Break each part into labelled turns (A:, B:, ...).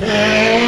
A: Moran.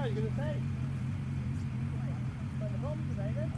A: are you going to say? Find the bomb today then?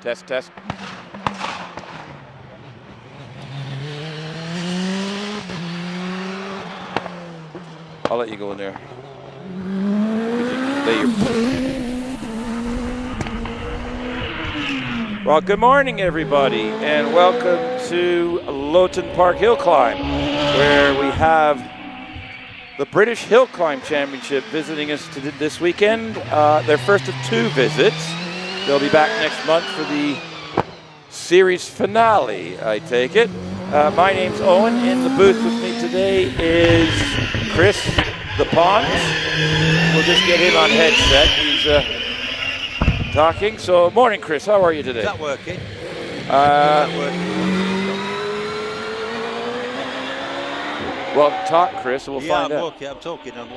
B: Test, test. I'll let you go in there. Well, good morning, everybody, and welcome to Loton Park Hill Climb, where we have the British Hillclimb Championship visiting us this weekend. Their first of 2 visits. They'll be back next month for the series finale, I take it. My name's Owen. In the booth with me today is Chris the Pond. We'll just get him on headset. He's talking. So, morning, Chris. How are you today?
C: Is that working? Is that working?
B: Well, talk, Chris, and we'll find out.
C: I'm talking. Right,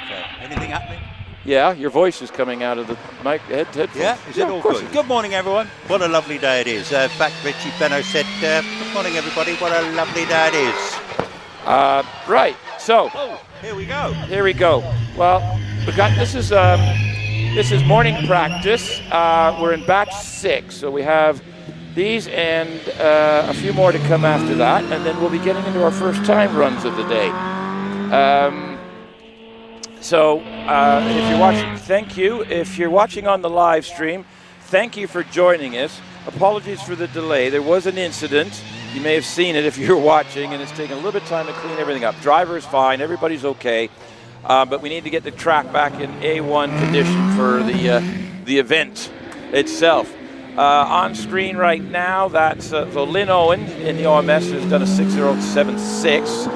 C: okay. Anything happening?
B: Yeah, your voice is coming out of the mic headphones.
C: Yeah, is it all good? Good morning, everyone. What a lovely day it is. In fact, Richie Benno said, good morning, everybody. What a lovely day it is.
B: Right, so.
C: Oh, here we go.
B: Here we go. Well, we got this is morning practice. We're in batch 6, so we have these and a few more to come after that, and then we'll be getting into our first time runs of the day. So if you're watching, thank you. If you're watching on the live stream, thank you for joining us. Apologies for the delay. There was an incident. You may have seen it if you're watching, and it's taken a little bit of time to clean everything up. Driver is fine. Everybody's okay. But we need to get the track back in A1 condition for the event itself. On screen right now, that's so Lynn Owen in the OMS has done a 6:07.6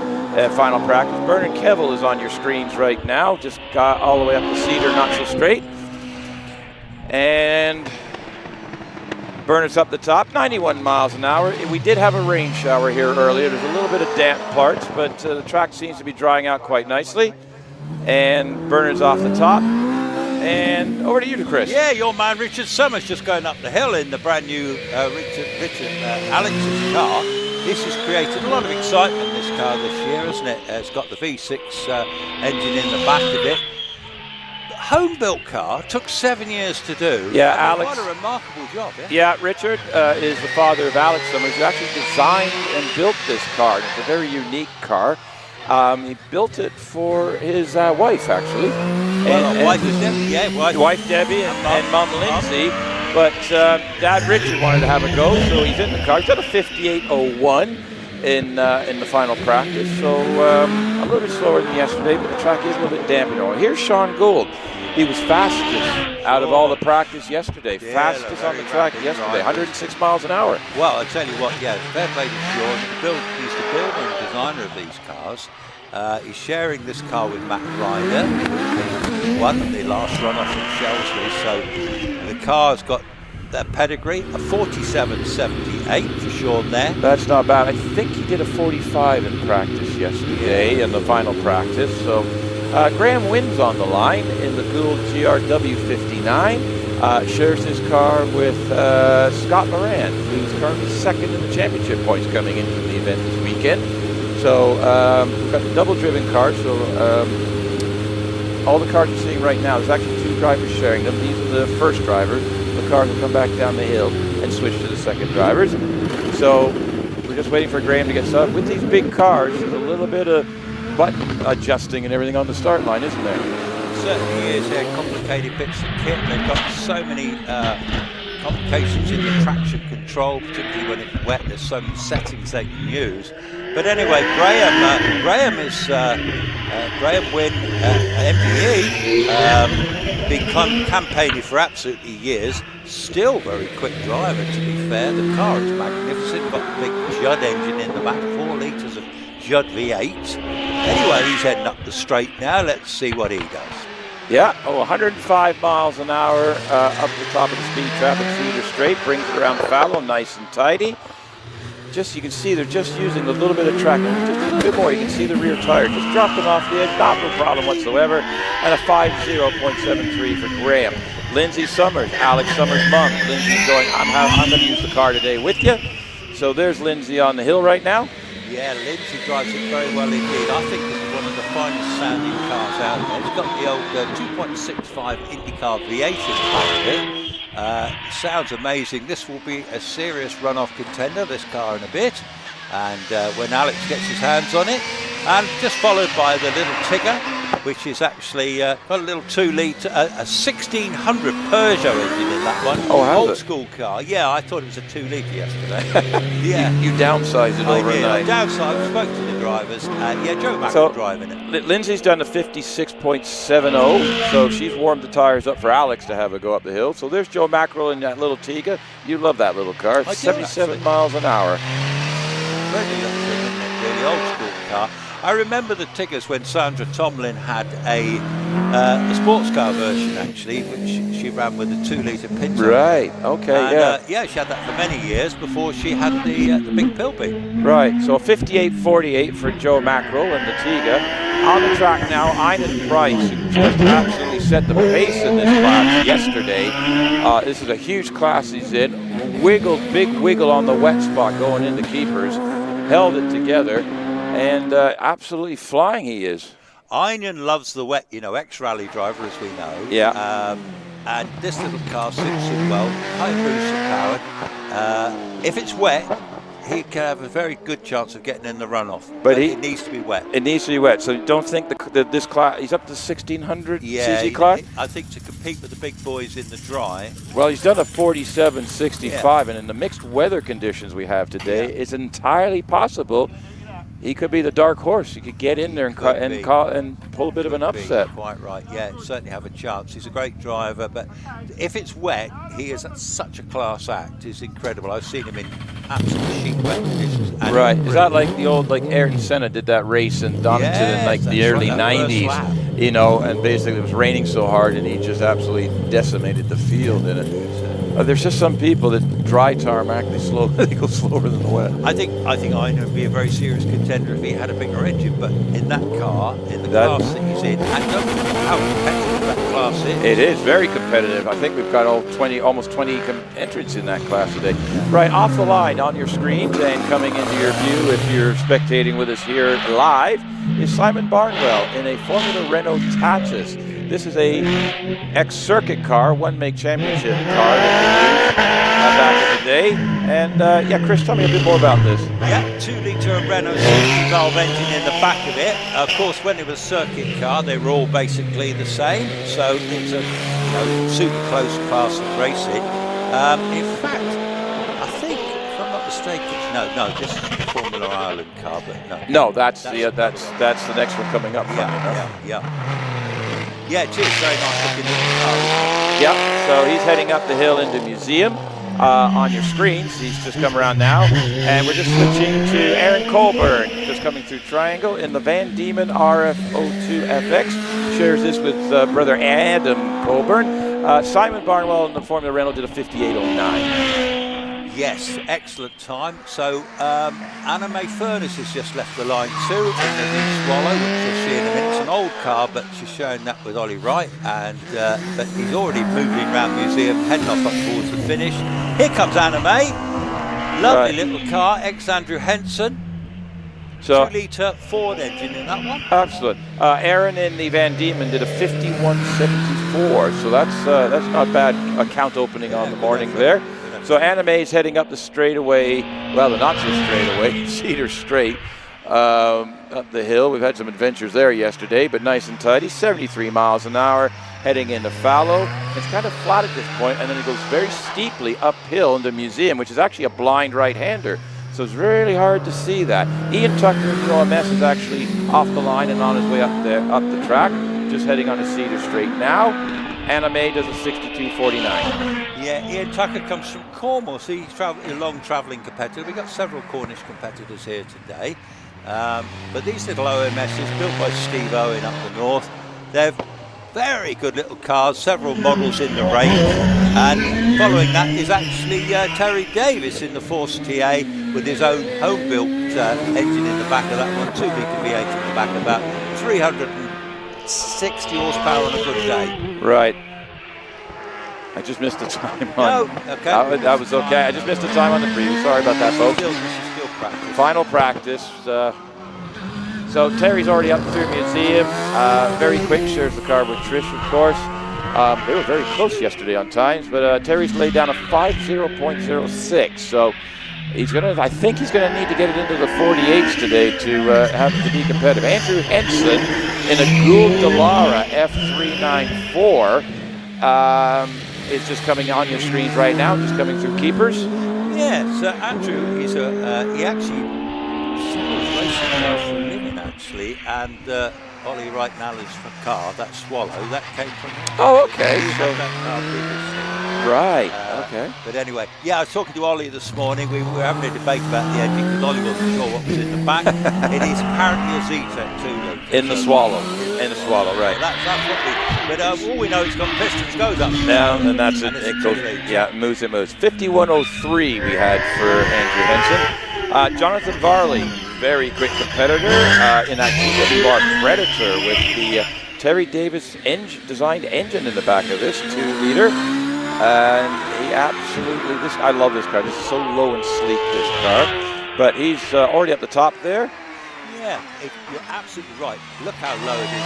B: final practice. Bernard Kevill is on your screens right now, just got all the way up the Cedar, not so straight. And Bernard's up the top, 91 miles an hour. We did have a rain shower here earlier. There's a little bit of damp parts, but the track seems to be drying out quite nicely. And Bernard's off the top. And over to you, Chris.
C: Yeah, your man Richard Summers just going up the hill in the brand new Alex's car. This has created a lot of excitement, this car this year, hasn't it? It's got the V6 engine in the back of it. Home-built car, took 7 years to do.
B: Yeah, Alex.
C: What a remarkable job, yeah?
B: Yeah, Richard is the father of Alex Summers, who actually designed and built this car. It's a very unique car. He built it for his wife, actually.
C: Wife Debbie, yeah.
B: Wife Debbie and Mom Lindsay. But Dad Richard wanted to have a go, so he's in the car. He's got a 58.01 in the final practice, so a little bit slower than yesterday, but the track is a little bit damper. Here's Sean Gould. He was fastest out of all the practice yesterday. Yeah, fastest on the track yesterday, 106 miles an hour.
C: Well, I tell you what, yeah, fair play to Sean. He's the builder and designer of these cars. He's sharing this car with Matt Ryder, who won the last run-off at Shrewsbury. So the car's got that pedigree, a 47.78 for Sean there.
B: That's not bad. I think he did a 45 in practice yesterday in the final practice. So Graham Wynn's on the line in the Gould GRW 59. Shares his car with Scott Moran, who's currently second in the championship points coming into the event this weekend. So we've got the double-driven cars. So all the cars you're seeing right now, there's actually 2 drivers sharing them. These are the first drivers. The cars will come back down the hill and switch to the second drivers. So we're just waiting for Graham to get started. With these big cars, there's a little bit of button adjusting and everything on the start line, isn't there?
C: It certainly is. Complicated bits of kit. They've got so many complications in the traction control, particularly when it's wet. There's so many settings they can use. But anyway, Graham Wynn, MBE, been campaigning for absolutely years. Still very quick driver, to be fair. The car is magnificent. Got the big Judd engine in the back, 4 litres of Judd V8. Anyway, he's heading up the straight now. Let's see what he does.
B: Yeah, 105 miles an hour up the top of the speed trap at Cedar Straight. Brings it around the fallow, nice and tidy. Just, you can see they're just using a little bit of track. Just a bit more, you can see the rear tire. Just dropped them off the edge, not no problem whatsoever. And a 50.73 for Graham. Lindsay Summers, Alex Summers' mom. Lindsay's going, I'm going to use the car today with you. So there's Lindsay on the hill right now.
C: Yeah, Lindsay drives it very well indeed. I think this is one of the finest sounding cars out there. It's got the old 2.65 IndyCar V8 in the back of it. Sounds amazing. This will be a serious run-off contender, this car, in a bit. And when Alex gets his hands on it, and just followed by the little Tigger, which is actually got a little 2-litre, a 1600 Peugeot engine in that one.
B: Oh, how's it?
C: Old school car. Yeah, I thought it was a 2-litre yesterday. Yeah,
B: You downsized it overnight.
C: I downsized. I spoke to the drivers. Yeah, Joe Mack was driving it.
B: Lindsay's done a 56.70, so she's warmed the tires up for Alex to have a go up the hill. So there's Joe Mackerel in that little Tiga. You love that little car. It's 77 miles an hour.
C: Really looks good, isn't it? Really old school car. I remember the Tiggers when Sandra Tomlin had a sports car version, actually, which she ran with a 2-litre Pinto.
B: Right, okay,
C: and, yeah, she had that for many years before she had the big Pilby.
B: Right, so 58.48 for Joe Mackerel and the Tiga. On the track now, Einan Price, who just absolutely set the pace in this class yesterday. This is a huge class he's in. Big wiggle on the wet spot going into keepers. Held it together. And absolutely flying he is.
C: Einan loves the wet, ex-rally driver, as we know.
B: Yeah.
C: And this little car suits him well. High boost powered. If it's wet, he can have a very good chance of getting in the runoff. But it needs to be wet.
B: It needs to be wet. So you don't think this class, he's up to 1600 cc class?
C: I think to compete with the big boys in the dry.
B: Well, he's done a 47.65, and in the mixed weather conditions we have today, it's entirely possible he could be the dark horse. He could get in there and pull a bit of an upset.
C: Quite right, yeah, certainly have a chance. He's a great driver, but if it's wet, he is such a class act. It's incredible. I've seen him in absolutely sheet wet conditions.
B: Right, is that like the old, Ayrton Senna did that race in Donington in the early 90s, and basically it was raining so hard and he just absolutely decimated the field in it. There's just some people that dry tarmac, they go slower than the wet.
C: I think Einan would be a very serious contender if he had a bigger engine, but in that car, in the class that he's in, and don't know how competitive that class is.
B: It is very competitive. I think we've got almost 20 entrants in that class today. Right, off the line on your screens and coming into your view if you're spectating with us here live is Simon Barnwell in a Formula Renault Tachus. This is a ex-circuit car, one-make championship car that they used back in the day. And Chris, tell me a bit more about this.
C: Yeah, 2-litre Renault 60-valve engine in the back of it. Of course, when it was a circuit car, they were all basically the same. So it's a super close class of racing. In fact, I think, if I'm not mistaken, no, this is the Formula Ireland car, but no.
B: No, that's the next one coming up.
C: Yeah, it is very nice looking car.
B: Yeah, so he's heading up the hill into Museum. On your screens, he's just come around now, and we're just switching to Aaron Colburn, just coming through Triangle in the Van Diemen RF02 FX. Shares this with brother Adam Colburn. Simon Barnwell in the Formula Renault did a 58.09.
C: Yes, excellent time. So Anna May Furness has just left the line too in the new Swallow, which you'll see in a minute. It's an old car, but she's showing that with Ollie Wright, and but he's already moving around Museum, heading off up towards the finish. Here comes Anna May. Lovely little car, ex-Andrew Henson. So 2-litre Ford engine in that one.
B: Excellent. Aaron in the Van Diemen did a 51.74, so that's not bad. A count opening on the morning there. So Anna May's heading up the straightaway, well, the not so straightaway, Cedar Straight, up the hill. We've had some adventures there yesterday, but nice and tidy. 73 miles an hour, heading into Fallow. It's kind of flat at this point, and then it goes very steeply uphill into Museum, which is actually a blind right-hander. So it's really hard to see that. Ian Tucker in the OMS is actually off the line and on his way up the track, just heading on a Cedar Straight now. Anna May does a 62.49.
C: Yeah, Ian Tucker comes from Cornwall, so he's a long travelling competitor. We've got several Cornish competitors here today. But these little OMSs, built by Steve Owen up the north, they're very good little cars, several models in the range. And following that is actually Terry Davis in the Force TA with his own home-built engine in the back of that one, 2-litre V8 in the back of that, 360 horsepower on a good day.
B: Right. I just missed the time on.
C: No, okay.
B: That was okay. I just missed the time on the preview. Sorry about that, folks.
C: Still practice.
B: Final practice. So Terry's already up through Museum. Very quick, shares the car with Trish, of course. They were very close yesterday on times, but Terry's laid down a 5:0.06. So he's gonna. I think he's gonna need to get it into the 48s today to have to be competitive. Andrew Henson in a Gould Dallara F394 is just coming on your screens right now, just coming through keepers.
C: Yes, Andrew is he actually racing cars for a living actually, and Ollie right now is for car, that Swallow, that came from him.
B: Oh, okay. So
C: that car previously.
B: right, okay.
C: But anyway, yeah, I was talking to Ollie this morning. We were having a debate about the engine because Ollie wasn't sure what was in the back. It is apparently a Z-Tech 2 litre.
B: In the Swallow. In the Swallow, right.
C: That's what we. But all we know is it's got pistons, goes up and
B: Down, and that's it.
C: and
B: It
C: it's
B: goes.
C: a
B: Yeah, it moves. It moves. 51:03 we had for Andrew Henson. Jonathan Varley, very quick competitor in that Loton Park Predator with the Terry Davis designed engine in the back of this 2-liter. And he absolutely, I love this car. This is so low and sleek, this car. But he's already up the top there.
C: Yeah, you're absolutely right. Look how low it is. It's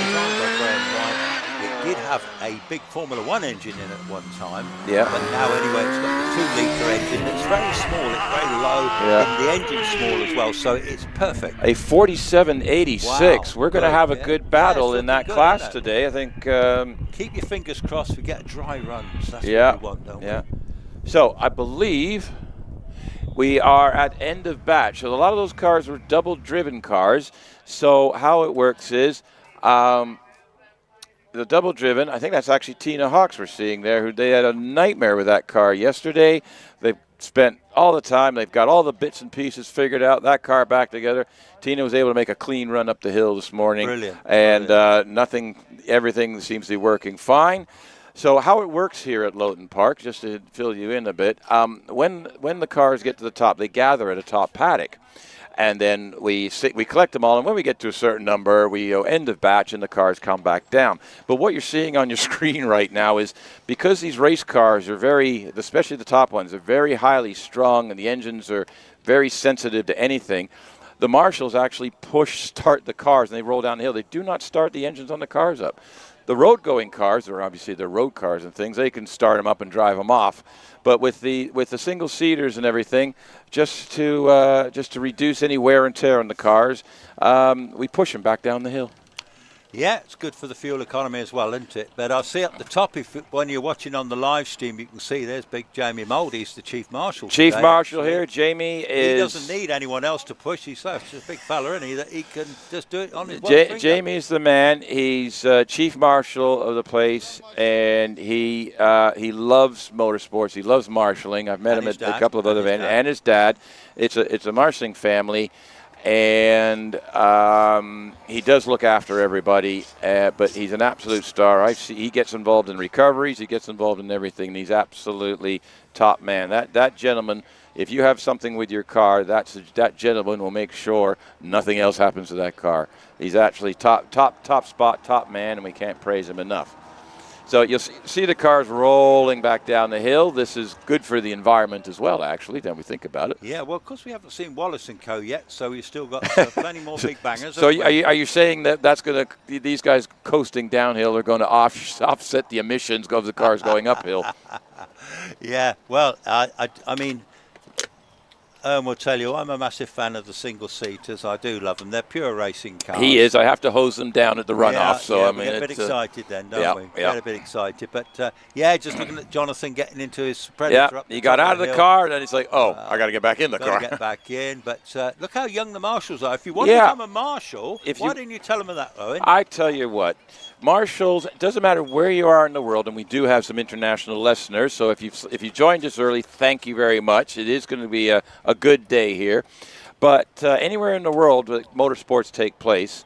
C: designed by Graham White. It did have a big Formula One engine in it at one time.
B: Yeah.
C: But now anyway, it's got the 2-liter engine. It's very small. It's very low.
B: Yeah.
C: And the engine's small as well, so it's perfect.
B: A 47.86.
C: Wow.
B: We're going to have a
C: Yeah.
B: good battle
C: Yeah,
B: in that
C: good,
B: class
C: isn't it?
B: today. I think.
C: Keep your fingers crossed we get dry runs. That's
B: Yeah.
C: what we want, don't
B: Yeah. So I believe we are at end of batch. So a lot of those cars were double-driven cars. So how it works is the double-driven, I think that's actually Tina Hawks we're seeing there, who they had a nightmare with that car yesterday. They've spent all the time. They've got all the bits and pieces figured out, that car back together. Tina was able to make a clean run up the hill this morning.
C: Brilliant.
B: And everything seems to be working fine. So how it works here at Loton Park, just to fill you in a bit, when the cars get to the top, they gather at a top paddock. And then we collect them all, and when we get to a certain number, we end of batch, and the cars come back down. But what you're seeing on your screen right now is because these race cars are especially the top ones, are very highly strung, and the engines are very sensitive to anything, the marshals actually start the cars, and they roll down the hill. They do not start the engines on the cars up. The road-going cars, or obviously they're road cars and things, they can start them up and drive them off. But with the single seaters and everything, just to reduce any wear and tear on the cars, we push them back down the hill.
C: Yeah, it's good for the fuel economy as well, isn't it? But I'll see up the top, when you're watching on the live stream, you can see there's big Jamie Mould. He's the Chief Marshal.
B: Chief
C: today.
B: Marshal here. Jamie is...
C: He doesn't need anyone else to push. He's such a big fella, isn't he, that he can just do it on his one finger.
B: Jamie's the man. He's Chief Marshal of the place, and he loves motorsports. He loves marshalling. I've met him at a couple of other events. And his dad. It's a marshalling family. And he does look after everybody, but he's an absolute star. He gets involved in recoveries, he gets involved in everything, and he's absolutely top man. That gentleman, if you have something with your car, that gentleman will make sure nothing else happens to that car. He's actually top spot, top man, and we can't praise him enough. So you'll see the cars rolling back down the hill. This is good for the environment as well, actually, then we think about it.
C: Yeah, well, of course we haven't seen Wallace & Co. yet, so we've still got plenty more big bangers.
B: So are you saying that these guys coasting downhill are going to offset the emissions of the cars going uphill?
C: Yeah, well, I mean, will tell you, I'm a massive fan of the single-seaters. I do love them. They're pure racing cars.
B: He is. I have to hose them down at the runoff.
C: We get a bit excited then, don't we? We get a bit excited. But, just looking at Jonathan getting into his Predator.
B: Yeah, he got out of the car, and then he's like, I got to get back in the car.
C: Got to get back in. But look how young the marshals are. If you want to become a marshal, why didn't you tell them that, Owen?
B: I tell you what. Marshals, it doesn't matter where you are in the world, and we do have some international listeners, so if you joined us early, thank you very much. It is going to be a good day here. But anywhere in the world that motorsports take place,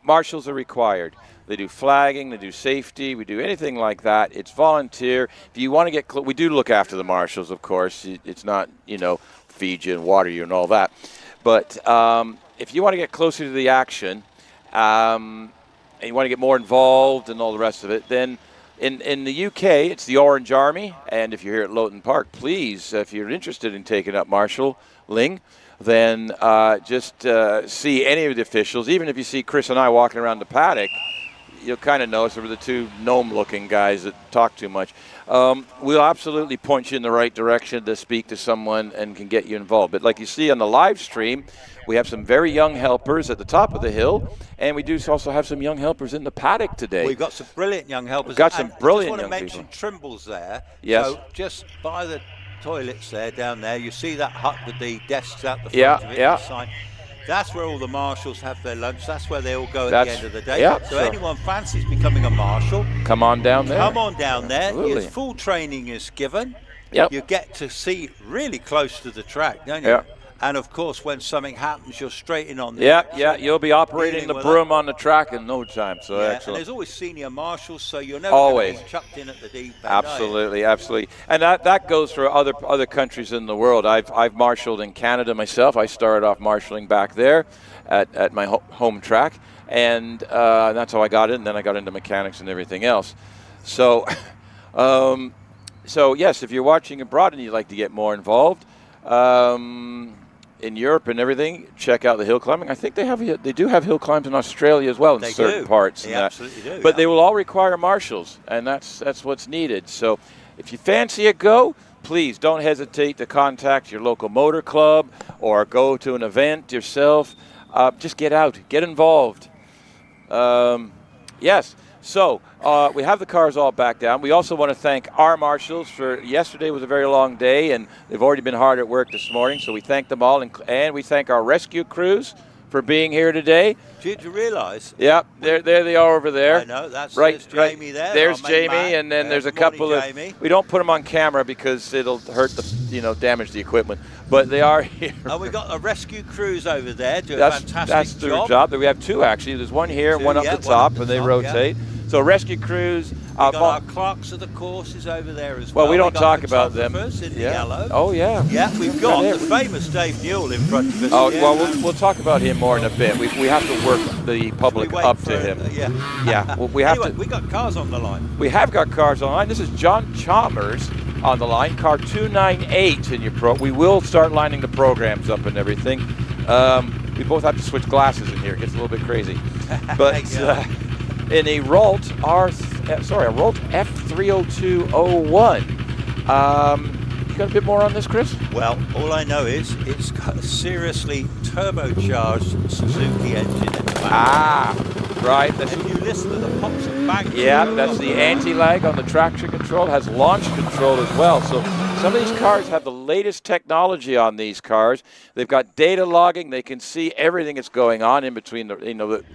B: marshals are required. They do flagging, they do safety, we do anything like that. It's volunteer. If you want to get we do look after the marshals, of course. It's not, feed you and water you and all that. But if you want to get closer to the action, and you want to get more involved and all the rest of it, then in the UK, it's the Orange Army. And if you're here at Loton Park, please, if you're interested in taking up marshalling, then just see any of the officials. Even if you see Chris and I walking around the paddock, you'll kind of notice there were the two gnome-looking guys that talk too much. We'll absolutely point you in the right direction to speak to someone and can get you involved. But like you see on the live stream, we have some very young helpers at the top of the hill, and we do also have some young helpers in the paddock today.
C: We've got some brilliant young helpers.
B: We've got some brilliant young people.
C: I just want to mention Trimble's there.
B: Yes.
C: So just by the toilets there, down there, you see that hut with the desks out the front
B: Yeah,
C: of it.
B: yeah.
C: The sign. That's where all the marshals have their lunch. That's where they all go at the end of the day.
B: Yeah,
C: so anyone fancies becoming a marshal,
B: come on down there.
C: come on down there.
B: Absolutely.
C: Your full training is given.
B: Yep.
C: You get to see really close to the track, don't you?
B: Yeah.
C: And of course, when something happens, you're straight in on the
B: Yeah, you'll be operating the broom on the track in no time. So
C: and
B: excellent.
C: there's always senior marshals, so you're never
B: Always.
C: gonna be chucked in at the deep end.
B: Absolutely, absolutely. And that goes for other countries in the world. I've marshaled in Canada myself. I started off marshalling back there at my home track, and that's how I got in. Then I got into mechanics and everything else. So, so yes, if you're watching abroad and you'd like to get more involved, in Europe and everything, check out the hill climbing. I think they do have hill climbs in Australia as well in certain parts.
C: They absolutely do.
B: But they will all require marshals, and that's what's needed. So if you fancy a go, please don't hesitate to contact your local motor club or go to an event yourself. Just get out, get involved. Yes. So we have the cars all back down. We also want to thank our marshals for yesterday was a very long day, and they've already been hard at work this morning. So we thank them all, and we thank our rescue crews for being here today.
C: Did you realise?
B: Yep, there they are over there.
C: I know, that's
B: right,
C: there's Jamie there.
B: There's Jamie, and then there's a couple of.
C: Jamie.
B: We don't put them on camera because it'll hurt damage the equipment. But they are here.
C: And we've got a rescue crews over there doing
B: That's
C: a fantastic
B: their job. We have two actually. There's one here and one up the top, and they rotate. So rescue crews.
C: We've got our clerks of the courses over there as well.
B: Well, we don't talk about them.
C: In the yellow.
B: Oh, yeah.
C: Yeah, we've got the famous Dave Newell in front of us.
B: Oh, well, we'll talk about him more in a bit. We have to work the public up to him. Yeah. Well, we have
C: anyway,
B: to.
C: We got cars on the line.
B: We have got cars on the line. This is John Chalmers on the line, car 298 in your pro. We will start lining the programs up and everything. We both have to switch glasses in here. It gets a little bit crazy. But in a Rolt F30201. You got a bit more on this, Chris?
C: Well, all I know is it's got a seriously turbocharged Suzuki engine in the back.
B: Right.
C: And if you listen to the pops and bangs.
B: Yeah, that's the anti-lag on the traction control. It has launch control as well. So some of these cars have the latest technology on these cars. They've got data logging. They can see everything that's going on in between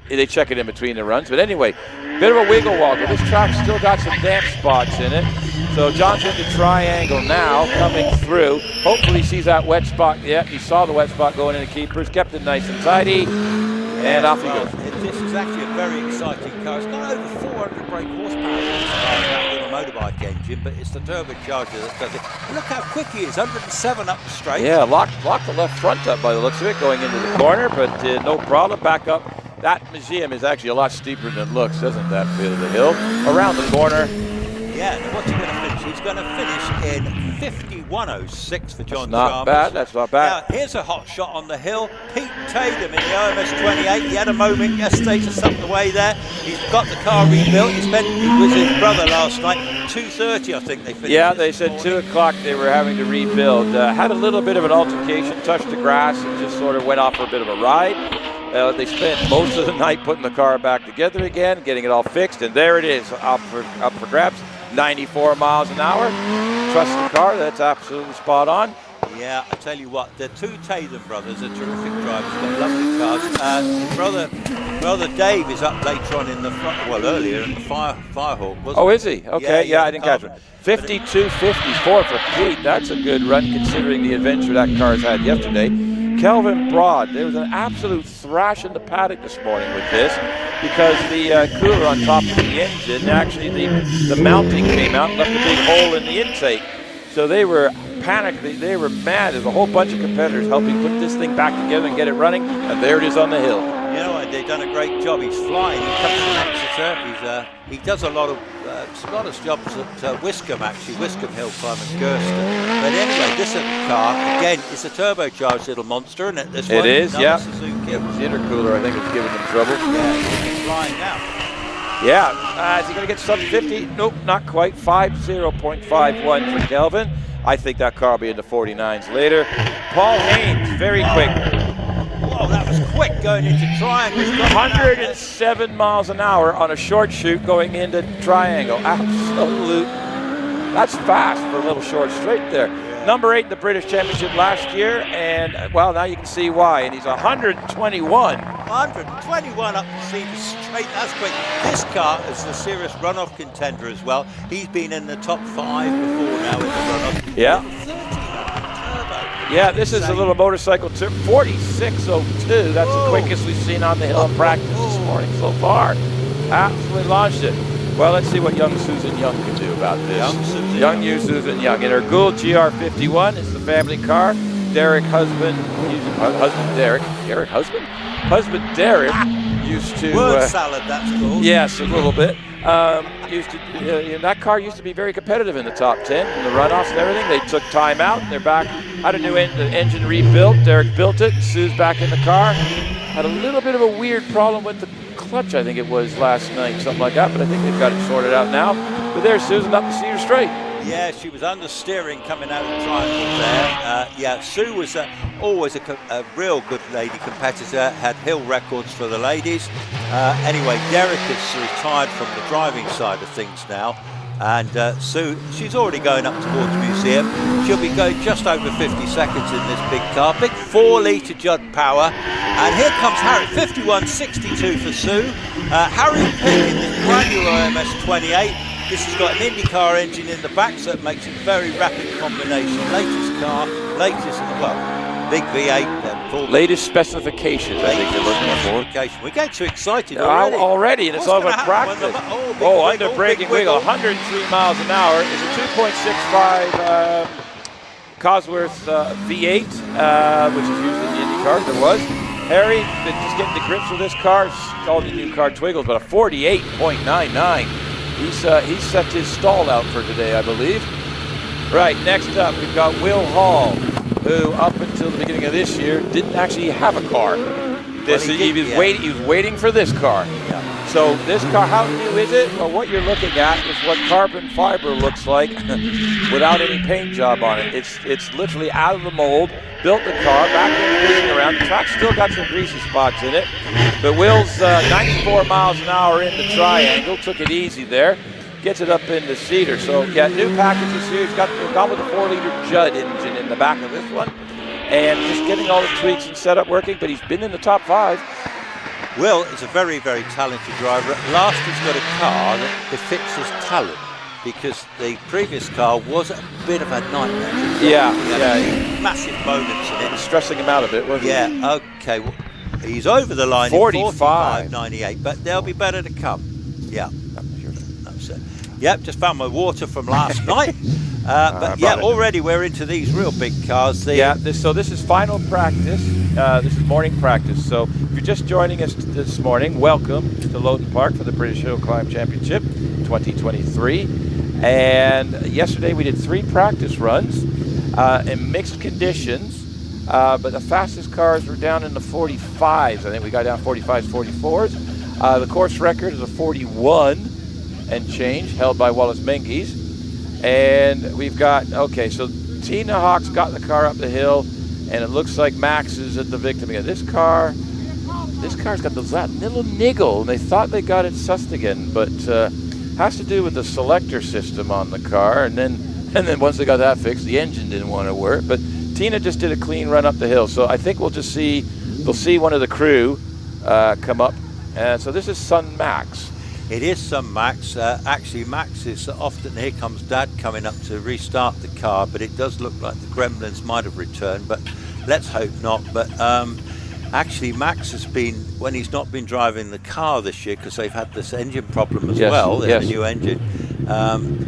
B: they check it in between the runs. But anyway, bit of a wiggle woggle. This track's still got some damp spots in it. So John's in the triangle now, coming through. Hopefully he sees that wet spot. Yeah, he saw the wet spot going into keepers, kept it nice and tidy, and off he goes.
C: This is actually a very exciting car. It's got over 400 brake horsepower in this car, that little motorbike engine, but it's the turbocharger that does it. And look how quick he is, 107 up the straight.
B: Yeah, lock the left front up by the looks of it, going into the corner, but no problem, back up. That museum is actually a lot steeper than it looks, doesn't that bit of the hill? Around the corner.
C: Yeah, and what's he going to finish? He's going to finish in 51.06 for John
B: Chalmers. That's not bad.
C: Now, here's a hot shot on the hill. Pete Tatum in the OMS 28. He had a moment yesterday to suck the way there. He's got the car rebuilt. He was his brother last night. 2:30, I think they finished.
B: Yeah, they said 2 o'clock they were having to rebuild. Had a little bit of an altercation, touched the grass, and just sort of went off for a bit of a ride. They spent most of the night putting the car back together again, getting it all fixed, and there it is, up for grabs. 94 miles an hour. Trust the car, that's absolutely spot on.
C: Yeah, I tell you what, the two Tatum brothers are terrific drivers. They've got lovely cars. His brother Dave is up later on in the earlier in the Firehawk, wasn't he?
B: Oh, is he? Okay, yeah, I didn't catch it. 52.54 for Pete. That's a good run considering the adventure that car's had yesterday. Kelvin Broad, there was an absolute thrash in the paddock this morning with this because the cooler on top of the engine, actually the mounting came out and left a big hole in the intake. So they were panicked, they were mad. There's a whole bunch of competitors helping put this thing back together and get it running, and there it is on the hill.
C: You know, they've done a great job. He's flying, he comes from Exeter, he does a lot of jobs at Wiscombe, actually, Wiscombe Hillclimb and Gersten. But anyway, this little car, again, it's a turbocharged little monster, isn't it? This one,
B: it is, yeah.
C: Suzuki.
B: It was the intercooler, I think, was giving them trouble.
C: Yeah, he's flying now.
B: Yeah, is he going to get sub 50? Nope, not quite. 50.51 for Kelvin. I think that car will be in the 49s later. Paul Haynes, very quick.
C: Whoa, that was quick going into triangles.
B: 107 miles an hour on a short shoot going into triangle. Absolute. That's fast for a little short straight there. Yeah. Number 8 in the British Championship last year, and well, now you can see why. And he's 121.
C: 121 up the Cedar straight. That's quick. This car is a serious runoff contender as well. He's been in the top 5 before now in the runoff.
B: Yeah. Yeah, this is a little motorcycle too. 46.02. That's the quickest we've seen on the hill in practice this morning so far. Absolutely launched it. Well, let's see what young Susan Young can do about this. Young Susan Young. In her Gould GR51, it's the family car. Derek husband Derek used to.
C: Word salad, that's called.
B: Yes, a little bit. That car used to be very competitive in the top 10 in the runoffs and everything. They took time out. They're back. Had a new engine rebuilt. Derek built it. Sue's back in the car. Had a little bit of a weird problem with the clutch, I think it was last night, something like that. But I think they've got it sorted out now. But there's Susan up the Cedar Straight.
C: Yeah, she was understeering coming out of the triangle there. Yeah, Sue was always a real good lady competitor, had hill records for the ladies. Anyway, Derek is retired from the driving side of things now. And Sue, she's already going up towards the museum. She'll be going just over 50 seconds in this big car. Big 4-litre Judd power. And here comes Harry, 51.62 for Sue. Harry Pick in this brand new OMS 28. This has got an IndyCar engine in the back, so it makes a very rapid combination. Latest car, big V8. Full
B: latest specifications, I think they're looking for.
C: We get too excited
B: already. And it's over practice. Under braking wiggle, 103 miles an hour. It's a 2.65 Cosworth V8, which is used in the IndyCar. There was. Harry, just getting to grips with this car. All the new car twiggles, but a 48.99. He's set his stall out for today, I believe. Right, next up, we've got Will Hall, who up until the beginning of this year didn't actually have a car. He was waiting for this car. Yeah. So this car, how new is it? Well, what you're looking at is what carbon fiber looks like without any paint job on it. It's literally out of the mold. Built the car, back in cruising around. The track's still got some greasy spots in it. But Will's 94 miles an hour in the triangle. Took it easy there. Gets it up into Cedar. So, yeah, new packages here. He's got with a 4-litre Judd engine in the back of this one. And just getting all the tweaks and setup working. But he's been in the top 5.
C: Will is a very, very talented driver. At last he's got a car that befits his talent. Because the previous car was a bit of a nightmare.
B: Yeah.
C: Massive moments in it.
B: It was stressing him out a bit, wasn't it?
C: Yeah, okay. Well, he's over the line 45.98, but there'll be better to come. Yeah. That's it. Yep, just found my water from last night. But yeah, already we're into these real big cars.
B: This is final practice. This is morning practice. So if you're just joining us this morning, welcome to Loton Park for the British Hillclimb Championship 2023. And yesterday we did 3 practice runs in mixed conditions, but the fastest cars were down in the 45s. I think we got down 45s, 44s. The course record is a 41 and change, held by Wallace Menzies. And we've got, so Tina Hawk's got the car up the hill, and it looks like Max is the victim again. This car's got that little niggle, and they thought they got it sussed again, but has to do with the selector system on the car, and then once they got that fixed, the engine didn't want to work. But Tina just did a clean run up the hill, so I think we'll see one of the crew come up. So this is Son Max.
C: It is Son Max. Actually, Max is often, here comes Dad coming up to restart the car, but it does look like the gremlins might have returned, but let's hope not. But actually, Max has been, when he's not been driving the car this year, because they've had this engine problem as well, the new engine,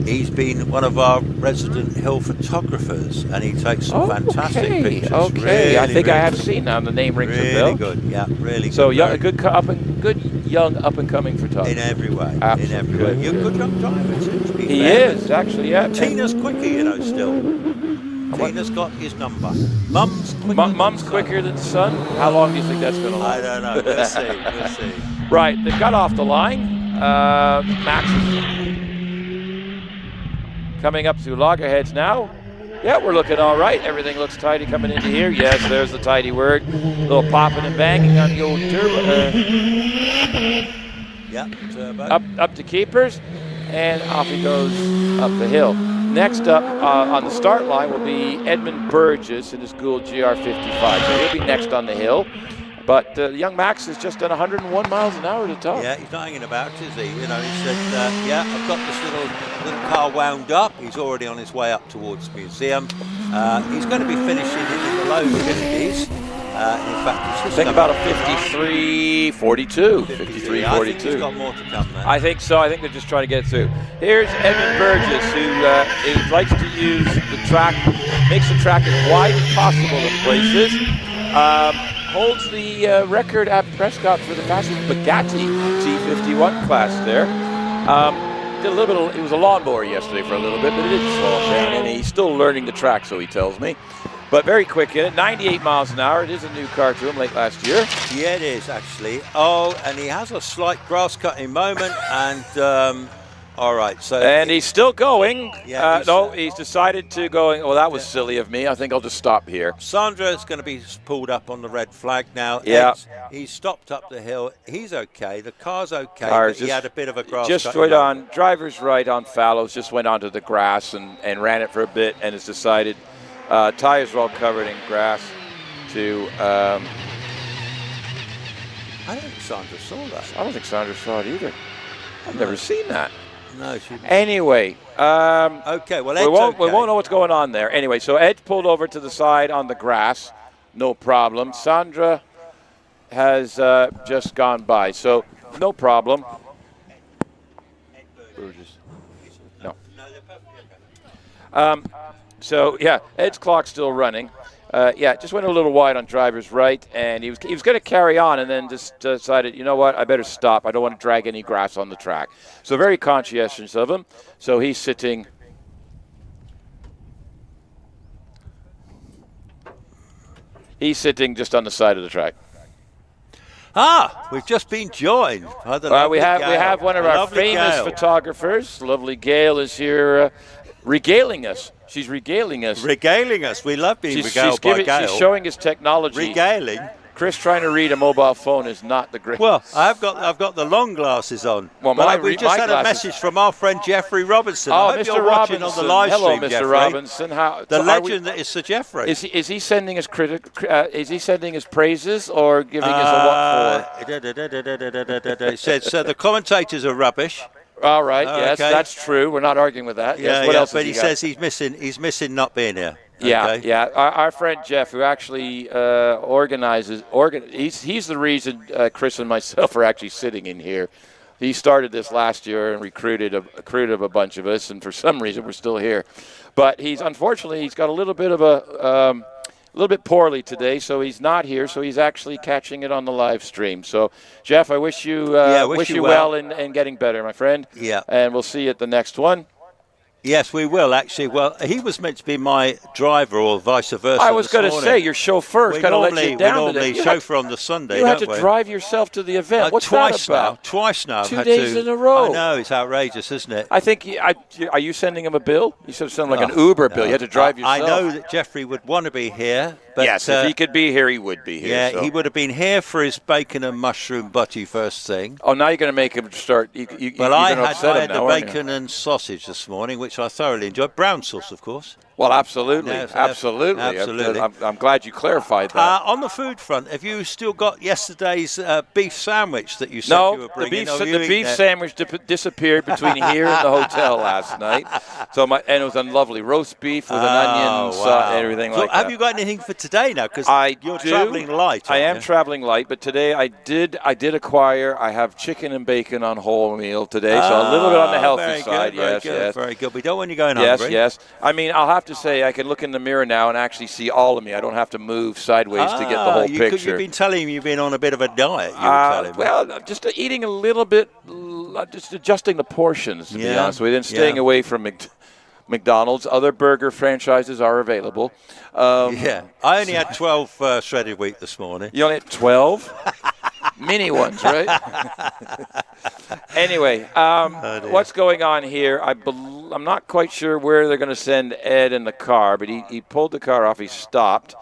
C: he's been one of our resident hill photographers, and he takes some fantastic pictures.
B: Really, I think I have seen now. The name rings a bell.
C: Really good, yeah, really
B: so
C: good.
B: Good young up-and-coming photographer.
C: In every way,
B: Absolutely.
C: in every way. You're a good young driver, too.
B: He is, actually, yeah.
C: Tina's quicker, still. Tina's got his number. Mum's
B: quicker than Son. How long do you think that's going to last?
C: I don't know. We'll see.
B: Right, they got off the line. Max is coming up through loggerheads now. Yeah, we're looking all right. Everything looks tidy coming into here. Yes, there's the tidy word. A little popping and banging on the old turbo.
C: Turbo.
B: Up to keepers, and off he goes up the hill. Next up on the start line will be Edmund Burgess in his Gould GR55. So he'll be next on the hill. But young Max has just done 101 miles an hour to top.
C: Yeah, he's not hanging about, is he? You know, he said, yeah, I've got this little car wound up. He's already on his way up towards the museum. He's going to be finishing in the low 50s. In fact,
B: I think about a 53.42. 53.42.
C: I think he's got more to come there.
B: I think so. I think they're just trying to get through. Here's Edmund Burgess, who he likes to use the track, makes the track as wide as possible in places. Holds the record at Prescott for the fastest Bugatti T51 class there. Did a little bit. It was a lawnmower yesterday for a little bit, but it didn't slow him down, and he's still learning the track, so he tells me. But very quick in it, 98 miles an hour. It is a new car to him late last year.
C: Yeah, it is actually. Oh, and he has a slight grass cutting moment, and all right. So
B: and he's still going.
C: Yeah,
B: he's decided to go. Well, that was silly of me. I think I'll just stop here.
C: Sandra is going to be pulled up on the red flag now.
B: Yeah.
C: He's stopped up the hill. He's okay. The car's okay.
B: Car's
C: he had a bit of a grass
B: just
C: cutting
B: right
C: moment.
B: on driver's right on fallows. Just went onto the grass and ran it for a bit, and has decided. Tires are all covered in grass to...
C: I don't think Sandra saw that.
B: I don't think Sandra saw it either. I've never seen that.
C: No, she didn't.
B: Anyway.
C: Okay, well, Ed's
B: we won't know what's going on there. Anyway, so Ed pulled over to the side on the grass. No problem. Sandra has just gone by. So, no problem. No. So, yeah, Ed's clock's still running. Just went a little wide on driver's right, and he was going to carry on and then just decided, you know what, I better stop. I don't want to drag any grass on the track. So very conscientious of him. So he's sitting... He's sitting just on the side of the track.
C: We've just been joined by the
B: we have one of our famous photographers. Lovely Gail is here regaling us. She's regaling us.
C: Regaling us. We love being regaled by Gail.
B: She's showing us technology.
C: Regaling.
B: Chris trying to read a mobile phone is not the greatest.
C: Well, I've got the long glasses on.
B: Well,
C: we just had a message from our friend Jeffrey Robinson.
B: Oh,
C: I hope
B: Mr.
C: you're watching on the live stream,
B: Hello, Mr.
C: Jeffrey.
B: Robinson.
C: The legend that is Sir Jeffrey.
B: Is he sending us is he sending us praises or giving us a what for?
C: He said, so the commentators are rubbish.
B: All right, yes, that's true. We're not arguing with that. Yes, what else
C: but he says he's missing not being here.
B: Yeah. Our friend Jeff, who actually he's the reason Chris and myself are actually sitting in here. He started this last year and recruited a bunch of us, and for some reason we're still here. But he's got a little bit of a little bit poorly today, so he's not here. So he's actually catching it on the live stream. So Jeff, I wish you well in getting better, my friend.
C: Yeah.
B: And we'll see you at the next one.
C: Yes, we will, actually. Well, he was meant to be my driver or vice versa.
B: I was going to say, your chauffeur's got to let you down.
C: We normally chauffeur on the Sunday,
B: You have to drive yourself to the event. What's that about?
C: Twice now.
B: 2 days in a row.
C: I know, it's outrageous, isn't it?
B: I think, are you sending him a bill? You said something like an Uber bill. You had to drive yourself.
C: I know that Jeffrey would want to be here. But,
B: yes, if he could be here, he would be here.
C: Yeah,
B: so.
C: He would have been here for his bacon and mushroom butty first thing.
B: Oh, now you're going to make him start.
C: I had the bacon and sausage this morning, which I thoroughly enjoyed. Brown sauce, of course.
B: Well, absolutely.
C: Yes,
B: absolutely. I'm glad you clarified that.
C: On the food front, have you still got yesterday's beef sandwich that you said you were bringing?
B: The beef sandwich disappeared between here and the hotel last night. And it was a lovely roast beef with an onion and everything like that.
C: Have you got anything for today now? Because you're traveling light.
B: I am traveling light, but today I did acquire. I have chicken and bacon on wholemeal today, so a little bit on the healthy side.
C: Very good. We don't want you going hungry.
B: Yes. I mean, I'll have to say I can look in the mirror now and actually see all of me. I don't have to move sideways to get the whole picture.
C: You've been telling me you've been on a bit of a diet.
B: Well, just eating a little bit, just adjusting the portions, to be honest with you, and staying away from McDonald's. Other burger franchises are available.
C: I only had 12 shredded wheat this morning.
B: You only had 12? Mini ones, right? Anyway, what's going on here? I'm not quite sure where they're going to send Ed in the car, but he pulled the car off. He stopped.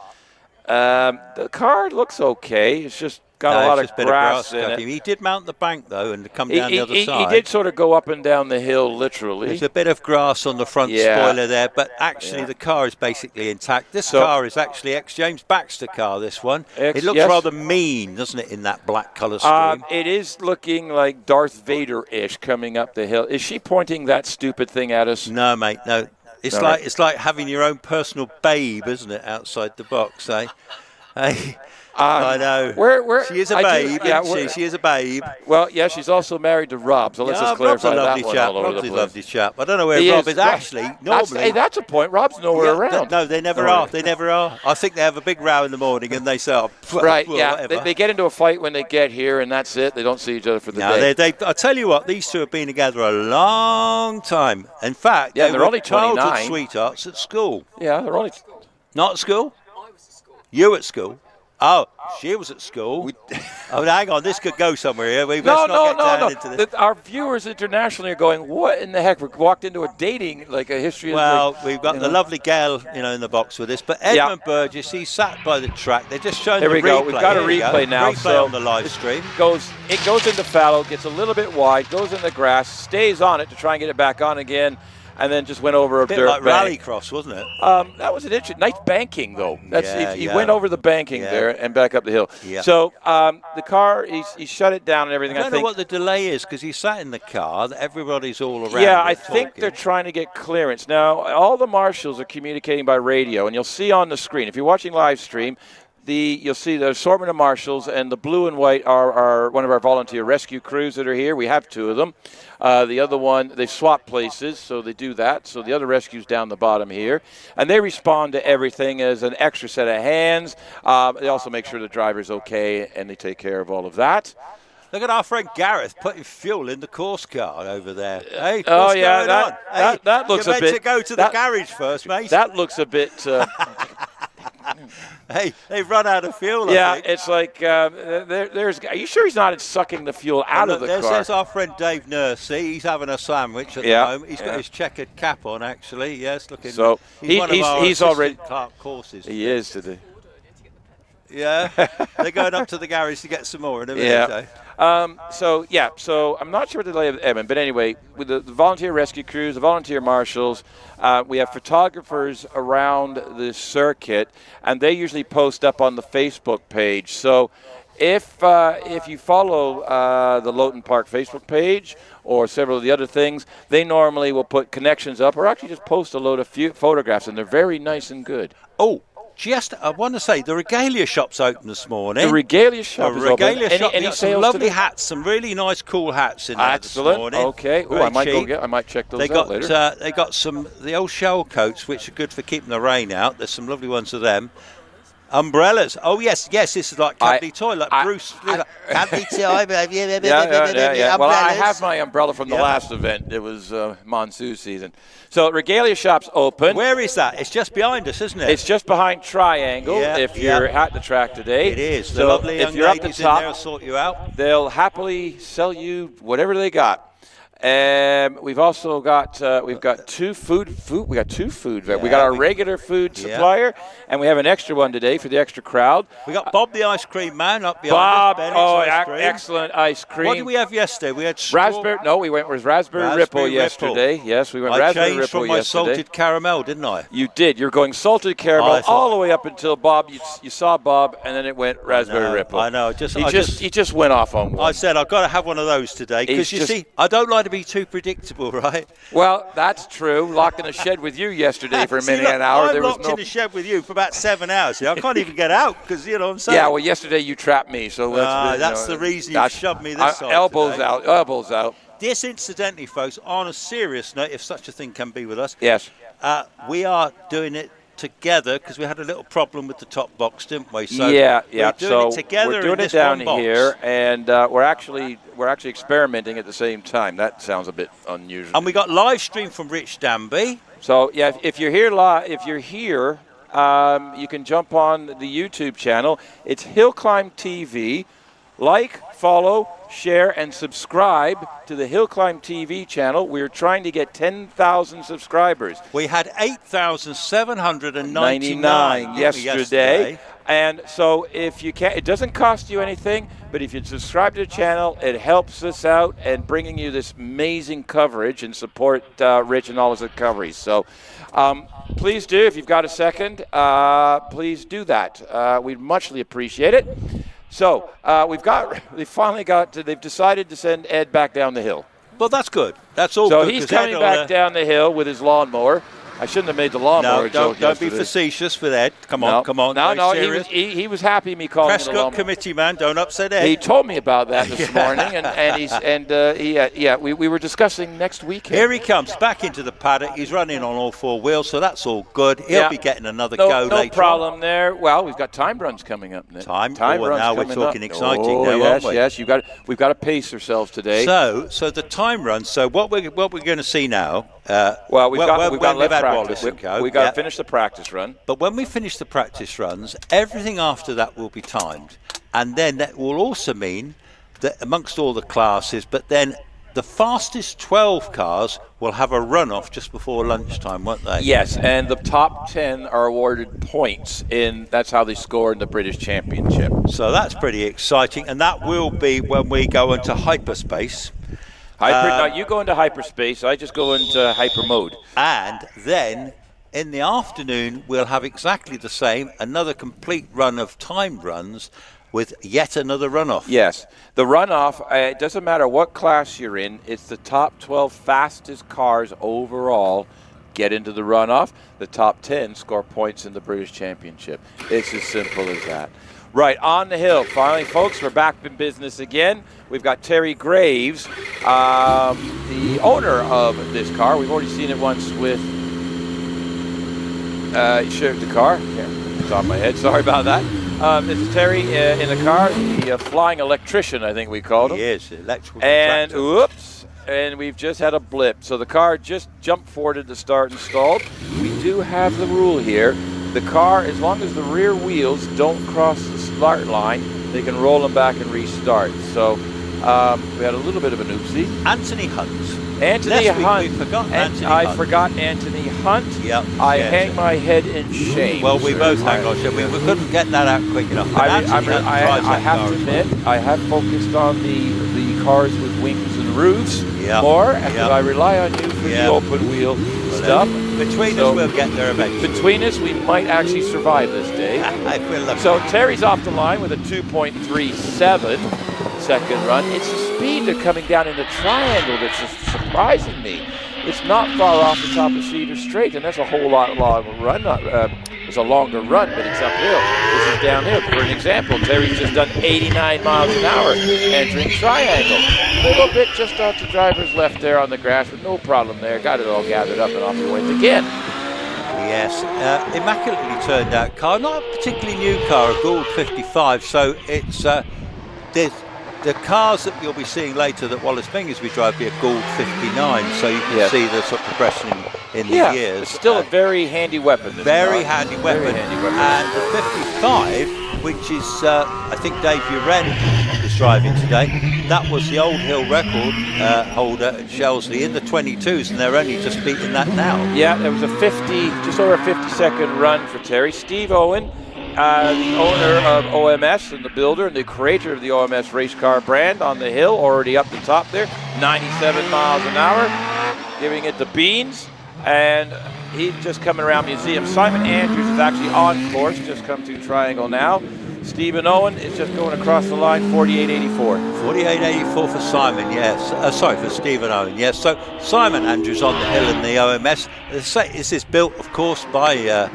B: The car looks okay. It's just got a lot of grass in it.
C: He did mount the bank, though, and come down the other side.
B: He did sort of go up and down the hill, literally.
C: There's a bit of grass on the front spoiler there, but actually the car is basically intact. This car is actually ex-James Baxter car, this one. It looks rather mean, doesn't it, in that black colour scheme?
B: It is looking like Darth Vader-ish coming up the hill. Is she pointing that stupid thing at us?
C: No, mate, no. It's like having your own personal babe, isn't it, outside the box, eh? Hey, I know. She is a babe, isn't she? She is a babe.
B: Well, yeah, she's also married to Rob, so let's just clarify that one all over the place.
C: Rob's a lovely chap. I don't know where Rob is actually. Normally,
B: that's a point. Rob's nowhere around.
C: No, they never are. They never are. I think they have a big row in the morning and they say,
B: right, yeah. They get into a fight when they get here, and that's it. They don't see each other for the day.
C: I tell you what, these two have been together a long time. In fact,
B: they're only 29.
C: Childhood sweethearts at school.
B: Yeah, they're only.
C: Not at school? I was at school. You at school? Oh, she was at school. Hang on, this could go somewhere here. We best not get down into this.
B: Our viewers internationally are going, what in the heck? We walked into a dating, like a history.
C: Well, we've got the lovely Gail, in the box with us. But Edmund Burgess, he's sat by the track. They're just showing the replay.
B: Here we go. We've got a replay now.
C: Replay on the live stream.
B: It goes into fallow, gets a little bit wide, goes in the grass, stays on it to try and get it back on again. And then just went over a
C: bit
B: dirt
C: like
B: bank.
C: rallycross, wasn't it?
B: That was an interesting. Nice banking, though. He went over the banking there and back up the hill.
C: Yeah.
B: So the car, he shut it down and everything.
C: I don't know what the delay is because he sat in the car. Everybody's all around.
B: Yeah, I think they're trying to get clearance. Now, all the marshals are communicating by radio, and you'll see on the screen, if you're watching live stream, you'll see the assortment of marshals, and the blue and white are one of our volunteer rescue crews that are here. We have two of them. The other one, they swap places, so they do that. So the other rescue's down the bottom here. And they respond to everything as an extra set of hands. They also make sure the driver's okay, and they take care of all of that.
C: Look at our friend Gareth putting fuel in the course car over there. Hey,
B: that looks a bit.
C: You're meant to go to the garage first, mate.
B: That looks a bit.
C: Hey, they've run out of fuel.
B: Yeah, it's like there's. Are you sure he's not sucking the fuel out of the car?
C: There's our friend Dave Nursey. He's having a sandwich at the moment. He's got his checkered cap on, actually. Yes, looking.
B: So he's already
C: Clark courses.
B: He is today.
C: Yeah, they're going up to the garage to get some more in a minute.
B: So I'm not sure what the delay of Edmund, but anyway, with the volunteer rescue crews, the volunteer marshals, we have photographers around the circuit, and they usually post up on the Facebook page. So if you follow the Loton Park Facebook page or several of the other things, they normally will put connections up or actually just post a load of photographs, and they're very nice and good.
C: Oh. I want to say the regalia shop's open this morning.
B: The regalia shop is open. Any sales
C: some lovely
B: today?
C: Hats, some really nice, cool hats in there this morning.
B: Okay. I might check those out later.
C: They got the old shell coats, which are good for keeping the rain out. There's some lovely ones of them. Umbrellas. Oh yes. This is like Cadley Toy, like Bruce. Cadley Toy.
B: Yeah. Well, I have my umbrella from the last event. It was monsoon season. So regalia shop's open.
C: Where is that? It's just behind us, isn't it?
B: It's just behind Triangle. If you're at the track today,
C: it is.
B: So
C: the lovely young
B: you're
C: ladies
B: up the top,
C: in there will sort you out.
B: They'll happily sell you whatever they got. We've also got two food. We got two food. We got our regular food supplier, and we have an extra one today for the extra crowd.
C: We got Bob the ice cream man up behind us.
B: Excellent ice cream.
C: What did we have yesterday? We had
B: raspberry. No, we went with raspberry Ripple yesterday. Yes, we went raspberry Ripple yesterday. I changed from my
C: salted caramel, didn't I?
B: You did. You're going salted caramel all the way up until Bob. You saw Bob, and then it went raspberry Ripple.
C: I know.
B: He just went off on one.
C: I said I've got to have one of those today because you see, I don't like to be too predictable, right?
B: Well, that's true. Locked in a shed with you yesterday for many an hour.
C: I'm locked in a shed with you for about 7 hours. I can't even get out because you know what I'm saying.
B: Yeah, well, yesterday you trapped me, so
C: that's the reason you shoved me this side.
B: Elbows out.
C: This, incidentally, folks, on a serious note, if such a thing can be with us.
B: Yes.
C: We are doing it together because we had a little problem with the top box, didn't we? So
B: we're
C: doing it together.
B: We're doing it down here, and we're actually experimenting at the same time. That sounds a bit unusual.
C: And we got live stream from Rich Danby.
B: So if you're here you can jump on the YouTube channel. It's HillClimb.TV, like, follow, share, and subscribe to the HillClimb.TV channel. We're trying to get 10,000 subscribers.
C: We had 8,799
B: yesterday. And so if you can, it doesn't cost you anything, but if you subscribe to the channel, it helps us out and bringing you this amazing coverage and support Rich and all his recoveries. So please do, if you've got a second, please do that. We'd muchly appreciate it. So they've decided to send Ed back down the hill.
C: Well, that's good. That's all
B: so
C: good.
B: So he's coming back down the hill with his lawnmower. I shouldn't have made the lawnmower joke.
C: Don't be facetious with Ed. Come on.
B: No, he was happy me calling him the lawnmower.
C: Prescott committee man, don't upset Ed.
B: He told me about that this morning, we were discussing next weekend.
C: Here he comes back into the paddock. He's running on all four wheels, so that's all good. He'll be getting another go later.
B: No problem there. Well, we've got time runs coming up.
C: Time runs now we're talking exciting now, aren't we?
B: Yes, we've got to pace ourselves today.
C: So the time runs. So what we're going to see now.
B: We've got left
C: Wallace
B: we've got to finish the practice run.
C: But when we finish the practice runs, everything after that will be timed. And then that will also mean that amongst all the classes, but then the fastest 12 cars will have a run-off just before lunchtime, won't they?
B: Yes, and the top 10 are awarded points. That's how they score in the British Championship.
C: So that's pretty exciting. And that will be when we go into hyperspace.
B: Now you go into hyperspace, I just go into hyper mode.
C: And then in the afternoon, we'll have exactly the same, another complete run of timed runs with yet another runoff.
B: Yes, the runoff, it doesn't matter what class you're in, it's the top 12 fastest cars overall get into the runoff. The top 10 score points in the British Championship. It's as simple as that. Right, on the hill. Finally, folks, we're back in business again. We've got Terry Graves, the owner of this car. We've already seen it once with the car. Yeah, it's on my head. Sorry about that. This is Terry in the car, the flying electrician, I think we called him.
C: Yes, electrical
B: And
C: contractor.
B: oops, and we've just had a blip. So the car just jumped forwarded to start and stalled. We do have the rule here. The car, as long as the rear wheels don't cross the start line, they can roll them back and restart. So we had a little bit of an oopsie.
C: Anthony Hunt.
B: Anthony Hunt.
C: We forgot Anthony
B: I
C: Hunt.
B: forgot Anthony Hunt.
C: Yep.
B: I hang my head in shame.
C: Well, we both hang our shame. We couldn't get that out quick enough.
B: I have to admit, I have focused on the cars with wings and roofs more, and I rely on you for the open wheel stuff.
C: Between us, we'll get there eventually.
B: Between us, we might actually survive this day. So Terry's off the line with a 2.37 second run. It's the speed they're coming down in the triangle that's just surprising me. It's not far off the top of Cedar Straight, and that's a whole lot longer run. It's a longer run, but it's uphill. This is downhill. For an example, Terry's just done 89 miles an hour entering triangle. A little bit just off the driver's left there on the grass, but no problem there. Got it all gathered up and off he went again.
C: Yes, immaculately turned out car. Not a particularly new car, a Gould 55. So it's the cars that you'll be seeing later that Wallace Menzies we drive be a Gould 59. So you can see the sort of progression in the years.
B: It's still a very handy weapon.
C: Very handy weapon. And the 55, which is, I think Dave Uren is driving today, that was the old hill record holder at Shelsley in the 22s, and they're only just beating that now.
B: Yeah, there was just over a 50-second run for Terry. Steve Owen, the owner of OMS and the builder and the creator of the OMS race car brand on the hill, already up the top there, 97 miles an hour, giving it the beans. And he's just coming around museum. Simon Andrews is actually on course, just come to Triangle now. Stephen Owen is just going across the line, 48.84.
C: 48.84 for Simon, yes. Sorry, for Stephen Owen, yes. So Simon Andrews on the hill in the OMS. This is built, of course, by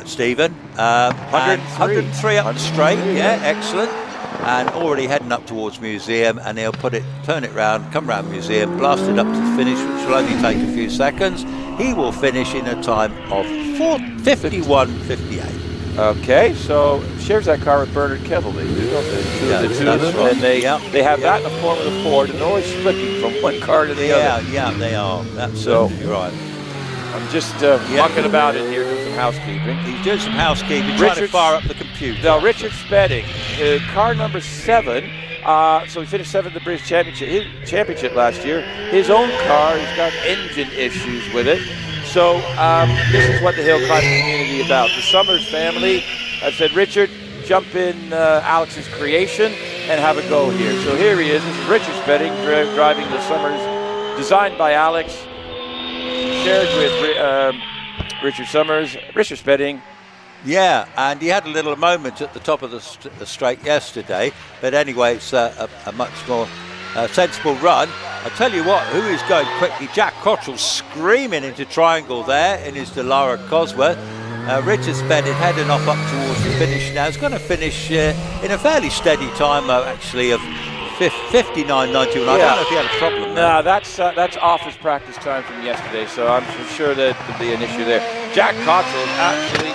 C: Stephen. 103 up the straight, excellent. And already heading up towards museum, and he'll turn it round, come round museum, blast it up to the finish, which will only take a few seconds. He will finish in a time of 51.58.
B: Okay, so shares that car with Bernard Kettle, they do, don't they? And they have that in the form of the Ford, and they're always flipping from one car to the other.
C: Yeah, they are. Absolutely right.
B: I'm just mucking about in here, doing some housekeeping.
C: He's doing some housekeeping, trying to fire up the computer Thank you.
B: Now, Richard Spedding, car number 7. So he finished 7th at the British Championship last year. His own car, he's got engine issues with it. So this is what the hill climbing community is about. The Summers family have said, Richard, jump in Alex's creation and have a go here. So here he is. This is Richard Spedding driving the Summers, designed by Alex, shared with Richard Summers. Richard Spedding.
C: Yeah, and he had a little moment at the top of the straight yesterday, but anyway, it's a much more sensible run. I'll tell you what, who is going quickly? Jack Cottrell screaming into triangle there in his Delara Cosworth. Richard Spedding heading off up towards the finish now. He's going to finish in a fairly steady time, actually, of 59.91. I don't know if he had a problem.
B: No, that's off his practice time from yesterday, so I'm sure that could be an issue there. Jack Cottrell actually.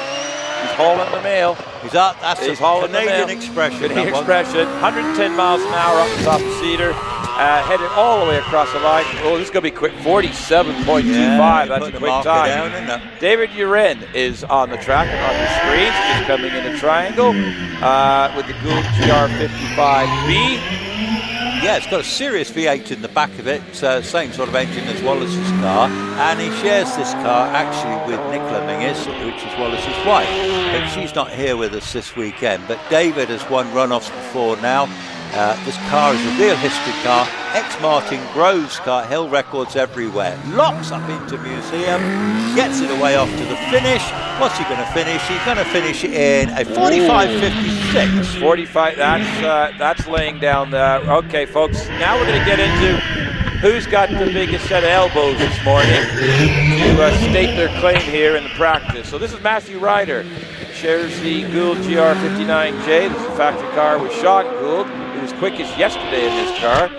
B: He's hauling the mail.
C: He's up. That's a Canadian expression.
B: Canadian expression. 110 miles an hour up the top of Cedar. Headed all the way across the line. Oh, this is going to be quick. 47.25.
C: Yeah,
B: that's a quick time.
C: Down,
B: David Uren is on the track and on the screens. Just coming in a triangle with the Gould GR55B.
C: Yeah, it's got a serious V8 in the back of it, same sort of engine as Wallace's car, and he shares this car actually with Nicola Menzies, which is Wallace's wife, but she's not here with us this weekend. But David has won runoffs before now. This car is a real history car, ex-Martin Groves car, hill records everywhere, locks up into museum, gets it away off to the finish. What's he going to finish? He's going to finish in a 45.56.
B: 45, that's laying down there. Okay, folks, now we're going to get into who's got the biggest set of elbows this morning to state their claim here in the practice. So this is Matthew Ryder, shares the Gould GR59J. This is a factory car with Sean Gould. He was quickest yesterday in this car.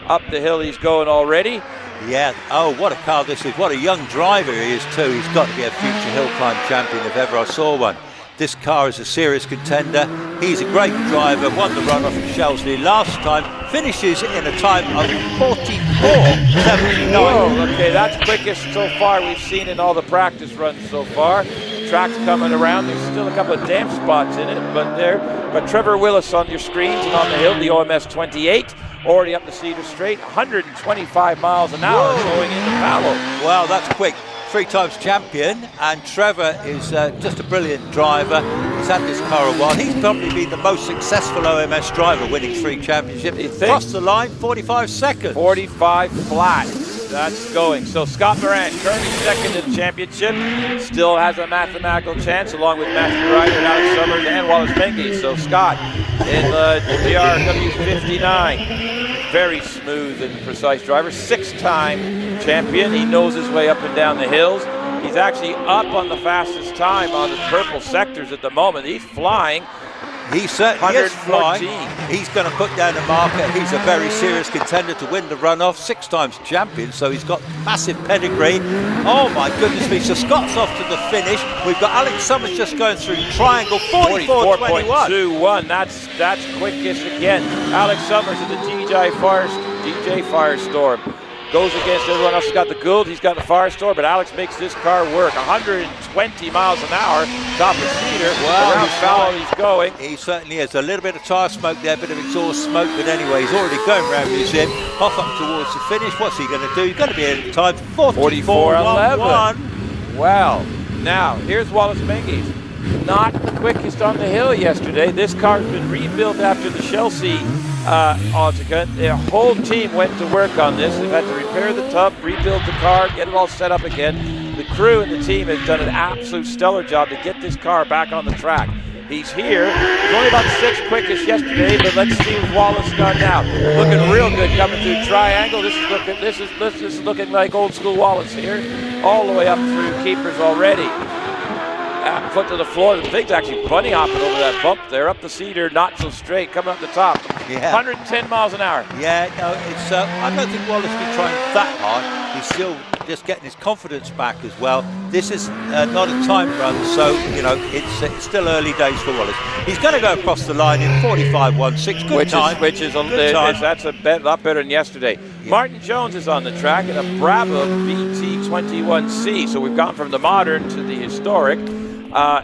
B: Up the hill he's going already.
C: Yeah, oh, what a car this is. What a young driver he is too. He's got to be a future Hillclimb champion if ever I saw one. This car is a serious contender. He's a great driver, won the runoff from Shelsley last time, finishes in a time of 44.79.
B: Whoa, okay, that's quickest so far we've seen in all the practice runs so far. Track's coming around. There's still a couple of damp spots in it, but Trevor Willis on your screens and on the hill, the OMS 28, already up the Cedar Straight, 125 miles an hour going into Fallow.
C: Wow, that's quick. 3-times champion, and Trevor is just a brilliant driver. He's had this car a while. He's probably been the most successful OMS driver, winning 3 championships. Crossed the line, 45 seconds.
B: 45 flat. That's going. So Scott Moran, currently second in the championship, still has a mathematical chance, along with Matthew Ryder, Alex Summers, and Wallace Menzies. So Scott in the GRW59. Very smooth and precise driver, 6-time champion. He knows his way up and down the hills. He's actually up on the fastest time on the purple sectors at the moment. He's flying.
C: He certainly is flying. He's going to put down the marker. He's a very serious contender to win the runoff, 6-times champion, so he's got massive pedigree. Oh my goodness me, so Scott's off to the finish. We've got Alex Summers just going through triangle, 44.21.
B: That's quickest again. Alex Summers in the DJ Firestorm. Goes against everyone else. He's got the Gould, he's got the Firestorm, but Alex makes this car work. 120 miles an hour, top of Cedar.
C: Wow,
B: around Fallow he's going.
C: He certainly is. A little bit of tyre smoke there, a bit of exhaust smoke, but anyway, he's already going around museum. Off up towards the finish. What's he going to do? He's going to be in time 44.11.
B: Well, now, here's Wallace Menzies. Not the quickest on the hill yesterday. This car's been rebuilt after the Chelsea Autica. The whole team went to work on this. They've had to repair the tub, rebuild the car, get it all set up again. The crew and the team has done an absolute stellar job to get this car back on the track. He's here. He's only about 6th quickest yesterday, but let's see what Wallace got now. Looking real good coming through triangle. This is looking like old school Wallace here, all the way up through keepers already. Foot to the floor. The thing's actually bunny hopping over that bump there. Up the Cedar, not so straight, coming up the top.
C: Yeah.
B: 110 miles an hour.
C: Yeah, no, it's. I don't think Wallace will be trying that hard. He's still just getting his confidence back as well. This is not a time run, so you know it's still early days for Wallace. He's going to go across the line in 45.16. Good time.
B: Which is that's a lot better than yesterday. Yeah. Martin Jones is on the track in a Brabham BT21C. So we've gone from the modern to the historic.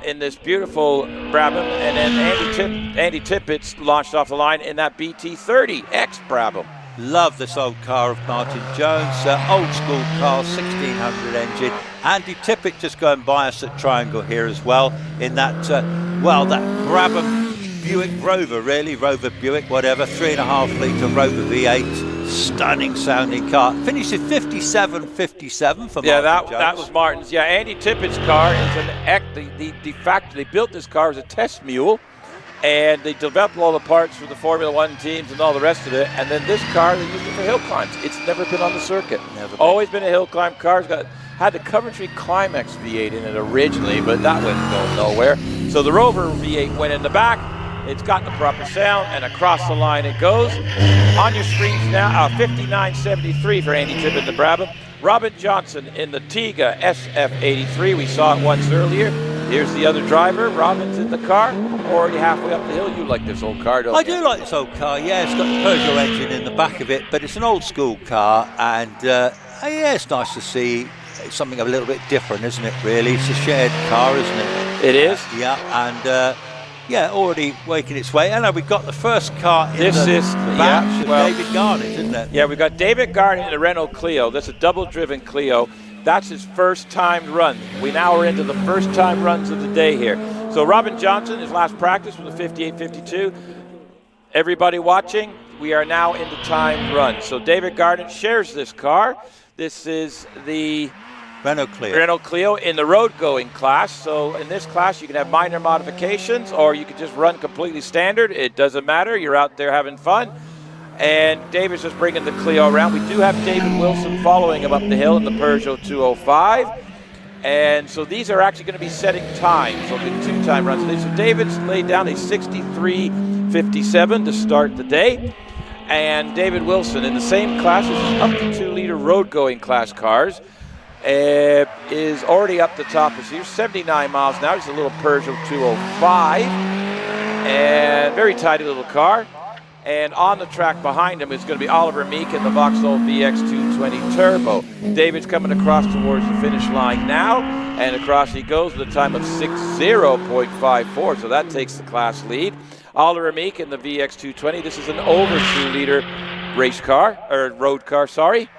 B: in this beautiful Brabham, and then Andy Tippett's launched off the line in that BT30X Brabham.
C: Love this old car of Martin Jones, old school car, 1600 engine. Andy Tippett just going by us at Triangle here as well in that, that Brabham Buick Rover, really, Rover Buick, whatever, 3.5 litre Rover V8, stunning sounding car. Finished at 57.57 for Martin Jones.
B: That was Martin's. Yeah, Andy Tippett's car is they built this car as a test mule. And they developed all the parts for the Formula One teams and all the rest of it. And then this car, they used it for hill climbs. It's never been on the circuit. Always been a hill climb car. Had the Coventry Climax V8 in it originally, but that wouldn't go nowhere. So the Rover V8 went in the back. It's got the proper sound, and across the line it goes. On your screens now, 59.73 for Andy Tippett, the Brabham. Robin Johnson in the Tiga SF83. We saw it once earlier. Here's the other driver. Robin's in the car, already halfway up the hill. You like this old car, don't you?
C: I do like this old car, yeah. It's got the Peugeot engine in the back of it, but it's an old school car, and yeah, it's nice to see something a little bit different, isn't it, really? It's a shared car, isn't it?
B: It is.
C: Yeah, and yeah, already making its way. And we've got the first car in the batch of David Garnett, isn't it?
B: Yeah, we've got David Garnett in the Renault Clio. That's a double-driven Clio. That's his first timed run. We now are into the first time runs of the day here. So Robin Johnson, his last practice was a 58.52. Everybody watching, we are now into timed runs. So David Garnett shares this car. This is the
C: Renault
B: Clio in the road going class. So in this class you can have minor modifications, or you can just run completely standard. It doesn't matter. You're out there having fun. And David's just bringing the Clio around. We do have David Wilson following him up the hill in the Peugeot 205. And so these are actually going to be setting times. So it'll be 2-time runs. So David's laid down a 63.57 to start the day. And David Wilson in the same class, which is up to 2-liter road-going class cars, is already up the top. He's 79 miles an hour. He's a little Peugeot 205. And very tidy little car. And on the track behind him is going to be Oliver Meek in the Vauxhall VX220 Turbo. David's coming across towards the finish line now, and across he goes with a time of 60.54, so that takes the class lead. Oliver Meek in the VX220. This is an over 2-liter race car, or road car, sorry.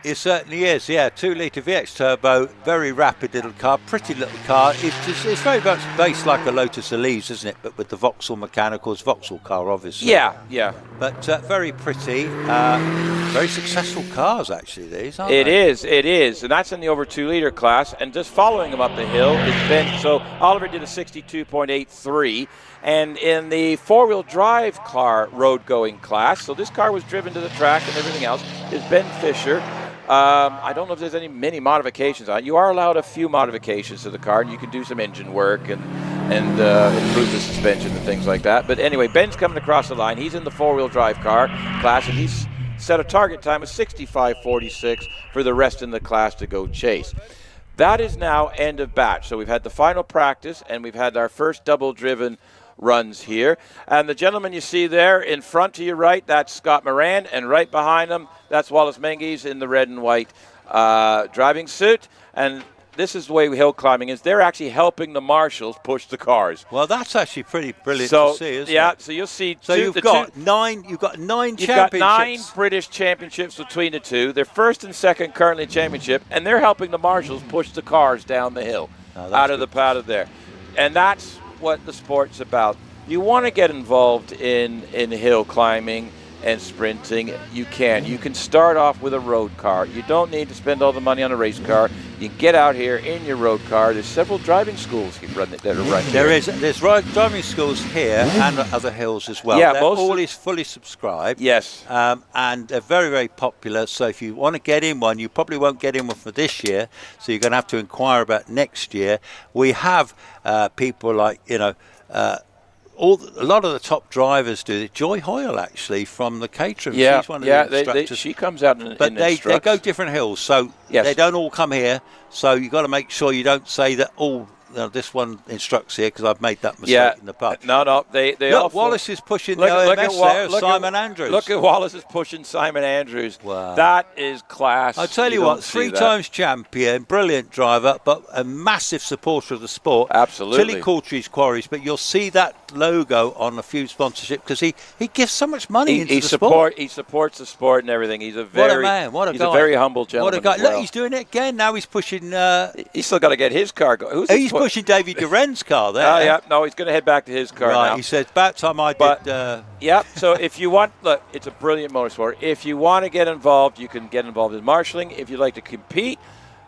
C: It certainly is, yeah. 2-litre VX turbo, very rapid little car, pretty little car. It's very much based like a Lotus Elise, isn't it? But with the Vauxhall mechanicals, Vauxhall car, obviously.
B: Yeah.
C: But very pretty, very successful cars, actually, these, aren't they?
B: It is. And that's in the over 2-liter class. And just following him up the hill is Ben. So Oliver did a 62.83. And in the 4-wheel drive car road-going class, so this car was driven to the track and everything else, is Ben Fisher. I don't know if there's many modifications on it. You are allowed a few modifications to the car, and you can do some engine work and improve the suspension and things like that. But anyway, Ben's coming across the line. He's in the 4-wheel drive car class, and he's set a target time of 65.46 for the rest in the class to go chase. That is now end of batch. So we've had the final practice, and we've had our first double-driven runs here. And the gentleman you see there in front to your right, that's Scott Moran, and right behind him, that's Wallace Menzies in the red and white driving suit. And this is the way hill climbing is. They're actually helping the marshals push the cars.
C: Well, that's actually pretty brilliant to see, isn't it?
B: Yeah, so you'll see.
C: So you've got nine championships.
B: You've got 9 British championships between the two. They're first and second currently in championship, and they're helping the marshals push the cars down the hill out of the path there. And that's what the sport's about. You want to get involved in hill climbing and sprinting, you can start off with a road car. You don't need to spend all the money on a race car. You can get out here in your road car. There's several driving schools that are running.
C: There's driving schools here and other hills as well.
B: Yeah,
C: they're always fully subscribed.
B: Yes.
C: And they're very, very popular. So if you want to get in one, you probably won't get in one for this year. So you're going to have to inquire about next year. We have people like, a lot of the top drivers do it. Joy Hoyle, actually, from the Caterham.
B: Yeah,
C: she's one of the instructors.
B: She comes out and
C: but they go different hills, so they don't all come here. So you've got to make sure you don't say that all this one instructs here because I've made that mistake in the past.
B: No. They
C: look,
B: also,
C: Wallace is pushing the OMS there. Simon Andrews.
B: Look at Wallace is pushing Simon Andrews.
C: Wow.
B: That is class.
C: I tell you what, 3 times champion, brilliant driver, but a massive supporter of the sport.
B: Absolutely.
C: Tilly Coultry's Quarries, but you'll see that logo on a few sponsorship because he gives so much money into the sport.
B: He supports the sport and everything. He's a very
C: man. What a
B: he's
C: guy.
B: a very humble gentleman.
C: What a guy!
B: Well.
C: Look, he's doing it again. Now he's pushing.
B: He's still got to get his car going.
C: He's pushing Davy Duren's car there.
B: Oh yeah, no, he's going to head back to his car
C: right,
B: now.
C: He said, "About time I did."
B: Yeah. So if you want, look, it's a brilliant motorsport. If you want to get involved, you can get involved in marshalling. If you'd like to compete,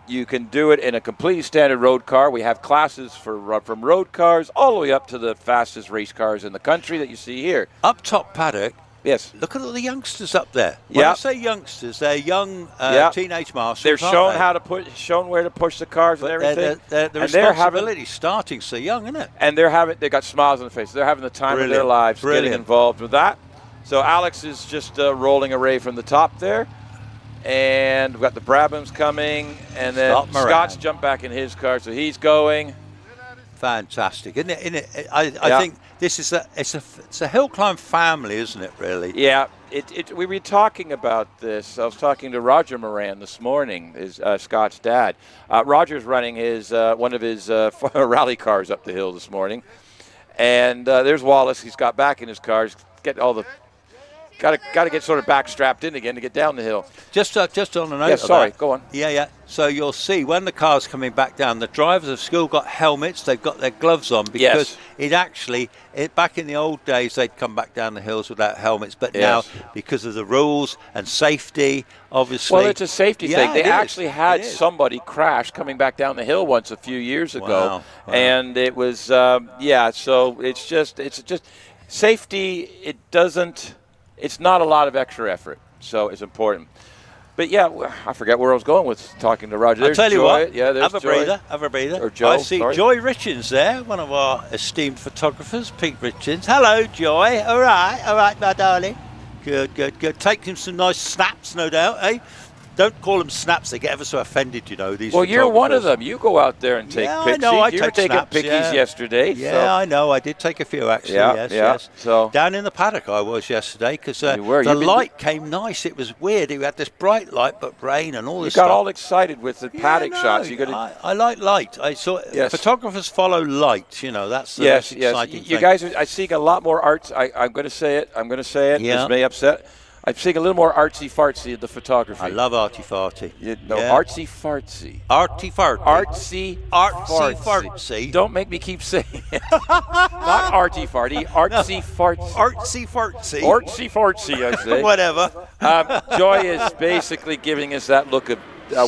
B: you can do it in a completely standard road car. We have classes for from road cars all the way up to the fastest race cars in the country that you see here.
C: Up top paddock.
B: Yes.
C: Look at all the youngsters up there. When I say youngsters, they're young teenage marshals.
B: They're shown where to push the cars and everything.
C: The responsibility's starting so young, isn't it?
B: And they've got smiles on their face. They're having the time of their lives getting involved with that. So Alex is just rolling away from the top there. And we've got the Brabhams coming. And then Scott's jumped back in his car, so he's going.
C: Fantastic, isn't it? I think this is it's a hill climb family, isn't it? Really?
B: Yeah. We were talking about this. I was talking to Roger Moran this morning, Scott's dad. Roger's running one of his rally cars up the hill this morning, and there's Wallace. He's got back in his car. He's getting all the. Got to get sort of back strapped in again to get down the hill.
C: Just on a note.
B: Yeah, sorry. Go on.
C: Yeah. So you'll see when the car's coming back down, the drivers have still got helmets. They've got their gloves on because back in the old days they'd come back down the hills without helmets, but now because of the rules and safety, obviously.
B: Well, it's a safety thing. They actually had somebody crash coming back down the hill once a few years ago, and it was So it's just safety. It's not a lot of extra effort, so it's important. But yeah, I forget where I was going with talking to Roger.
C: I'll tell you what.
B: Yeah, there's
C: Have a breather.
B: Or Joe,
C: I see Joy Richins there, one of our esteemed photographers, Pete Richins. Hello, Joy. All right, my darling. Good. Take him some nice snaps, no doubt, eh? Don't call them snaps. They get ever so offended, these
B: Well, you're one of them. You go out there and take pictures.
C: I know.
B: You were taking pickies yesterday.
C: Yeah, I know. I did take a few, actually. Yes.
B: So
C: down in the paddock I was yesterday because the light came nice. It was weird. You had this bright light, but rain and all this stuff.
B: You got all excited with the paddock shots.
C: I like light. I saw photographers follow light. That's the most exciting thing.
B: You guys, I see a lot more arts. I'm going to say it.
C: Yeah.
B: This may upset. I'm seeing a little more artsy-fartsy in the photography.
C: I love arty-farty.
B: Artsy-fartsy.
C: Artsy-fartsy. Artsy-fartsy.
B: Don't make me keep saying it. Not arty-farty, artsy-fartsy.
C: Artsy-fartsy.
B: Artsy-fartsy, I say.
C: Whatever.
B: Joy is basically giving us that look of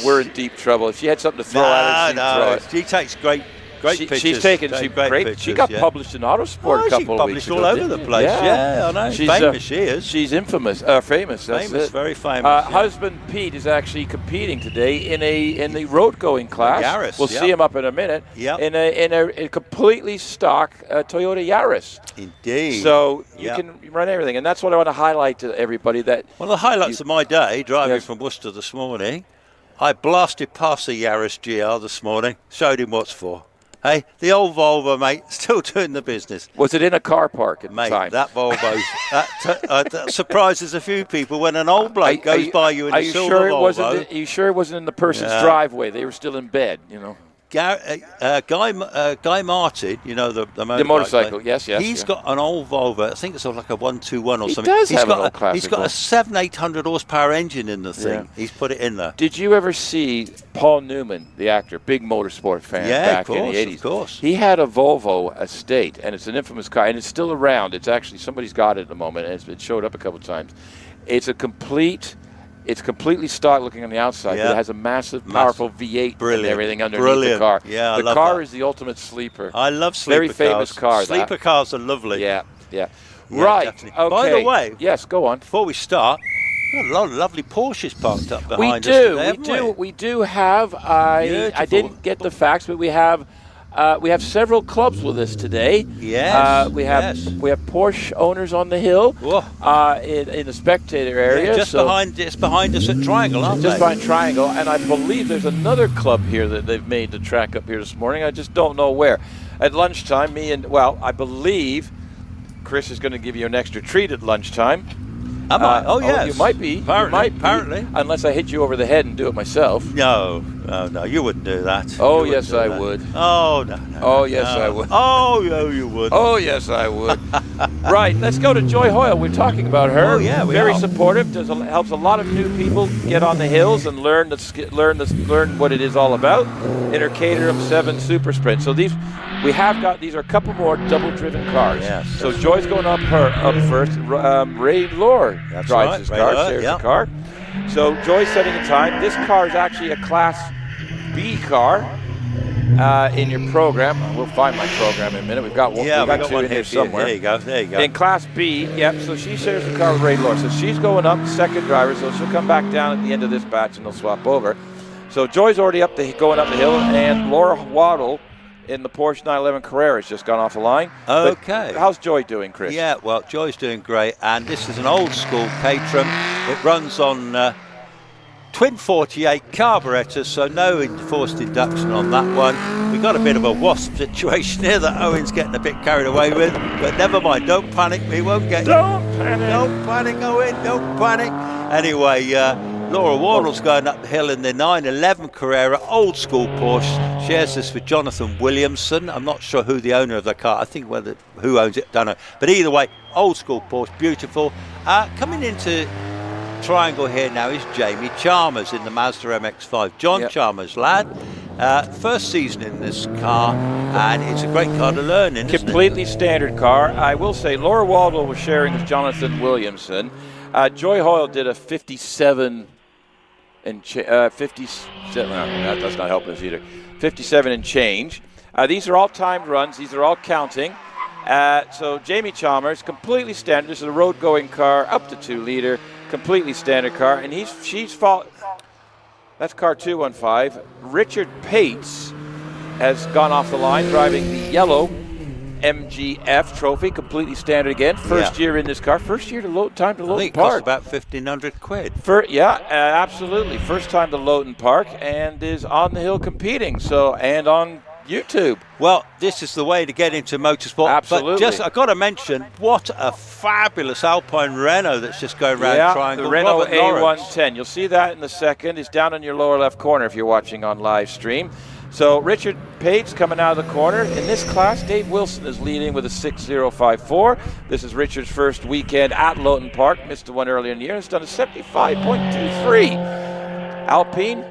B: we're in deep trouble. If she had something to throw at us, she'd throw it.
C: She takes great pictures.
B: She's taken great
C: pictures.
B: She got published in Autosport a couple of weeks ago.
C: She published all over the place. Yeah, I know. Famous she is.
B: She's infamous. Famous. That's it.
C: Very famous.
B: Husband Pete is actually competing today in the road going class.
C: Yaris.
B: We'll see him up in a minute.
C: Yep.
B: In a completely stock Toyota Yaris.
C: Indeed.
B: So you can run everything, and that's what I want to highlight to everybody. The
C: highlights of my day driving from Worcester this morning. I blasted past the Yaris GR this morning. Showed him what's for. Hey, the old Volvo, mate, still doing the business.
B: Was it in a car park at the time?
C: That Volvo, that surprises a few people when an old bloke goes by you in a silver Volvo.
B: Are you sure it wasn't in the person's driveway? They were still in bed,
C: Guy Martin, the
B: motorcycle, yes.
C: He's got an old Volvo. I think it's like a 121 or something.
B: He does have an old classic.
C: He's got a 700-800 horsepower engine in the thing. Yeah. He's put it in there.
B: Did you ever see Paul Newman, the actor, big motorsport fan back in the 80s?
C: Of course.
B: He had a Volvo Estate, and it's an infamous car, and it's still around. It's actually, somebody's got it at the moment, and it showed up a couple of times. It's completely stock looking on the outside, but it has a massive, powerful V8 and everything underneath the car.
C: Yeah,
B: the car is the ultimate sleeper.
C: I love sleeper
B: cars. Very famous car.
C: Sleeper cars are lovely.
B: Yeah. Right.
C: Definitely.
B: Okay.
C: By the way,
B: yes, go on.
C: Before we start, we've got a lot of lovely Porsches parked up behind us today,
B: We do have. I didn't get the facts, but we have We have several clubs with us today.
C: Yes.
B: We have Porsche owners on the hill in the spectator area.
C: Yeah, it's behind us at Triangle, aren't
B: just
C: they?
B: behind Triangle, and I believe there's another club here that they've made the track up here this morning. I just don't know where. At lunchtime, I believe Chris is going to give you an extra treat at lunchtime.
C: Am I? Oh, yes.
B: You might be.
C: Apparently.
B: Unless I hit you over the head and do it myself.
C: No, you wouldn't do that.
B: Oh, yes, I would.
C: Oh, no.
B: Oh, yes, I would.
C: Oh, no, you would.
B: Oh, yes, I would. Right, let's go to Joy Hoyle. We're talking about her.
C: Oh, yeah, we
B: Very
C: are.
B: supportive. Helps a lot of new people get on the hills and learn what it is all about in her Caterham 7 Super Sprint. So these are a couple more double-driven cars.
C: Yes.
B: So Joy's going up first. Ray Lore drives this car, shares the car. So Joy's setting a time. This car is actually a Class B car in your program. We'll find my program in a minute. We've got one.
C: Yeah,
B: we've got two in here somewhere.
C: There you go.
B: In Class B, so she shares the car with Ray Lore. So she's going up, second driver, so she'll come back down at the end of this batch and they'll swap over. So Joy's already going up the hill, and Laura Waddle in the Porsche 911 Carrera has just gone off the line.
C: Okay.
B: But how's Joy doing, Chris?
C: Yeah, well, Joy's doing great, and this is an old school Caterham. It runs on twin 48 carburetors, so no forced induction on that one. We've got a bit of a wasp situation here that Owen's getting a bit carried away with, but never mind, don't panic, we won't get...
B: Don't panic!
C: Don't panic, Owen, don't panic. Anyway, Laura Wardle's going up the hill in the 911 Carrera, old school Porsche. Shares this with Jonathan Williamson. I'm not sure who the owner of the car, I think who owns it, don't know. But either way, old school Porsche, beautiful. Coming into Triangle here now is Jamie Chalmers in the Mazda MX-5. John Chalmers, lad. First season in this car, and it's a great car to learn in,
B: Completely standard car. I will say Laura Waldwell was sharing with Jonathan Williamson. Joy Hoyle did a 57 and 57. That does not help us either. 57 and change. These are all timed runs. These are all counting. So Jamie Chalmers, completely standard. This is a road-going car, up to 2 liter, completely standard car, and that's car 215. Richard Pates has gone off the line, driving the yellow MGF trophy, completely standard again. First year in this car, first year to Loton Park.
C: I think it cost about 1,500 quid.
B: Absolutely. First time to Loton Park, and is on the hill competing. And on YouTube.
C: Well, this is the way to get into motorsport.
B: Absolutely.
C: But I've got to mention, what a fabulous Alpine Renault that's just going around Triangle.
B: The Renault A110. You'll see that in the second. It's down in your lower left corner if you're watching on live stream. So Richard Pates coming out of the corner. In this class, Dave Wilson is leading with a 6.054. This is Richard's first weekend at Loton Park. Missed the one earlier in the year. It's done a 75.23. Alpine.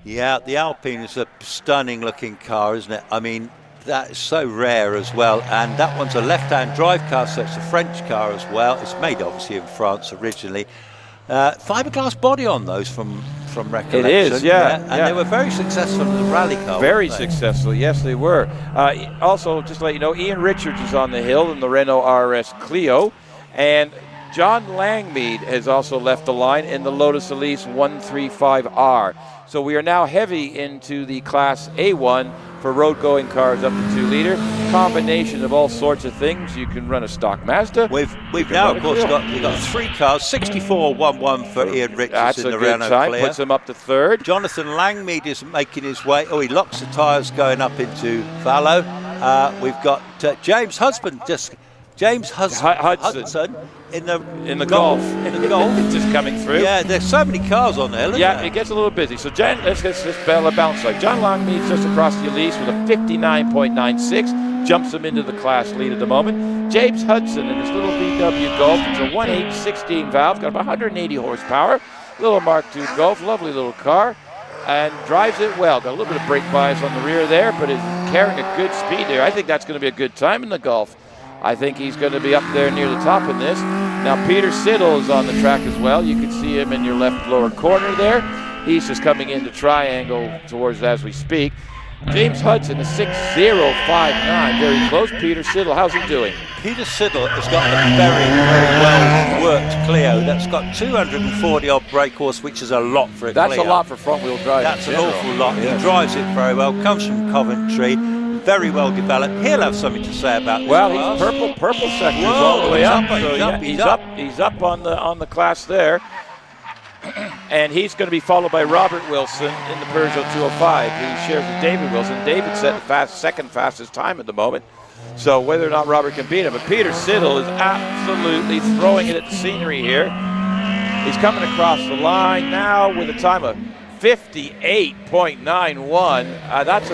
C: Yeah, the Alpine is a stunning looking car, isn't it? I mean, that is so rare as well. And that one's a left-hand drive car, so it's a French car as well. It's made obviously in France originally. Fiberglass body on those from recollection.
B: It is,
C: And they were very successful in the rally car.
B: Very successful, yes they were. Also, just to let you know, Ian Richards is on the hill in the Renault RS Clio, and John Langmead has also left the line in the Lotus Elise 135R. So we are now heavy into the Class A1 for road-going cars up to 2 liter. Combination of all sorts of things. You can run a stock Mazda.
C: We've now, of course, got 3 cars. 64.11 for Ian Richards in the Renault
B: time.
C: Clio.
B: Puts him up to 3rd.
C: Jonathan Langmead is making his way. Oh, he locks the tyres going up into Fallow. We've got James Hudson in the Golf.
B: In the Golf, just coming through.
C: Yeah, there's so many cars on there.
B: It gets a little busy. So let's bounce like John Langmead's just across the Elise with a 59.96. Jumps him into the class lead at the moment. James Hudson in his little VW Golf. It's a 1.816 valve, got about 180 horsepower. Little Mark II Golf, lovely little car, and drives it well. Got a little bit of brake bias on the rear there, but is carrying a good speed there. I think that's going to be a good time in the Golf. I think he's going to be up there near the top in this. Now, Peter Siddle is on the track as well. You can see him in your left lower corner there. He's just coming into Triangle towards as we speak. James Hudson, a 6.059, very close. Peter Siddle, how's he doing?
C: Peter Siddle has got a very, very well worked Clio that's got 240 odd brake horse, which is a lot for a Clio.
B: That's a lot for front wheel drive.
C: That's an awful lot. He drives it very well, comes from Coventry. very well developed. He'll have something to say about this
B: Well,
C: class.
B: he's purple sector's
C: Whoa,
B: all the way
C: he's
B: up.
C: up,
B: So
C: he's
B: yeah,
C: up.
B: he's up on the class there. And he's going to be followed by Robert Wilson in the Peugeot 205, who shares with David Wilson. David set the second fastest time at the moment. So whether or not Robert can beat him. But Peter Siddle is absolutely throwing it at the scenery here. He's coming across the line now with a time of 58.91. That's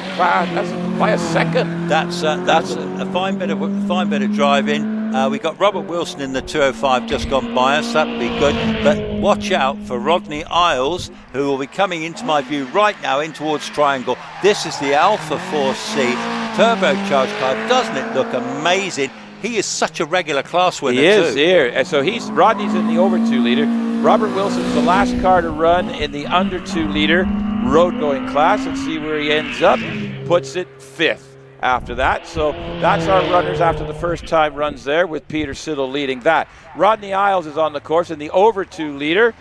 B: by a second.
C: That's a fine bit of driving. We got Robert Wilson in the 205 just gone by us. That'd be good. But watch out for Rodney Isles, who will be coming into my view right now in towards Triangle. This is the Alpha 4C turbocharged car. Doesn't it look amazing? He is such a regular class winner.
B: He is here. And so Rodney's in the over 2 liter. Robert Wilson's the last car to run in the under 2 liter road going class. Let's see where he ends up. Puts it 5th after that. So that's our runners after the first time runs there, with Peter Siddle leading that. Rodney Isles is on the course in the over 2 liter.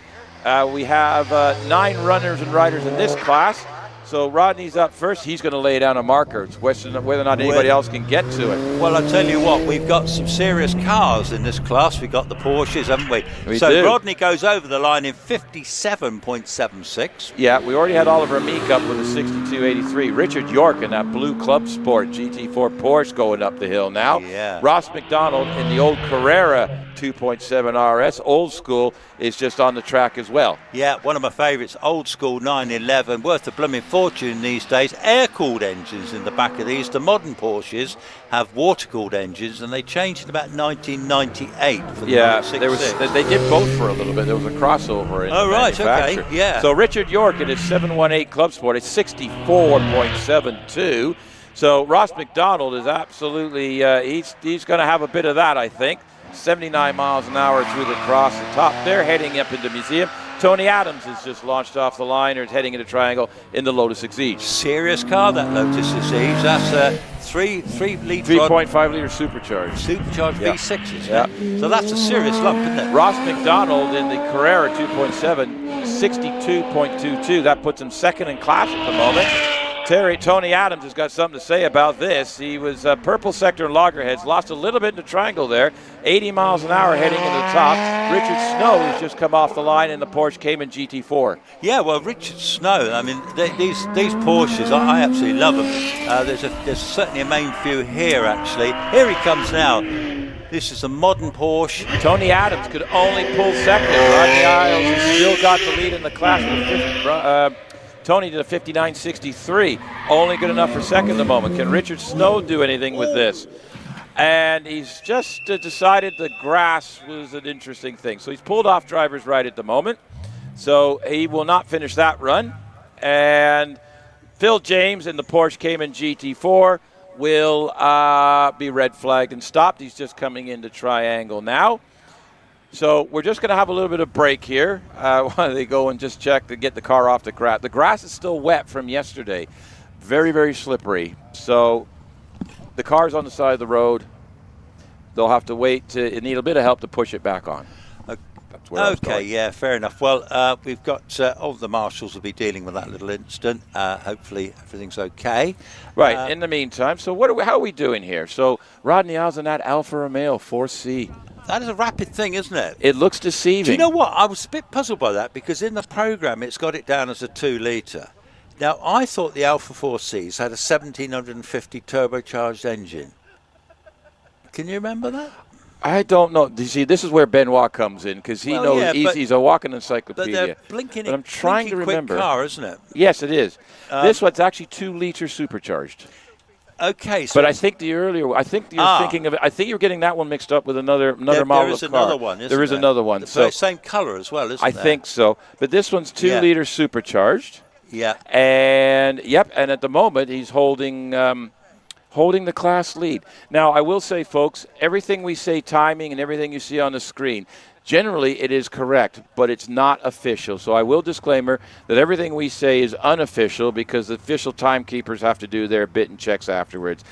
B: We have 9 runners and riders in this class. So Rodney's up first. He's going to lay down a marker. It's whether or not anybody else can get to it.
C: Well, I'll tell you what, we've got some serious cars in this class. We've got the Porsches, haven't we? So
B: do.
C: Rodney goes over the line in 57.76.
B: Yeah, we already had Oliver Meek up with a 62.83. Richard York in that blue Club Sport GT4 Porsche going up the hill now.
C: Yeah.
B: Ross McDonald in the old Carrera 2.7 RS, old school, is just on the track as well.
C: Yeah, one of my favourites, old school 911, worth a blooming fortune these days. Air-cooled engines in the back of these. The modern Porsches have water-cooled engines, and they changed in about 1998 for the 966.
B: They did both for a little bit. There was a crossover in the manufacturer.
C: Okay, yeah.
B: So Richard York in his 718 Club Sport is 64.72. So Ross McDonald is absolutely, he's going to have a bit of that, I think. 79 miles an hour through the cross the top. They're heading up into the museum. Tony Adams has just launched off the line, or is heading into Triangle in the Lotus Exige.
C: Serious car, that Lotus Exige. That's a 3.5
B: litre supercharged.
C: Supercharged V6s.
B: Yeah.
C: So that's a serious lump, isn't it?
B: Ross McDonald in the Carrera 2.7, 62.22. That puts him second in class at the moment. Tony Adams has got something to say about this. He was purple sector in Loggerheads, lost a little bit in the Triangle there, 80 miles an hour heading into the top. Richard Snow has just come off the line in the Porsche Cayman GT4.
C: Yeah, well, Richard Snow, I mean, these Porsches, I absolutely love them. There's certainly a main few here, actually. Here he comes now. This is a modern Porsche.
B: Tony Adams could only pull second. Rodney Isles has still got the lead in the class with Tony did a 59.63, only good enough for second at the moment. Can Richard Snow do anything with this? And he's just decided the grass was an interesting thing. So he's pulled off driver's right at the moment. So he will not finish that run. And Phil James in the Porsche Cayman GT4 will be red flagged and stopped. He's just coming into Triangle now. So we're just going to have a little bit of break here while they go and just check to get the car off the grass. The grass is still wet from yesterday. Very, very slippery. So the car's on the side of the road. They'll have to wait. It need a bit of help to push it back on. That's where I was going.
C: Yeah, fair enough. Well, we've got all the marshals will be dealing with that little incident. Hopefully everything's okay.
B: Right, in the meantime, so how are we doing here? So Rodney Isles in that Alfa Romeo 4C.
C: That is a rapid thing, isn't it?
B: It looks deceiving.
C: Do you know what? I was a bit puzzled by that, because in the programme it's got it down as a 2 litre. Now, I thought the Alpha 4Cs had a 1750 turbocharged engine. Can you remember that?
B: I don't know. You see, this is where Benoit comes in, because he knows he's a walking encyclopedia.
C: But they're blinking.
B: But I'm trying to remember.
C: Quick car, isn't it?
B: Yes, it is. This one's actually 2 litre supercharged.
C: Okay, so
B: but I think the earlier, I think you're thinking of it. I think you're getting that one mixed up with another model of car.
C: There is another one.
B: There is another one.
C: So same colour as well, isn't it?
B: I think so. But this one's 2 litre supercharged.
C: Yeah.
B: And and at the moment he's holding the class lead. Now I will say, folks, everything we say, timing and everything you see on the screen, generally it is correct, but it's not official. So I will disclaimer that everything we say is unofficial, because the official timekeepers have to do their bit and checks afterwards.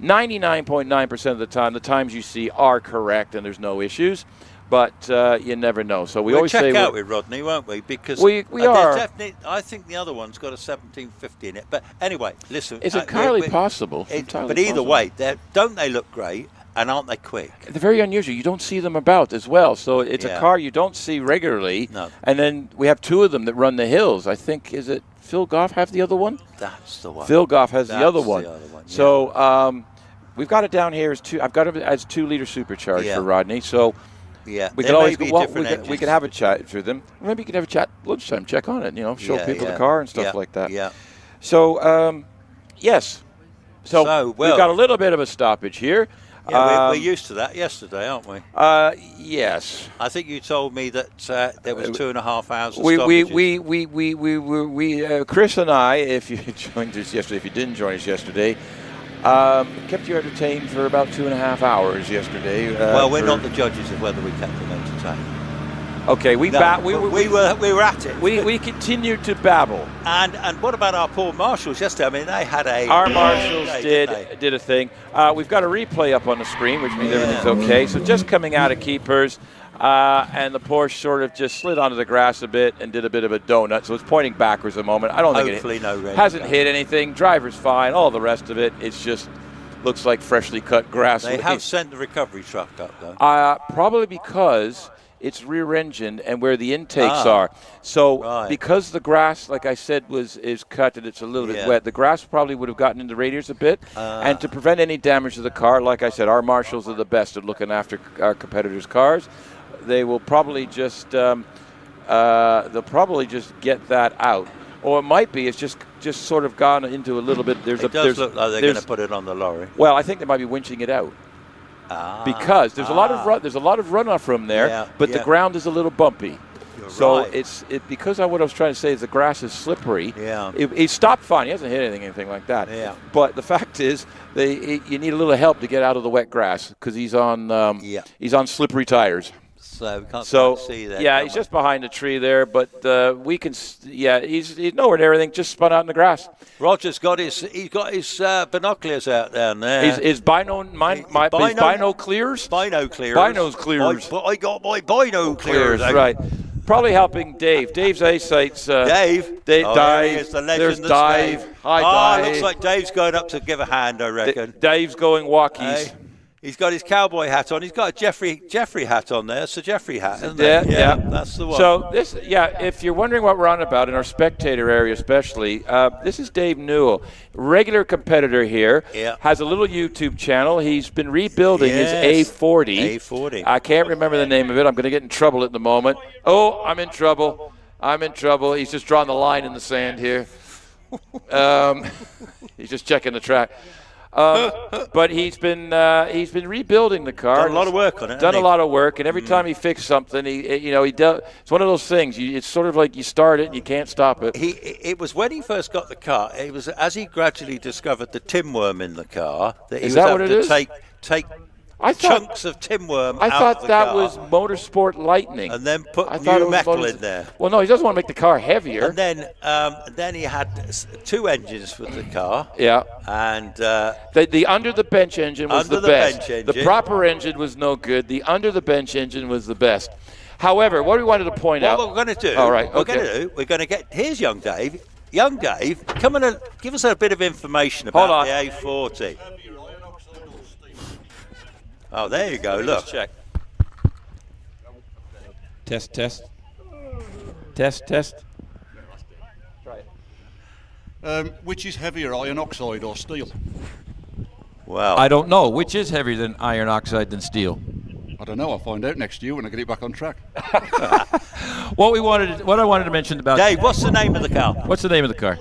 B: 99.9% of the time, the times you see are correct and there's no issues. but you never know. So
C: we'll
B: always
C: check
B: say
C: out with Rodney, won't we? Because
B: we are.
C: Definitely, I think the other one's got a 1750 in it. But anyway, listen.
B: It's entirely possible.
C: But either way, don't they look great? And aren't they quick?
B: They're very unusual. You don't see them about as well. So it's a car you don't see regularly.
C: No.
B: And then we have 2 of them that run the hills. I think, is it Phil Goff have the other one?
C: That's the one.
B: Phil Goff has the other one.
C: Yeah.
B: So we've got it down here as 2. I've got it as 2-liter supercharged for Rodney. So we can always we can have a chat through them. Maybe you can have a chat lunchtime, check on it. Show people the car and stuff like that.
C: Yeah.
B: So yes. So we've got a little bit of a stoppage here.
C: Yeah, we're used to that yesterday, aren't we?
B: Yes.
C: I think you told me that there was 2.5 hours of
B: stoppages. Chris and I, if you joined us yesterday, if you didn't join us yesterday, kept you entertained for about 2.5 hours yesterday.
C: Well, we're not the judges of whether we kept them entertained.
B: Okay, we were
C: at it.
B: We continued to babble.
C: And what about our poor marshals yesterday? I mean, they had
B: our marshals did a thing. We've got a replay up on the screen, which means everything's okay. So just coming out of keepers, and the Porsche sort of just slid onto the grass a bit and did a bit of a donut. So it's pointing backwards a moment. I don't think it hasn't hit anything. Driver's fine. All the rest of it, it's just looks like freshly cut grass.
C: They have sent the recovery truck up though.
B: Probably because it's rear-engined and where the intakes are. So because the grass, like I said, is cut and it's a little bit wet, the grass probably would have gotten into the radiators a bit. And to prevent any damage to the car, like I said, our marshals are the best at looking after our competitors' cars. They will probably just get that out. Or it might be it's just sort of gone into a little bit.
C: It does look like they're going to put it on the lorry.
B: Well, I think they might be winching it out. Because there's a lot of runoff room there, but the ground is a little bumpy. It's because what I was trying to say is the grass is slippery. He stopped fine. He hasn't hit anything like that. But the fact is, you need a little help to get out of the wet grass because he's on slippery tires.
C: So we can't see that.
B: Yeah, he's just behind the tree there, but we can. Yeah, he's nowhere near everything. Just spun out in the grass.
C: Roger's got his binoculars out down there.
B: His binoculars.
C: Binoculars. I got my binoculars.
B: Right. Probably helping Dave. Dave's eyesight's.
C: Dave.
B: Dave.
C: The legend.
B: There's Dave. Hi, Dave.
C: Looks like Dave's going up to give a hand, I reckon.
B: Dave's going walkies.
C: He's got his cowboy hat on. He's got a Jeffrey hat on there. It's a Jeffrey hat, isn't it? Yeah, that's the one.
B: So if you're wondering what we're on about in our spectator area especially, this is Dave Newell, regular competitor here, has a little YouTube channel. He's been rebuilding his A40.
C: A40.
B: I can't remember the name of it. I'm going to get in trouble at the moment. Oh, I'm in trouble. He's just drawing the line in the sand here. He's just checking the track. But he's been rebuilding the car.
C: Done a lot of work on it.
B: Done a lot of work, and every time he fixed something, he does. It's one of those things. It's sort of like you start it and you can't stop it.
C: It was when he first got the car. It was as he gradually discovered the tinworm in the car that he was able to take chunks of tinworm out of the car.
B: I thought that was Motorsport Lightning.
C: And then put new metal in there.
B: Well, no, he doesn't want to make the car heavier.
C: And then he had 2 engines with the car.
B: Yeah.
C: And
B: the under-the-bench engine was the best. The proper engine was no good. The under-the-bench engine was the best. However, what we wanted to point out.
C: What we're going to do.
B: All right,
C: we're going to get. Here's young Dave. Young Dave, come and give us a bit of information about the A40. Oh, there you go. Look.
B: Let's check. Test. Try
D: it. Which is heavier, iron oxide or steel?
C: Well,
B: I don't know. Which is heavier than iron oxide than steel?
D: I don't know. I'll find out next year when I get it back on track.
B: What I wanted to mention about
C: Dave, what's the name of the car?
B: What's the name of the car?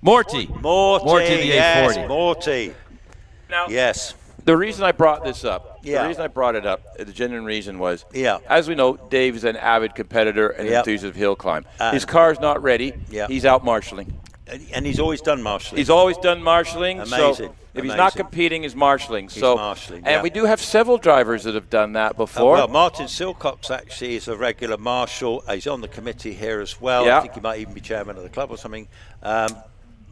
B: Morty, the A40.
C: Morty.
B: Now,
C: yes.
B: The reason I brought this up, the genuine reason was, as we know, Dave is an avid competitor and enthusiast of hill climb. His car's not ready. He's out marshalling.
C: And he's always done marshalling.
B: Amazing. So if he's not competing, he's marshalling. And we do have several drivers that have done that before.
C: Well, Martin Silcox actually is a regular marshal. He's on the committee here as well. I think he might even be chairman of the club or something.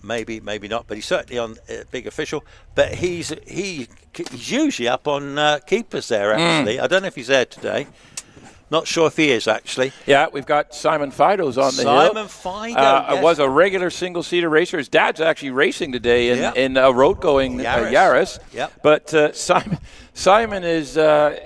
C: Maybe not, but he's certainly on big official. But he's usually up on keepers there, actually. I don't know if he's there today. Not sure if he is, actually.
B: Yeah, we've got Simon Fido's on the hill.
C: Simon Fido, yes.
B: Was a regular single-seater racer. His dad's actually racing today in a road-going Yaris.
C: Yep.
B: But Simon is,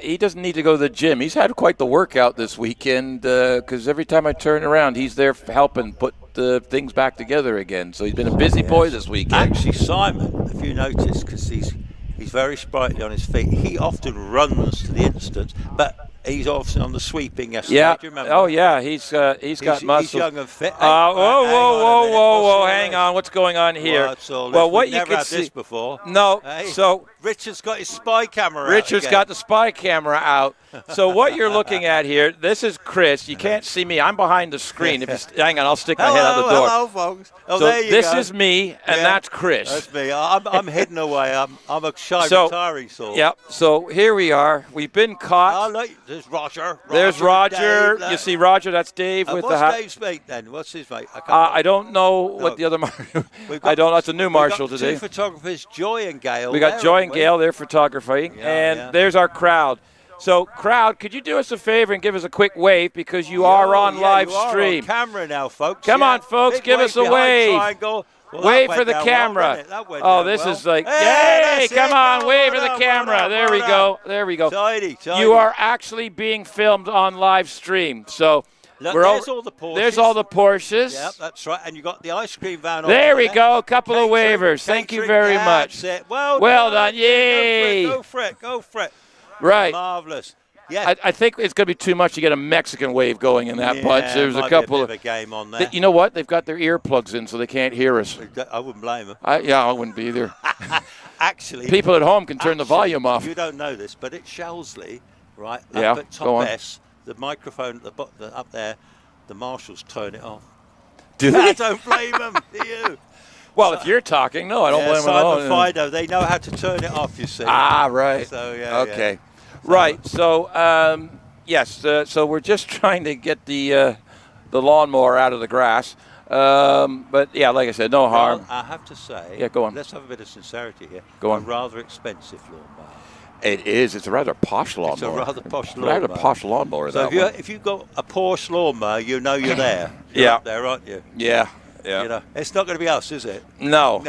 B: he doesn't need to go to the gym. He's had quite the workout this weekend because every time I turn around, he's there helping put the things back together again. So he's been a busy boy this weekend.
C: Actually, Simon, if you notice, because he's very sprightly on his feet, he often runs to the instance, but he's often on the sweeping yesterday.
B: Yeah.
C: Do you remember?
B: Oh, yeah. He's got muscles.
C: He's young and fit.
B: Whoa. Hang on. What's going on here?
C: Well, what you could see this before.
B: No.
C: Hey,
B: so
C: Richard's got his spy camera out.
B: Richard's got the spy camera out. So what you're looking at here, this is Chris. You can't see me. I'm behind the screen. Hang on, I'll stick my head out the door.
C: Hello, folks. Oh,
B: so
C: there you
B: this
C: go.
B: is me, and that's Chris.
C: That's me. I'm hidden away. I'm a shy retiring sort.
B: Yep. So here we are. We've been caught.
C: Oh, look, there's Roger.
B: There's Roger.
C: Dave,
B: you see Roger. That's Dave with the hat.
C: What's Dave's mate then? What's his mate?
B: I don't know what the other marshal. I don't know. It's a new marshal today.
C: Two photographers, Joy and Gail.
B: We got Joy and Gail there photographing, and there's our crowd. So, crowd, could you do us a favor and give us a quick wave because you are on live stream.
C: On camera now, folks.
B: Come on, folks,
C: Big
B: give us a wave.
C: Triangle. Well,
B: wave for the camera. This is like, yay, come on, wave for the camera. There we go. There we go.
C: Tidy.
B: You are actually being filmed on live stream. So,
C: look, there's all the Porsches.
B: There's all the Porsches.
C: Yep, that's right. And you got the ice cream van.
B: There we go. A couple of wavers. Thank you very much.
C: Well
B: done. Yay.
C: Go for it.
B: Right.
C: Marvelous. Yeah.
B: I think it's going to be too much to get a Mexican wave going in that bunch. There's a couple
C: of a game on there.
B: You know what? They've got their earplugs in so they can't hear us.
C: I wouldn't blame them.
B: I wouldn't be either.
C: Actually,
B: people at home can turn the volume off.
C: You don't know this, but at Shelsley, right,
B: up
C: at top S, the microphone at the bottom, up there, the marshals turn it off.
B: Do they?
C: I don't blame them. Do you?
B: Well, if you're talking, no, I don't blame them at all.
C: Simon Fido, they know how to turn it off, you see.
B: Right.
C: So,
B: okay. Right. So, yes. So we're just trying to get the lawnmower out of the grass. But yeah, like I said, no harm.
C: Well, I have to say.
B: Go on.
C: Let's have a bit of sincerity here.
B: Go on.
C: A rather expensive lawnmower.
B: It is. It's a rather posh lawnmower.
C: It's a rather posh lawnmower.
B: Rather posh lawnmower.
C: So if you've got a Porsche lawnmower, you know you're there. You're up there, aren't you?
B: Yeah.
C: You know, it's not going to be us, is it?
B: No.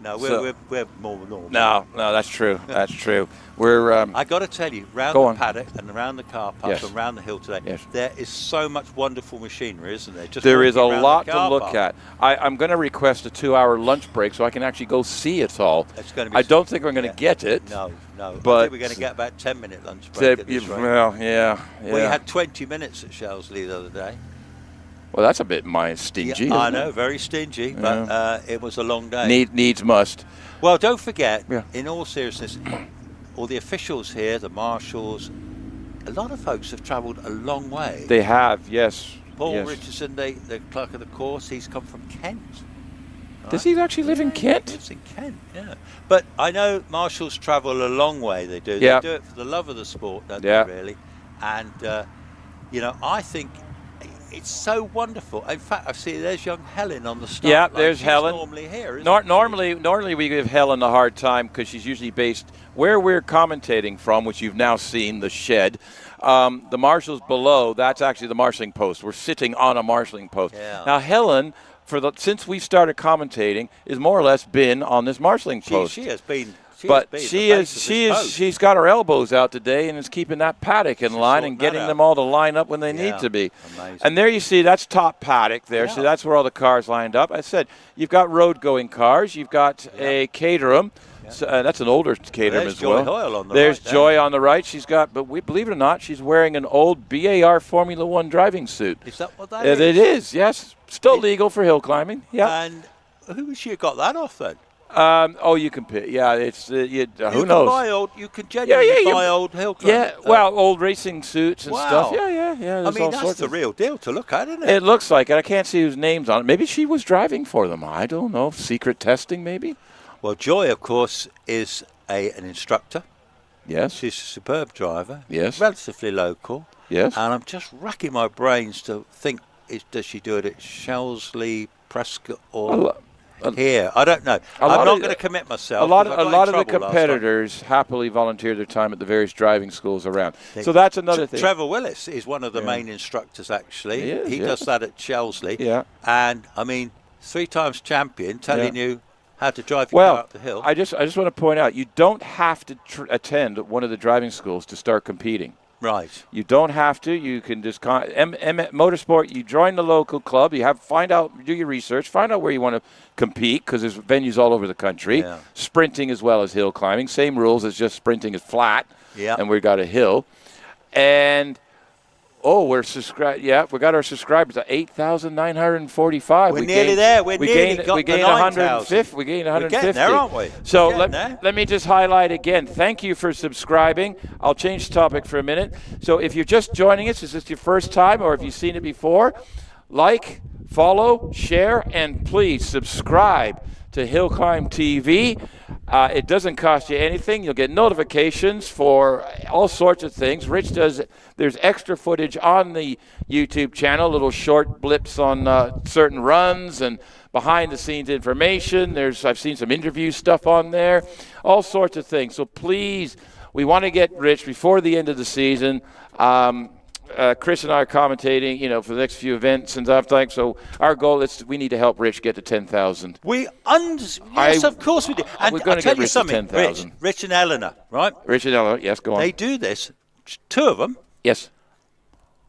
C: No, we're more normal.
B: No, that's true. That's true. We're.
C: I got to tell you, round the paddock and around the car park and around the hill today, there is so much wonderful machinery, isn't there?
B: There is a lot to look at. I'm going to request a 2-hour lunch break so I can actually go see it all.
C: It's going to be.
B: I don't think we're going to get it.
C: No.
B: But
C: I think we're going to get about 10-minute lunch break. At this rate.
B: Well, yeah.
C: We had 20 minutes at Shelsley the other day.
B: Well, that's a bit stingy.
C: I know, very stingy, but it was a long day.
B: Needs must.
C: Well, don't forget, in all seriousness, all the officials here, the marshals, a lot of folks have travelled a long way.
B: They have, yes.
C: Paul Richardson, the clerk of the course, he's come from Kent. Right?
B: Does he actually live in Kent?
C: He lives in Kent, yeah. But I know marshals travel a long way, they do.
B: Yeah.
C: They do it for the love of the sport, don't they, really? And, I think it's so wonderful. In fact, I see there's young Helen on the start line.
B: Yeah, there's Helen.
C: Normally here, isn't
B: normally we give Helen a hard time because she's usually based where we're commentating from, which you've now seen, the shed. The marshals below, that's actually the marshalling post. We're sitting on a marshalling post.
C: Yeah.
B: Now, Helen, since we started commentating, is more or less been on this marshalling post.
C: She has been.
B: She's got her elbows out today and is keeping that paddock in line and getting them all to line up when they need to be.
C: Amazing.
B: And there you see, that's top paddock there. So that's where all the cars lined up. I said, you've got road-going cars. You've got a Caterham. So, that's an older Caterham as well.
C: Joy on the
B: There's
C: right,
B: Joy on the right. She's got, but believe it or not, she's wearing an old BAR Formula One driving suit.
C: Is that what that is?
B: It is, yes. Still legal for hill climbing. Yeah.
C: And who she got that off then?
B: You can pick. Yeah, it's who knows?
C: You can genuinely buy old hill climbing.
B: Yeah, old racing suits and stuff. Yeah.
C: I mean, that's the real deal to look at, isn't it?
B: It looks like it. I can't see whose name's on it. Maybe she was driving for them. I don't know. Secret testing, maybe.
C: Well, Joy, of course, is an instructor.
B: Yes.
C: She's a superb driver.
B: Yes.
C: Relatively local.
B: Yes.
C: And I'm just racking my brains to think, does she do it at Shelsley, Prescott, or here. I don't know. I'm not going to commit myself.
B: A lot of the
C: trouble
B: competitors happily volunteer their time at the various driving schools around. So that's another thing.
C: Trevor Willis is one of the main instructors, actually. He does that at Chelsley.
B: Yeah.
C: And, I mean, 3 times champion, telling you how to drive your car up the hill.
B: I just want to point out, you don't have to attend one of the driving schools to start competing.
C: Right.
B: You don't have to. You can just motorsport. You join the local club. You do your research, find out where you want to compete, because there's venues all over the country. Yeah. Sprinting as well as hill climbing. Same rules as just sprinting is flat. Yeah. And we've got a hill. And we're subscribed. Yeah, we got our subscribers at 8,945.
C: We're nearly there. We gained
B: 150. We gained 150.
C: We're getting there, aren't we?
B: So let me just highlight again. Thank you for subscribing. I'll change the topic for a minute. So if you're just joining us, is this your first time, or if you've seen it before, like, follow, share, and please subscribe to HillClimb.TV. It doesn't cost you anything. You'll get notifications for all sorts of things. There's extra footage on the YouTube channel, little short blips on certain runs and behind-the-scenes information. I've seen some interview stuff on there, all sorts of things. So please, we want to get Rich before the end of the season. Chris and I are commentating, for the next few events and stuff like. So our goal is we need to help Rich get to 10,000.
C: Yes, of course we do. And
B: we're going to get Rich to 10,000.
C: Rich and Eleanor, right?
B: Rich and Eleanor, yes, go on.
C: They do this, 2 of them.
B: Yes.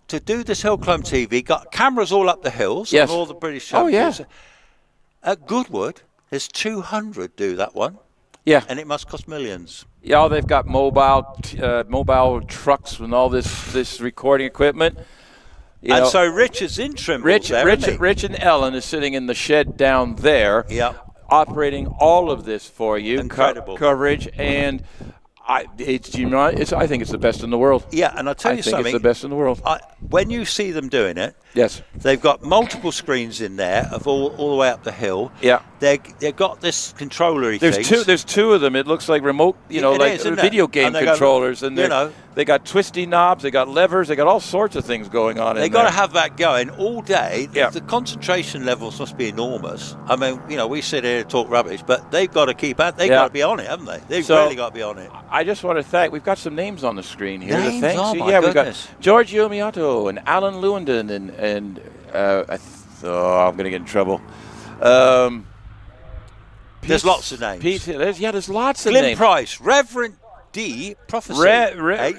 C: To do this HillClimb TV, got cameras all up the hills on all the British champions.
B: Oh,
C: yeah. At Goodwood, there's 200 do that one.
B: Yeah.
C: And it must cost millions.
B: Yeah, they've got mobile trucks and all this recording equipment.
C: So Rich is in Trimble there,
B: Rich and Ellen is sitting in the shed down there, operating all of this for you.
C: Incredible.
B: Coverage, and I think it's the best in the world.
C: Yeah, and I'll tell you something.
B: I think it's the best in the world.
C: When you see them doing it,
B: yes,
C: they've got multiple screens in there of all the way up the hill.
B: Yeah,
C: they've got this controller-y things.
B: There's 2 of them. It looks like remote, video game controllers, and they got twisty knobs, they got levers, they got all sorts of things going on.
C: They got to have that going all day. Yeah. The concentration levels must be enormous. I mean, we sit here and talk rubbish, but they've got to keep out. They've got to be on it, haven't they? They've really got to be on it.
B: I just want to thank. We've got some names on the screen here.
C: Names? Oh my
B: goodness. We've got George Yomiato and Alan Lewandon and I'm going to get in trouble.
C: There's lots of names.
B: There's lots of
C: names.
B: names.
C: Price, Reverend D. Prophecy.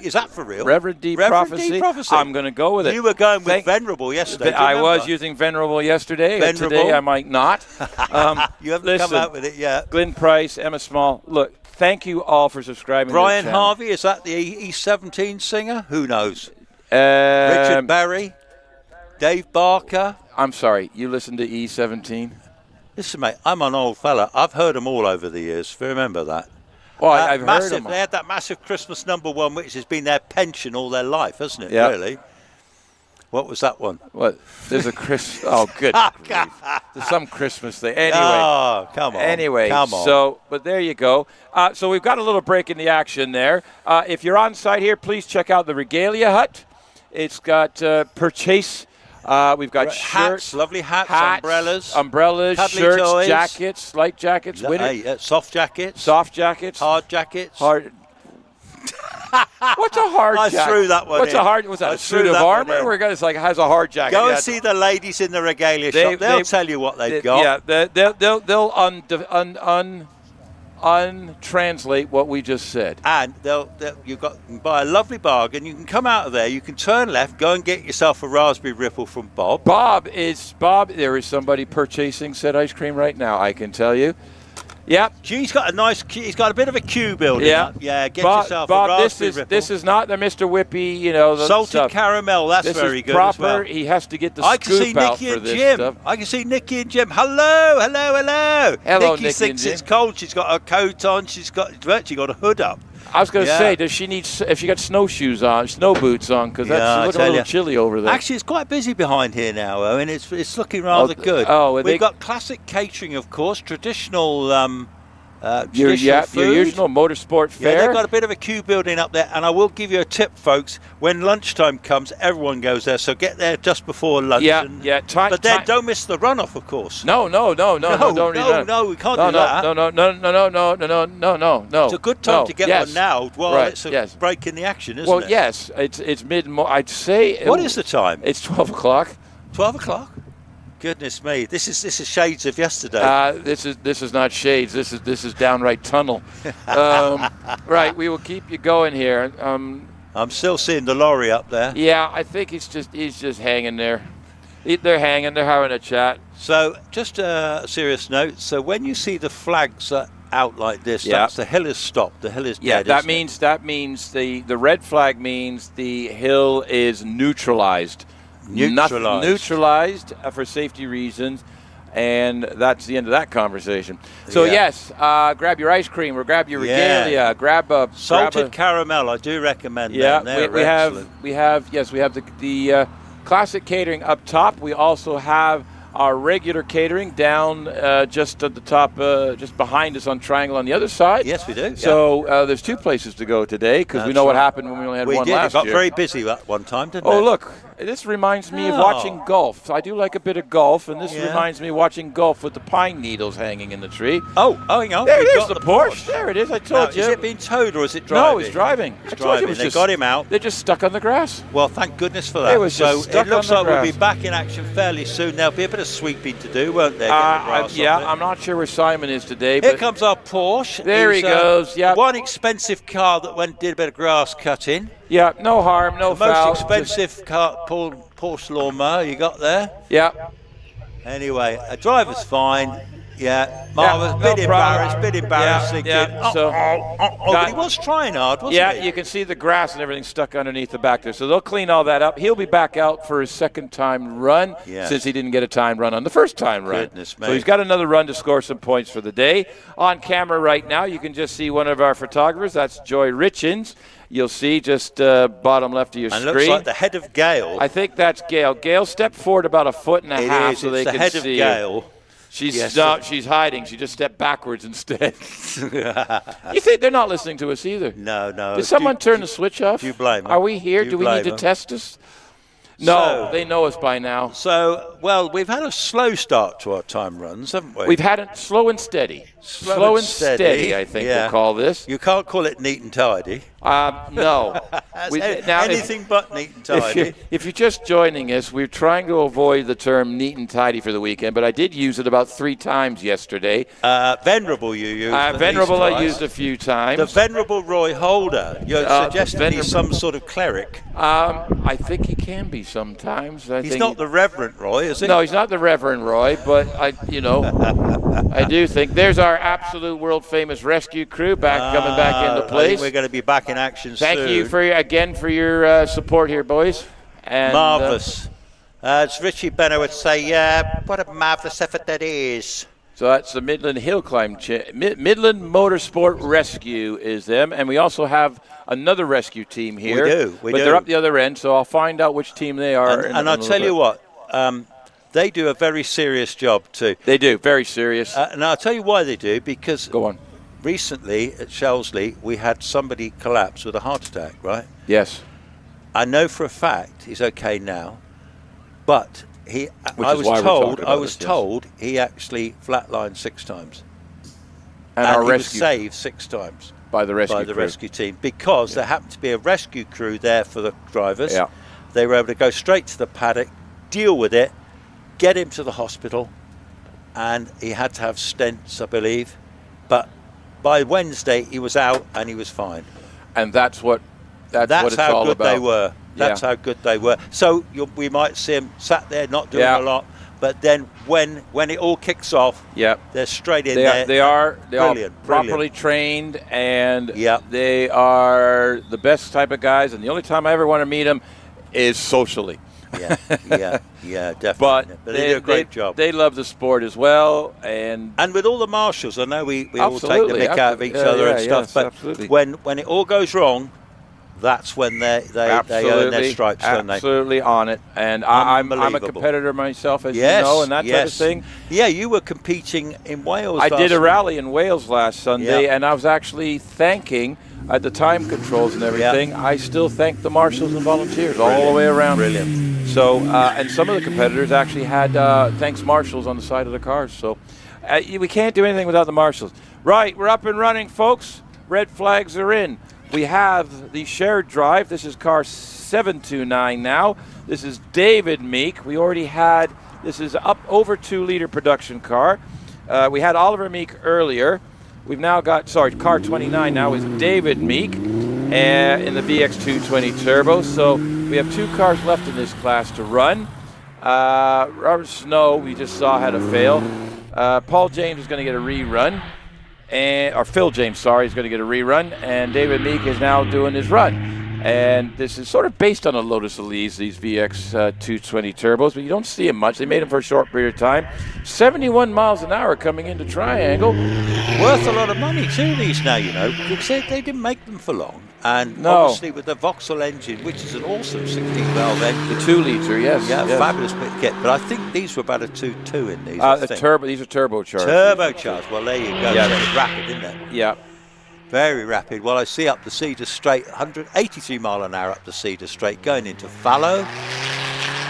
C: Is that for real?
B: Reverend D. Prophecy. I'm going to go with it.
C: You were going with Venerable yesterday.
B: I was using Venerable yesterday. Today I might not.
C: You haven't come out with it yet.
B: Glenn Price, Emma Small. Look, thank you all for subscribing.
C: Brian
B: to the channel.
C: Harvey, is that the E17 singer? Who knows? Richard Berry. Dave Barker.
B: I'm sorry, you listen to E17?
C: Listen, mate, I'm an old fella. I've heard them all over the years. Remember that.
B: Well, I've heard them.
C: They had that massive Christmas #1, which has been their pension all their life, hasn't it?
B: Yeah.
C: Really. What was that one?
B: What? There's a Christmas. Oh, good grief. There's some Christmas thing. Anyway.
C: Oh, come on.
B: Anyway,
C: come on.
B: So, but there you go. So we've got a little break in the action there. If you're on site here, please check out the Regalia Hut. It's got purchase. We've got shirts,
C: lovely hats,
B: umbrellas, shirts,
C: toys.
B: jackets, light jackets,
C: soft jackets, hard jackets.
B: What's a hard jacket?
C: I threw that one.
B: What's a hard? Was that a suit of armor? We're going to has a hard jacket.
C: Go and see the ladies in the regalia shop. They'll tell you what they've got.
B: Yeah, they'll untranslate what we just said.
C: And you can buy a lovely bargain. You can come out of there. You can turn left, go and get yourself a raspberry ripple from Bob.
B: Bob. There is somebody purchasing said ice cream right now. I can tell you. Yep.
C: He's got a bit of a queue building up. Yeah, get yourself
B: Bob,
C: a raspberry ripple.
B: This is not the Mr. Whippy, the
C: salted
B: stuff.
C: Caramel, that's
B: this
C: very
B: is
C: good
B: proper.
C: as well.
B: He has to get the scoop out for this stuff.
C: I can see Nikki and Jim. Hello.
B: Hello,
C: Nikki thinks it's cold. She's got her coat on. She's actually got a hood up.
B: I was going to say, does she need, if she got snowshoes on, snow boots on, because that's looking a little chilly over there.
C: Actually, it's quite busy behind here now, and it's looking rather good. We've got classic catering, of course, traditional
B: Your
C: food.
B: usual motorsport
C: Yeah,
B: fare.
C: they've got a bit of a queue building up there, and I will give you a tip, folks. When lunchtime comes, everyone goes there, so get there just before lunch. But then don't miss the runoff, of course.
B: No,
C: we can't do that.
B: No.
C: It's a good time to get on now while it's a break in the action, isn't it?
B: Well, yes, it's mid. I'd say.
C: What is the time?
B: It's 12 o'clock.
C: 12 o'clock. Goodness me, this is shades of yesterday.
B: This is not shades. This is downright tunnel. Right, we will keep you going here.
C: I'm still seeing the lorry up there.
B: Yeah, I think he's just hanging there. They're hanging. They're having a chat.
C: So, just a serious note. So, when you see the flags out like this, that's the hill is stopped. The hill is dead.
B: That means the red flag means the hill is neutralized. Neutralized for safety reasons, and that's the end of that conversation. So yes, grab your ice cream or grab your regalia, grab a
C: salted caramel. I do recommend them.
B: we have the classic catering up top. We also have our regular catering down just at the top, just behind us on Triangle on the other side.
C: Yes, we do.
B: So there's two places to go today because we know what happened when we only had one last year.
C: We got very busy that one time, didn't it?
B: Oh, look. This reminds me of watching golf. I do like a bit of golf, and this reminds me of watching golf with the pine needles hanging in the tree.
C: Oh, hang on.
B: There it is, the Porsche. There it is, I told you.
C: Is it being towed or is it driving?
B: No, it's driving.
C: It's driving. They got him out.
B: They're just stuck on the grass.
C: Well, thank goodness for that.
B: It was just stuck
C: it looks
B: on the
C: like
B: grass.
C: we'll be back in action fairly soon. There'll be a bit of sweeping to do, won't there?
B: I'm not sure where Simon is today.
C: Here comes our Porsche.
B: There he goes. Yeah.
C: One expensive car that did a bit of grass cutting.
B: Yeah, no harm, no foul.
C: Most expensive car, Porsche lawnmower you got there.
B: Yeah.
C: Anyway, a driver's fine. Yeah, marvellous. Bit embarrassing. But he was trying hard, wasn't he?
B: Yeah, you can see the grass and everything stuck underneath the back there. So they'll clean all that up. He'll be back out for his second time run since he didn't get a time run on the first time run.
C: Goodness me.
B: So he's got another run to score some points for the day. On camera right now, you can just see one of our photographers. That's Joy Richins. You'll see just bottom left of your screen.
C: And looks like the head of Gail.
B: I think that's Gail. Gail, step forward about a foot and a half so they can see.
C: It's the head of Gail.
B: She's hiding. She just stepped backwards instead. You think they're not listening to us either?
C: No.
B: Did someone turn the switch off?
C: Do you blame them?
B: Are we here? Do we need to test us? No, they know us by now.
C: So, we've had a slow start to our time runs, haven't we?
B: We've had it slow and steady. Slow and steady, I think we'll call this.
C: You can't call it neat and tidy.
B: No.
C: Anything but neat and tidy.
B: If you're just joining us, we're trying to avoid the term neat and tidy for the weekend, but I did use it about 3 times yesterday.
C: Venerable you used.
B: Venerable I used a few times.
C: The Venerable Roy Holder. You're suggesting he's some sort of cleric.
B: I think he can be sometimes.
C: He's not the Reverend Roy, is he?
B: No, he's not the Reverend Roy, but I do think there's our absolute world famous rescue crew coming back into place.
C: I think we're going to be back in action soon.
B: Thank you for your support here, boys. And,
C: marvellous. As Richie Benner would say, what a marvellous effort that is.
B: So that's the Midland Hillclimb Midland Motorsport Rescue is them, and we also have another rescue team here.
C: We do.
B: But they're up the other end, so I'll find out which team they are.
C: And I'll tell you what, they do a very serious job too.
B: They do, very serious.
C: And I'll tell you why they do, because
B: go on.
C: Recently at Shelsley, we had somebody collapse with a heart attack, right?
B: Yes.
C: I know for a fact he's okay now, but I was told he actually flatlined 6 times.
B: And
C: he was saved 6 times
B: by the rescue
C: rescue team because there happened to be a rescue crew there for the drivers.
B: Yeah.
C: They were able to go straight to the paddock, deal with it, get him to the hospital, and he had to have stents, I believe. But by Wednesday, he was out and he was fine.
B: And that's what it's all about.
C: That's how good they were. That's how good they were. So we might see them sat there not doing a lot, but then when it all kicks off, they're straight in there.
B: They are properly
C: brilliant.
B: trained, and they are the best type of guys. And the only time I ever want to meet them is socially.
C: Yeah, definitely.
B: But
C: they do a great job.
B: They love the sport as well, and
C: with all the marshals, I know we all take the mick out of each other and stuff. But when it all goes wrong, that's when they earn their stripes, don't they?
B: Absolutely on it. And I'm a competitor myself, as you know, and that type of thing.
C: Yeah, you were competing in Wales.
B: I did a rally in Wales last Sunday, and I was actually thanking, at the time controls and everything, I still thank the marshals and volunteers all the way around.
C: Brilliant.
B: So, and some of the competitors actually had thanks marshals on the side of the cars. So we can't do anything without the marshals. Right, we're up and running, folks. Red flags are in. We have the shared drive. This is car 729 now. This is David Meek. We already had, this is up over 2-liter production car. We had Oliver Meek earlier. We've now got, car 29 now is David Meek in the VX220 Turbo. So we have 2 cars left in this class to run. Robert Snow, we just saw, had a fail. Paul James is going to get a rerun. Or Phil James, is going to get a rerun, and David Meek is now doing his run. And this is sort of based on a Lotus Elise, these VX 220 turbos, but you don't see them much. They made them for a short period of time. 71 miles an hour coming into Triangle.
C: Worth a lot of money too, these now, you know, because they didn't make them for long. And obviously with the Vauxhall engine, which is an awesome 16-valve engine.
B: The 2-liter, yes.
C: Yeah, fabulous bit of kit. But I think these were about a 2.2 in these.
B: These are turbocharged.
C: Turbocharged. Well, there you go.
B: Yeah.
C: So rapid, isn't it?
B: Yeah.
C: Very rapid. Well, I see up the Cedar Straight, 183 mile an hour up the Cedar Straight, going into fallow.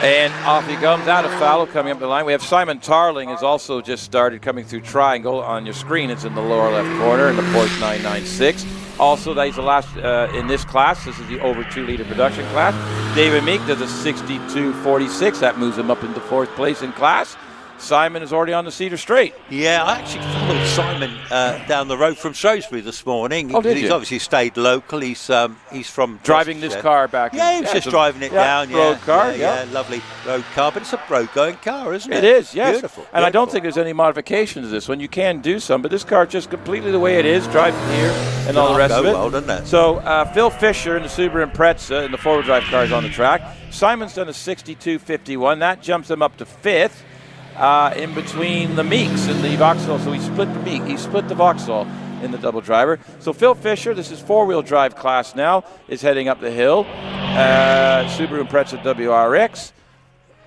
B: And off he comes out of fallow, coming up the line. We have Simon Tarling has also just started coming through Triangle. On your screen, it's in the lower left corner in the Porsche 996. Also, he's the last in this class. This is the over 2-liter production class. David Meek does a 62.46. That moves him up into 4th place in class. Simon is already on the Cedar Straight.
C: Yeah, I actually followed Simon down the road from Shrewsbury this morning.
B: Oh, did you?
C: He's obviously stayed local. He's from
B: driving this car back.
C: Yeah, he was just driving it down.
B: Road car.
C: Yeah, lovely road car, but it's a road-going car, isn't it?
B: It is, yes.
C: Beautiful.
B: And I don't think there's any modifications to this one. You can do some, but this car just completely the way it is, driving here and all the rest of it.
C: Well, doesn't it?
B: So Phil Fisher in the Subaru Impreza in the 4-wheel drive cars on the track. Simon's done a 62.51. That jumps him up to 5th. In between the Meeks and the Vauxhall, so he split the Vauxhall in the double driver. So Phil Fisher, this is 4-wheel drive class now, is heading up the hill. Subaru Impreza WRX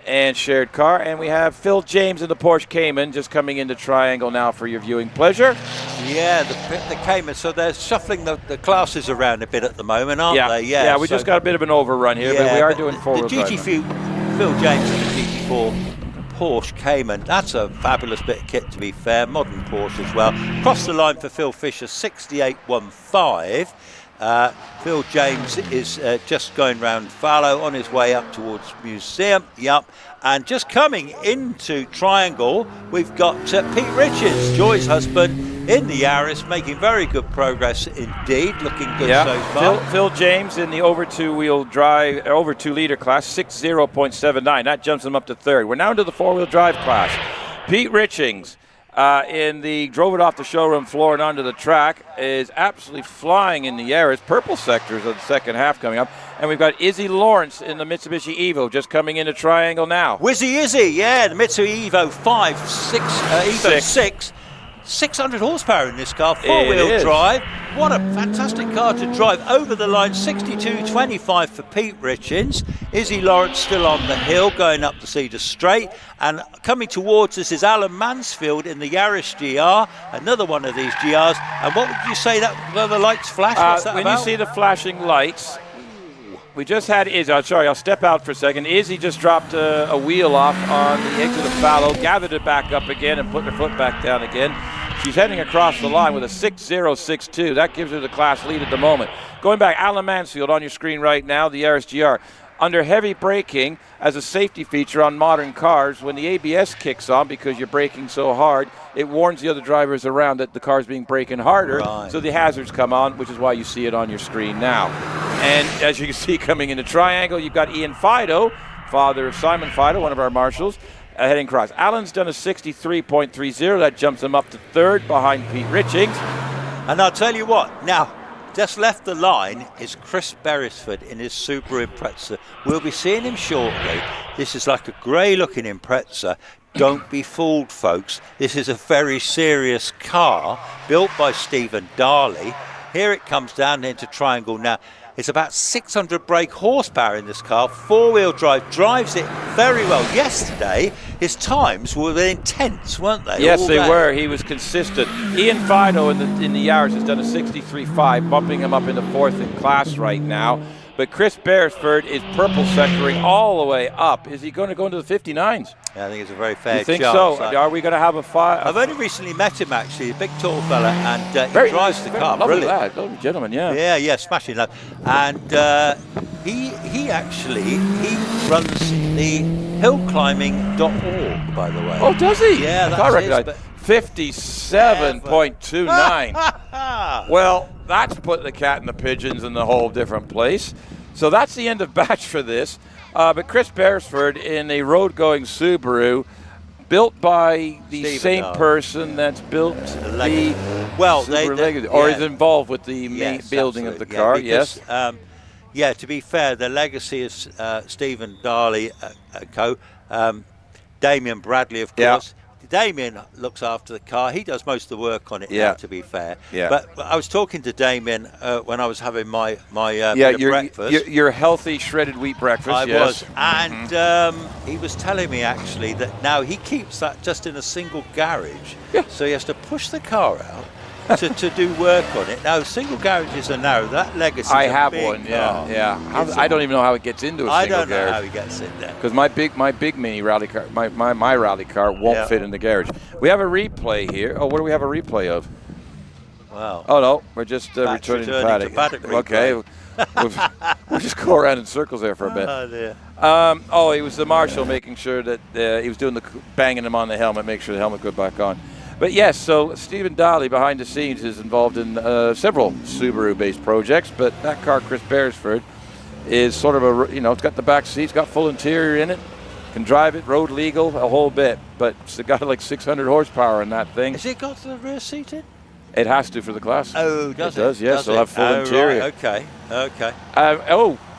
B: and shared car. And we have Phil James in the Porsche Cayman just coming into Triangle now for your viewing pleasure.
C: Yeah, the Cayman. So they're shuffling the classes around a bit at the moment, aren't they?
B: Yeah, we just got a bit of an overrun here, but we are doing 4-wheel drive.
C: The GT Phil James and the GT4 Porsche Cayman, that's a fabulous bit of kit, to be fair. Modern Porsche as well. Across the line for Phil Fisher, 68.15. Phil James is just going round fallow on his way up towards Museum. Yup. And just coming into Triangle, we've got Pete Richards, Joy's husband, in the Yaris, making very good progress indeed. Looking good so far.
B: Phil James in the over 2-wheel drive, over 2-liter class, 60.79. That jumps him up to 3rd. We're now into the 4-wheel drive class. Pete Richings drove it off the showroom floor and onto the track, is absolutely flying in the Yaris. Purple sectors of the second half coming up. And we've got Izzy Lawrence in the Mitsubishi Evo just coming into Triangle now.
C: Wizzy Izzy, yeah, the Mitsubishi Evo 6. 600 horsepower in this car, 4-wheel drive. What a fantastic car to drive. Over the line, 62.25 for Pete Richins. Izzy Lawrence still on the hill, going up the Cedar Straight. And coming towards us is Alan Mansfield in the Yaris GR, another one of these GRs. And what would you say that where the lights flash? What's that
B: when
C: about?
B: you see the flashing lights, we just had Izzy. I'll step out for a second. Izzy just dropped a wheel off on the exit of fallow, gathered it back up again, and put her foot back down again. She's heading across the line with a 6.062. That gives her the class lead at the moment. Going back, Alan Mansfield on your screen right now, the Yaris GR. Under heavy braking, as a safety feature on modern cars, when the ABS kicks on because you're braking so hard, it warns the other drivers around that the car's being braking harder, so the hazards come on, which is why you see it on your screen now. And as you can see coming into Triangle, you've got Ian Fido, father of Simon Fido, one of our marshals, heading across. Alan's done a 63.30. That jumps him up to 3rd behind Pete Richings.
C: And I'll tell you what, now, just left the line is Chris Beresford in his Subaru Impreza. We'll be seeing him shortly. This is like a grey-looking Impreza. Don't be fooled, folks. This is a very serious car built by Stephen Darley. Here it comes down into triangle now. It's about 600 brake horsepower in this car. Four-wheel drive, drives it very well. Yesterday, his times were intense, weren't they?
B: Yes,
C: All
B: they
C: day.
B: were. He was consistent. Ian Fido in the yards has done a 63.5, bumping him up into 4th in class right now. But Chris Beresford is purple sectoring all the way up. Is he going to go into the 59s?
C: Yeah, I think it's a very fair
B: You think
C: chance.
B: so? Are we going to have a five?
C: I've only recently met him, actually. A big, tall fella, and he
B: Very
C: drives the car.
B: lovely
C: Brilliant.
B: lad, lovely gentleman, yeah.
C: Yeah, smashing lad. And he actually runs the hillclimbing.org, by the way.
B: Oh, does he?
C: Yeah,
B: I
C: that's
B: recognize. 57.29. Well, that's putting the cat and the pigeons in the whole different place. So that's the end of batch for this. But Chris Beresford in a road-going Subaru, built by the
C: Stephen
B: same
C: Darby.
B: person that's built the
C: Well,
B: Subaru Legacy, or is involved with the building of the car.
C: Because,
B: Yes.
C: to be fair, the legacy is Stephen Darley co. Damien Bradley, of
B: Yeah.
C: course. Damien looks after the car. He does most of the work on it now, to be fair.
B: Yeah.
C: But I was talking to Damien when I was having my bit of breakfast.
B: Your healthy shredded wheat breakfast.
C: I
B: yes.
C: was. And he was telling me, actually, that now he keeps that just in a single garage.
B: Yeah.
C: So he has to push the car out to do work on it. Now, single garages are narrow. That legacy.
B: I have one.
C: Car.
B: Yeah. I don't even know how it gets into a
C: I
B: single
C: don't know
B: garage.
C: how he gets in there.
B: Because my big mini rally car, my rally car won't fit in the garage. We have a replay here. Oh, what do we have a replay of?
C: Wow.
B: Oh no, we're just
C: Returning
B: returning
C: to paddock
B: Okay, we'll just go around in circles there for a bit.
C: Oh, dear.
B: He was the marshal making sure that he was doing banging him on the helmet, make sure the helmet go back on. But yes, so Stephen Daly behind the scenes is involved in several Subaru-based projects. But that car, Chris Beresford, is sort of it's got the back seat, it's got full interior in it, can drive it, road legal, a whole bit. But it's got like 600 horsepower in that thing.
C: Has it got the rear seating?
B: It has to for the class.
C: Oh, does it?
B: It does, yes.
C: Does
B: It'll have full interior.
C: Right. Okay.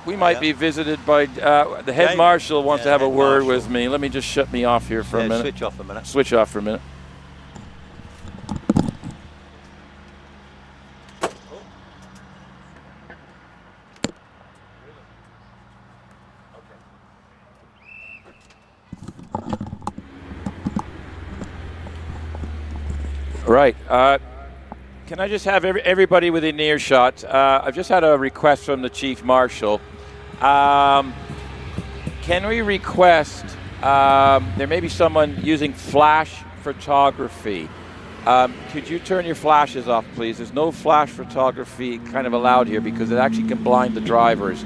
B: We might be visited by the head marshal wants to have a word with me. Let me just shut me off here for a minute.
C: Switch off a minute.
B: Switch off for a minute. Right. Can I just have everybody within earshot? I've just had a request from the Chief Marshal. Can we request, there may be someone using flash photography. Could you turn your flashes off, please? There's no flash photography kind of allowed here because it actually can blind the drivers,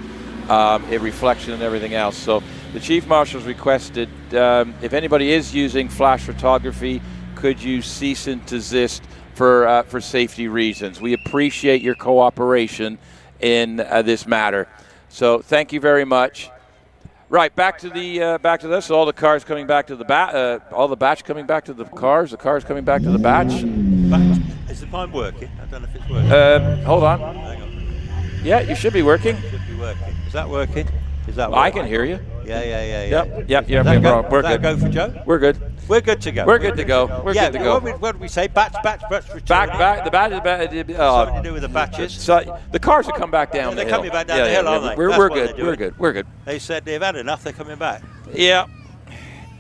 B: a reflection and everything else. So the Chief Marshal's requested, if anybody is using flash photography, could you cease and desist for safety reasons? We appreciate your cooperation in this matter. So thank you very much. Right, back to this. All the cars coming back to the all the batch coming back to the cars. The cars coming back to the batch.
C: Is the pipe working? I don't know if it's working.
B: Hold on.
C: Hang on.
B: Yeah, you should be working.
C: Should be working. Is that working? Is that working?
B: I can hear you.
C: Yeah.
B: Yep.
C: We're
B: good.
C: Go for Joe?
B: We're good.
C: We're good to go.
B: We're good to go. We're good to go.
C: What did we say? Batch, return.
B: Back. The batch.
C: Something to do with the batches.
B: So the cars will come back down the hill.
C: They're coming back down the hill, aren't they?
B: We're good. We're good.
C: They said they've had enough. They're coming back.
B: Yeah.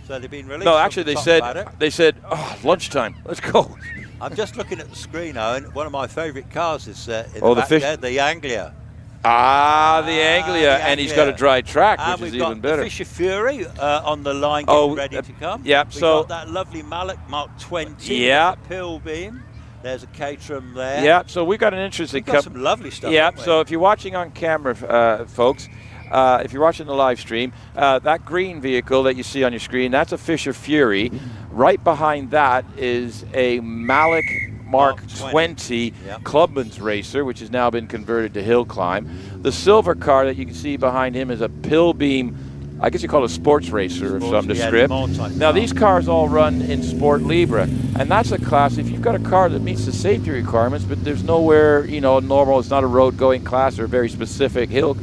C: So they've been released.
B: No, actually, they said, lunchtime. Let's go.
C: I'm just looking at the screen now, and one of my favourite cars is in
B: the
C: back
B: fish.
C: there, the Anglia.
B: The Anglia, and he's got a dry track, which is even better.
C: And we've got the Fisher Fury on the line, getting ready to come.
B: Yeah,
C: We've got that lovely Malik Mark 20.
B: Yeah.
C: Pill beam. There's a Caterham there.
B: Yeah, so we've got an interesting
C: We've got some lovely stuff.
B: Yeah, so if you're watching on camera, folks, if you're watching the live stream, that green vehicle that you see on your screen, that's a Fisher Fury. Right behind that is a Malik Mark 20 Clubman's Racer, which has now been converted to Hillclimb. The silver car that you can see behind him is a Pillbeam, I guess you call it a sports racer of some description. Now, these cars all run in Sport Libre, and that's a class, if you've got a car that meets the safety requirements, but there's nowhere, normal, it's not a road-going class or a very specific hill,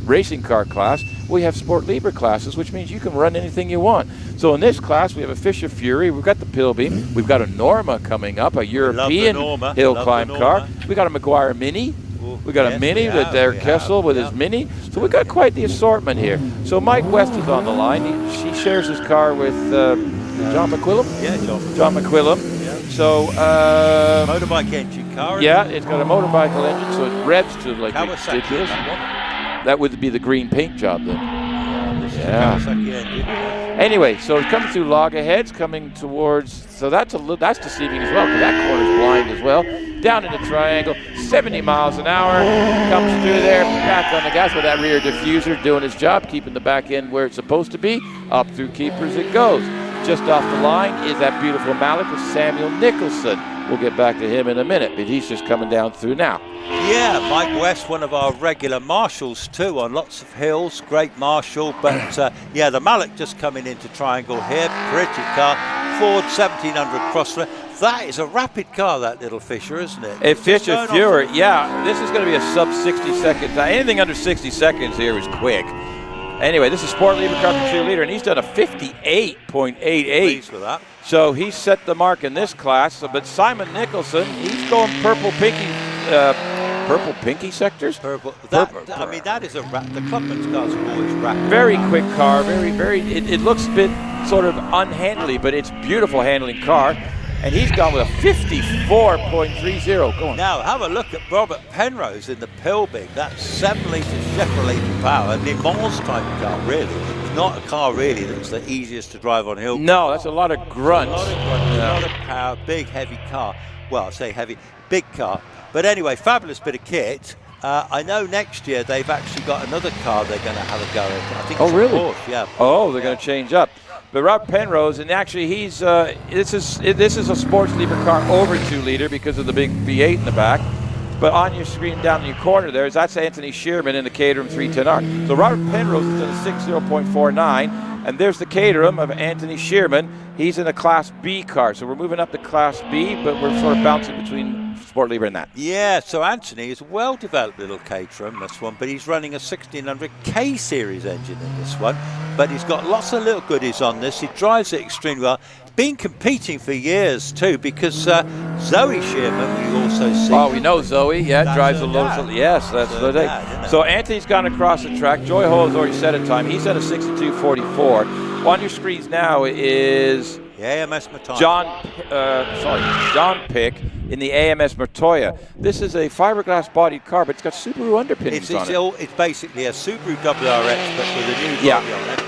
B: racing car class, we have Sport Libre classes, which means you can run anything you want. So in this class, we have a Fisher Fury, we've got the Pilbeam, we've got a Norma coming up, a European hill climb car. We got a Maguire Mini. We got a Mini with Derek Kessel with his Mini. So we got quite the assortment here. So Mike West is on the line. She shares his car with John McQuillan.
C: Yeah,
B: John McQuillan.
C: Yeah.
B: So
C: motorbike engine car.
B: Yeah, it's got a motorcycle engine, so it revs to like ridiculous. That would be the green paint job then. Yeah. Anyway, so it's coming through loggerheads, coming towards. So that's deceiving as well, because that corner's blind as well. Down in the triangle, 70 miles an hour, comes through there, back on the gas with that rear diffuser, doing his job, keeping the back end where it's supposed to be. Up through keepers it goes. Just off the line is that beautiful Malik with Samuel Nicholson. We'll get back to him in a minute, but he's just coming down through now.
C: Yeah, Mike West, one of our regular marshals too, on lots of hills, great marshal. But yeah, the Malik just coming into triangle here, pretty car, Ford 1700 Crossler. That is a rapid car, that little Fisher, isn't it?
B: A Fisher Fury, yeah. This is going to be a sub 60 seconds. Anything under 60 seconds here is quick. Anyway, this is Sport Libre car for 2 liter, and he's done a 58.88.
C: Pleased with that.
B: So he set the mark in this class. But Simon Nicholson, he's going purple pinky sectors.
C: Purple. I mean, that is the Clubman's cars are always rapid.
B: Very quick car. Very. It looks a bit sort of unhandly, but it's beautiful handling car. And he's gone with a 54.30. Go on.
C: Now, have a look at Robert Penrose in the Pilbeam. That's 7-litre Chevrolet power, Le Mans type car, really. It's not a car, really, that's the easiest to drive on hill.
B: No, that's a lot of grunts.
C: A lot of power, big, heavy car. Well, I say heavy, big car. But anyway, fabulous bit of kit. I know next year they've actually got another car they're going to have a go at. I think it's a Porsche, yeah.
B: Oh, they're going to change up. But Rob Penrose, and actually he's this is a Sports Libre car over 2 liter because of the big V8 in the back. But on your screen down in your corner that's Anthony Shearman in the Caterham 310R. So Robert Penrose is in a 60.49, and there's the Caterham of Anthony Shearman. He's in a Class B car. So we're moving up to Class B, but we're sort of bouncing between Sport Libre and that.
C: Yeah, so Anthony is a well-developed little Caterham, this one, but he's running a 1600 K series engine in this one. But he's got lots of little goodies on this. He drives it extremely well. Been competing for years too, because Zoe Shearman we also see.
B: Oh, we know Zoe, drives a Loton. Yes, that's the thing. So Anthony's gone across the track. Joy Hole has already set a time. He's at a 62.44. On your screens now is
C: AMS Matoya.
B: John Pick in the AMS Matoya. This is a fiberglass bodied car, but it's got Subaru underpinnings on it.
C: It's basically a Subaru WRX, but with a new body on it.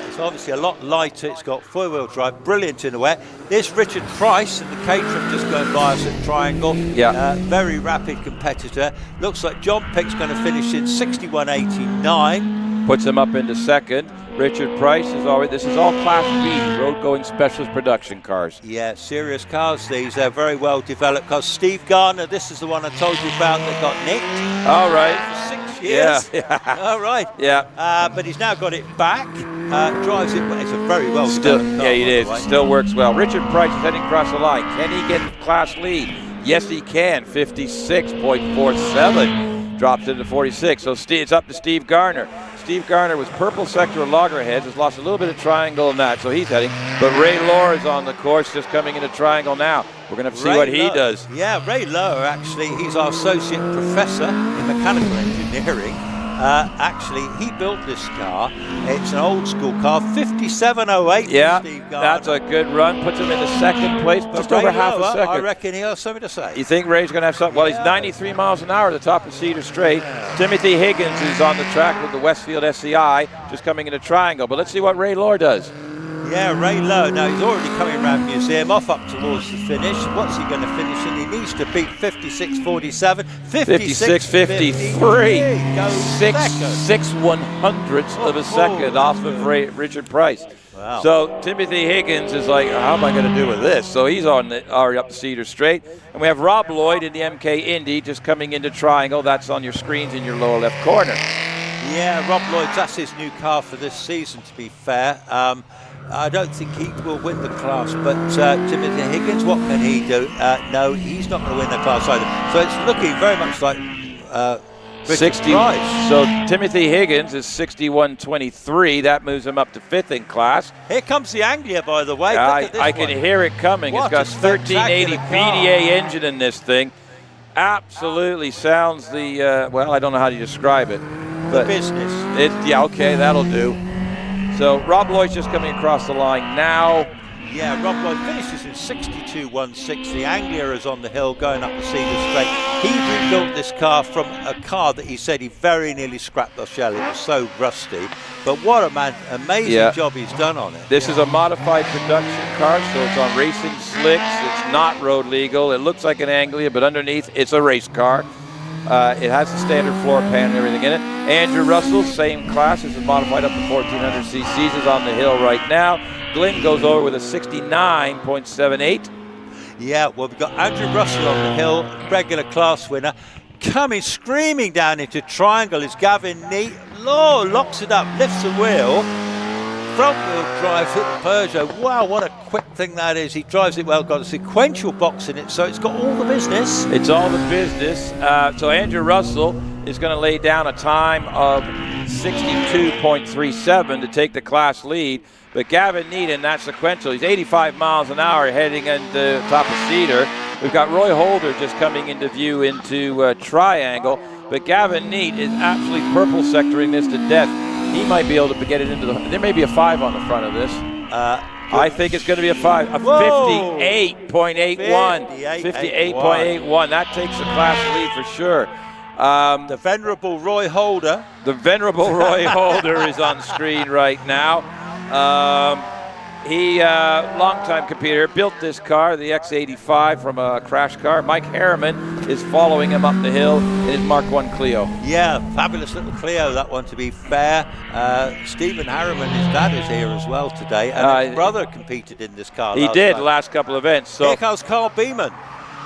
C: It's obviously a lot lighter. It's got 4-wheel drive, brilliant in the wet. There's Richard Price in the Caterham just going by us at Triangle.
B: Yeah.
C: Very rapid competitor. Looks like John Pick's going to finish in 61.89.
B: Puts him up into second. Richard Price is already. This is all Class B, road-going specialist production cars.
C: Yeah, serious cars these. They're very well developed cars. Steve Garner, this is the one I told you about that got nicked.
B: All right.
C: For 6 years.
B: Yeah.
C: All right.
B: Yeah.
C: But he's now got it back. Drives it, but it's a very well developed car.
B: Yeah, it is. Still works well. Richard Price is heading across the line. Can he get class lead? Yes, he can. 56.47. Drops into 46. So it's up to Steve Garner. Steve Garner was purple sector of loggerheads, has lost a little bit of triangle in that, so he's heading. But Ray Lohr is on the course, just coming into triangle now. We're going to see what he does.
C: Yeah, Ray Lohr, actually, he's our associate professor in mechanical engineering. Actually, he built this car. It's an old school car, 57.08.
B: Yeah,
C: Steve Garner.
B: That's a good run. Puts him into second place, just over half a second.
C: I reckon he'll have something to say.
B: You think Ray's going to have something? Well, he's 93 miles an hour at the top of Cedar Straight. Yeah. Timothy Higgins is on the track with the Westfield SCI, just coming into triangle. But let's see what Ray Lohr does.
C: Yeah, Ray Lohr. Now, he's already coming around Museum, off up towards the finish. What's he going to finish in? He needs to beat 56.47.
B: 56.53. 6/100ths of a second off of Richard Price.
C: Wow.
B: So Timothy Higgins is like, how am I going to do with this? So he's already up to Cedar Straight. And we have Rob Lloyd in the MK Indy just coming into triangle. That's on your screens in your lower left corner.
C: Yeah, Rob Lloyd, that's his new car for this season, to be fair. I don't think he will win the class, but Timothy Higgins, what can he do? No, he's not going to win the class either. So it's looking very much like Price.
B: So Timothy Higgins is 61.23. That moves him up to 5th in class.
C: Here comes the Anglia, by the way. Look at this
B: I
C: one.
B: can hear it coming.
C: What
B: It's got
C: a spectacular
B: 1380
C: car.
B: PDA engine in this thing. Absolutely sounds the, well, I don't know how to describe it.
C: The
B: But
C: business.
B: yeah, okay, that'll do. So Rob Lloyd's just coming across the line now.
C: Yeah, Rob Lloyd finishes in 62.16. The Anglia is on the hill going up the Cedar Straight. He rebuilt this car from a car that he said he very nearly scrapped the shell. It was so rusty. But what a amazing job he's done on it.
B: This is a modified production car, so it's on racing slicks. It's not road legal. It looks like an Anglia, but underneath it's a race car. It has the standard floor pan and everything in it. Andrew Russell, same class, is modified up to 1400 cc's, is on the hill right now. Glynn goes over with a 69.78.
C: Yeah, well, we've got Andrew Russell on the hill, regular class winner. Coming screaming down into triangle is Gavin Neat. Lord, locks it up, lifts the wheel. Front wheel drive, hit the Peugeot. Wow, what a quick thing that is. He drives it well, got a sequential box in it, so it's got all the business.
B: It's all the business. So Andrew Russell is going to lay down a time of 62.37 to take the class lead. But Gavin Neat in that sequential, he's 85 miles an hour heading into top of Cedar. We've got Roy Holder just coming into view into Triangle. But Gavin Neat is absolutely purple sectoring this to death. He might be able to get it into the... There may be a 5 on the front of this. I think it's going to be a 5. A 58.81. 58.81. That takes the class lead for sure.
C: The venerable Roy Holder.
B: The venerable Roy Holder is on screen right now. He, longtime competitor, built this car, the X85, from a crash car. Mike Harriman is following him up the hill in his Mark I Clio.
C: Yeah, fabulous little Clio, that one, to be fair. Stephen Harriman, his dad, is here as well today. And his brother competed in this car.
B: He did the last couple of events. So
C: here comes Carl Beeman.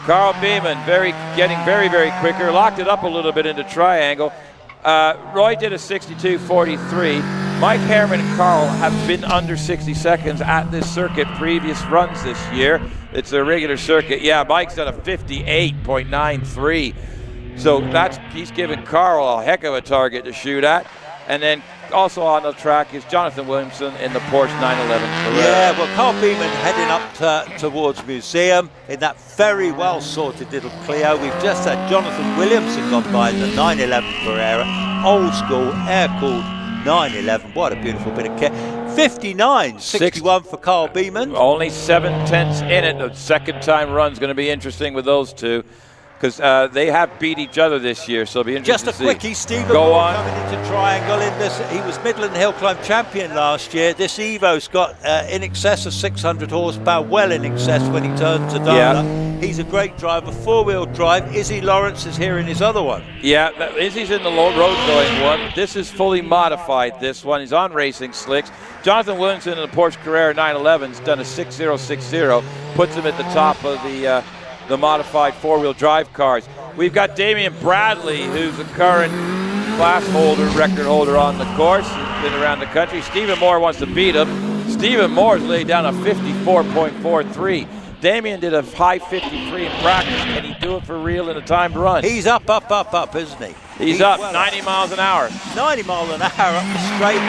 B: Carl Beeman, getting very, very quicker. Locked it up a little bit into triangle. Roy did a 62.43. Mike Harriman and Carl have been under 60 seconds at this circuit previous runs this year. It's a regular circuit. Yeah, Mike's done a 58.93. So he's giving Carl a heck of a target to shoot at. And then also on the track is Jonathan Williamson in the Porsche 911 Carrera.
C: Yeah, well, Carl Beeman heading up towards Museum in that very well sorted little Clio. We've just had Jonathan Williamson gone by in the 911 Carrera. Old school, air-cooled 911. What a beautiful bit of kit. 59.61 for Carl Beeman.
B: Only 7/10 in it. The second time run's going to be interesting with those two, because they have beat each other this year, so it'll be interesting
C: Just a
B: to
C: quickie,
B: see.
C: Stephen
B: Go
C: Moore
B: on.
C: coming into triangle in this. He was Midland Hillclimb champion last year. This Evo's got in excess of 600 horsepower, well in excess when he turns the dial up. He's a great driver, four-wheel drive. Izzy Lawrence is here in his other one. Yeah,
B: Izzy's in the road going one. This is fully modified, this one. He's on racing slicks. Jonathan Williamson in the Porsche Carrera 911's done a 6060, puts him at the top of the modified four-wheel drive cars. We've got Damian Bradley, who's a current class holder, record holder on the course. He's been around the country. Stephen Moore wants to beat him. Stephen Moore's laid down a 54.43. Damian did a high 53 in practice. Can he do it for real in a timed run?
C: he's up, isn't he?
B: He's up, 90 miles an hour.
C: 90 miles an hour up the straight.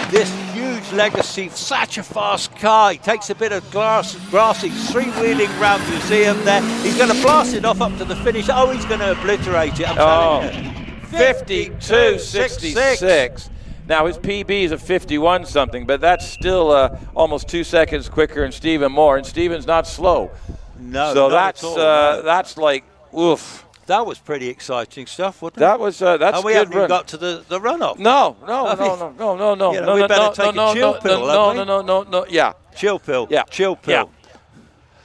C: This huge legacy, such a fast car. He takes a bit of grass, he's three-wheeling round Museum there. He's going to blast it off up to the finish. Oh, he's going to obliterate it. I'm telling you.
B: 52.66. Now his PB is a 51 something, but that's still almost 2 seconds quicker than Stephen Moore, and Stephen's not slow.
C: No,
B: so
C: not at all, no.
B: That's like oof.
C: That was pretty exciting stuff, wasn't it?
B: That was that's
C: and we
B: good
C: haven't
B: run.
C: even got to the run-up.
B: No. Yeah.
C: Chill pill.
B: Yeah.
C: Chill pill.
B: Yeah.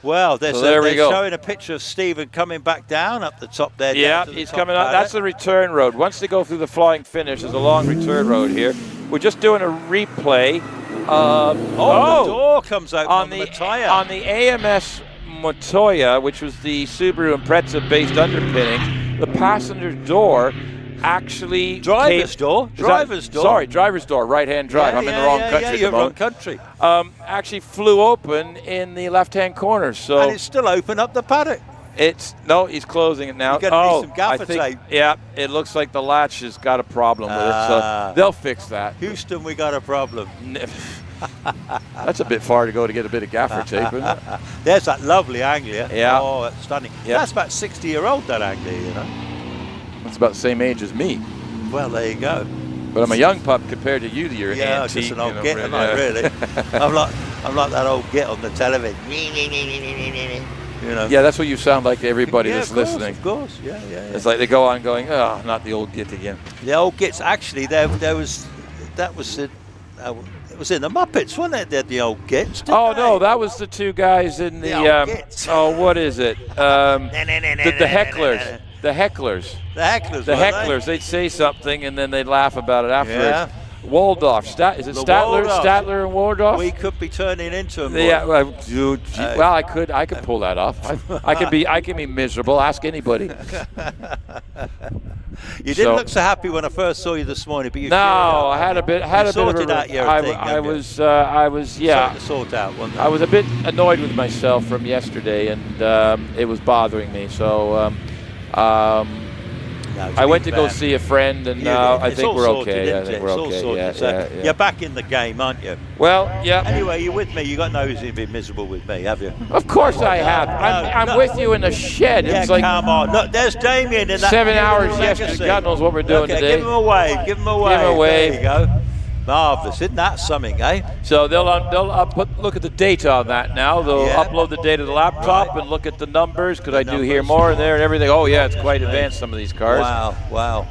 C: Well, they're
B: we go.
C: showing a picture of Stephen coming back down up the top there.
B: Yeah, he's coming out. That's the return road. Once they go through the flying finish, there's a long return road here. We're just doing a replay.
C: The door comes out on the Motaya.
B: On the AMS Motaya, which was the Subaru Impreza-based underpinning, the passenger door actually
C: driver's door,
B: right-hand drive. I'm in the wrong country.
C: You're wrong country.
B: Actually flew open in the left-hand corner. So
C: and it's still open up the paddock.
B: No, he's closing it now.
C: You're gonna need some gaffer
B: I think,
C: tape.
B: Yeah, it looks like the latch has got a problem with it, so they'll fix that.
C: Houston, we got a problem.
B: That's a bit far to go to get a bit of gaffer tape, isn't it?
C: There's that lovely anglia.
B: Yeah.
C: Oh, that's stunning.
B: Yeah.
C: That's about 60-year-old, that anglia, you know.
B: That's about the same age as me.
C: Well, there you go.
B: But I'm a young pup compared to you. You're an
C: Yeah,
B: antique.
C: just an old
B: you know,
C: git,
B: really.
C: am I, really? I'm like that old git on the television. You know.
B: Yeah, that's what you sound like to everybody that's
C: of course,
B: listening.
C: Of course, yeah.
B: It's like they go on going, oh, not the old git again.
C: The old gits, actually, it was in the Muppets, wasn't it? The old gits.
B: Oh, no, that was the two guys in the,
C: old gits.
B: what is it? The hecklers. The hecklers.
C: The hecklers.
B: The hecklers. They'd say something and then they'd laugh about it afterwards.
C: Yeah.
B: Waldorf. Is it Statler?
C: Waldorf.
B: Statler and Waldorf?
C: We could be turning into them.
B: Yeah. Well, I could pull that off. I can be miserable. Ask anybody.
C: You didn't look so happy when I first saw you this morning, but you.
B: No, I had a bit.
C: Sorted out your thing.
B: I was
C: Starting to sort out, wasn't it?
B: I was a bit annoyed with myself from yesterday, and it was bothering me. So. I went to go see a friend, and I think we're okay. I think we're okay. Yeah.
C: You're back in the game, aren't you?
B: Well, yeah.
C: Anyway, you're with me. You got no reason to be miserable with me, have you?
B: Of course I have. I'm with you in the shed.
C: Yeah,
B: it's like
C: come on. Look, there's Damien in that.
B: 7 hours
C: legacy.
B: yesterday. God knows what we're doing today.
C: Give him a wave. Give him a wave.
B: Give him a wave.
C: There you go. Marvellous. Isn't that something, eh?
B: So they'll look at the data on that now. They'll upload the data to the laptop and look at the numbers, because I do hear more in there and everything. Oh, yeah, it's quite advanced, some of these cars.
C: Wow.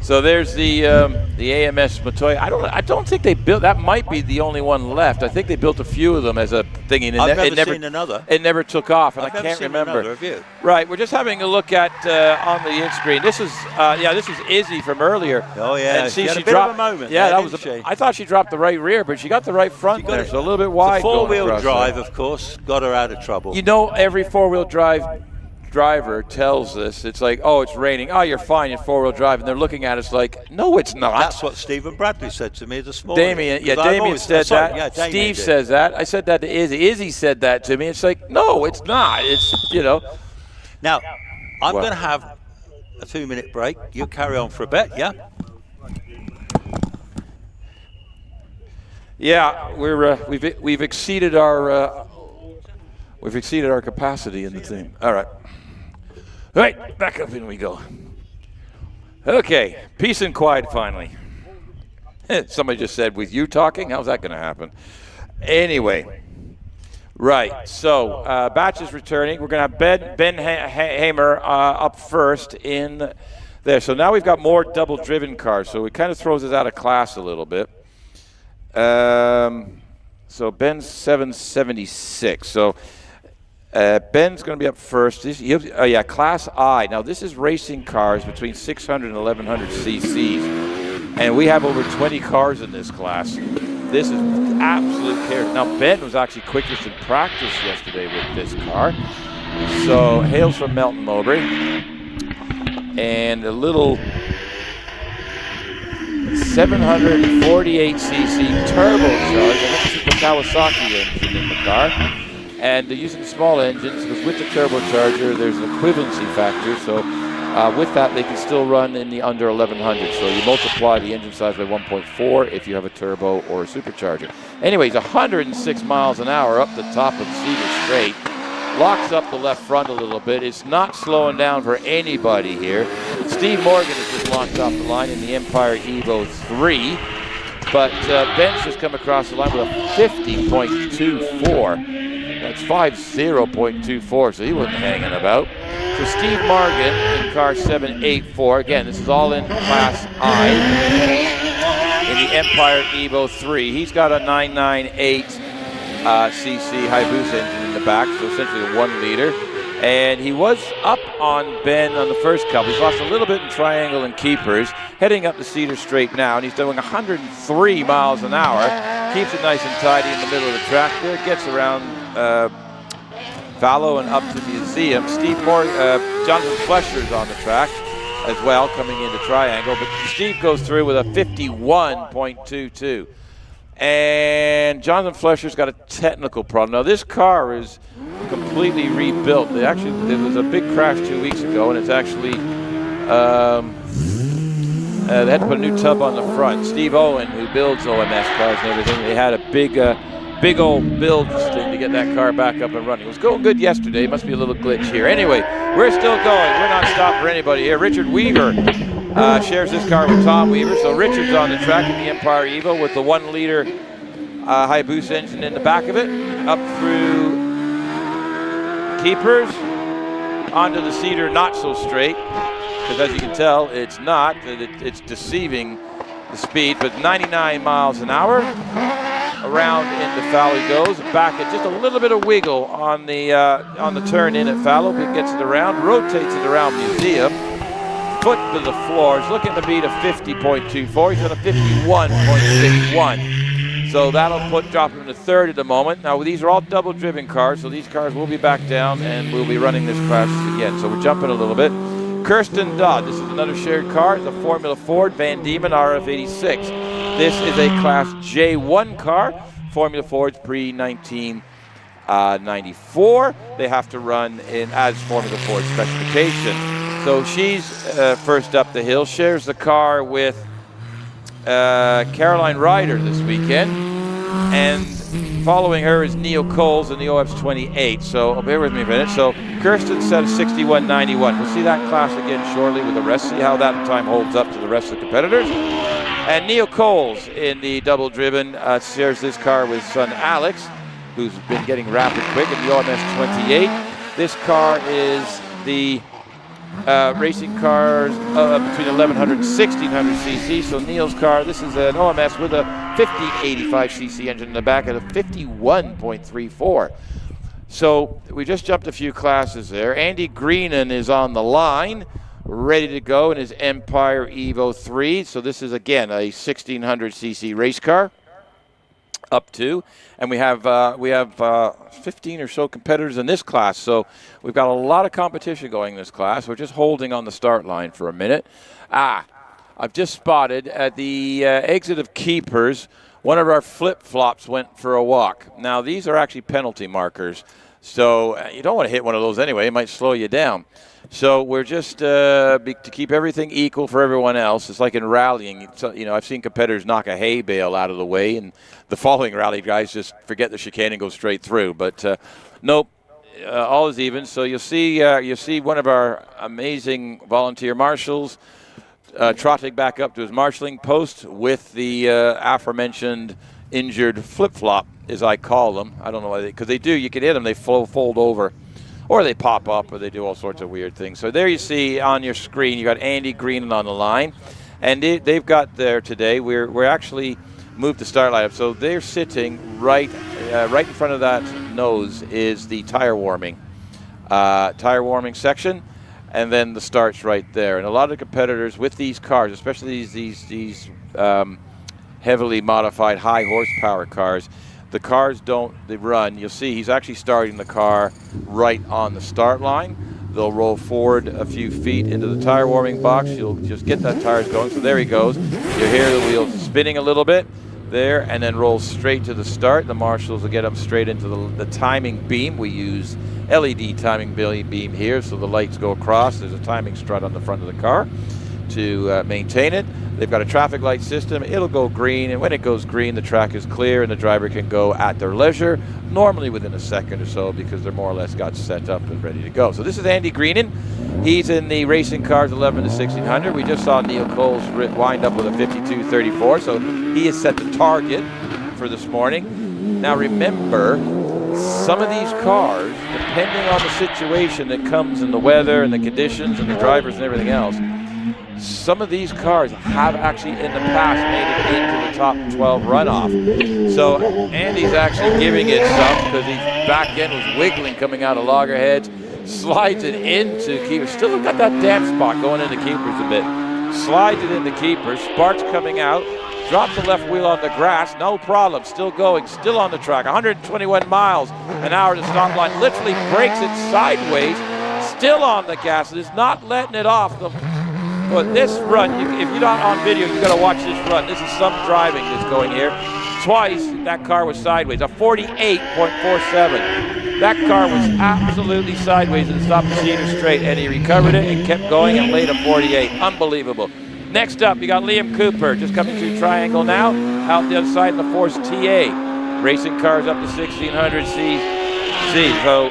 B: So there's the AMS Matoya. I don't think they built. That might be the only one left. I think they built a few of them as a thingy.
C: I've never seen another.
B: It never took off, and
C: I've
B: I can't remember.
C: Another, have you?
B: Right, we're just having a look at on the in-screen. This is Izzy from earlier.
C: Oh yeah,
B: and see,
C: she had a bit
B: dropped,
C: of a moment.
B: Yeah,
C: there,
B: that was.
C: she?
B: I thought she dropped the right rear, but she got the right front there, so a little bit wide.
C: The four-wheel drive,
B: there.
C: of course, got her out of trouble.
B: You know, every four-wheel drive driver tells us, it's like, oh, it's raining. Oh, you're fine, you're four-wheel drive. And they're looking at us like, no, it's not.
C: That's what Stephen Bradley said to me this morning.
B: Damien said that.
C: Yeah,
B: Steve says that. I said that to Izzy. Izzy said that to me. It's like, no, it's not. It's,
C: Now, I'm going to have a 2-minute break. You carry on for a bit, yeah?
B: Yeah, we've exceeded our capacity in the team. All right. All right, back up in we go. Okay, peace and quiet finally. Somebody just said, with you talking, how's that going to happen? Anyway, right, so Batch is returning. We're going to have Ben Hamer up first in there. So now we've got more double-driven cars, so it kind of throws us out of class a little bit. So Ben's 776. So Ben's going to be up first. Class I. Now, this is racing cars between 600 and 1100 cc's. And we have over 20 cars in this class. This is absolute chaos. Now, Ben was actually quickest in practice yesterday with this car. So, hails from Melton Mowbray. And a little 748 cc turbocharged. I think this is the Kawasaki engine in the car. And they're using small engines, because with the turbocharger, there's an equivalency factor. So with that, they can still run in the under 1100. So you multiply the engine size by 1.4 if you have a turbo or a supercharger. Anyways, 106 miles an hour up the top of Cedar Straight. Locks up the left front a little bit. It's not slowing down for anybody here. Steve Morgan has just launched off the line in the Empire Evo 3. But Ben's just come across the line with a 50.24. That's 50.24, so he wasn't hanging about. So Steve Morgan in car 784. Again, this is all in Class I in the Empire Evo 3. He's got a 998 cc Hayabusa engine in the back, so essentially a 1 liter. And he was up on Ben on the first couple. He's lost a little bit in triangle and keepers. Heading up the Cedar Straight now, and he's doing 103 miles an hour. Keeps it nice and tidy in the middle of the track there. Gets around Fallow and up to Museum. Jonathan Flesher's on the track as well, coming into triangle. But Steve goes through with a 51.22. And Jonathan Flesher's got a technical problem. Now, this car is completely rebuilt. There was a big crashed 2 weeks ago, and it's actually they had to put a new tub on the front. Steve Owen, who builds OMS cars and everything, they had a big old build thing to get that car back up and running. It was going good yesterday. Must be a little glitch here. Anyway, we're still going. We're not stopped for anybody here. Richard Weaver shares this car with Tom Weaver. So Richard's on the track in the Empire Evo with the 1-liter Hayabusa engine in the back of it, up through Keepers, onto the Cedar Not So Straight, because as you can tell, it's not. It's deceiving the speed, but 99 miles an hour. Around into Fallow he goes, back at just a little bit of wiggle on the turn in at Fallow. He gets it around, rotates it around Museum, foot to the floor. He's looking to beat a 50.24. He's on a 51.61. So that'll drop him to third at the moment. Now these are all double-driven cars, so these cars will be back down, and we'll be running this class again. So we're jumping a little bit. Kirsten Dodd, this is another shared car. It's a Formula Ford Van Diemen RF86. This is a Class J1 car. Formula Ford's pre-1994. They have to run in as Formula Ford specification. So she's first up the hill. Shares the car with Caroline Ryder this weekend. And following her is Neil Coles in the OX28. So bear with me a minute. So Kirsten set a 61.91. We'll see that class again shortly with the rest. See how that time holds up to the rest of the competitors. And Neil Coles in the double-driven shares this car with son Alex, who's been getting rapid quick in the OMS28. This car is the racing cars between 1100 and 1600 cc. So Neil's car, this is an OMS with a 5085 cc engine in the back at a 51.34. So we just jumped a few classes there. Andy Greenan is on the line, ready to go in his Empire Evo 3. So this is, again, a 1600cc race car, up to. And we have 15 or so competitors in this class. So we've got a lot of competition going in this class. We're just holding on the start line for a minute. I've just spotted at the exit of Keepers, one of our flip-flops went for a walk. Now, these are actually penalty markers. So you don't want to hit one of those anyway. It might slow you down. So we're just to keep everything equal for everyone else. It's like in rallying. You know, I've seen competitors knock a hay bale out of the way, and the following rally guys just forget the chicane and go straight through. But nope, all is even. So you'll see one of our amazing volunteer marshals trotting back up to his marshalling post with the aforementioned injured flip-flop, as I call them. I don't know why because they do. You can hit them, they fold over. Or they pop up, or they do all sorts of weird things. So there you see on your screen, you got Andy Greenan on the line, and they've got there today. We're actually moved the start line up, so they're sitting right in front of that nose is the tire warming section, and then the start's right there. And a lot of competitors with these cars, especially these heavily modified high horsepower cars. The cars they run. You'll see he's actually starting the car right on the start line. They'll roll forward a few feet into the tire warming box. You'll just get that tires going. So there he goes. You hear the wheels spinning a little bit there, and then roll straight to the start. The marshals will get him straight into the timing beam. We use LED timing beam here, so the lights go across. There's a timing strut on the front of the car to maintain it. They've got a traffic light system. It'll go green, and when it goes green, the track is clear, and the driver can go at their leisure, normally within a second or so, because they're more or less got set up and ready to go. So this is Andy Greenan. He's in the racing cars 11 to 1600. We just saw Neil Coles wind up with a 52.34, so he is set the target for this morning. Now remember, some of these cars, depending on the situation that comes in the weather and the conditions and the drivers and everything else, some of these cars have actually in the past made it into the top 12 runoff. So Andy's actually giving it some because his back end was wiggling coming out of loggerheads, slides it into Keepers. Still got that damp spot going into Keepers a bit. Slides it into Keepers, sparks coming out, drops the left wheel on the grass, no problem, still going, still on the track. 121 miles an hour to the stop line, literally breaks it sideways, still on the gas. It is not letting it off. But this run, if you're not on video, you've got to watch this run. This is some driving that's going here. twice, that car was sideways, a 48.47. That car was absolutely sideways at the top of Cedar Straight, and he recovered it and kept going and laid a 48. Unbelievable. Next up, you got Liam Cooper, just coming through Triangle now, out the other side in the Force TA. Racing cars up to 1600 cc. So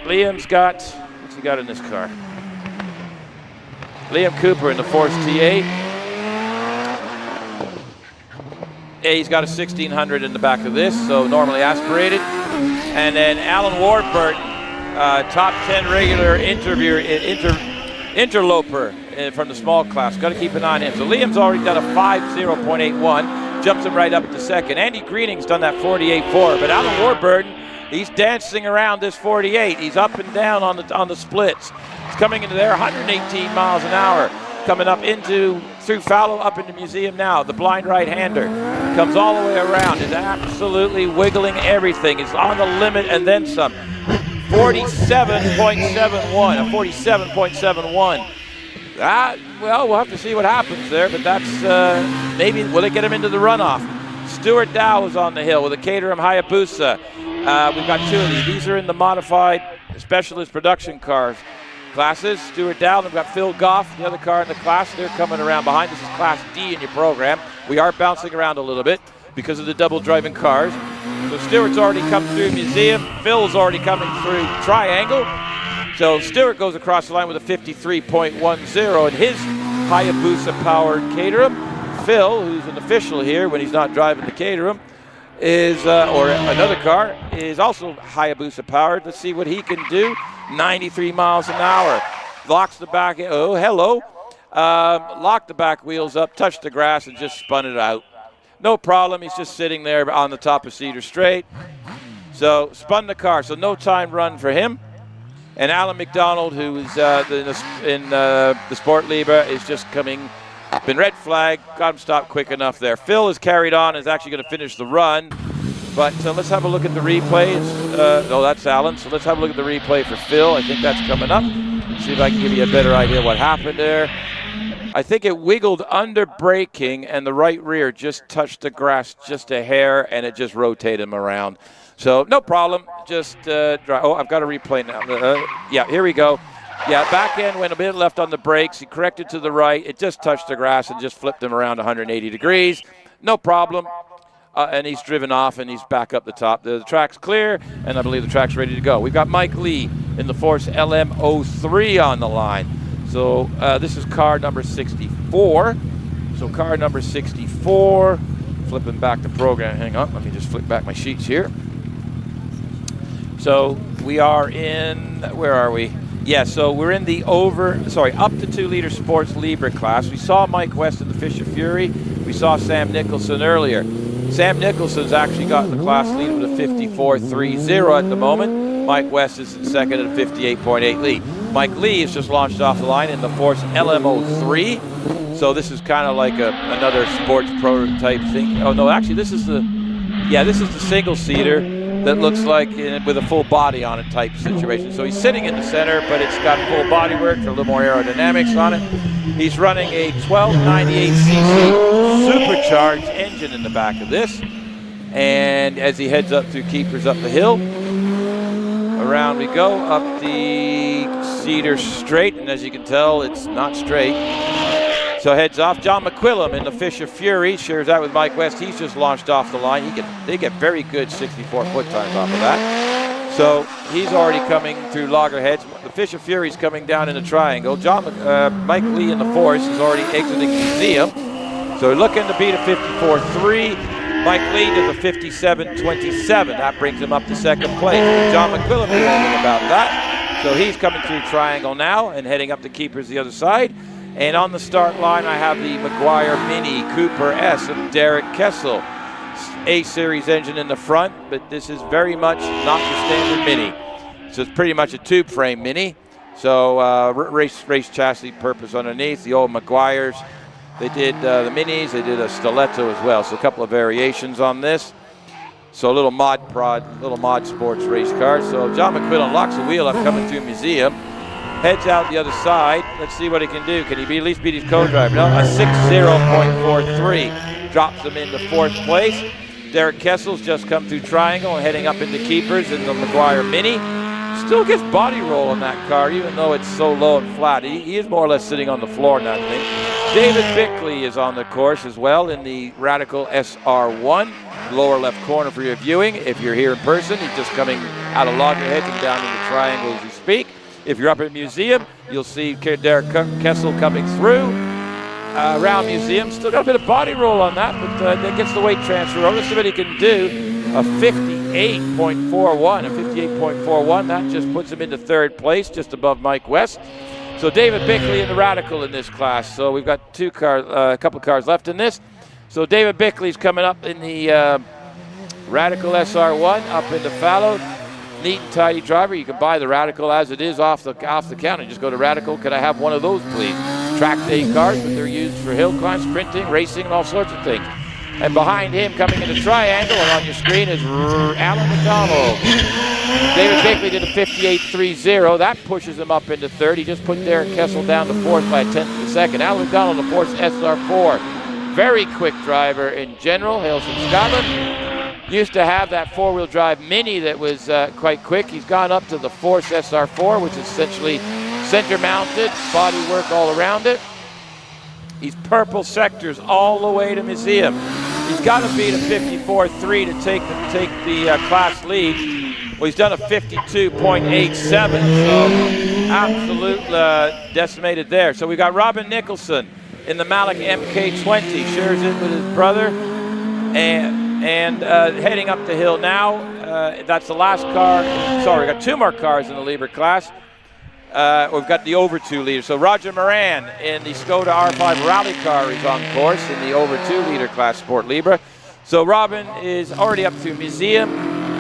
B: Liam's got, what's he got in this car? Liam Cooper in the Force TA. He's got a 1600 in the back of this, so normally aspirated. And then Alan Warburton, top 10 regular interloper from the small class. Got to keep an eye on him. So Liam's already done a 5.0.81, jumps him right up to second. Andy Greening's done that 48.4, but Alan Warburton, he's dancing around this 48. He's up and down on the splits. He's coming into there 118 miles an hour. Coming up through Fallow, up into Museum now. The blind right-hander comes all the way around. Is absolutely wiggling everything. He's on the limit and then some. 47.71, a 47.71. Well, we'll have to see what happens there, but that's maybe, will it get him into the runoff? Stuart Dow is on the hill with a Caterham Hayabusa. We've got two of these. These are in the modified specialist production cars classes. Stuart Dow, we've got Phil Goff, the other car in the class. They're coming around behind. This is Class D in your program. We are bouncing around a little bit because of the double driving cars. So Stuart's already come through Museum. Phil's already coming through Triangle. So Stuart goes across the line with a 53.10 in his Hayabusa-powered Caterham. Phil, who's an official here when he's not driving the Caterham, is or another car, is also Hayabusa-powered. Let's see what he can do. 93 miles an hour. Locks the back, oh, hello. Locked the back wheels up, touched the grass, and just spun it out. No problem, he's just sitting there on the top of Cedar Straight. So, spun the car, so no time run for him. And Alan McDonald, who is in the Sport Libre, is just coming, been red flag, got him stopped quick enough there. Phil is carried on, is actually going to finish the run. But let's have a look at the replay. No, that's Alan. So let's have a look at the replay for Phil. I think that's coming up. See if I can give you a better idea what happened there. I think it wiggled under braking, and the right rear just touched the grass just a hair, and it just rotated him around. So no problem. Just oh, I've got a replay now. Yeah, here we go. Yeah, back end went a bit left on the brakes. He corrected to the right. It just touched the grass and just flipped him around 180 degrees. No problem. And he's driven off, and he's back up the top. The track's clear, and I believe the track's ready to go. We've got Mike Lee in the Force LM03 on the line. So this is car number 64. So car number 64, flipping back the program. Hang on, let me just flip back my sheets here. So we are in, where are we? Yeah, so we're in the up to 2 liter Sports Libre class. We saw Mike West in the Fisher Fury. We saw Sam Nicholson earlier. Sam Nicholson's actually got the class lead with a 54.30 at the moment. Mike West is in second at a 58.8 lead. Mike Lee has just launched off the line in the Force LM03. So this is kind of like another sports prototype thing. Oh no, actually this is the single-seater that looks like with a full body on it type situation. So he's sitting in the center, but it's got full body work for a little more aerodynamics on it. He's running a 1298cc supercharged engine in the back of this. And as he heads up through Keepers up the hill, around we go, up the Cedar Straight. And as you can tell, it's not straight. So heads off. John McQuillam in the Fisher Fury shares out with Mike West. He's just launched off the line. They get very good 64-foot times off of that. So he's already coming through loggerheads. The Fisher Fury's coming down in a triangle. Mike Lee in the Force is already exiting Museum. So we're looking to beat a 54.3. Mike Lee does a 57.27. That brings him up to second place. John McQuillam knew anything about that. So he's coming through triangle now and heading up to Keepers the other side. And on the start line, I have the Maguire Mini Cooper S of Derek Kessel. A-Series engine in the front, but this is very much not your standard Mini. So it's pretty much a tube frame Mini. So race chassis purpose underneath. The old Maguires, they did the Minis, they did a Stiletto as well. So a couple of variations on this. So a little mod sports race car. So John McQuillan locks the wheel up coming through Museum. Heads out the other side. Let's see what he can do. Can he at least beat his co-driver? No, a 60.43 drops him into fourth place. Derek Kessel's just come through Triangle and heading up into keepers in the McGuire Mini. Still gets body roll on that car, even though it's so low and flat. He is more or less sitting on the floor in that thing. David Bickley is on the course as well in the Radical SR1. Lower left corner for your viewing. If you're here in person, he's just coming out of Loggerheads and down into Triangle as we speak. If you're up at Museum, you'll see Derek Kessel coming through. Around Museum, still got a bit of body roll on that, but that gets the weight transfer over. Let's see what he can do. A 58.41, that just puts him into third place, just above Mike West. So David Bickley in the Radical in this class. So we've got a couple of cars left in this. So David Bickley's coming up in the Radical SR1, up into fallow. Neat and tidy driver. You can buy the Radical as it is off the counter. Just go to Radical. Can I have one of those, please? Track day cars, but they're used for hill climb, sprinting, racing, and all sorts of things. And behind him, coming into Triangle, and on your screen is Alan McDonald. David Bickley did a 58.30. That pushes him up into third. He just put Derek Kessel down to fourth by a tenth of a second. Alan McDonald, the fourth SR4. Very quick driver in general, hails from Scotland. Used to have that four-wheel drive Mini that was quite quick. He's gone up to the Force SR4, which is essentially center-mounted, body work all around it. He's purple sectors all the way to Museum. He's got to beat a 54.3 to take the class lead. Well, he's done a 52.87, so absolute decimated there. So we got Robin Nicholson in the Malik MK20, shares it with his brother, and heading up the hill now. That's the last car. Sorry, we got two more cars in the Liebherr class. We've got the over 2 liter. So Roger Moran in the Skoda R5 rally car is on course in the over 2 liter class Sport Libre. So Robin is already up to Museum.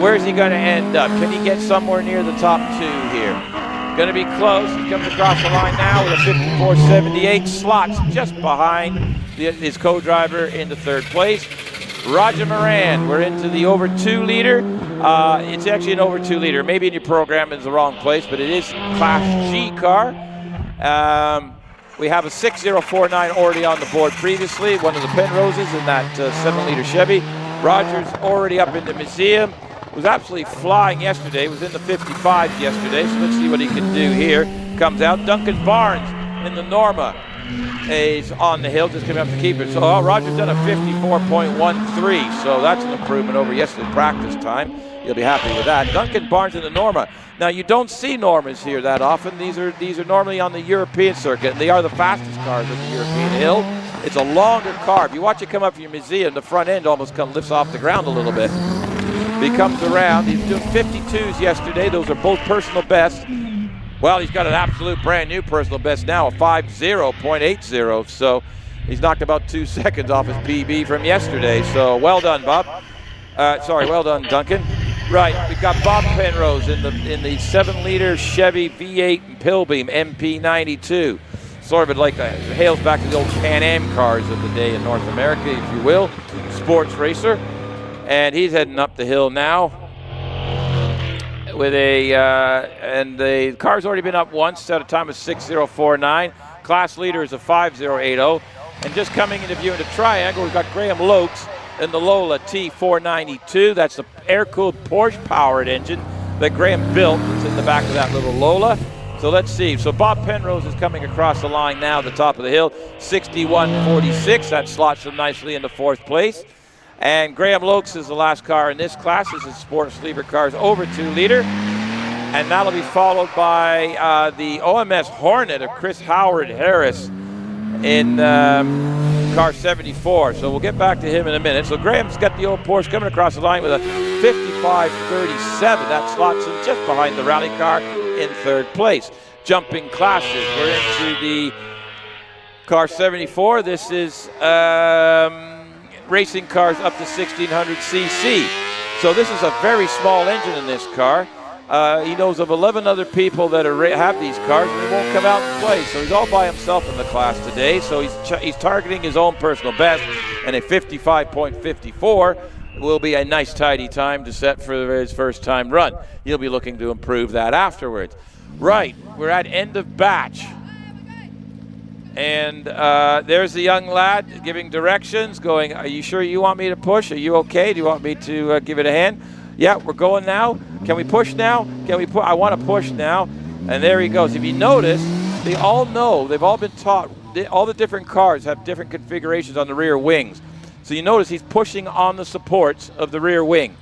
B: Where's he going to end up? Can he get somewhere near the top 2 here? Going to be close. He's coming across the line now with a 54.78. Slots just behind his co-driver in the third place. Roger Moran, we're into the over 2 liter. It's actually an over 2 liter. Maybe in your program it's the wrong place, but it is Class G car. We have a 6049 already on the board previously, one of the Penroses in that 7 liter Chevy. Roger's already up in the Museum. Was absolutely flying yesterday. Was in the 55 yesterday, so let's see what he can do here. Comes out. Duncan Barnes in the Norma is on the hill, just coming up to keep it. So Roger's done a 54.13, so that's an improvement over yesterday's practice time. You'll be happy with that. Duncan Barnes in the Norma. Now you don't see Normas here that often. These are normally on the European circuit, and they are the fastest cars on the European hill. It's a longer car. If you watch it come up from your Museum, the front end almost lifts off the ground a little bit. He comes around. He's doing 52s yesterday. Those are both personal bests. Well, he's got an absolute brand new personal best now, a 50.80. So he's knocked about 2 seconds off his PB from yesterday. So well done, Bob. Well done, Duncan. Right, we've got Bob Penrose in the 7 liter Chevy V8 Pilbeam MP92. Sort of like hails back to the old Pan Am cars of the day in North America, if you will. Sports racer. And he's heading up the hill now with and the car's already been up once at a time of 6049. Class leader is a 5080. And just coming into view into Triangle, we've got Graham Lokes in the Lola T492. That's the air-cooled Porsche-powered engine that Graham built. It's in the back of that little Lola. So let's see. So Bob Penrose is coming across the line now at the top of the hill. 61.46. That slots him nicely into 4th place. And Graham Lokes is the last car in this class. This is Sports Libre cars over 2 liter. And that'll be followed by the OMS Hornet of Chris Howard Harris in car 74. So we'll get back to him in a minute. So Graham's got the old Porsche coming across the line with a 55.37. That slots him just behind the rally car in 3rd place. Jumping classes. We're into the car 74. This is racing cars up to 1600 cc. So this is a very small engine in this car. He knows of 11 other people that have these cars, and they won't come out and play. So he's all by himself in the class today. So he's targeting his own personal best, and a 55.54 will be a nice tidy time to set for his first time run. He'll be looking to improve that afterwards. Right, we're at end of batch. And there's the young lad giving directions, going, are you sure you want me to push? Are you okay? Do you want me to give it a hand? Yeah, we're going now. Can we push now? Can we I want to push now. And there he goes. If you notice, they all know, they've all been taught, all the different cars have different configurations on the rear wings. So you notice he's pushing on the supports of the rear wing.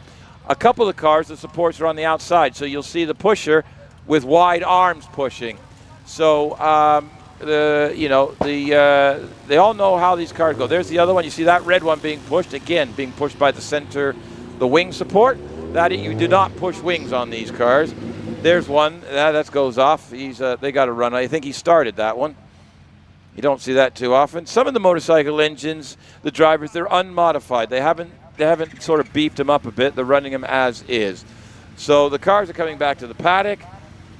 B: A couple of cars, the supports are on the outside. So you'll see the pusher with wide arms pushing. So, they all know how these cars go. There's the other one. You see that red one being pushed, again, being pushed by the center, the wing support. That you do not push wings on these cars. There's one that goes off. They got to run. I think he started that one. You don't see that too often. Some of the motorcycle engines, the drivers, they're unmodified. They haven't sort of beefed them up a bit. They're running them as is. So the cars are coming back to the paddock.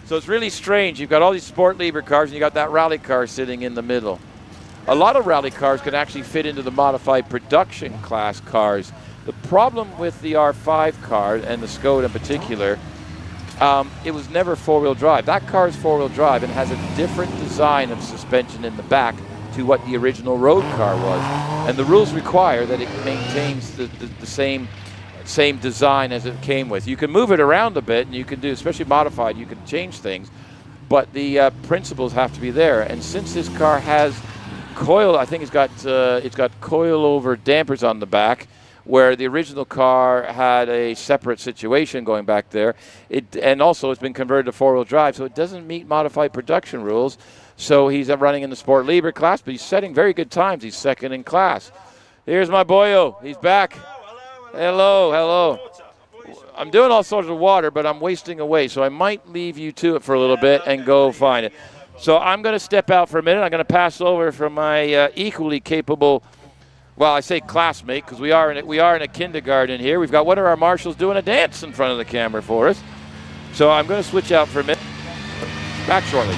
B: So it's really strange. You've got all these sport lever cars, and you got that rally car sitting in the middle. A lot of rally cars can actually fit into the modified production class cars. The problem with the R5 car, and the Skoda in particular, it was never four-wheel drive. That car is four-wheel drive and has a different design of suspension in the back to what the original road car was. And the rules require that it maintains the same design as it came with. You can move it around a bit, and you can do, especially modified, you can change things, but the principles have to be there. And since this car has coil, I think it's got coil-over dampers on the back, where the original car had a separate situation going back there. And also it's been converted to four-wheel drive, so it doesn't meet modified production rules. So he's running in the Sport Libre class, but he's setting very good times. He's second in class. Here's my boyo. He's back. Hello. I'm doing all sorts of water, but I'm wasting away, so I might leave you to it for a little bit and go find it. So I'm going to step out for a minute. I'm going to pass over from my equally capable, well, I say classmate, because we are in a kindergarten here. We've got one of our marshals doing a dance in front of the camera for us. So I'm going to switch out for a minute. Back shortly.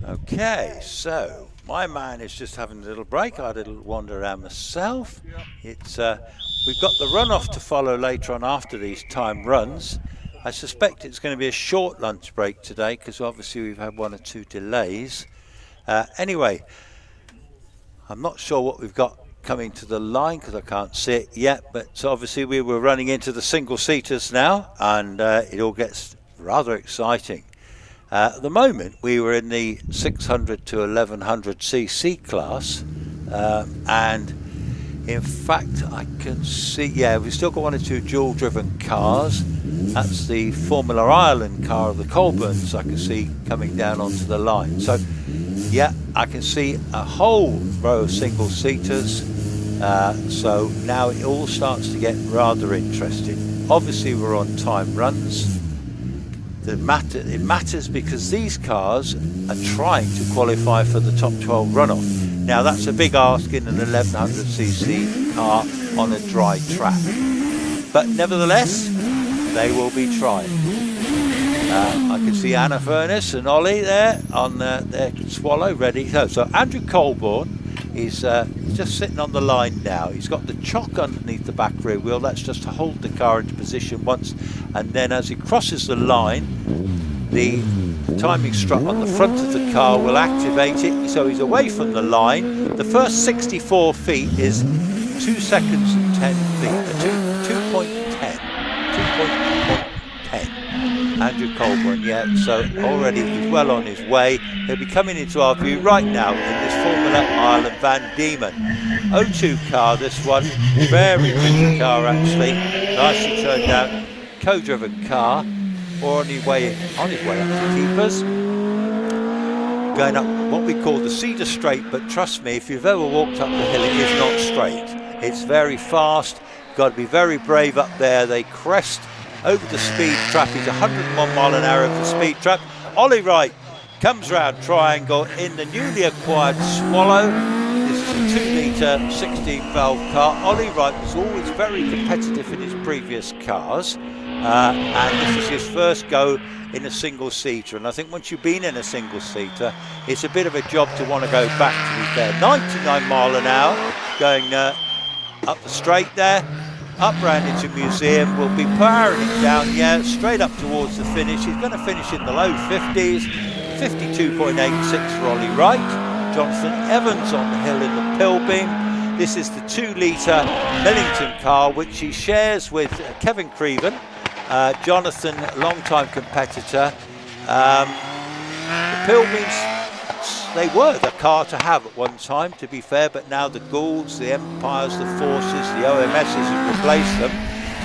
C: Okay, so my man is just having a little break. I had a little wander around myself. It's we've got the runoff to follow later on after these time runs. I suspect it's going to be a short lunch break today because obviously we've had one or two delays. Anyway, I'm not sure what we've got coming to the line because I can't see it yet, but obviously we were running into the single-seaters now, and it all gets rather exciting. At the moment we were in the 600 to 1100 cc class, and in fact I can see, yeah, we've still got one or two dual driven cars. That's the Formula Ireland car of the Colburns I can see coming down onto the line. So Yeah, I can see a whole row of single-seaters. So now it all starts to get rather interesting. Obviously, we're on time runs. It matters because these cars are trying to qualify for the top 12 runoff. Now, that's a big ask in an 1100cc car on a dry track. But nevertheless, they will be trying. I can see Anna Furness and Ollie there on their Swallow ready. So Andrew Colborne is just sitting on the line now. He's got the chock underneath the back rear wheel. That's just to hold the car into position once, and then as he crosses the line, the timing strut on the front of the car will activate it. So he's away from the line. The first 64 feet is 2 seconds and 10 feet. 2.10. 2.10. Andrew Colburn, yeah, so already he's well on his way. He'll be coming into our view right now in this Formula Ireland Van Diemen. 02 car, this one. Very pretty car, actually. Nicely turned out. Co-driven car. Or on his way up to Keepers. Going up what we call the Cedar Straight, but trust me, if you've ever walked up the hill, it is not straight. It's very fast. Got to be very brave up there. They crest over the speed trap. He's 101 mile an hour over the speed trap. Ollie Wright comes round triangle in the newly acquired Swallow. This is a 2-litre 16-valve car. Ollie Wright was always very competitive in his previous cars, and this is his first go in a single-seater. And I think once you've been in a single-seater, it's a bit of a job to want to go back, to be fair. 99 mile an hour going up the straight there. Up round into Museum, will be powering it down, yeah, straight up towards the finish. He's going to finish in the low 50s, 52.86 for Ollie Wright. Jonathan Evans on the hill in the Pilbeam. This is the 2-litre Millington car, which he shares with Kevin Creven. Jonathan, long-time competitor. The Pilbeams, they were the car to have at one time, to be fair, but now the Goulds, the Empires, the Forces, the OMSs have replaced them.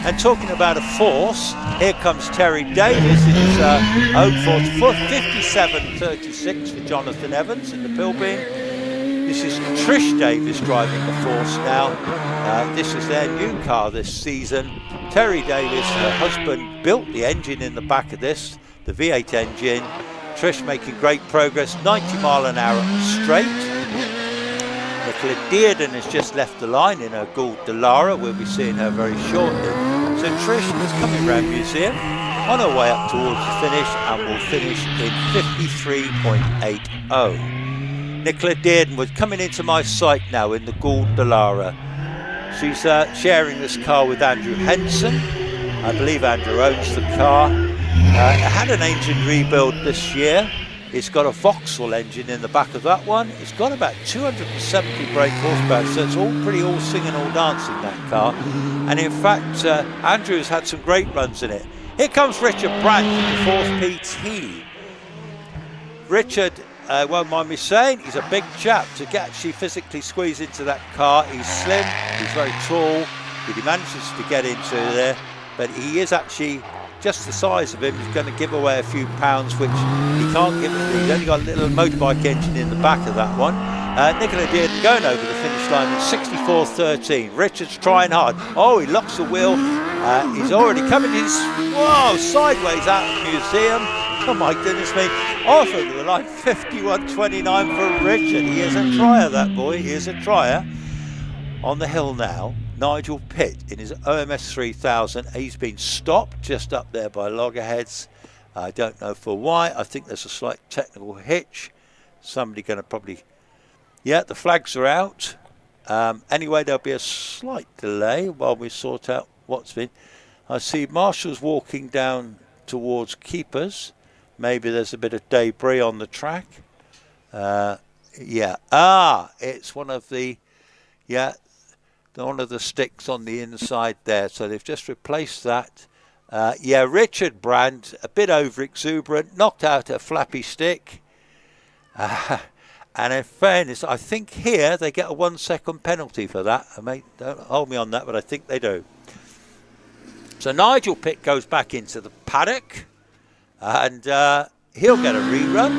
C: And talking about a force, here comes Terry Davis in his own force, 57.36 for Jonathan Evans in the Pilbeam. This is Trish Davis driving the force now. This is their new car this season. Terry Davis, her husband, built the engine in the back of this, the V8 engine. Trish making great progress, 90 mile an hour straight. Nicola Dearden has just left the line in her Gould Dallara. We'll be seeing her very shortly. So Trish is coming round Museum on her way up towards the finish, and will finish in 53.80. Nicola Dearden was coming into my sight now in the Gould Dallara. She's sharing this car with Andrew Henson. I believe Andrew owns the car. It had an engine rebuild this year. It's got a Vauxhall engine in the back of that one. It's got about 270 brake horsepower, so it's all singing, all dancing, that car. And in fact, Andrew's had some great runs in it. Here comes Richard Brandt in the 4th PT. Richard, won't mind me saying, he's a big chap. To actually physically squeeze into that car, he's slim, he's very tall, but he manages to get into there. But he is actually just the size of him. He's going to give away a few pounds, which he can't give it. He's only got a little motorbike engine in the back of that one. Nicola Dearden going over the finish line at 64.13. Richard's trying hard. Oh, he locks the wheel. He's already coming sideways out of the Museum. Oh my goodness me. Off over the line, 51.29 for Richard. He is a trier, that boy. He is a trier. On the hill now, Nigel Pitt in his OMS 3000. He's been stopped just up there by loggerheads. I don't know for why. I think there's a slight technical hitch. Somebody going to probably... Yeah, the flags are out. Anyway, there'll be a slight delay while we sort out what's been... I see marshals walking down towards Keepers. Maybe there's a bit of debris on the track. It's one of the... Yeah, one of the sticks on the inside there. So they've just replaced that. Richard Brandt, a bit over exuberant, knocked out a flappy stick. And in fairness, I think here they get a 1 second penalty for that. Don't hold me on that, but I think they do. So Nigel Pitt goes back into the paddock, and he'll get a rerun.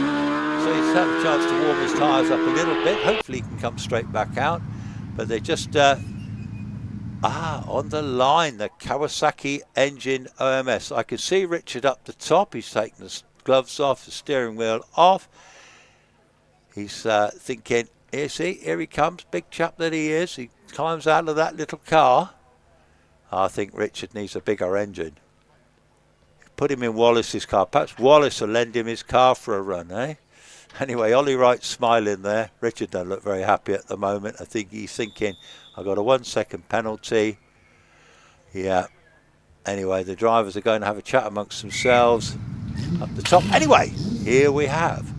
C: so he's had a chance to warm his tyres up a little bit. Hopefully he can come straight back out. But they just, on the line, the Kawasaki engine OMS. I can see Richard up the top. He's taken the gloves off, the steering wheel off. He's thinking, here he comes, big chap that he is. He climbs out of that little car. I think Richard needs a bigger engine. Put him in Wallace's car. Perhaps Wallace will lend him his car for a run, eh? Anyway, Ollie Wright's smiling there. Richard doesn't look very happy at the moment. I think he's thinking, I got a 1 second penalty. Yeah. Anyway, the drivers are going to have a chat amongst themselves up the top. Anyway, here we have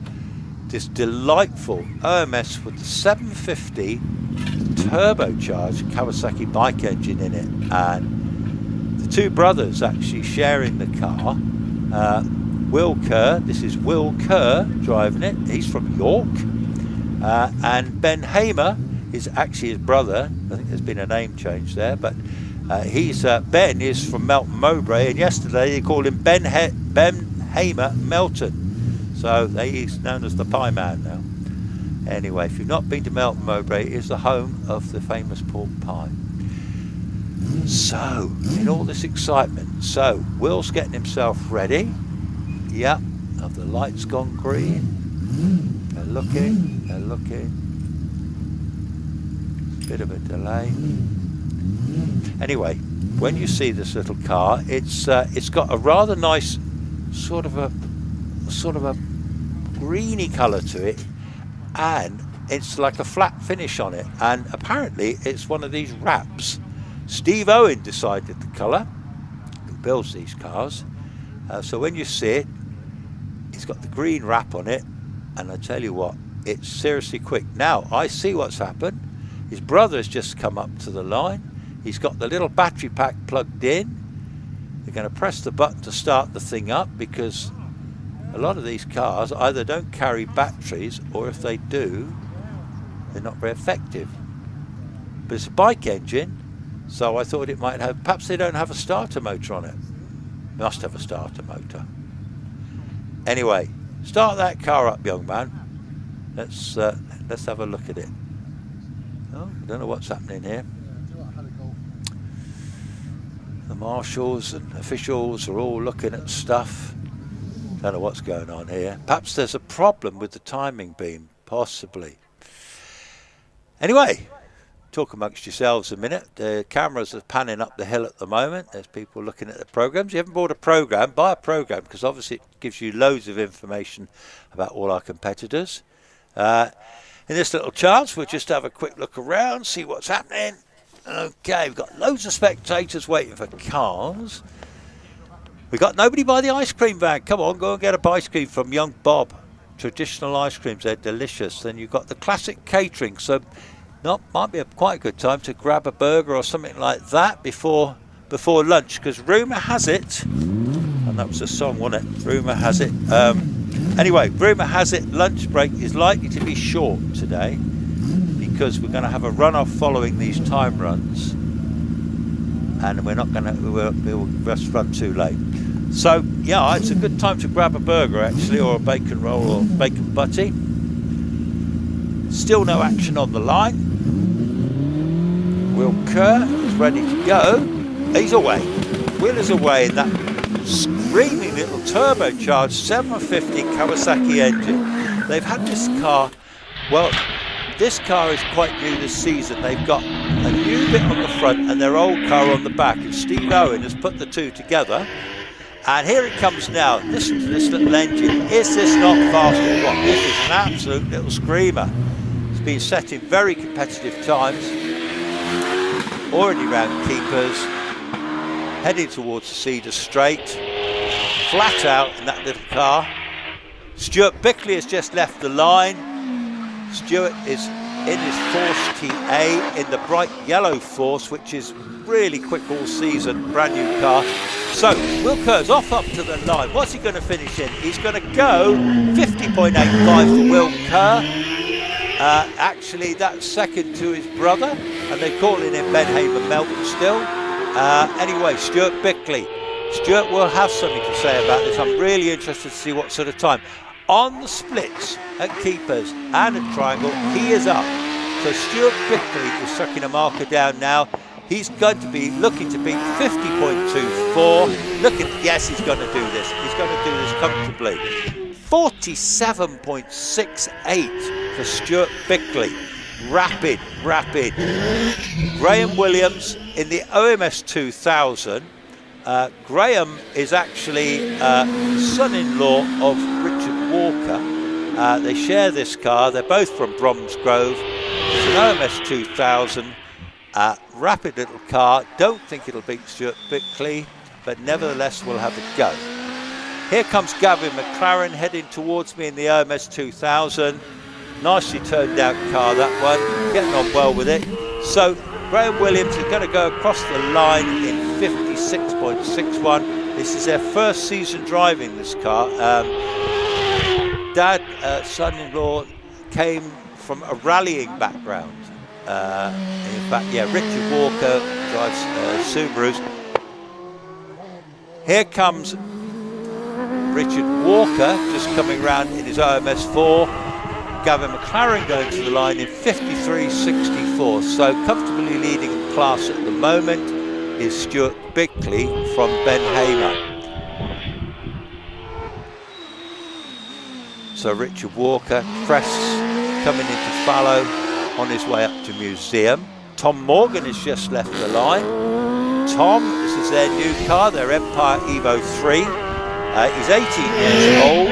C: this delightful OMS with the 750 turbocharged Kawasaki bike engine in it, and the two brothers actually sharing the car. Will Kerr, this is Will Kerr driving it, he's from York, and Ben Hamer is actually his brother. I think there's been a name change there, but Ben is from Melton Mowbray, and yesterday they called him Ben Hamer Melton. So he's known as the Pie Man now. Anyway, if you've not been to Melton Mowbray, it is the home of the famous pork pie. So, in all this excitement, so Will's getting himself ready. Yep, have the lights gone green? They're looking. Bit of a delay. Anyway, when you see this little car, it's got a rather nice sort of a greeny colour to it, and it's like a flat finish on it, and apparently it's one of these wraps. Steve Owen decided the colour, who builds these cars, so when you see it, it's got the green wrap on it, and I tell you what, it's seriously quick. Now I see what's happened. His brother's just come up to the line. He's got the little battery pack plugged in. They're going to press the button to start the thing up, because a lot of these cars either don't carry batteries, or if they do, they're not very effective. But it's a bike engine, so I thought it might have, perhaps they don't have a starter motor on it. Must have a starter motor. Anyway, start that car up, young man. Let's have a look at it. Oh, I don't know what's happening here. The marshals and officials are all looking at stuff. Don't know what's going on here. Perhaps there's a problem with the timing beam, possibly. Anyway, talk amongst yourselves a minute. The cameras are panning up the hill at the moment. There's people looking at the programs. You haven't bought a program, buy a program, because obviously it gives you loads of information about all our competitors. In this little chance, we'll just have a quick look around, see what's happening. Okay, we've got loads of spectators waiting for cars. We've got nobody by the ice cream van. Come on, go and get a ice cream from Young Bob. Traditional ice creams, they're delicious. Then you've got the classic catering, so might be quite a good time to grab a burger or something like that before lunch, because rumour has it, and that was a song, wasn't it? Rumour has it. Anyway, rumour has it lunch break is likely to be short today, because we're going to have a run-off following these time runs, and we'll just run too late. So yeah, it's a good time to grab a burger actually, or a bacon roll or bacon butty. Still no action on the line. Will Kerr is ready to go. He's away. Will is away in that screaming little turbocharged 750 Kawasaki engine. They've had this car, well, this car is quite new this season. They've got a new bit on the front and their old car on the back, and Steve Owen has put the two together. And here it comes now. Listen to this little engine. Is this not fast or what? This is an absolute little screamer. It's been set in very competitive times. Already round keepers. Heading towards the Cedar Straight. Flat out in that little car. Stuart Bickley has just left the line. Stuart is in his Force TA in the bright yellow Force, which is really quick all season, brand new car. So Will Kerr's off up to the line. What's he going to finish in? He's going to go 50.85 for Will Kerr. Actually, that's second to his brother, and they're calling him Ben Hamer Melton still. Anyway, Stuart Bickley. Stuart will have something to say about this. I'm really interested to see what sort of time. on the splits at keepers and at triangle. He is up. So Stuart Bickley is sucking a marker down now. He's going to be looking to beat 50.24. Yes, he's going to do this. He's going to do this comfortably. 47.68 for Stuart Bickley. Rapid. Graham Williams in the OMS 2000. Graham is actually son-in-law of Richard Walker. They share this car. They're both from Bromsgrove. It's an OMS 2000. Rapid little car. Don't think it'll beat Stuart Bickley, but nevertheless we'll have a go. Here comes Gavin McLaren heading towards me in the OMS 2000. Nicely turned out car, that one. Getting on well with it. So Graham Williams is going to go across the line in 56.61. This is their first season driving this car. Dad, son-in-law, came from a rallying background. In fact, yeah, Richard Walker drives Subarus. Here comes Richard Walker, just coming round in his OMS 4. Gavin McLaren going to the line in 53.64. So comfortably leading the class at the moment is Stuart Bickley from Ben Hamer. So Richard Walker, Cress coming into fallow on his way up to Museum. Tom Morgan has just left the line. Tom, this is their new car, their Empire Evo 3. He's 18 years old.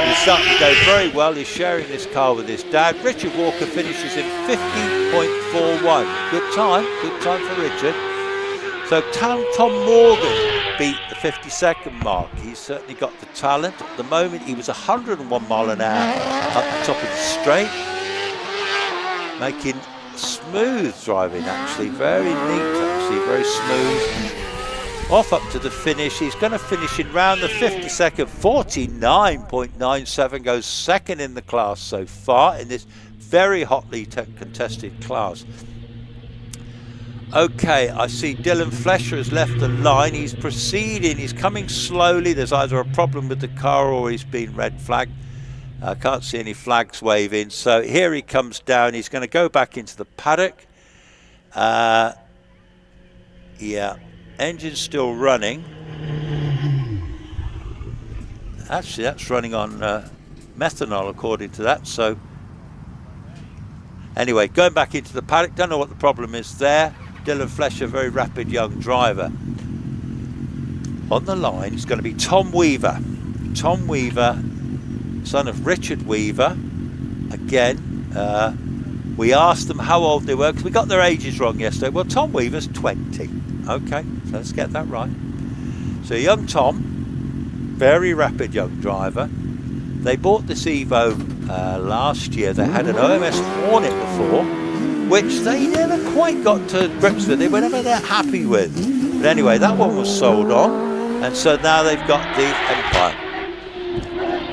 C: He's starting to go very well. He's sharing this car with his dad. Richard Walker finishes in 50.41. Good time for Richard. So Tom Morgan beat the 52nd mark. He's certainly got the talent. At the moment, he was 101 mile an hour up the top of the straight, making smooth driving actually, very neat actually, very smooth. Off up to the finish. He's going to finish in round the 52nd, 49.97, goes second in the class so far in this very hotly contested class. Okay, I see Dylan Flesher has left the line. He's proceeding, he's coming slowly. There's either a problem with the car or he's been red flagged. I can't see any flags waving. So here he comes down. He's going to go back into the paddock. Yeah, engine's still running. Actually, that's running on methanol according to that. So anyway, going back into the paddock. Don't know what the problem is there. Dylan Flesher, very rapid young driver. On the line is going to be Tom Weaver. Tom Weaver, son of Richard Weaver. Again, we asked them how old they were because we got their ages wrong yesterday. Well, Tom Weaver's 20. Okay, so let's get that right. So young Tom, very rapid young driver. They bought this Evo last year. They had an OMS Hornet before, which they never quite got to grips with. They were never that happy with. But anyway, that one was sold on, and so now they've got the Empire.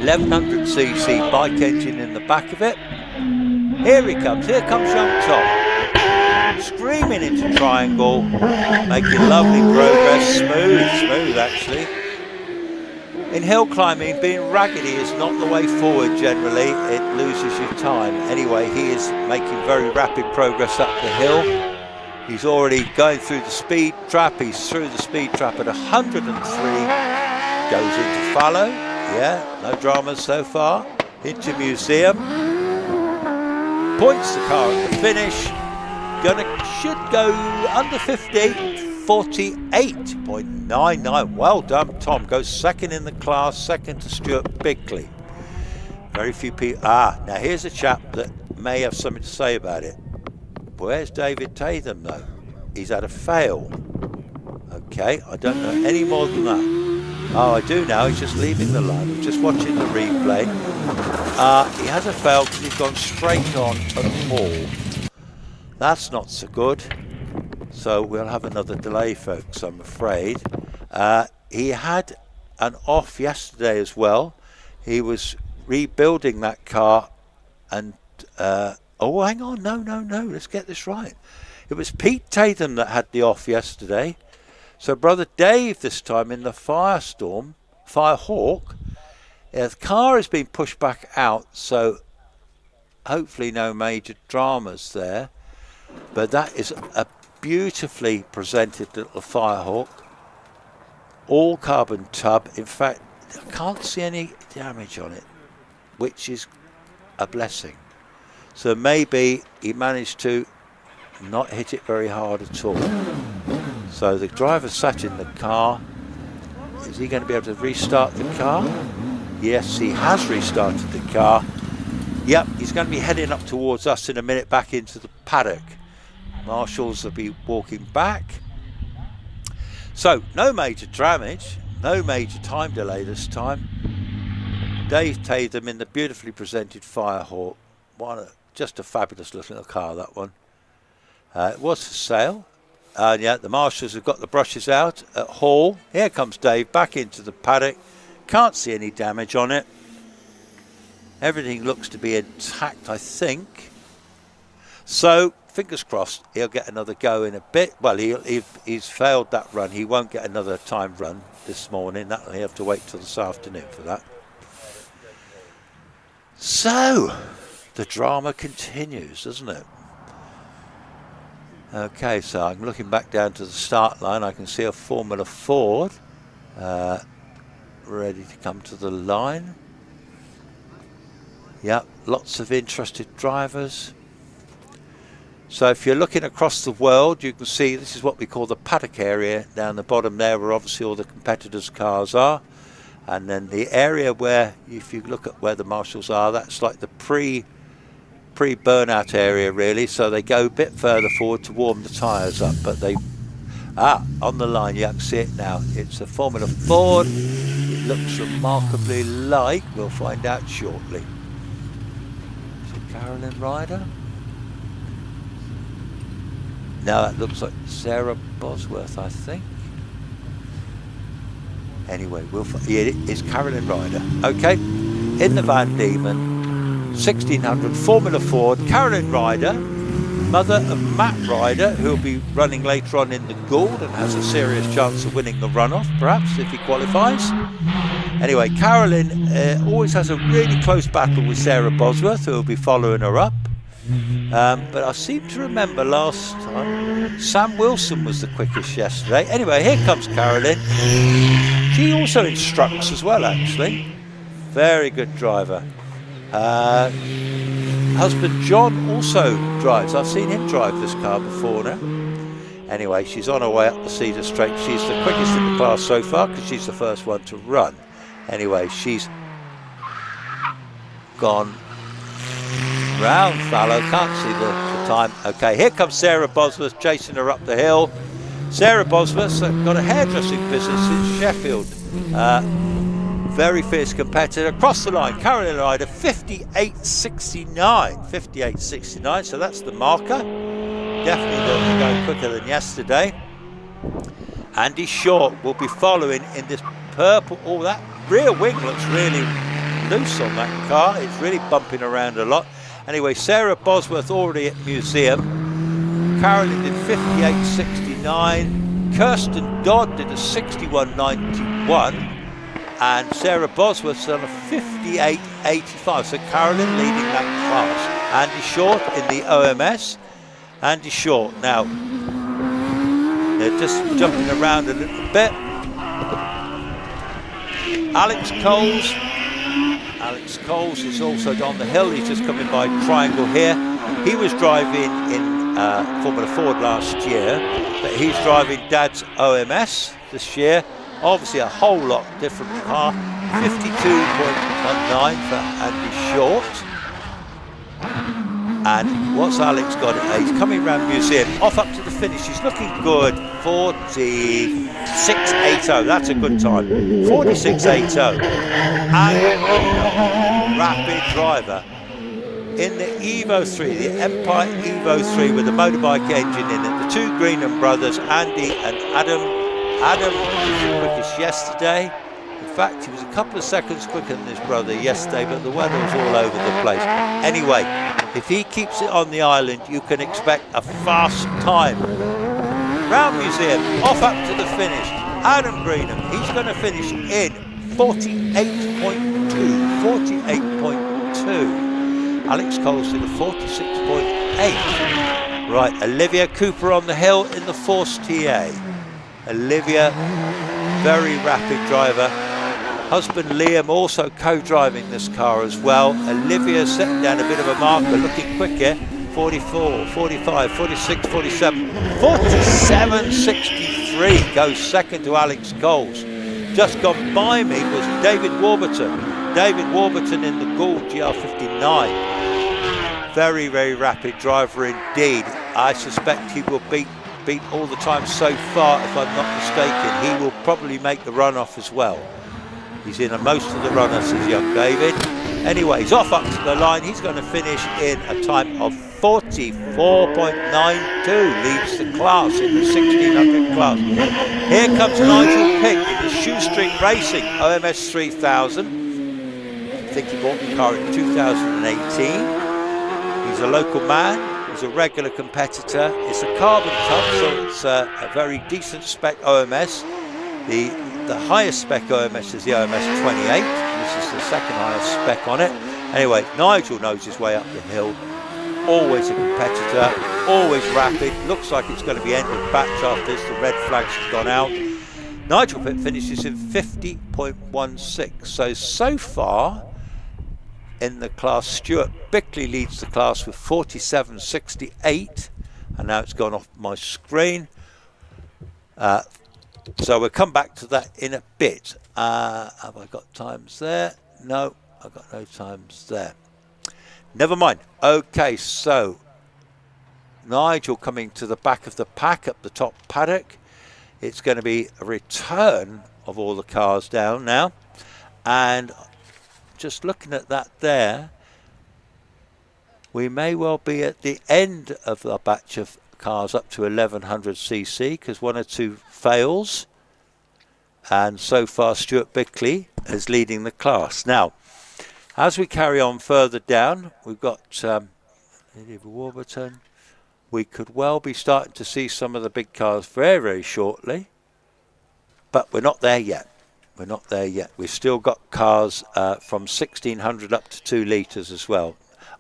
C: 1100cc bike engine in the back of it. Here he comes. Here comes young Tom. Screaming into triangle, making lovely progress. Smooth actually. In hill climbing, being raggedy is not the way forward generally. It loses you time. Anyway, he is making very rapid progress up the hill. He's already going through the speed trap. He's through the speed trap at 103. Goes into fallow. Yeah, no dramas so far. Into Museum. Points the car at the finish. Should go under 50. 48.99. Well done, Tom. Goes second in the class, second to Stuart Bickley. Very few people. Now here's a chap that may have something to say about it. Where's David Tatham though? He's had a fail. Okay, I don't know any more than that. Oh, I do now. He's just leaving the line. I'm just watching the replay. He has a fail because he's gone straight on a wall. That's not so good. So we'll have another delay, folks, I'm afraid. He had an off yesterday as well. He was rebuilding that car and... oh, hang on. No. Let's get this right. It was Pete Tatham that had the off yesterday. So Brother Dave this time in the Firehawk, Yeah, the car has been pushed back out, so hopefully no major dramas there. But that is a beautifully presented little Firehawk. All carbon tub. In fact, I can't see any damage on it, which is a blessing. So maybe he managed to not hit it very hard at all. So the driver sat in the car. Is he going to be able to restart the car? Yes, he has restarted the car. Yep, he's going to be heading up towards us in a minute, back into the paddock. Marshals will be walking back. So no major damage, no major time delay this time. Dave Tatham in the beautifully presented Firehawk. Just a fabulous little car, that one. It was for sale. And yeah, the marshals have got the brushes out at Hall. Here comes Dave back into the paddock. Can't see any damage on it. Everything looks to be intact, I think. So, fingers crossed, he'll get another go in a bit. Well, he's failed that run. He won't get another time run this morning. He'll have to wait till this afternoon for that. So, the drama continues, doesn't it? Okay, so I'm looking back down to the start line. I can see a Formula Ford ready to come to the line. Yep, lots of interested drivers. So if you're looking across the world, you can see this is what we call the paddock area down the bottom there, where obviously all the competitors' cars are. And then the area where, if you look at where the marshals are, that's like the pre-burnout area really, so they go a bit further forward to warm the tyres up. But they on the line, you can see it now. It's a Formula Ford. It looks remarkably like, we'll find out shortly. Is it Carolyn Ryder? No, that looks like Sarah Bosworth, I think. Anyway, it's Carolyn Ryder. Okay, in the Van Diemen 1600 Formula Ford, Carolyn Ryder, mother of Matt Ryder, who'll be running later on in the Gould and has a serious chance of winning the runoff, perhaps, if he qualifies. Anyway, Carolyn always has a really close battle with Sarah Bosworth, who will be following her up. But I seem to remember last time Sam Wilson was the quickest yesterday. Anyway, here comes Carolyn. She also instructs as well, actually. Very good driver. Husband John also drives. I've seen him drive this car before now. Anyway, she's on her way up the Cedar Straight. She's the quickest in the class so far because she's the first one to run. Anyway, she's gone round fallow. Can't see the time. Okay, here comes Sarah Bosworth chasing her up the hill. Sarah Bosworth's got a hairdressing business in Sheffield. Very fierce competitor. Across the line, Carolyn Ryder, 58.69. 58.69, so that's the marker. Definitely going quicker than yesterday. Andy Short will be following in this purple. Oh, that rear wing looks really loose on that car. It's really bumping around a lot. Anyway, Sarah Bosworth already at museum. Carolyn did 58.69. Kirsten Dodd did a 61.91. And Sarah Bosworth's done a 58.85. So Carolyn leading that class. Andy Short in the OMS. Andy Short now. They're just jumping around a little bit. Alex Coles is also on the hill. He's just coming by Triangle here. He was driving in Formula Ford last year, but he's driving Dad's OMS this year. Obviously a whole lot different car. 52.19 for Andy Short. And what's Alex got? He's coming around museum, off up to the finish. He's looking good. 46.80. That's a good time. 46.80. And rapid driver in the Evo 3, the Empire Evo 3 with the motorbike engine in it. The two Greenham brothers, Andy and Adam. Adam was the quickest yesterday. In fact, he was a couple of seconds quicker than his brother yesterday, but the weather was all over the place. Anyway, if he keeps it on the island, you can expect a fast time. Round museum, off up to the finish. Adam Greenham, he's going to finish in 48.2. 48.2. Alex Coles did a 46.8. Right, Olivia Cooper on the hill in the Force TA. Olivia, very rapid driver. Husband Liam also co-driving this car as well. Olivia setting down a bit of a marker, looking quick here. 44, 45, 46, 47, 47.63 goes second to Alex Coles. Just gone by me was David Warburton. David Warburton in the Gould GR59. Very, very rapid driver indeed. I suspect he will beat all the time so far, if I'm not mistaken. He will probably make the runoff as well. He's in most of the runners, as young David. Anyway, he's off up to the line. He's going to finish in a time of 44.92, leads the class in the 1600 class. Here comes Nigel Pick in the Shoestring Racing OMS 3000. I think he bought the car in 2018. He's a local man. He's a regular competitor. It's a carbon top, so it's a very decent spec OMS. The highest spec OMS is the OMS 28. This is the second highest spec on it. Anyway, Nigel knows his way up the hill. Always a competitor, always rapid. Looks like it's going to be end of batch after this. The red flags have gone out. Nigel Pitt finishes in 50.16. So far in the class, Stuart Bickley leads the class with 47.68. And now it's gone off my screen. So we'll come back to that in a bit. Have I got times there? No, I've got no times there. Never mind. Okay, so Nigel coming to the back of the pack up the top paddock. It's going to be a return of all the cars down now. And just looking at that there, we may well be at the end of the batch of cars up to 1100cc because one or two fails. And so far Stuart Bickley is leading the class. Now, as we carry on further down, we've got Warburton. We could well be starting to see some of the big cars very, very shortly. But we're not there yet. We're not there yet. We've still got cars from 1600 up to 2 litres as well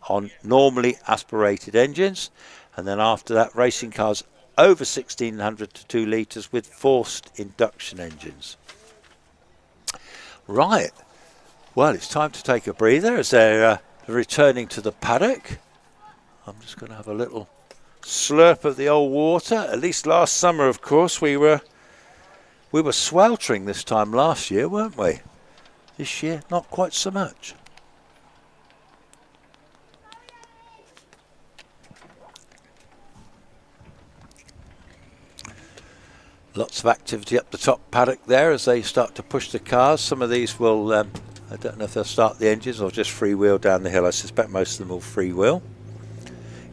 C: on normally aspirated engines. And then after that, racing cars over 1600 to 2 litres with forced induction engines. Right. Well, it's time to take a breather as they're returning to the paddock. I'm just going to have a little slurp of the old water. At least last summer, of course, we were sweltering this time last year, weren't we? This year, not quite so much. Lots of activity up the top paddock there as they start to push the cars. Some of these will, I don't know if they'll start the engines or just freewheel down the hill. I suspect most of them will freewheel.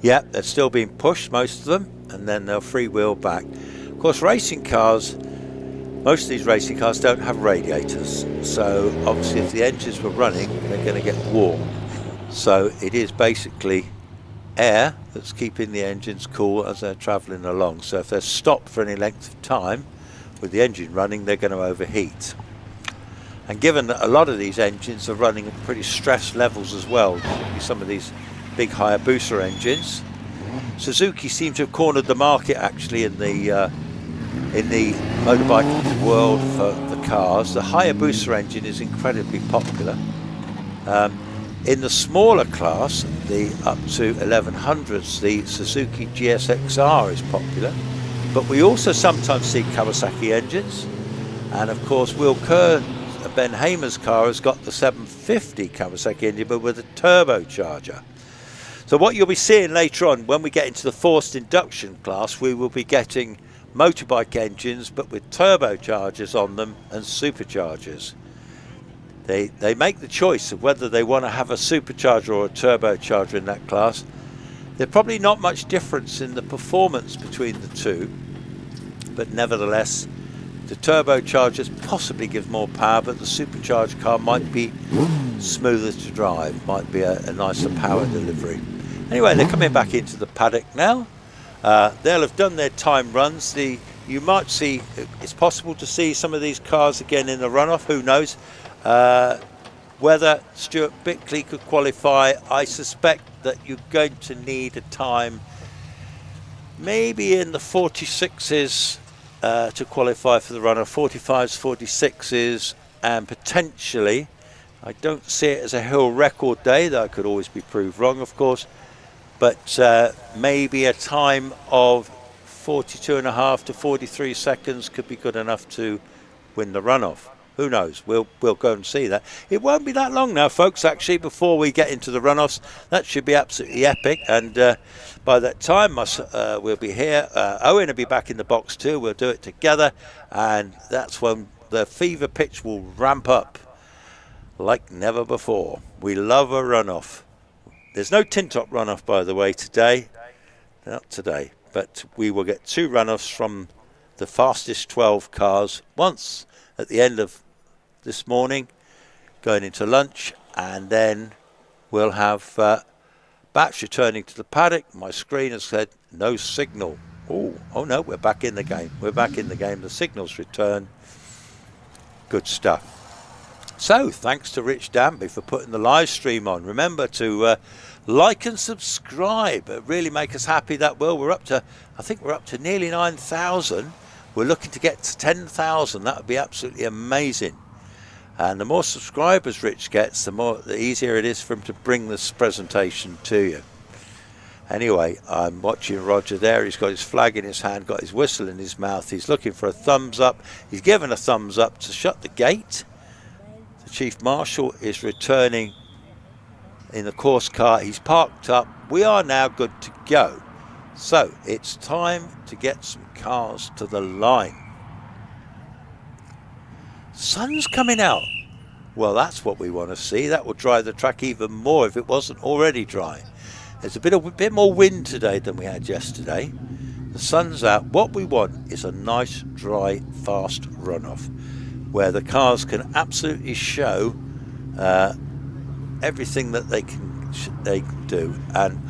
C: Yeah, they're still being pushed, most of them, and then they'll freewheel back. Of course, racing cars, most of these racing cars don't have radiators. So obviously if the engines were running, they're going to get warm. So it is basically air that's keeping the engines cool as they're travelling along. So if they're stopped for any length of time with the engine running, they're going to overheat. And given that a lot of these engines are running at pretty stressed levels as well, some of these big Hayabusa engines, Suzuki seem to have cornered the market actually in the motorbike world for the cars. The Hayabusa engine is incredibly popular. In the smaller class, the up to 1100s, the Suzuki GSXR is popular, but we also sometimes see Kawasaki engines, and of course Will Kerr, Ben Hamer's car, has got the 750 Kawasaki engine but with a turbocharger. So what you'll be seeing later on when we get into the forced induction class, we will be getting motorbike engines but with turbochargers on them and superchargers. They make the choice of whether they want to have a supercharger or a turbocharger in that class. There's probably not much difference in the performance between the two, but nevertheless the turbochargers possibly give more power, but the supercharged car might be smoother to drive, might be a nicer power delivery. Anyway, they're coming back into the paddock now. They'll have done their time runs. You might see, it's possible to see some of these cars again in the runoff, who knows. whether Stuart Bickley could qualify. I suspect that you're going to need a time maybe in the 46s to qualify for the runoff, 45s, 46s, and potentially, I don't see it as a hill record day, though I could always be proved wrong, of course, but maybe a time of 42.5 to 43 seconds could be good enough to win the runoff. Who knows? We'll go and see that. It won't be that long now, folks, actually, before we get into the runoffs. That should be absolutely epic. And by that time, we'll be here. Owen will be back in the box too. We'll do it together. And that's when the fever pitch will ramp up like never before. We love a runoff. There's no tin top runoff, by the way, today. Not today. But we will get 2 runoffs from the fastest 12 cars once at the end of this morning, going into lunch, and then we'll have Batch returning to the paddock. My screen has said no signal. Oh no, we're back in the game. We're back in the game. The signal's return. Good stuff. So, thanks to Rich Danby for putting the live stream on. Remember to like and subscribe. It really make us happy, that will. I think we're up to nearly 9,000. We're looking to get to 10,000. That would be absolutely amazing. And the more subscribers Rich gets, the easier it is for him to bring this presentation to you. Anyway, I'm watching Roger there. He's got his flag in his hand, got his whistle in his mouth. He's looking for a thumbs up. He's given a thumbs up to shut the gate. The Chief Marshal is returning in the course car. He's parked up. We are now good to go. So it's time to get some cars to the line. Sun's coming out. Well, that's what we want to see. That will dry the track even more if it wasn't already dry. There's a bit more wind today than we had yesterday. The sun's out. What we want is a nice, dry, fast runoff where the cars can absolutely show everything that they can do. And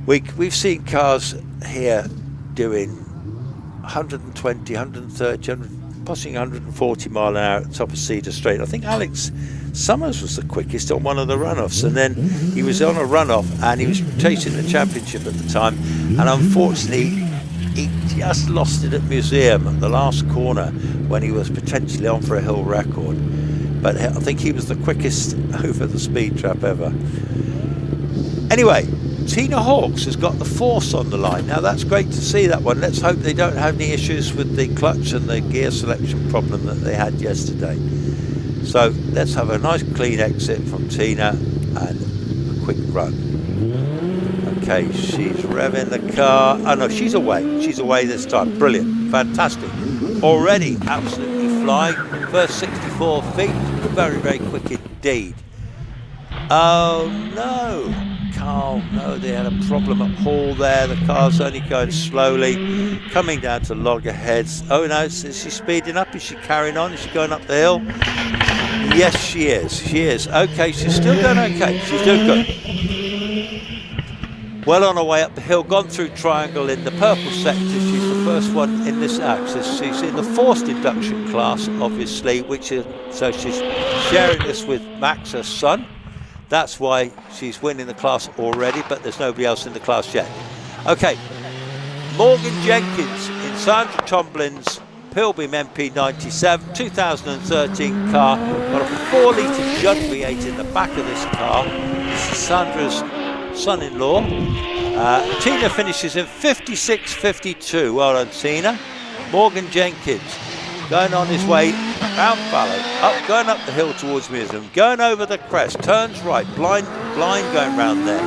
C: we've seen cars here doing 120, 130, possibly 140 mile an hour at the top of Cedar Straight. I think Alex Summers was the quickest on one of the runoffs, and then he was on a runoff and he was chasing the championship at the time, and unfortunately he just lost it at Museum at the last corner when he was potentially on for a hill record. But I think he was the quickest over the speed trap ever. Anyway, Tina Hawkes has got the Force on the line. Now that's great to see, that one. Let's hope they don't have any issues with the clutch and the gear selection problem that they had yesterday. So let's have a nice clean exit from Tina and a quick run. Okay, she's revving the car. Oh no, she's away. She's away this time. Brilliant. Fantastic. Already absolutely flying. First 64 feet. Very, very quick indeed. Oh no. Carl, no, they had a problem at Hall there. The car's only going slowly, coming down to loggerheads. Oh no, is she speeding up? Is she carrying on? Is she going up the hill? Yes, she is. She is. Okay, she's still doing okay. She's doing good. Well on her way up the hill, gone through triangle in the purple sector. She's the first one in this axis. She's in the forced induction class, obviously, so she's sharing this with Max, her son. That's why she's winning the class already, but there's nobody else in the class yet. Okay, Morgan Jenkins in Sandra Tomblin's Pilbeam MP97 2013 car. Got a 4-litre Judd V8 in the back of this car. This is Sandra's son-in-law. Tina finishes in 56.52. Well done, Tina. Morgan Jenkins going on his way round Fallow, going up the hill towards Museum, going over the crest, turns right, blind going round there,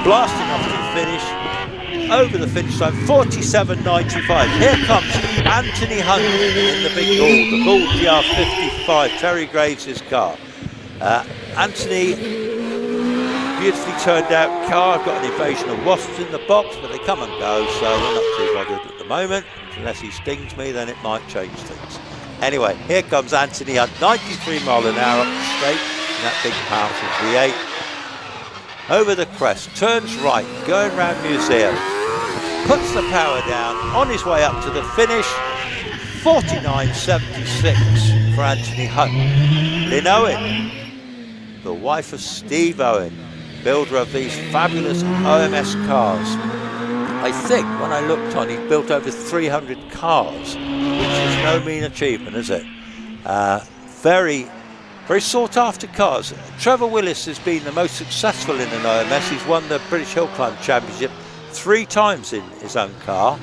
C: blasting off to the finish, over the finish line, 47.95. Here comes Anthony Hunt in the big Gaul, the Gaul GR55, Terry Graves' car. Anthony, beautifully turned out car, got an invasion of wasps in the box, but they come and go, so we're not too bothered at the moment. Unless he stings me, then it might change things. Anyway, here comes Anthony Hunt, 93 mile an hour up the straight in that big powerful V8. Over the crest, turns right, going round Museum, puts the power down, on his way up to the finish, 49.76 for Anthony Hunt. Lynn Owen, the wife of Steve Owen, builder of these fabulous OMS cars. I think when I looked on, he built over 300 cars, which is no mean achievement, is it? Very sought after cars. Trevor Willis has been the most successful in an OMS. He's won the British Hillclimb Championship 3 times in his own car.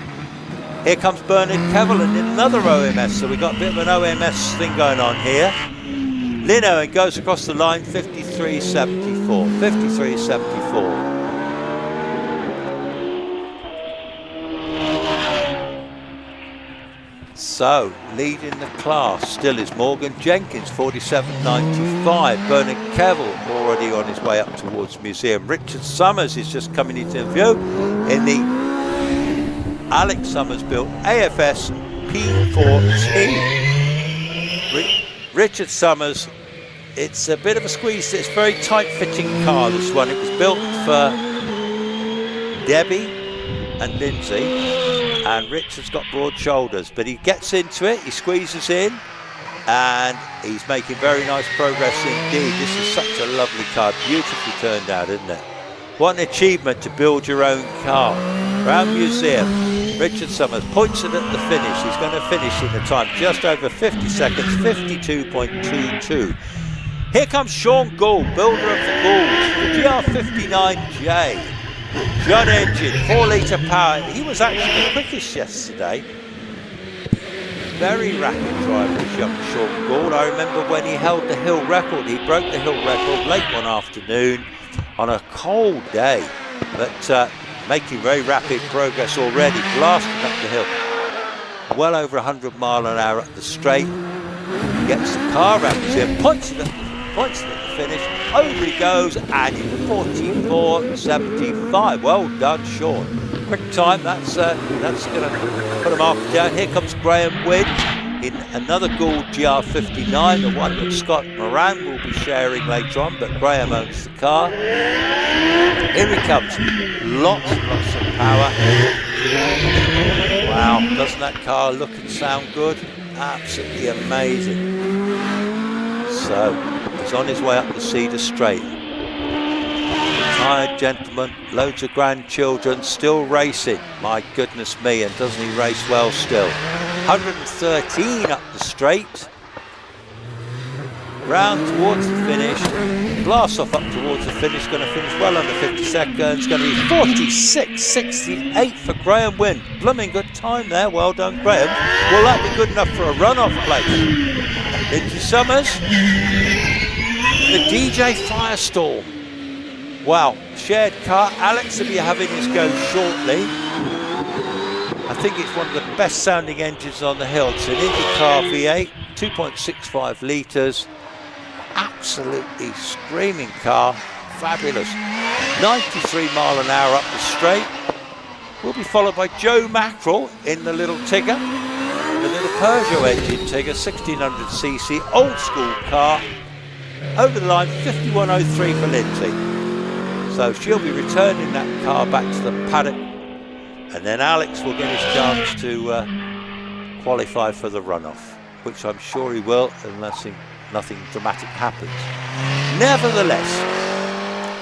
C: Here comes Bernard Kevelan in another OMS, so we've got a bit of an OMS thing going on here. Lynn Owen goes across the line, 53.74. 53.74. So, leading the class still is Morgan Jenkins, 47.95. Bernard Kevel already on his way up towards the museum. Richard Summers is just coming into view in the Alex Summers built AFS P14. Richard Summers, it's a bit of a squeeze. It's a very tight-fitting car, this one. It was built for Debbie and Lindsay. And Richard's got broad shoulders, but he gets into it, he squeezes in, and he's making very nice progress indeed. This is such a lovely car, beautifully turned out, isn't it? What an achievement to build your own car. Round Museum, Richard Summers points it at the finish. He's going to finish in a time just over 50 seconds, 52.22. Here comes Sean Gould, builder of the Gould, the GR59J. John engine, 4-litre power. He was actually the quickest yesterday. Very rapid driver, this young Sean Gould. I remember when he held the hill record. He broke the hill record late one afternoon on a cold day, but making very rapid progress already, blasting up the hill. Well over 100 mile an hour up the straight. Gets the car around him, points it at the finish, over he goes, and in 44.75. Well done, Sean. Quick time, that's going to put a marker down. Here comes Graham Wynn in another Gould GR59, the one that Scott Moran will be sharing later on, but Graham owns the car. Here he comes, lots and lots of power. Wow, doesn't that car look and sound good? Absolutely amazing. So, he's on his way up the Cedar Straight. Retired gentleman, loads of grandchildren, still racing. My goodness me, and doesn't he race well still? 113 up the straight. Round towards the finish. Blasts off up towards the finish. Going to finish well under 50 seconds. Going to be 46.68 for Graham Wynn. Blooming good time there. Well done, Graham. Will that be good enough for a run-off place? Lindsay Summers. The DJ Firestorm. Wow, shared car. Alex will be having his go shortly. I think it's one of the best sounding engines on the hill. It's an IndyCar V8, 2.65 litres. Absolutely screaming car. Fabulous. 93 mile an hour up the straight. Will be followed by Joe Mackerel in the little Tigger. The little Peugeot engine Tigger, 1600cc, old school car. Over the line, 51.03 for Lindsay. So she'll be returning that car back to the paddock, and then Alex will get his chance to qualify for the runoff, which I'm sure he will, unless nothing dramatic happens. Nevertheless,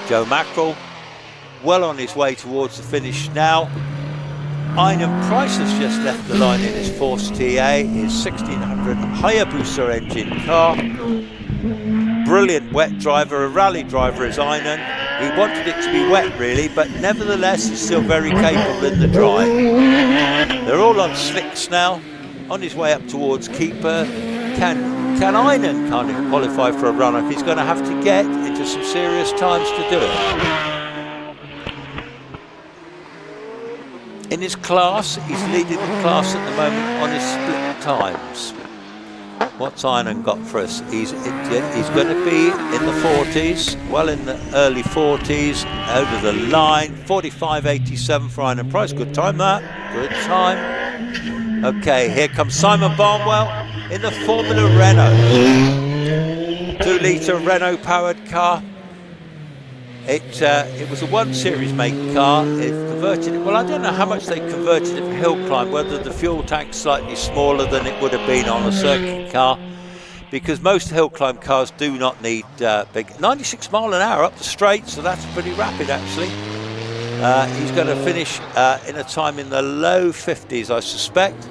C: Joe Mackerel well on his way towards the finish now. Einan Price has just left the line in his Force TA, his 1600 Hayabusa engine car. Brilliant wet driver, a rally driver is Einan. He wanted it to be wet really, but nevertheless he's still very capable in the dry. They're all on slicks now, on his way up towards keeper. Can Einan kind of qualify for a run-up? He's going to have to get into some serious times to do it. In his class, he's leading the class at the moment on his split times. What's Einan got for us? He's going to be in the 40s, well in the early 40s, over the line. 45.87 for Einan Price. Good time that. Good time. Okay, here comes Simon Barnwell in the Formula Renault. 2-litre Renault powered car. It was a 1 Series make car. It converted it. Well, I don't know how much they converted it for hill climb, whether the fuel tank's slightly smaller than it would have been on a circuit car, because most hill climb cars do not need big. 96 mile an hour up the straight, so that's pretty rapid actually. He's going to finish in a time in the low 50s, I suspect.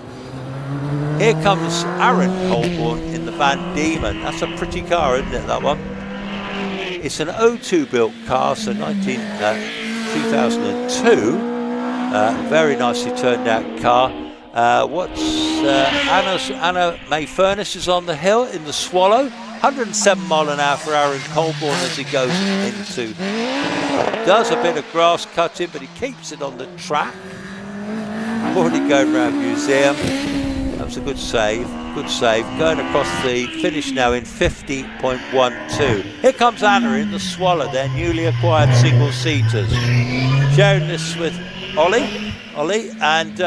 C: Here comes Aaron Colborne in the Van Diemen. That's a pretty car, isn't it, that one? It's an 02 built car, so 2002. Very nicely turned out car. Anna May Furness is on the hill in the Swallow. 107 mile an hour for Aaron Colborne as he goes into. Does a bit of grass cutting, but he keeps it on the track. Already going around Museum. That was a good save, Going across the finish now in 50.12. Here comes Anna in the Swallow, their newly acquired single-seaters. Sharing this with Ollie, and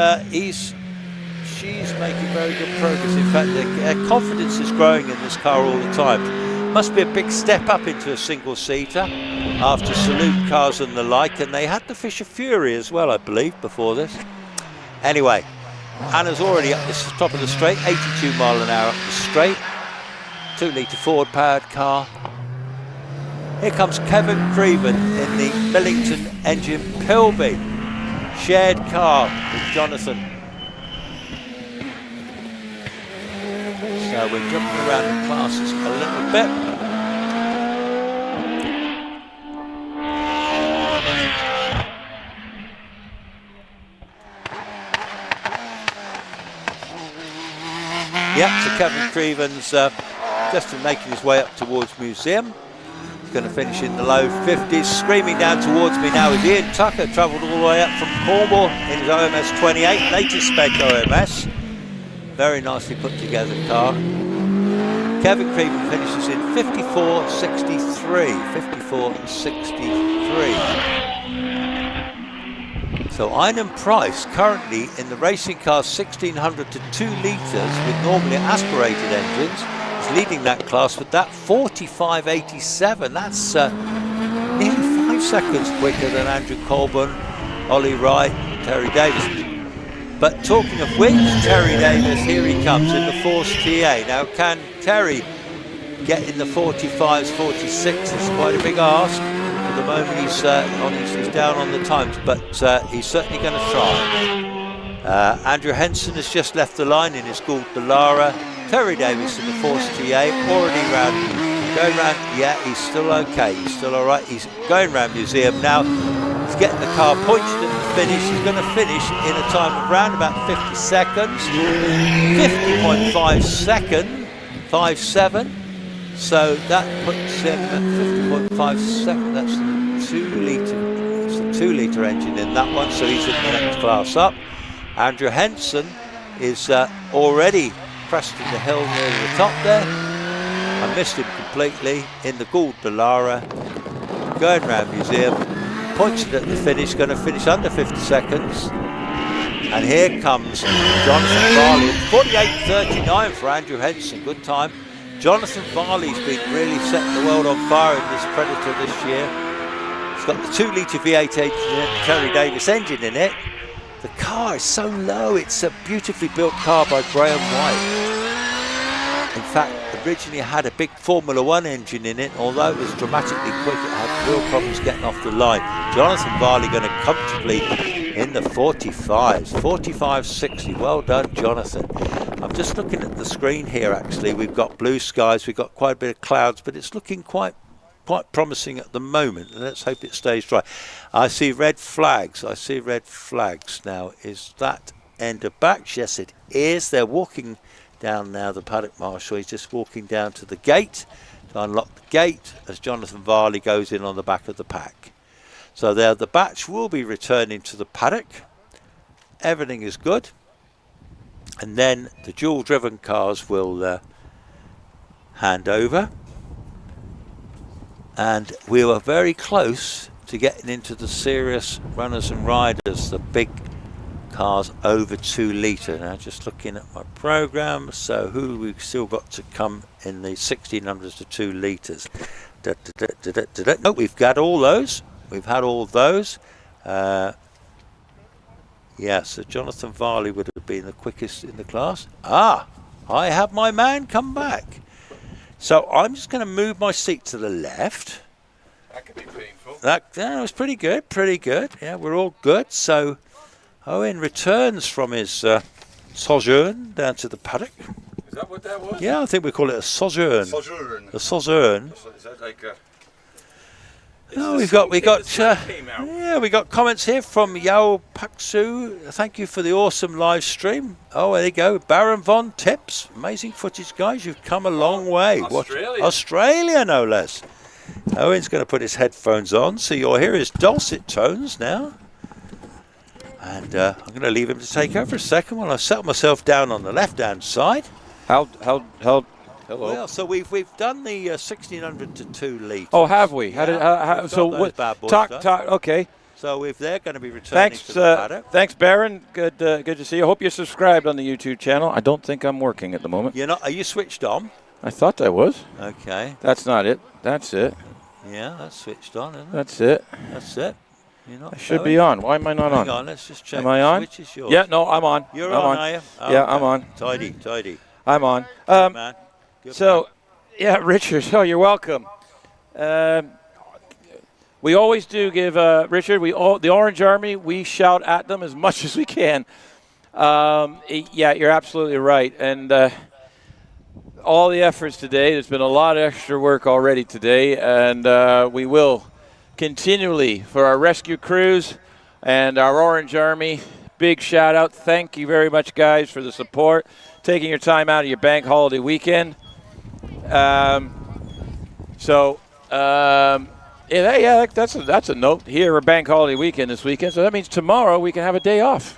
C: she's making very good progress. In fact, their confidence is growing in this car all the time. Must be a big step up into a single-seater after salute cars and the like, and they had the Fisher Fury as well, I believe, before this. Anyway, Anna's already up the top of the straight, 82 mile an hour up the straight. 2 litre Ford powered car. Here comes Kevin Creven in the Millington engine Pilby. Shared car with Jonathan. So we're jumping around the classes a little bit. Yeah, so Kevin Creven's just making his way up towards Museum. He's going to finish in the low 50s. Screaming down towards me now is Ian Tucker, travelled all the way up from Cornwall in his OMS 28, latest spec OMS. Very nicely put together car. Kevin Creven finishes in 54.63. 54.63. So Einan Price currently in the racing car 1600 to 2 litres with normally aspirated engines is leading that class with that 45.87. That's nearly 5 seconds quicker than Andrew Colburn, Ollie Wright, Terry Davis. But talking of which, Terry Davis, here he comes in the Force TA. Now can Terry get in the 45s, 46? It's quite a big ask. At the moment he's down on the times, but he's certainly going to try. Andrew Henson has just left the line in his Gould Dallara. Terry Davis in the Force TA, already going round. Yeah, he's still okay, he's still all right. He's going round Museum now. He's getting the car pointed at the finish. He's going to finish in a time of around about 50 seconds. 50.57. So that puts him at 50.5 seconds. That's the 2 litre. It's a 2 litre engine in that one. So he's in the next class up. Andrew Henson is already cresting the hill near the top there. I missed him completely in the Gould Dallara. Going round Museum. Pointed at the finish. Going to finish under 50 seconds. And here comes Jonathan Varley. 48.39 for Andrew Henson. Good time. Jonathan Varley's been really setting the world on fire in this Predator this year. It's got the 2 litre V8 engine in it, Terry Davis engine in it. The car is so low, it's a beautifully built car by Graham White. In fact, originally had a big Formula 1 engine in it, although it was dramatically quick, it had real problems getting off the line. Jonathan Varley going to comfortably in the 45s, 45.60. Well done, Jonathan. I'm just looking at the screen here actually. We've got blue skies, we've got quite a bit of clouds, but it's looking quite promising at the moment. Let's hope it stays dry. I see red flags. Now, is that end of back? Yes, it is. They're walking down now, the paddock marshal. He's just walking down to the gate to unlock the gate as Jonathan Varley goes in on the back of the pack. So there, the batch will be returning to the paddock. Everything is good. And then the dual-driven cars will hand over. And we were very close to getting into the serious runners and riders, the big cars over 2 litre. Now just looking at my programme, so who we've still got to come in the 1600s to 2 litres. No, we've got all those. We've had all those. Yeah, so Jonathan Varley would have been the quickest in the class. I have my man come back. So I'm just going to move my seat to the left.
B: That could be painful.
C: That was pretty good, pretty good. Yeah, we're all good. So Owen returns from his sojourn down to the paddock.
B: Is that what that was?
C: Yeah, I think we call it a sojourn.
D: Sojourn.
C: A sojourn.
B: Is that like a...
C: Oh, we got comments here from Yao Paksu. Thank you for the awesome live stream. Oh, there you go. Baron Von Tips. Amazing footage, guys. You've come a long way.
B: Australia.
C: Australia, no less. Owen's going to put his headphones on, so you'll hear his dulcet tones now. And I'm going to leave him to take over a second while I settle myself down on the left-hand side.
B: Hello.
C: Well, so we've done the 1600 to 2 litre.
B: Oh, have we?
C: Yeah,
B: So what? Talk. Okay.
C: So if they're going to be returning
B: Thanks,
C: to the paddock.
B: thanks, Baron. Good to see you. I hope you're subscribed on the YouTube channel. I don't think I'm working at the moment.
C: You're not? Are you switched on?
B: I thought I was.
C: Okay.
B: That's not it. That's it.
C: Yeah, that's switched on, isn't it?
B: That's it.
C: That's it. You're not
B: I should be on. Why am I not
C: Hang
B: on?
C: on, let's just check.
B: Am I on?
C: Which is yours?
B: Yeah, no, I'm on.
C: You're
B: I'm
C: on, are you? Oh,
B: yeah,
C: okay.
B: I'm on.
C: Tidy.
B: I'm on.
C: Good man. Good
B: So, yeah, Richard. Oh, you're welcome. We always do give Richard. The Orange Army. We shout at them as much as we can. Yeah, you're absolutely right. And all the efforts today. There's been a lot of extra work already today, and we will continually for our rescue crews and our Orange Army. Big shout out. Thank you very much, guys, for the support. Taking your time out of your bank holiday weekend. Yeah, that's a note here. A bank holiday weekend this weekend, so that means tomorrow we can have a day off.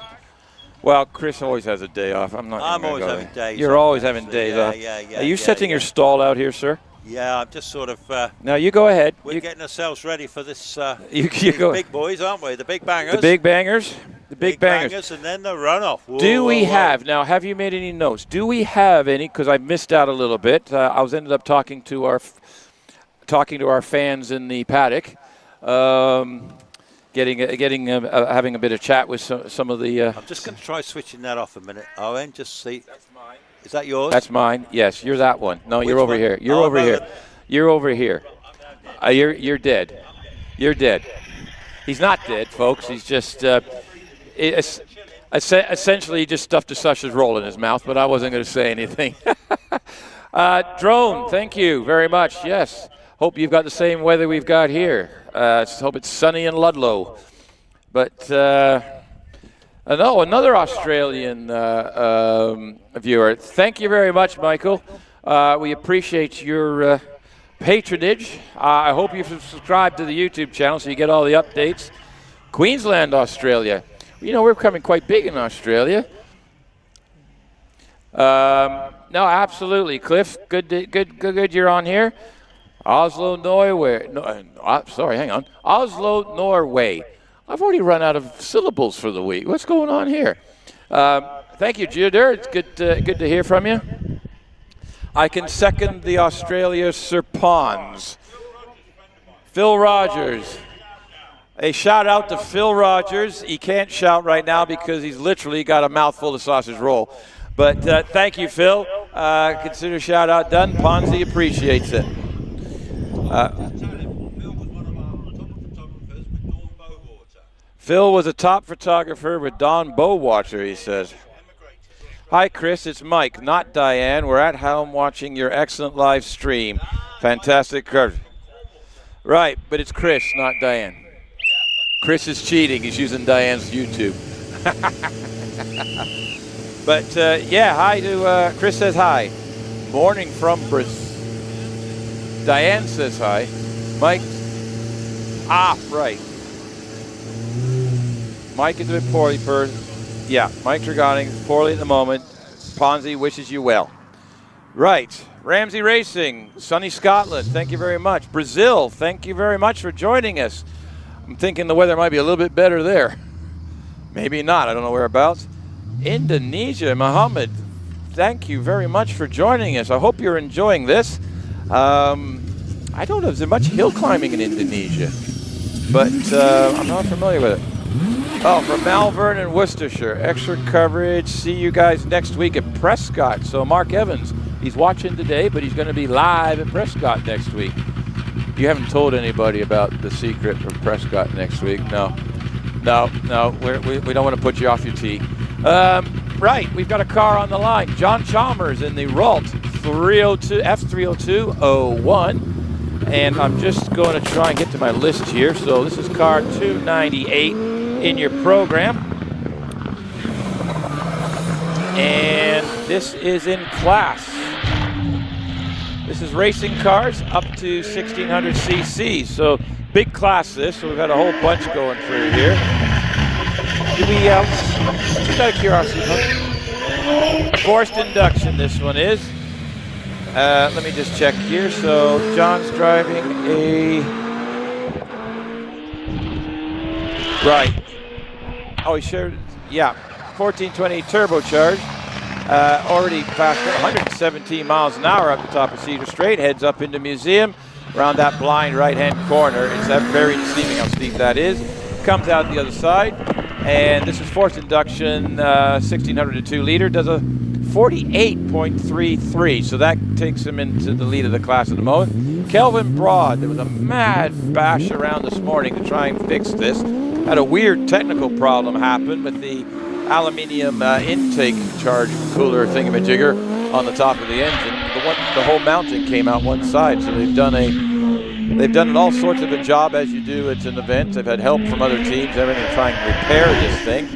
B: Well, Chris always has a day off. I'm
C: always having days.
B: You're
C: off,
B: always
C: actually.
B: having days off.
C: Yeah.
B: Are you setting your stall out here, sir?
C: Yeah, I'm just sort of.
B: Now you go ahead.
C: We're getting ourselves ready for this.
B: You
C: these
B: go.
C: Big boys, aren't we? The big bangers.
B: The big bangers. The big bangers.
C: And then the runoff.
B: Do we have now? Have you made any notes? Do we have any? Because I missed out a little bit. I was ended up talking to our fans in the paddock, having a bit of chat with some of the.
C: I'm just going to try switching that off a minute, Owen. Just see. That's mine. Is that yours?
B: That's mine. Yes, you're that one. No, you're over
C: one?
B: here. You're over here. You're over here. You're dead. You're dead. He's not dead, folks. He's just essentially he just stuffed a sausage roll in his mouth, but I wasn't going to say anything. Drone, thank you very much. Yes. Hope you've got the same weather we've got here. Hope it's sunny in Ludlow. But no, another Australian viewer. Thank you very much, Michael. We appreciate your patronage. I hope you've subscribed to the YouTube channel so you get all the updates. Queensland, Australia. You know, we're becoming quite big in Australia. No, absolutely, Cliff. Good. You're on here. Oslo, Norway. Hang on. Oslo, Norway. I've already run out of syllables for the week. What's going on here? Thank you, Judah. It's good to hear from you. I can second the Australia Sir Pons. Phil Rogers. A shout out to Phil Rogers. He can't shout right now because he's literally got a mouthful of sausage roll. But thank you, Phil. Consider shout out done. Ponzi appreciates it. Phil was a top photographer with Don Bowater, he says. Hi, Chris. It's Mike, not Diane. We're at home watching your excellent live stream. Fantastic coverage. Right, but it's Chris, not Diane. Chris is cheating. He's using Diane's YouTube. But, yeah, hi to Chris says hi. Morning from Brazil. Diane says hi. Mike. Right. Mike is a bit poorly yeah, Mike Dragani is poorly at the moment. Ponzi wishes you well. Right. Ramsey Racing, sunny Scotland, thank you very much. Brazil, thank you very much for joining us. I'm thinking the weather might be a little bit better there. Maybe not, I don't know whereabouts. Indonesia, Mohammed, thank you very much for joining us. I hope you're enjoying this. I don't know if there's much hill climbing in Indonesia, but I'm not familiar with it. Oh, from Malvern and Worcestershire, extra coverage. See you guys next week at Prescott. So Mark Evans, he's watching today, but he's going to be live at Prescott next week. You haven't told anybody about the secret of Prescott next week? No. We don't want to put you off your tee. Right, we've got a car on the line. John Chalmers in the Ralt 302 F302-01. And I'm just going to try and get to my list here. So this is car 298 in your program. And this is in class. This is racing cars up to 1600 cc. So big class this. So we've had a whole bunch going through here. Do we, just out of curiosity, forced induction this one is. Let me just check here. So John's driving a, right. Oh, he shared, yeah, 1420 turbocharged. Already faster, 117 miles an hour up the top of Cedar Straight. Heads up into Museum, around that blind right-hand corner. It's that very deceiving how steep that is. Comes out the other side. And this is forced induction, 1600 to 2 liter. Does a 48.33, so that takes him into the lead of the class at the moment. Kelvin Broad, there was a mad bash around this morning to try and fix this. Had a weird technical problem happen with the aluminium intake charge cooler thingamajigger on the top of the engine. The whole mounting came out one side, so they've done all sorts of a job as you do at an event. They've had help from other teams, everything to try and repair this thing.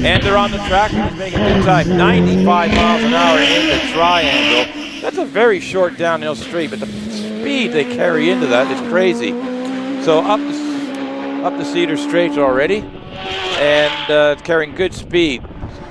B: And they're on the track and he's making good time. 95 miles an hour in the triangle. That's a very short downhill street, but the speed they carry into that is crazy. So up the Cedar Straight already, and carrying good speed.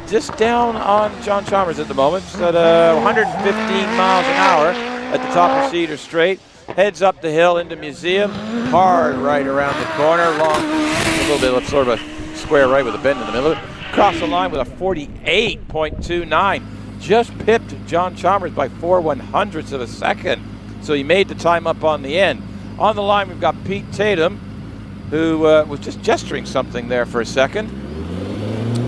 B: Just down on John Chalmers at the moment. It's at 115 miles an hour at the top of Cedar Straight. Heads up the hill into Museum, hard right around the corner, long, a little bit of sort of a square right with a bend in the middle of it. Across the line with a 48.29. Just pipped John Chalmers by 4/100ths of a second. So he made the time up on the end. On the line we've got Pete Tatum, who was just gesturing something there for a second.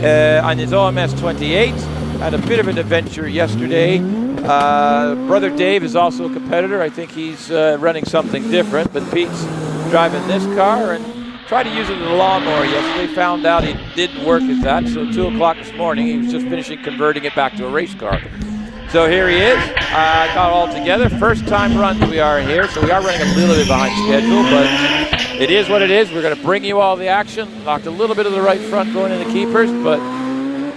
B: On his OMS 28, had a bit of an adventure yesterday. Brother Dave is also a competitor. I think he's running something different, but Pete's driving this car and tried to use it as a lawnmower yesterday. Found out it didn't work as that, so 2 o'clock this morning he was just finishing converting it back to a race car. So here he is, got all together. First time runs we are here, so we are running a little bit behind schedule, but it is what it is. We're going to bring you all the action. Knocked a little bit of the right front going in the keepers, but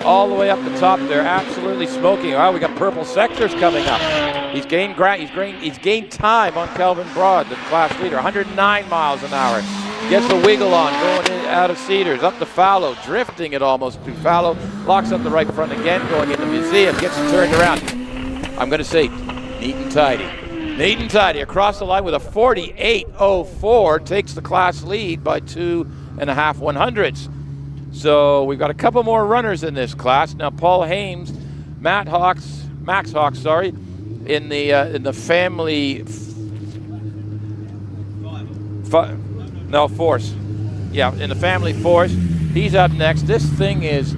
B: all the way up the top, they're absolutely smoking. Wow, we got purple sectors coming up. He's gained time on Kelvin Broad, the class leader, 109 miles an hour. Gets the wiggle on, going in, out of Cedars, up to Fallow, drifting it almost to Fallow. Locks up the right front again, going into Museum, gets it turned around. I'm going to say, neat and tidy. Neat and tidy across the line with a 48.04, takes the class lead by 2.5/100ths. So we've got a couple more runners in this class. Now Paul Hames, Max Hawks, in the family force. Yeah, in the family force. He's up next. This thing has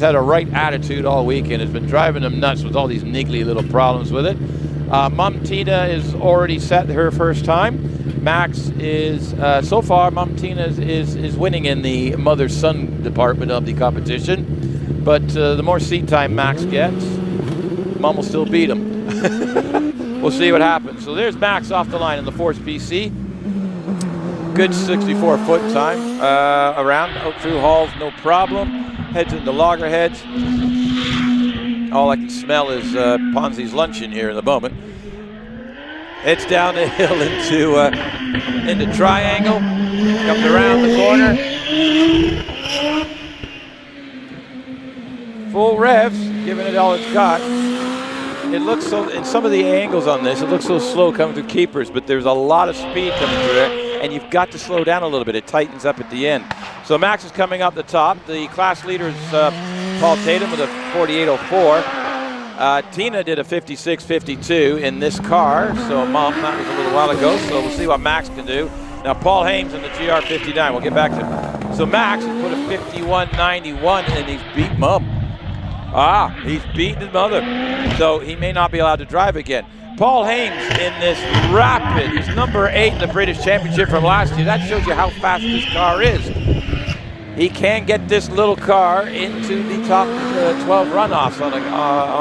B: had a right attitude all weekend. It's been driving him nuts with all these niggly little problems with it. Mum Tina is already set her first time. Max is, so far, Mum Tina is winning in the mother-son department of the competition. But the more seat time Max gets, Mum will still beat him. We'll see what happens. So there's Max off the line in the Force PC. Good 64-foot time around, out through halls, no problem. Heads into loggerheads. All I can smell is Ponzi's luncheon here in the moment. It's down the hill into Triangle. Comes around the corner. Full revs, giving it all it's got. It looks so, in some of the angles on this, it looks so slow coming through keepers, but there's a lot of speed coming through it, and you've got to slow down a little bit. It tightens up at the end. So Max is coming up the top. The class leader is Paul Tatum with a 48.04. Tina did a 56.52 in this car, so Mom, that was a little while ago, so we'll see what Max can do. Now, Paul Hames in the GR59, we'll get back to him. So Max has put a 51.91, and he's beat Mom. He's beaten his mother, so he may not be allowed to drive again. Paul Hames in this rapid, he's number 8 in the British Championship from last year. That shows you how fast this car is. He can get this little car into the top 12 runoffs on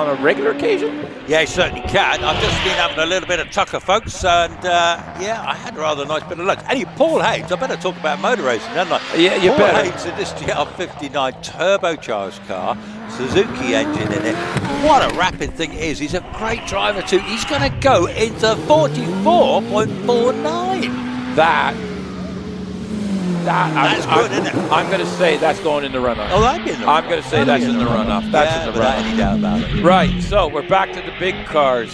B: a regular occasion.
C: Yeah, he certainly can. I've just been having a little bit of tucker, folks, and yeah, I had a rather nice bit of lunch. Anyway, Paul Hames, I better talk about motor racing, don't I?
B: Yeah, you
C: Paul
B: better.
C: Hames in this GR59 turbocharged car, Suzuki engine in it. What a rapid thing it is. He's a great driver too. He's going to go into 44.49. That's good, isn't it?
B: I'm going to say that's going in the runoff.
C: Oh, that'd be in the runoff.
B: I'm going to say that's in the runoff. That's in the
C: without
B: runoff.
C: any doubt about it.
B: Right, so we're back to the big cars.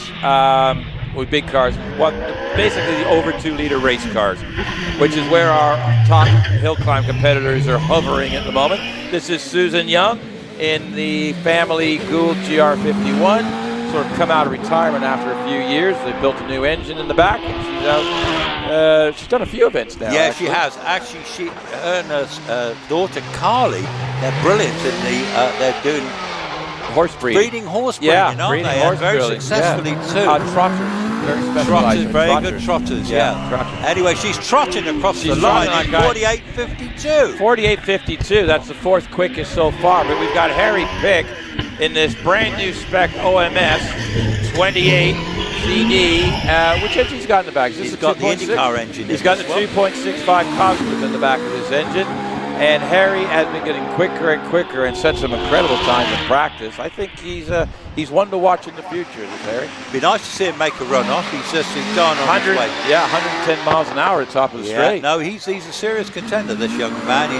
B: With big cars, basically the over 2-liter race cars, which is where our top hill climb competitors are hovering at the moment. This is Susan Young in the family Gould GR51, sort of come out of retirement after a few years. They built a new engine in the back, and she's out. She's done a few events now.
C: Yeah,
B: actually.
C: she has. Actually, her and her daughter Carly, they're brilliant in they're doing
B: horse
C: breeding horse breeding, aren't
B: breeding
C: they?
B: horse
C: Very
B: breeding,
C: successfully too.
B: Trotters, very specialized
C: Trotters,
B: in
C: very
B: trotters.
C: good trotters, yeah.
B: Trotters.
C: Anyway, she's trotting across
B: She's
C: the line
B: trotting
C: at
B: like
C: 48.52.
B: 48.52, that's the 4th quickest so far, but we've got Harry Pick in this brand new spec OMS 28 CD, which engine he's got in the back? Is this
C: He's
B: a
C: got the
B: 2.6?
C: IndyCar engine.
B: He's got the 2.65 Cosworth in the back of his engine, and Harry has been getting quicker and quicker and set some incredible times in practice. I think he's one to watch in the future, this Harry.
C: Be nice to see him make a run off. He's gone on his way.
B: Yeah, 110 miles an hour at the top of the straight.
C: No, he's a serious contender, this young man. He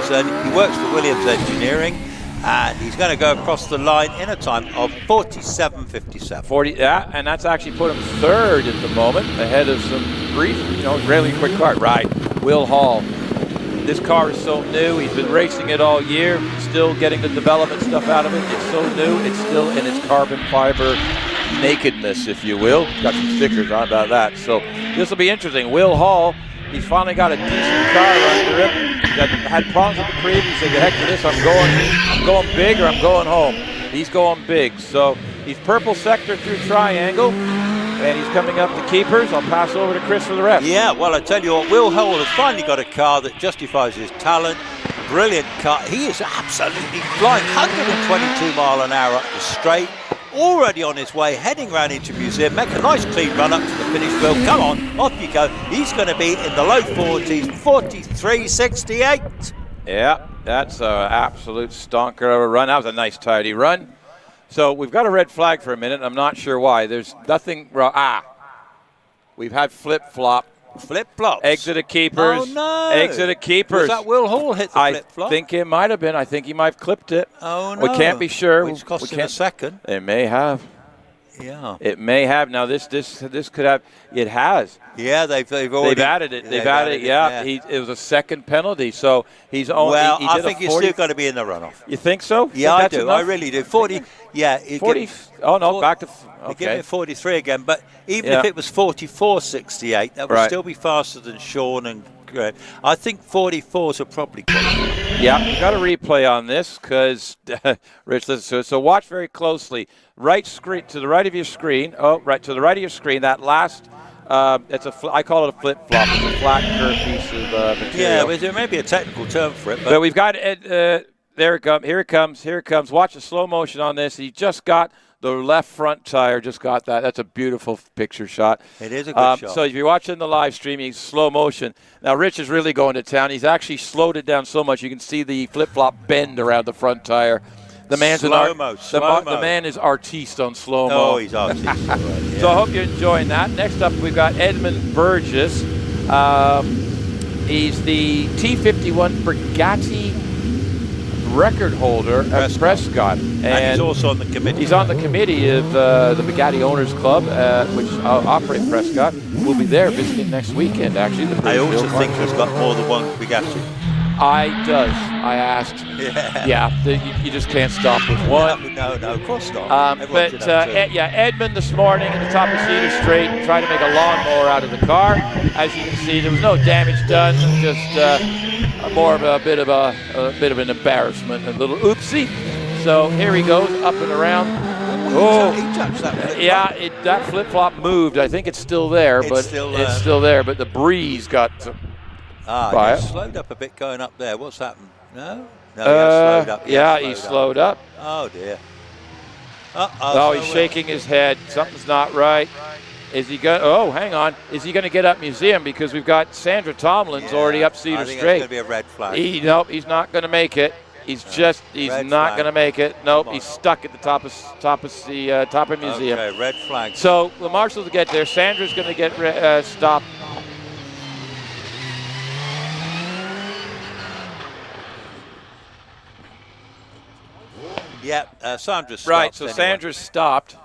C: works for Williams Engineering, and he's going to go across the line in a time of 47.57.
B: Yeah, and that's actually put him 3rd at the moment, ahead of some brief, really quick car. Right, Will Hall. This car is so new. He's been racing it all year, still getting the development stuff out of it. It's so new. It's still in its carbon fiber nakedness, if you will. Got some stickers on about that. So this will be interesting. Will Hall, he's finally got a decent car under him. That had problems with the previous. He said, "The heck with this. I'm going big or I'm going home." He's going big. So he's purple sector through triangle. And he's coming up to keepers. I'll pass over to Chris for the rest.
C: Yeah, well, I tell you what, Will Hall has finally got a car that justifies his talent. Brilliant car. He is absolutely flying. 122 mile an hour up the straight. Already on his way, heading round into museum. Make a nice clean run up to the finish. Will, come on, off you go. He's going to be in the low 40s, 43.68.
B: Yeah, that's an absolute stonker of a run. That was a nice, tidy run. So we've got a red flag for a minute. I'm not sure why. There's nothing wrong. We've had flip-flop.
C: Flip-flops.
B: Exit of keepers.
C: Oh, no.
B: Exit of keepers.
C: Was that Will Hall hit the flip-flop?
B: I think it might have been. I think he might have clipped it.
C: Oh, no.
B: We can't be sure.
C: Which cost him a second.
B: It may have.
C: Yeah.
B: It may have. Now, this could have. It has.
C: Yeah, they've
B: added it. They've added it. Yeah. It was a second penalty, so he's only.
C: Well,
B: he
C: I think he's still going to be in the runoff.
B: You think so?
C: Yeah,
B: think
C: I do.
B: Enough?
C: I really do. 40. Yeah.
B: 40. Back to.
C: They give
B: Okay.
C: it 43 again, but even if it was 44.68, that would still be faster than Sean and Graham. I think 44s are probably qualified.
B: Yeah, we've got a replay on this because, Rich, listen to it. So watch very closely. Right screen to the right of your screen. Oh, right to the right of your screen. That last, I call it a flip-flop. It's a flat curved piece of material.
C: Yeah, but there may be a technical term for it.
B: But we've got there it comes. Here it comes. Here it comes. Watch the slow motion on this. He just got the left front tire. Just got that. That's a beautiful picture shot.
C: It is a good shot.
B: So if you're watching the live stream, he's slow motion. Now Rich is really going to town. He's actually slowed it down so much you can see the flip-flop bend around the front tire. The man's
C: slow-mo.
B: The man is artiste on slow-mo.
C: Oh, he's artiste. Right, yeah.
B: So I hope you're enjoying that. Next up, we've got Edmund Burgess. He's the T51 Bugatti record holder at Prescott.
C: And he's also on the committee.
B: He's on the committee of the Bugatti Owners Club, which operate Prescott. We'll be there visiting next weekend, actually.
C: I also think he's got more than one Bugatti.
B: I asked.
C: Yeah.
B: You just can't stop with one.
C: No, of course not. Everyone should have two.
B: Edmund this morning at the top of Cedar Straight tried to make a lawnmower out of the car. As you can see, there was no damage done, just more of a bit of an embarrassment, a little oopsie. So here he goes, up and around.
C: He touched that flip-flop.
B: That flip-flop moved. I think it's still there,
C: It's
B: still there. But the breeze got by it.
C: He slowed up a bit going up there. What's happened? No, he has slowed up.
B: He slowed up.
C: Oh dear.
B: He's shaking his head. Something's not right. Is he going? Oh, hang on. Is he going to get up museum? Because we've got Sandra Tomlin's already up Cedar
C: I think
B: Straight.
C: It's going to be a red flag.
B: Nope, he's not going to make it. He's not going to make it. Nope, he's stuck at the top of museum.
C: Okay, red flag.
B: So the marshals will get there. Sandra's going to get stopped.
C: Yeah, Sandra's stopped.
B: Right, so
C: anyway.
B: Sandra's stopped.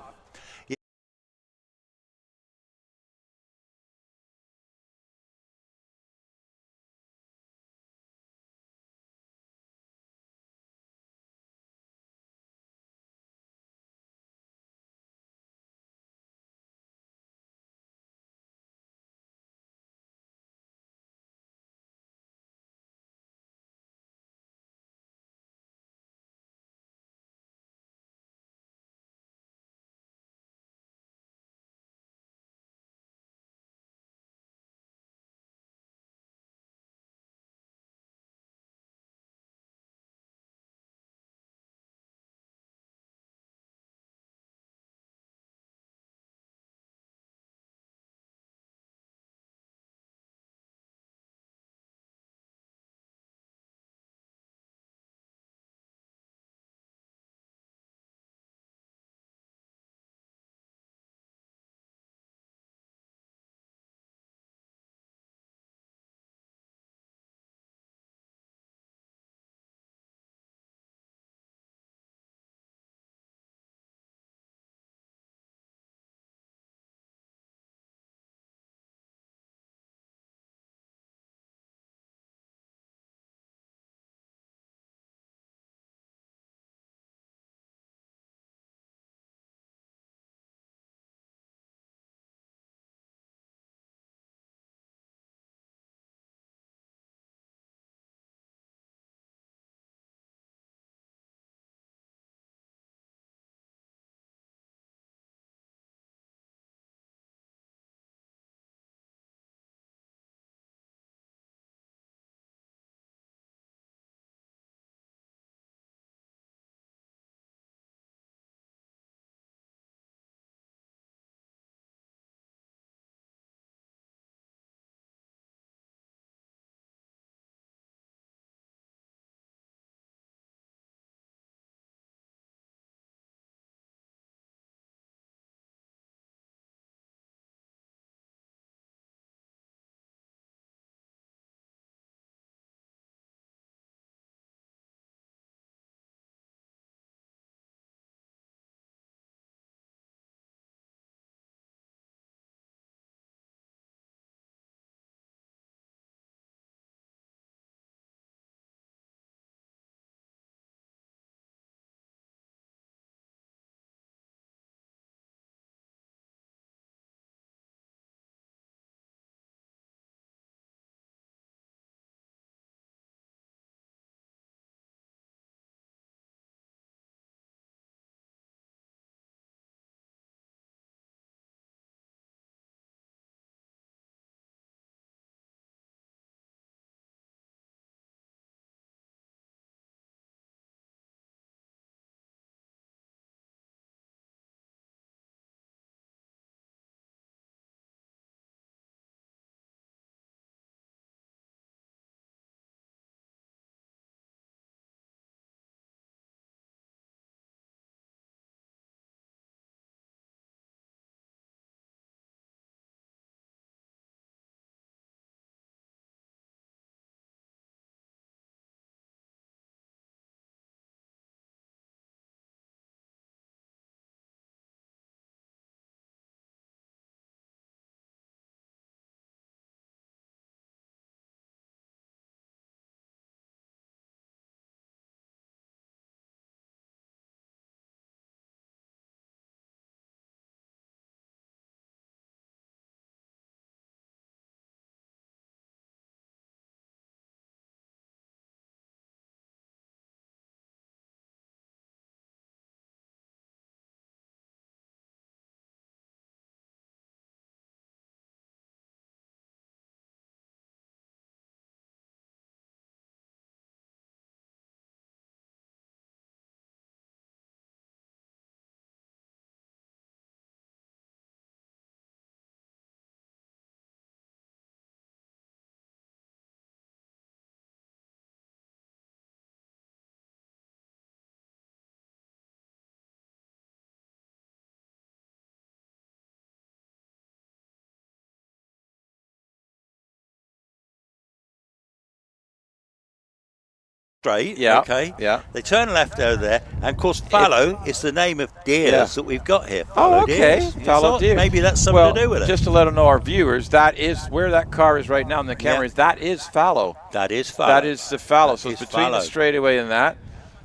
C: straight.
B: Yeah,
C: Okay.
B: yeah.
C: They turn left over there, and of course fallow is the name of deers that we've got here.
B: Oh,
C: Fallow
B: okay.
C: deers. You
B: Fallow
C: thought
B: deer.
C: Maybe that's something to do with it.
B: Just to let them know, our viewers, that is where that car is right now in the camera. That is fallow.
C: That is fallow.
B: That is the fallow. So
C: That
B: it's
C: is
B: between
C: fallow.
B: the straightaway and that.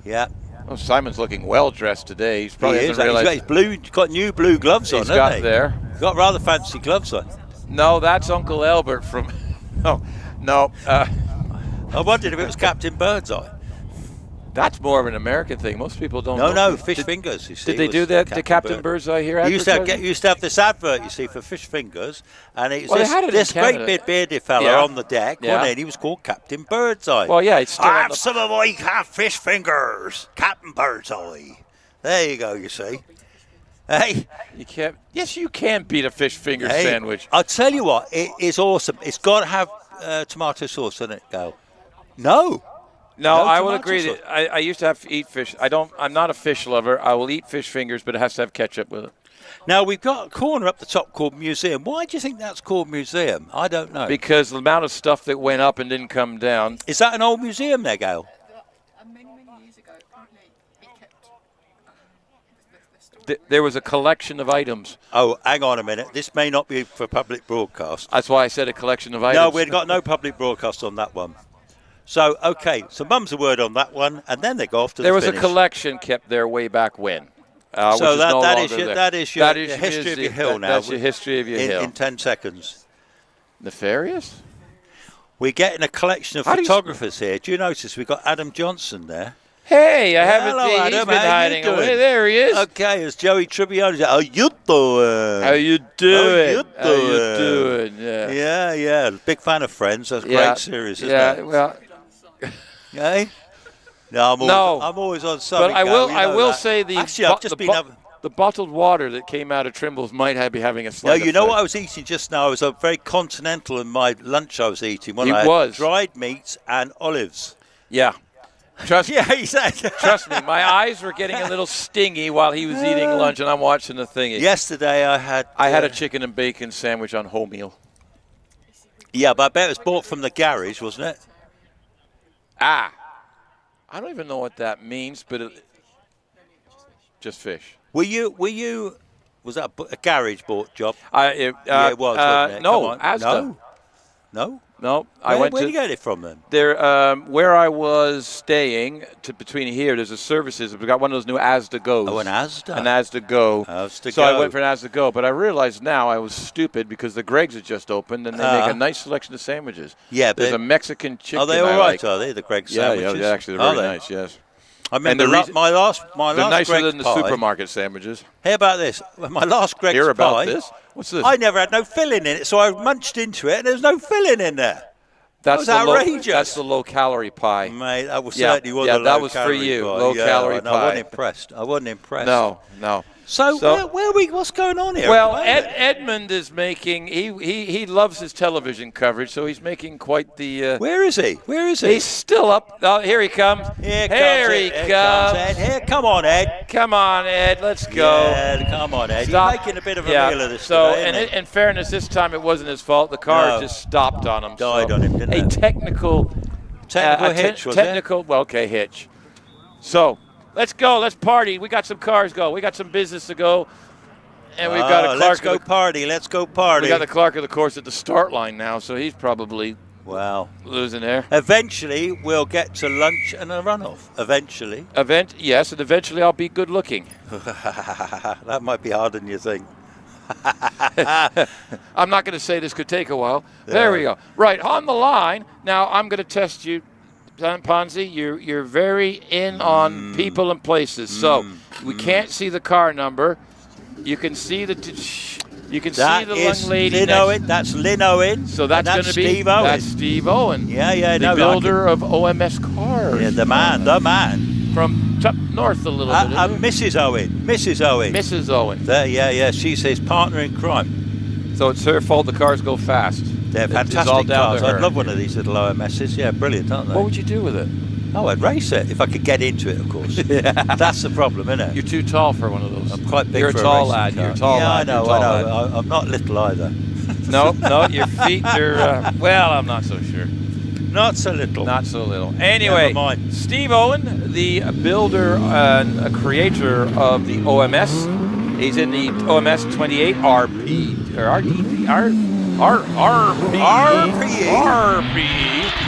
C: Yeah.
B: Oh, Simon's looking well dressed today. He's probably hasn't
C: He's
B: realized
C: got his blue. Got new blue gloves on.
B: he's got
C: hasn't he?
B: there.
C: He's got rather fancy gloves on.
B: No, that's Uncle Albert from. No.
C: I wondered if it was Captain Birdseye.
B: That's more of an American thing. Most people don't.
C: No, fish fingers. You see,
B: Did they do that to Captain Birdseye here?
C: You used to have this advert, you see, for fish fingers, and it's
B: Well, they had it in
C: this great
B: Canada.
C: big bearded fella
B: Yeah.
C: on the deck,
B: Yeah.
C: wasn't he? And he was called Captain Birdseye.
B: Well, yeah, it's still on
C: have
B: the-
C: some of my fish fingers, Captain Birdseye. There you go. You see. Hey,
B: You can't. Yes, you can beat a fish finger
C: hey,
B: sandwich.
C: I'll tell you what, it is awesome. It's got to have tomato sauce, doesn't it, Gal? No.
B: No,
C: No
B: I will
C: tomato
B: agree
C: sauce.
B: that I used to have to eat fish. I'm not a fish lover. I will eat fish fingers, but it has to have ketchup with it.
C: Now, we've got a corner up the top called Museum. Why do you think that's called Museum? I don't know.
B: Because the amount of stuff that went up and didn't come down.
C: Is that an old museum there, Gail?
A: Many years ago, apparently, it kept
B: There was a collection of items.
C: Oh, hang on a minute. This may not be for public broadcast.
B: That's why I said a collection of items.
C: No, we've got no public broadcast on that one. So, okay, so mum's a word on that one, and then they go off to
B: There
C: the
B: was
C: finish.
B: a collection kept there way back when.
C: So
B: which is no
C: that
B: longer
C: is your,
B: there.
C: that is your,
B: That is
C: your
B: your
C: history of your
B: museum.
C: hill now.
B: That's your history of your hill.
C: In 10 seconds.
B: Nefarious?
C: We're getting a collection of
B: How do you
C: photographers here. Do you notice we've got Adam Johnson there?
B: Hey, I haven't
C: Hello,
B: seen.
C: Adam.
B: He's been
C: How you
B: hiding
C: doing?
B: away. There he is.
C: Okay, it's Joey Tribbiani. How you doing?
B: How you doing?
C: you
B: How you
C: doing?
B: doing? Yeah.
C: Yeah. Big fan of Friends. That's a
B: Yeah.
C: great series, isn't
B: Yeah.
C: it?
B: Well,
C: Eh? No,
B: No.
C: I'm always on something.
B: but I
C: Gal,
B: will.
C: you
B: I
C: know
B: will
C: that.
B: say the
C: Actually, I've just been having.
B: the bottled water that came out of Trimble's might be having a
C: No,
B: slight
C: you know
B: effect.
C: what I was eating just now? I was very continental in my lunch I was eating. When
B: It
C: I had
B: was.
C: dried meats and olives.
B: Yeah. Trust
C: Yeah, he said.
B: Trust me, my eyes were getting a little stingy while he was eating lunch, and I'm watching the thing.
C: Yesterday I had
B: a chicken and bacon sandwich on wholemeal.
C: Yeah, but I bet it was bought from the garage, wasn't it?
B: I don't even know what that means, but just fish.
C: Were you? Was that a garage bought job?
B: Yeah,
C: Yeah, it was, wasn't it?
B: No,
C: Come on.
B: Asda.
C: No.
B: No, I went
C: Where
B: to
C: did you get it from then?
B: there where I was staying. Between here, there's a services. We got one of those new Asda Goes.
C: Oh, an Asda.
B: An Asda Go.
C: Asda
B: So I
C: Go.
B: went for an Asda Go, but I realized now I was stupid because the Greg's had just opened and they make a nice selection of sandwiches.
C: Yeah,
B: there's
C: but
B: a Mexican chicken.
C: Are they
B: I
C: all right?
B: like.
C: Are they the Greg
B: Yeah,
C: sandwiches?
B: yeah, actually they're
C: Are
B: very
C: they?
B: nice. Yes,
C: I remember
B: And the reason-
C: my last
B: they're nicer
C: Greg's
B: than the
C: pie.
B: supermarket sandwiches.
C: Hear about this? My last Greg's
B: Hear about
C: pie.
B: this? What's this?
C: I never had no filling in it, so I munched into it, and there's no filling in there.
B: That's
C: that was
B: the
C: outrageous.
B: That's the low-calorie pie.
C: Mate, that was
B: Yeah,
C: certainly was
B: yeah,
C: a
B: that was for
C: low-calorie
B: you,
C: pie.
B: low-calorie
C: yeah, I
B: pie.
C: wasn't impressed. I wasn't impressed.
B: No.
C: So where are we? What's going on here?
B: Well,
C: Wait a minute.
B: Edmund is making. He loves his television coverage, so he's making quite the.
C: Where is he? Where is he?
B: He's still up. Oh, here he comes.
C: Here
B: he
C: comes
B: comes.
C: Ed. Here, come on, Ed.
B: Come on, Ed. Let's go.
C: Yeah, come on, Ed.
B: Stop.
C: You're making a bit of a
B: Yeah.
C: meal of this
B: So,
C: today,
B: and
C: isn't it?
B: in fairness, this time it wasn't his fault. The car
C: No.
B: just stopped on him.
C: Died
B: so
C: on him, didn't
B: a
C: it?
B: technical
C: Technical
B: a
C: hitch, was it?
B: technical. Well, okay, hitch. So let's go. Let's party. We got some cars to go. We got some business to go. And we've got a Clark.
C: Let's go party. Let's go party.
B: We got the Clark of the course at the start line now, so he's probably
C: Wow.
B: losing there.
C: Eventually, we'll get to lunch and a runoff. Eventually.
B: Yes, and eventually I'll be good looking.
C: That might be harder than you think.
B: I'm not going to say this could take a while. There we go. Right, on the line. Now I'm going to test you, Ponzi. You're very in on people and places. So we can't see the car number. You can see the see the young lady.
C: Lynn Owen. That's Lynn Owen.
B: So that's going to be
C: Steve Owen.
B: That's Steve Owen.
C: Yeah,
B: the
C: no,
B: builder of OMS cars.
C: Yeah, the man.
B: From up north a little bit.
C: Mrs. Owen. Mrs. Owen.
B: Mrs. Owen.
C: Yeah. She's his partner in crime.
B: So it's her fault the cars go fast.
C: They're
B: It's all
C: fantastic
B: down
C: cars.
B: to her.
C: I'd love one of these little OMSs. Yeah, brilliant, aren't they?
B: What would you do with it?
C: Oh, I'd race it if I could get into it, of course. That's the problem, isn't it?
B: You're too tall for one of those.
C: I'm quite big
B: You're
C: for
B: a tall
C: racing
B: lad.
C: car.
B: You're a tall
C: yeah,
B: lad.
C: I
B: You're a
C: know.
B: tall lad.
C: I'm not little either.
B: No, your feet are. Well, I'm not so sure.
C: Not so little.
B: Not so little. Anyway,
C: Never mind.
B: Steve Owen, the builder and a creator of the OMS. He's in the OMS 28 RP or RDP RP.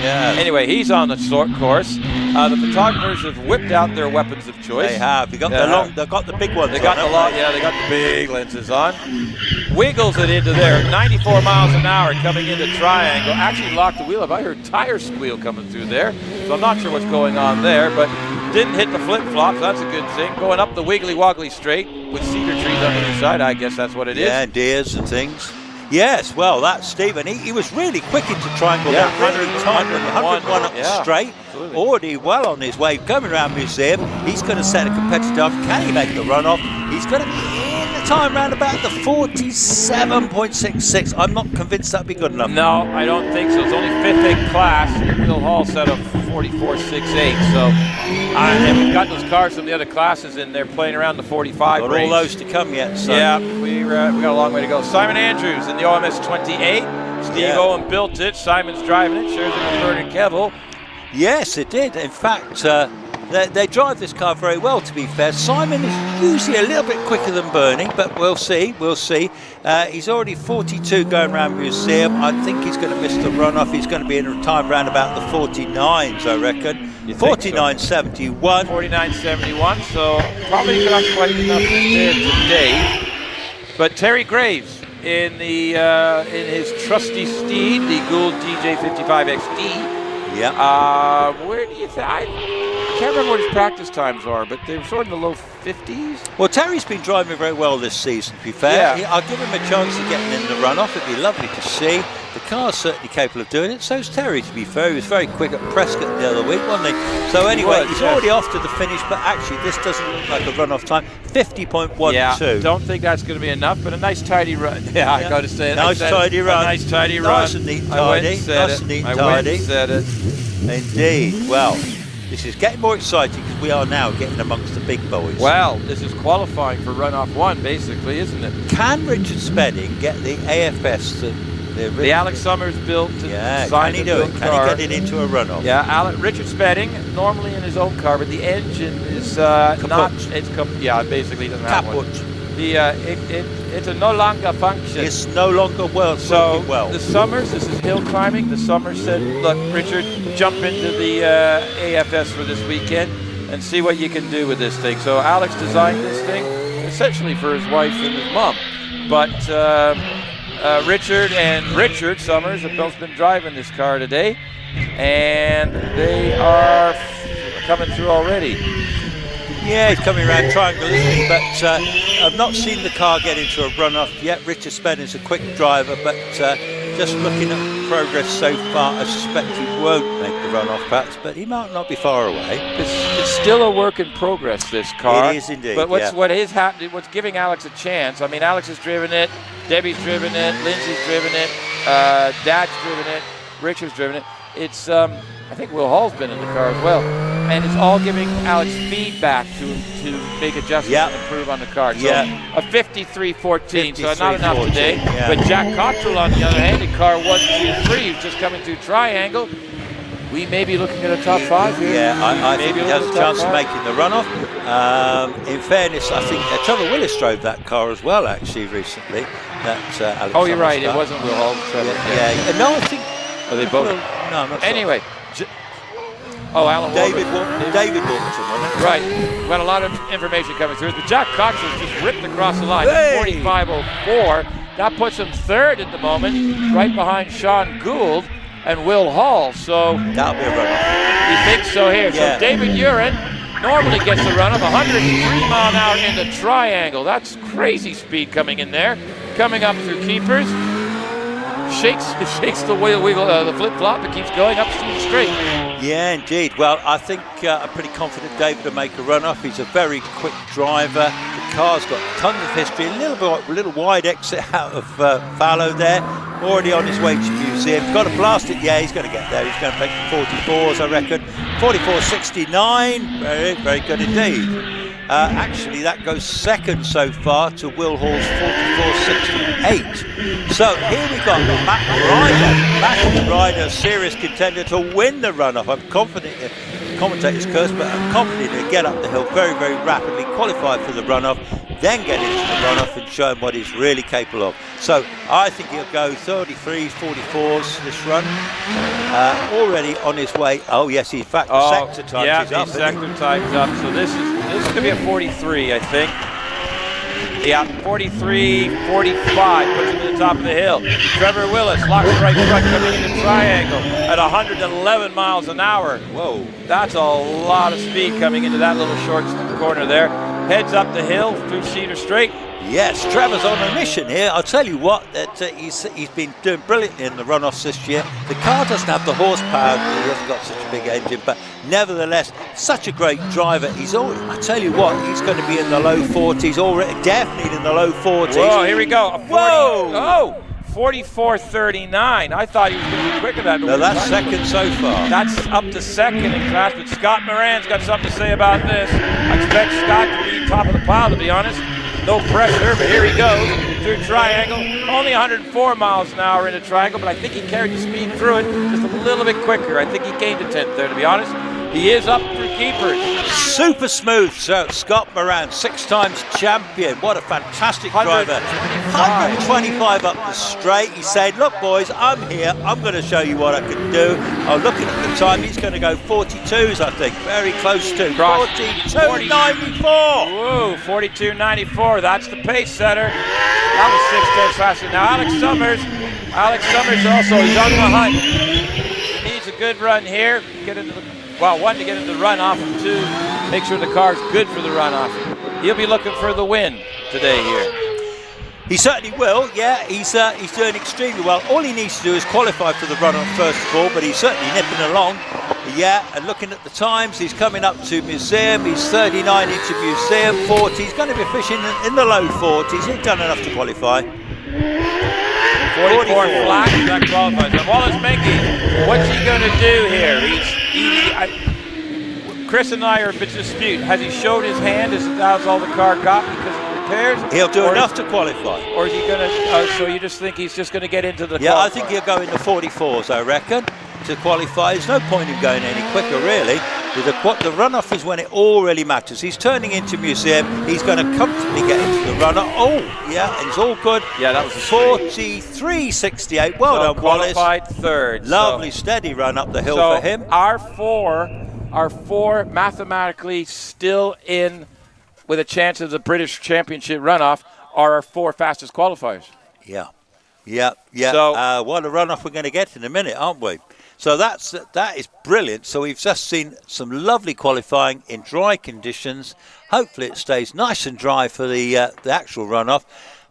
C: Yeah.
B: Anyway, he's on the course. The photographers have whipped out their weapons of choice.
C: They have. They've got they've got the big ones.
B: They got the lot. Yeah, they got the big lenses on. Wiggles it into there. 94 miles an hour coming into triangle. Actually locked the wheel up. I heard tire squeal coming through there. So I'm not sure what's going on there, but didn't hit the flip-flops. That's a good thing. Going up the wiggly-woggly straight with cedar trees on either side. I guess that's what it is.
C: Yeah, deers and things. Yes, well, that's Stephen. He was really quick into triangle.
B: Yeah,
C: That 101 up straight.
B: Absolutely.
C: Already well on his way. Coming around Museum. He's going to set a competitive. Can he make the runoff? He's going to be in the time round about the 47.66. I'm not convinced that'd be good enough.
B: No, I don't think so. It's only fifth in class. Will Hall set a 44.68. So, and we've got those cars from the other classes in there playing around the 45
C: Got
B: range.
C: all those to come yet, so.
B: Yeah, we got a long way to go. Simon Andrews in the OMS 28. Steve Owen built it. Simon's driving it. Shares it with Vernon Kevel.
C: Yes, it did. In fact, they drive this car very well, to be fair. Simon is usually a little bit quicker than Bernie, but we'll see. He's already 42 going around Museum. I think he's going to miss the runoff. He's going to be in a time round about the 49s, I reckon. 49.71.
B: 49.71, so probably not quite enough there today. But Terry Graves in his trusty steed, the Gould DJ55 XD.
C: Yeah.
B: Where do you think? I can't remember what his practice times are, but they're sort of in the low 50s.
C: Well, Terry's been driving very well this season, to be fair.
B: Yeah.
C: I'll give him a chance of getting in the runoff. It'd be lovely to see. The car's certainly capable of doing it. So's Terry, to be fair. He was very quick at Prescott the other week, wasn't he? So anyway, he's already off to the finish, but actually this doesn't look like a runoff time. 50.12.
B: Yeah, don't think that's going to be enough, but a nice tidy run. Yeah, I got to say it.
C: Nice tidy run.
B: Nice tidy run.
C: Nice and neat tidy. Nice and neat tidy.
B: I went and said it.
C: Indeed. Well, this is getting more exciting because we are now getting amongst the big boys.
B: Well, this is qualifying for runoff one, basically, isn't it?
C: Can Richard Spedding get the AFS,
B: the Alex Summers built?
C: Can he do it? Can he get it into a runoff?
B: Yeah, Richard Spedding, normally in his own car, but the engine is not. Basically doesn't have one. It's a no longer function.
C: It's no longer working well.
B: The Summers, this is hill climbing. The Summers said, look, Richard, jump into the AFS for this weekend and see what you can do with this thing. So Alex designed this thing essentially for his wife and his mom. But Richard Summers have both been driving this car today, and they are coming through already.
C: Yeah, he's coming around triangle, isn't he? But I've not seen the car get into a runoff yet. Richard Spedding's a quick driver, but just looking at progress so far, I suspect he won't make the runoff perhaps, but he might not be far away.
B: It's still a work in progress, this car.
C: It is indeed.
B: But what's giving Alex a chance? I mean, Alex has driven it, Debbie's driven it, Lindsay's driven it, Dad's driven it, Richard's driven it. It's I think Will Hall's been in the car as well, and it's all giving Alex feedback to make adjustments and improve on the car. So a 53.14, so not enough today.
C: Yeah.
B: But Jack Cottrell, on the other hand, in car 1, 2, 3, who's just coming through triangle, we may be looking at a top 5 here.
C: Yeah, I think he has a chance of making the runoff. In fairness, I think Trevor Willis drove that car as well, actually, recently. Alex
B: you're right, it wasn't Will Hall.
C: Yeah. No, I think.
B: Are they both?
C: No, I'm not
B: anyway. Alan
C: David Walton, wasn't it?
B: Right. We've got a lot of information coming through. But Jack Cottrell's just ripped across the line. 45.04. That puts him third at the moment, right behind Sean Gould and Will Hall. So
C: that'll be a runoff.
B: You think so here? Yeah. So David Uren normally gets the runoff, 103 mile an hour in the triangle. That's crazy speed coming in there. Coming up through keepers. Shakes the wiggle, the flip-flop, it keeps going up straight.
C: Yeah, indeed. Well, I think I'm pretty confident David will make a runoff. He's a very quick driver. The car's got tons of history. A little wide exit out of Fallow there. Already on his way to Museum. Got to blast it. Yeah, he's going to get there. He's going to make 44s, I reckon. 44.69. Very, very good indeed. Actually, that goes second so far to Will Hall's 44.68. So here we got Matt Ryder. Matt Ryder, serious contender to win the runoff. I'm confident, commentator's curse, but I'm confident he'll get up the hill very, very rapidly, qualify for the runoff, then get into the runoff and show him what he's really capable of. So I think he'll go 33s, 44s this run. Already on his way. Oh yes, in fact the sector times is up.
B: Yeah, sector times up. So this could be a 43, I think. Yeah, 43, 45, puts him to the top of the hill. Trevor Willis locks right front, coming into triangle at 111 miles an hour. Whoa, that's a lot of speed coming into that little short corner there. Heads up the hill through Cedar Straight.
C: Yes, Trevor's on a mission here. I'll tell you what, that he's been doing brilliantly in the runoffs this year. The car doesn't have the horsepower, he hasn't got such a big engine, but nevertheless, such a great driver. I tell you what, he's going to be in the low 40s already, definitely in the low 40s.
B: Whoa, here we go. 40,
C: Whoa!
B: 44.39. I thought he was going to be quicker than that.
C: No, that's second so far.
B: That's up to second in class, but Scott Moran's got something to say about this. I expect Scott to be top of the pile, to be honest. No pressure, but here he goes through triangle. Only 104 miles an hour into triangle, but I think he carried the speed through it just a little bit quicker. I think he gained a tenth there, to be honest. He is up through keepers.
C: Super smooth, so Scott Moran, 6 times champion. What a fantastic driver. 125 up the straight. He said, look boys, I'm here. I'm going to show you what I can do. I'm looking at the time. He's going to go 42s, I think. Very close to 42.94.
B: Whoa, 42.94. That's the pace setter. That was 6 tenths faster. Now Alex Summers also, he's on the hunt. He needs a good run here. Get into the one, to get into the runoff, and 2, make sure the car's good for the runoff. He'll be looking for the win today here.
C: He certainly will, yeah. He's doing extremely well. All he needs to do is qualify for the runoff first of all, but he's certainly nipping along. Yeah, and looking at the times, he's coming up to Museum. He's 39 into Museum, 40. He's going to be fishing in the low 40s. He's done enough to qualify.
B: 44 flat, that qualifies. Now Wallace Menzies, what's he going to do here? Chris and I are a bit dispute. Has he showed his hand? That's all the car got because of repairs?
C: He'll do enough to qualify.
B: Or is he going to? So you just think he's just going to get into the?
C: Yeah, I think he'll go in the 44s. I reckon to qualify. There's no point in going any quicker, really. The runoff is when it all really matters. He's turning into Museum. He's going to comfortably get into the runoff. Oh, yeah, it's all good.
B: Yeah, that was
C: 43.68. Well done, Wallace.
B: Qualified third.
C: Lovely, steady run up the hill for him.
B: Our four mathematically still in with a chance of the British Championship runoff are our 4 fastest qualifiers.
C: Yeah. So, what a runoff we're going to get in a minute, aren't we? So that is brilliant. So we've just seen some lovely qualifying in dry conditions. Hopefully it stays nice and dry for the actual runoff.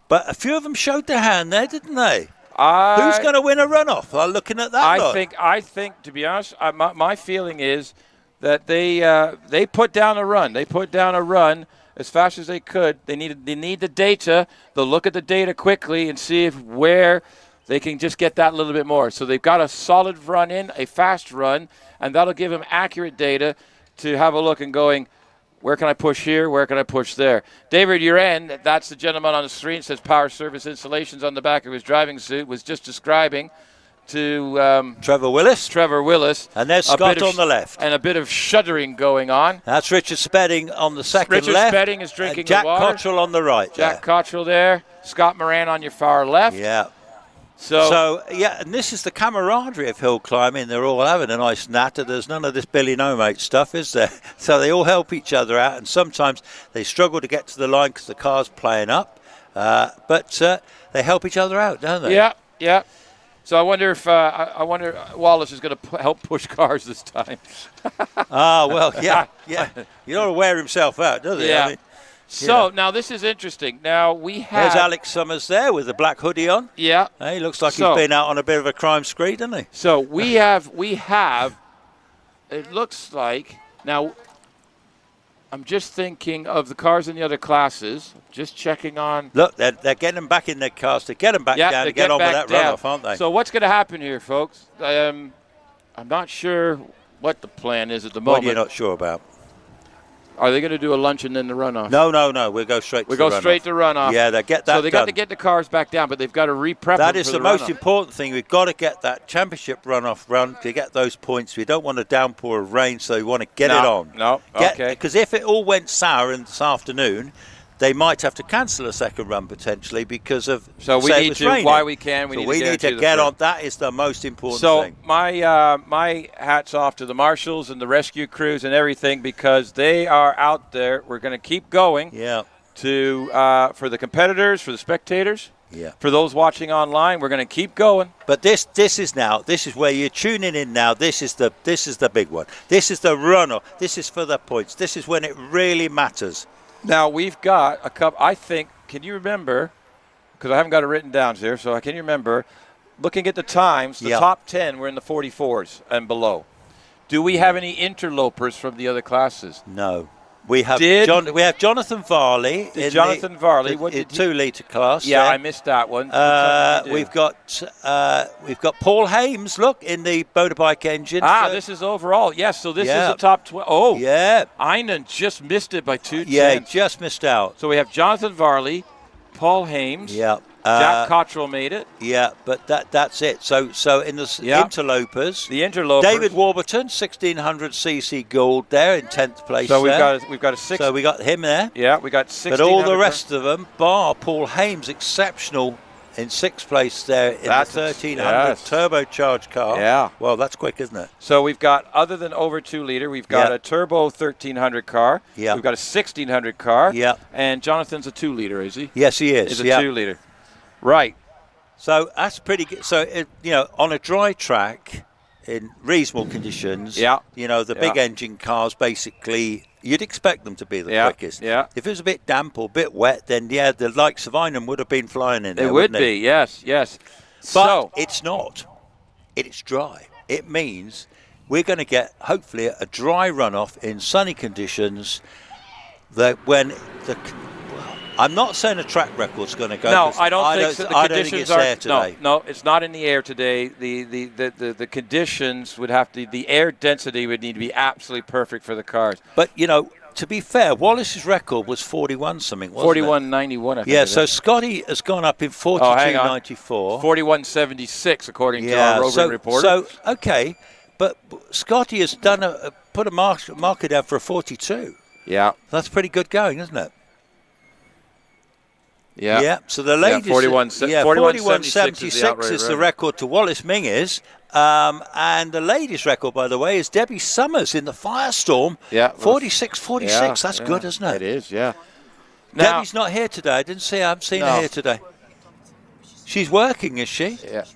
C: But a few of them showed their hand there, didn't they? Who's going to win a runoff? Looking at that,
B: I think, to be honest, my feeling is that they put down a run. They put down a run as fast as they could. They need the data. They'll look at the data quickly and see where they can just get that a little bit more. So they've got a solid run in, a fast run, and that'll give them accurate data to have a look and going, where can I push here? Where can I push there? David Uren, that's the gentleman on the screen, says Power Service Installations on the back of his driving suit, was just describing to
C: Trevor Willis.
B: And
C: there's Scott on the left.
B: And a bit of shuddering going on.
C: That's Richard Spedding on the second
B: Richard
C: left.
B: Richard Spedding is drinking
C: Jack
B: the water.
C: Cottrell on the right.
B: Jack Cottrell there. Scott Moran on your far left.
C: Yeah. So, and this is the camaraderie of hill climbing. They're all having a nice natter. There's none of this Billy No Mate stuff, is there? So they all help each other out, and sometimes they struggle to get to the line because the car's playing up. But they help each other out, don't they?
B: Yeah. So I wonder if Wallace is going to help push cars this time.
C: Well, yeah. You don't want to wear himself out, does he?
B: Yeah. I mean, now this is interesting. Now we have.
C: There's Alex Summers there with the black hoodie on.
B: Yeah.
C: He looks like he's been out on a bit of a crime spree, doesn't he?
B: So we have. It looks like now. I'm just thinking of the cars in the other classes. Just checking on.
C: Look, they're getting them back in their cars to get them back down to get on with that runoff, aren't they?
B: So what's going to happen here, folks? I'm not sure what the plan is at the moment.
C: What are you not sure about?
B: Are they going to do a lunch and then the runoff?
C: No. We'll go straight to the runoff.
B: We go straight to runoff.
C: Yeah, they get that
B: So they got
C: done.
B: to get the cars back down, but they've got to re-prep
C: That
B: them
C: is
B: for
C: the most
B: runoff.
C: important thing. We've got to get that championship runoff run to get those points. We don't want a downpour of rain, so we want to get it on.
B: No, okay.
C: Because if it all went sour in this afternoon, they might have to cancel a second run potentially because of.
B: So we need to,
C: raining.
B: while we can, we
C: So
B: need to
C: get on. That is the most important
B: So
C: thing.
B: my hat's off to the marshals and the rescue crews and everything, because they are out there. We're going to keep going.
C: Yeah.
B: For the competitors, for the spectators.
C: Yeah.
B: For those watching online, we're going to keep going.
C: But this is where you're tuning in now. This is the big one. This is the runoff. This is for the points. This is when it really matters.
B: Now, we've got a couple, I think, can you remember, because I haven't got it written down here, so can you remember, looking at the times, the top 10 were in the 44s and below. Do we have any interlopers from the other classes?
C: No. We have Jonathan Varley in
B: Jonathan Varley,
C: the 2-litre class.
B: Yeah,
C: there.
B: I missed that one.
C: We've got Paul Hames. Look, in the motorbike engine.
B: This is overall. Yes, so this is the top 12. Oh,
C: yeah.
B: Einan just missed it by 2
C: Yeah,
B: tenths.
C: just missed out.
B: So we have Jonathan Varley, Paul Hames.
C: Yeah.
B: Jack Cottrell made it.
C: Yeah, but that's it. So in the interlopers, David Warburton, 1600cc gold there in 10th place.
B: So we've got a 6.
C: So we got him there.
B: Yeah, we got 16.
C: But all the rest of them, bar Paul Hames, exceptional in 6th place there in the 1300 turbocharged car.
B: Yeah.
C: Well, that's quick, isn't it?
B: So we've got, other than over 2-litre, we've got a turbo 1300 car.
C: Yeah.
B: We've got a 1600 car.
C: Yeah.
B: And Jonathan's a 2-litre, is he?
C: Yes, he is.
B: He's a 2-litre. Right.
C: So that's pretty good. So, on a dry track in reasonable conditions, the big engine cars, basically, you'd expect them to be the quickest.
B: Yeah.
C: If it was a bit damp or a bit wet, then, the likes of Einan would have been flying in there.
B: It would be, yes.
C: But it's not. It's dry. It means we're going to get, hopefully, a dry runoff in sunny conditions that when I'm not saying a track record's going to go.
B: No, I don't think so. The conditions are
C: today.
B: No, it's not in the air today. The conditions would have to. The air density would need to be absolutely perfect for the cars.
C: But to be fair, Wallace's record was 41 something, wasn't
B: 41.91. I think.
C: Yeah, so Scotty has gone up in 42.94.
B: 41.76 according to our roving reporter.
C: So okay, but Scotty has put a marker down for a 42.
B: Yeah,
C: that's pretty good going, isn't it?
B: Yeah.
C: Yeah. So the ladies, 41.76 is the record to Wallace Menzies. And the ladies' record, by the way, is Debbie Summers in the Firestorm.
B: Yeah.
C: 46.46.
B: Yeah,
C: that's good, isn't it?
B: It is, yeah. Now,
C: Debbie's not here today. I didn't see her. I haven't seen her here today. She's working, is she?
B: Yeah.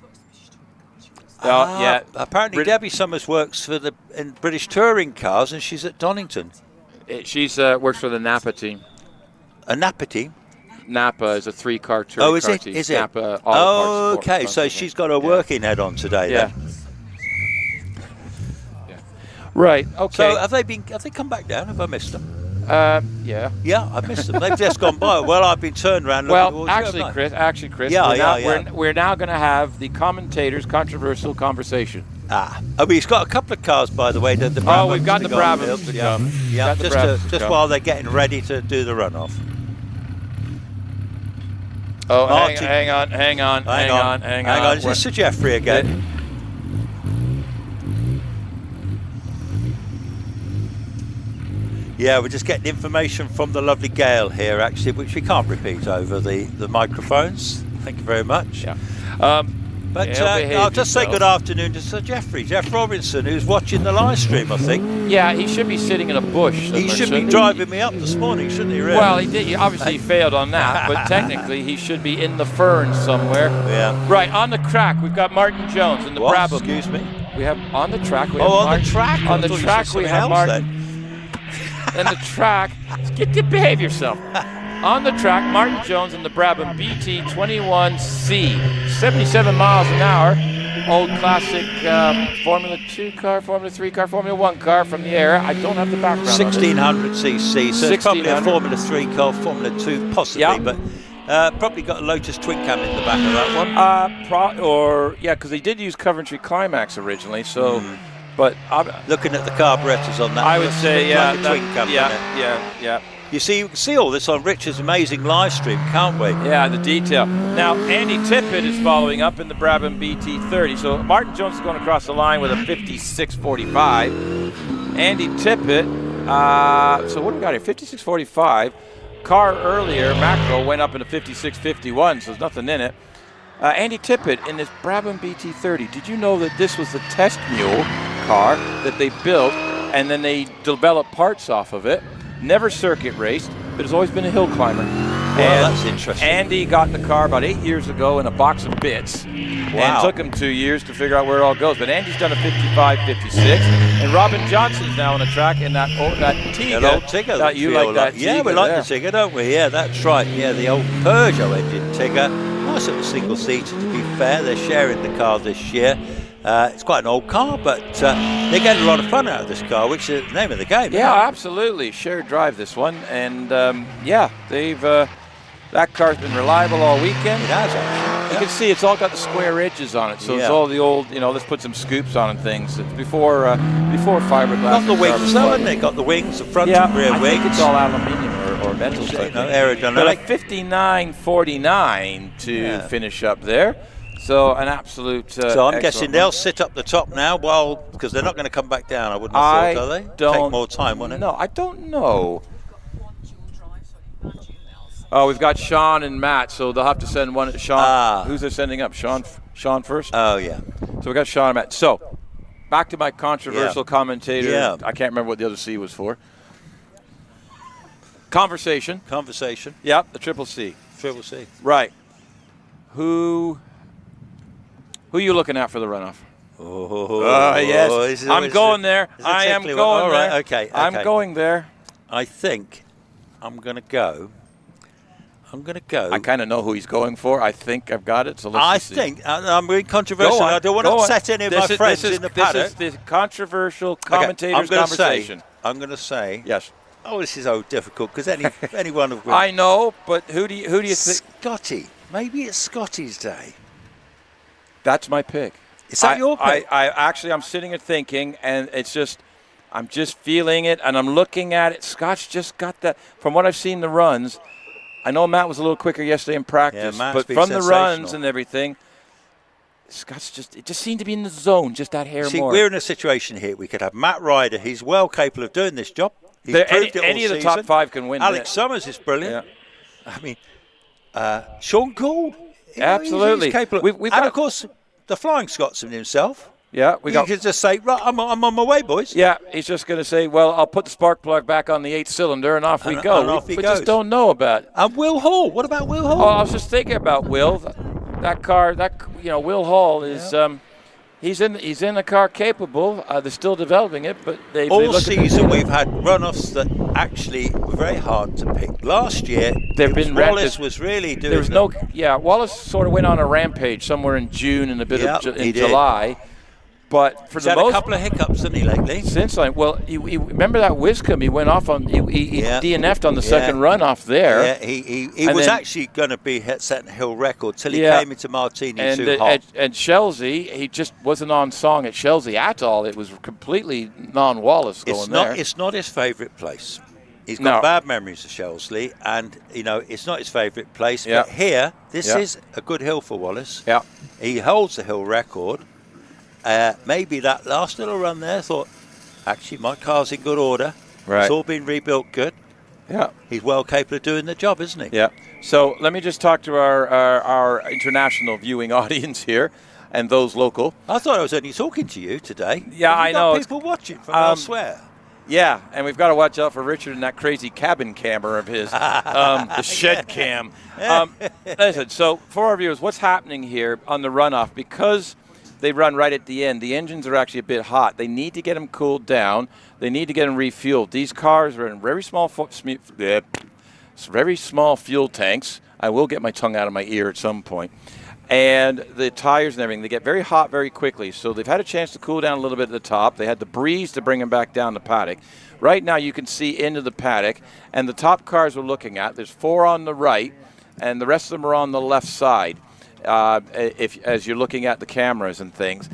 C: Apparently Debbie Summers works in British touring cars, and she's at Donington.
B: She's works for the Napa team.
C: A Napa team?
B: Napa is a 3-car touring car team.
C: Is it?
B: Napa,
C: okay, so she's got her working head on today.
B: Yeah.
C: Then.
B: Right. Okay.
C: So have they come back down? Have I missed them?
B: Yeah.
C: Yeah, I've missed them. They've just gone by. Well, I've been turned around.
B: Well, actually, Chris.
C: Yeah.
B: We're now going to have the commentators' controversial conversation.
C: We've got a couple of cars, by the way.
B: We've got the Brabhams to come.
C: Yeah, just while they're getting ready to do the runoff.
B: Oh, hang on.
C: Is this Sir Geoffrey again? Yeah, we're just getting information from the lovely Gail here, actually, which we can't repeat over the microphones. Thank you very much.
B: Yeah.
C: I'll just say good afternoon to Sir Geoffrey, Jeff Robinson, who's watching the live stream, I think.
B: Yeah, he should be sitting in a bush.
C: He should be driving me up this morning, shouldn't he, really?
B: Well, he did. Obviously, he failed on that, but technically, he should be in the ferns somewhere.
C: Yeah.
B: Right, on the track, we've got Martin Jones in the Brabham.
C: Excuse me?
B: We have on the track. We
C: on the track?
B: On the track, we have Martin. And the track, behave yourself. On the track, Martin Jones in the Brabham BT21C, 77 miles an hour. Old classic Formula 2 car, Formula 3 car, Formula 1 car from the air. I don't have the background
C: 1600cc, so it's probably a Formula 3 car, Formula 2 possibly, but probably got a Lotus Twin Cam in the back of that one.
B: Because they did use Coventry Climax originally, so But
C: looking at the carburetors on that,
B: I would say, yeah,
C: like a twin cam,
B: yeah.
C: You see, you can see all this on Richard's amazing live stream, can't we?
B: Yeah, the detail. Now, Andy Tippett is following up in the Brabham BT30. So Martin Jones is going across the line with a 56.45. Andy Tippett, so what do we got here? 56.45. Car earlier, Macro, went up into 56.51, so there's nothing in it. Andy Tippett in this Brabham BT30. Did you know that this was the test mule car that they built, and then they developed parts off of it? Never circuit raced, but has always been a hill climber.
C: Well, that's interesting.
B: Andy got the car about 8 years ago in a box of bits.
C: Wow.
B: And took him 2 years to figure out where it all goes. But Andy's done a 55.56, and Robin Johnson's now on the track in that Tigger.
C: That old Tigger.
B: That you like that
C: Yeah,
B: Tigger
C: we like
B: there.
C: the Tigger, don't we? Yeah, that's right. Yeah, the old Peugeot engine Tigger. Nice little single-seater, to be fair. They're sharing the car this year. It's quite an old car, but they're getting a lot of fun out of this car, which is the name of the game.
B: Yeah, absolutely. Shared drive this one. And, yeah, they've that car's been reliable all weekend.
C: It has, actually.
B: You can see it's all got the square edges on it, so it's all the old, let's put some scoops on and things. It's before fiberglass.
C: Got the wings, though, haven't they? Got the wings, the front and rear
B: I
C: wings.
B: think it's all aluminium or metal.
C: Aerodynamic.
B: But a 59.49 to finish up there. So an absolute.
C: So I'm guessing they'll sit up the top now, because they're not going to come back down. I wouldn't have thought, are they? Take more time, wouldn't it?
B: No, I don't know. Oh, we've got Sean and Matt, so they'll have to send one. Sean, who's they sending up? Sean first.
C: Oh yeah.
B: So we got Sean and Matt. So back to my controversial commentator.
C: Yeah.
B: I can't remember what the other C was for. Conversation. Yep, the triple C.
C: Triple C.
B: Right. Who are you looking at for the runoff?
C: Oh,
B: yes. I'm going there. I am going there.
C: All right, okay.
B: I'm going there.
C: I think I'm going to go.
B: I kind of know who he's going for. I think I've got it. So let's see.
C: I'm being controversial. I don't want to upset any of my friends in the paddock.
B: This is the controversial commentator's conversation.
C: I'm going to say.
B: Yes.
C: Oh, this is so difficult because anyone of
B: I know, but who do you think?
C: Scotty. Maybe it's Scotty's day.
B: That's my pick.
C: Is that your pick?
B: I'm sitting here thinking, and I'm just feeling it, and I'm looking at it. Scott's just got that. From what I've seen the runs, I know Matt was a little quicker yesterday in practice, but from the runs and everything, Scott's just seemed to be in the zone, just that hair more.
C: See, we're in a situation here. We could have Matt Ryder. He's well capable of doing this job. He's proved it all
B: any of the
C: season.
B: top five can win.
C: Alex Summers is brilliant.
B: Yeah.
C: I mean, Sean Gould.
B: Absolutely.
C: He's capable. And of course, the Flying Scotsman himself.
B: Yeah,
C: you could just say, right, I'm on my way, boys.
B: Yeah, he's just going to say, well, I'll put the spark plug back on the 8th cylinder, and off we go.
C: And off he
B: goes.
C: just
B: don't know about it.
C: And Will Hall. What about Will Hall?
B: Oh, I was just thinking about Will. That car, Will Hall is, he's in a car capable. They're still developing it, but
C: all season we've had runoffs that actually were very hard to pick. Last year, Wallace was really doing.
B: Wallace sort of went on a rampage somewhere in June and a bit in July. But for
C: he's had a couple of hiccups, hasn't he, lately?
B: Since then, well, he remember that Wiscombe? He went off on he DNF'd on the second run off there.
C: Yeah, he was actually going to be setting a hill record till he came into Martini too hot.
B: And Shelsey, he just wasn't on song at Shelsey at all. It was completely non-Wallace going there.
C: It's not his favourite place. He's got bad memories of Shelsley, and it's not his favourite place. But here, this is a good hill for Wallace.
B: Yeah,
C: he holds the hill record. Maybe that last little run there, thought, actually, my car's in good order.
B: Right.
C: It's all been rebuilt good.
B: Yeah.
C: He's well capable of doing the job, isn't he?
B: Yeah. So let me just talk to our international viewing audience here and those local.
C: I thought I was only talking to you today.
B: Yeah, I know.
C: People watching from elsewhere.
B: Yeah, and we've got to watch out for Richard and that crazy cabin camera of his, the shed cam. Listen, so for our viewers, what's happening here on the runoff? Because they run right at the end. The engines are actually a bit hot. They need to get them cooled down. They need to get them refueled. These cars are in very small fuel tanks. I will get my tongue out of my ear at some point. And the tires and everything, they get very hot very quickly. So they've had a chance to cool down a little bit at the top. They had the breeze to bring them back down the paddock. Right now you can see into the paddock. And the top cars we're looking at, there's 4 on the right, and the rest of them are on the left side. As you're looking at the cameras and things.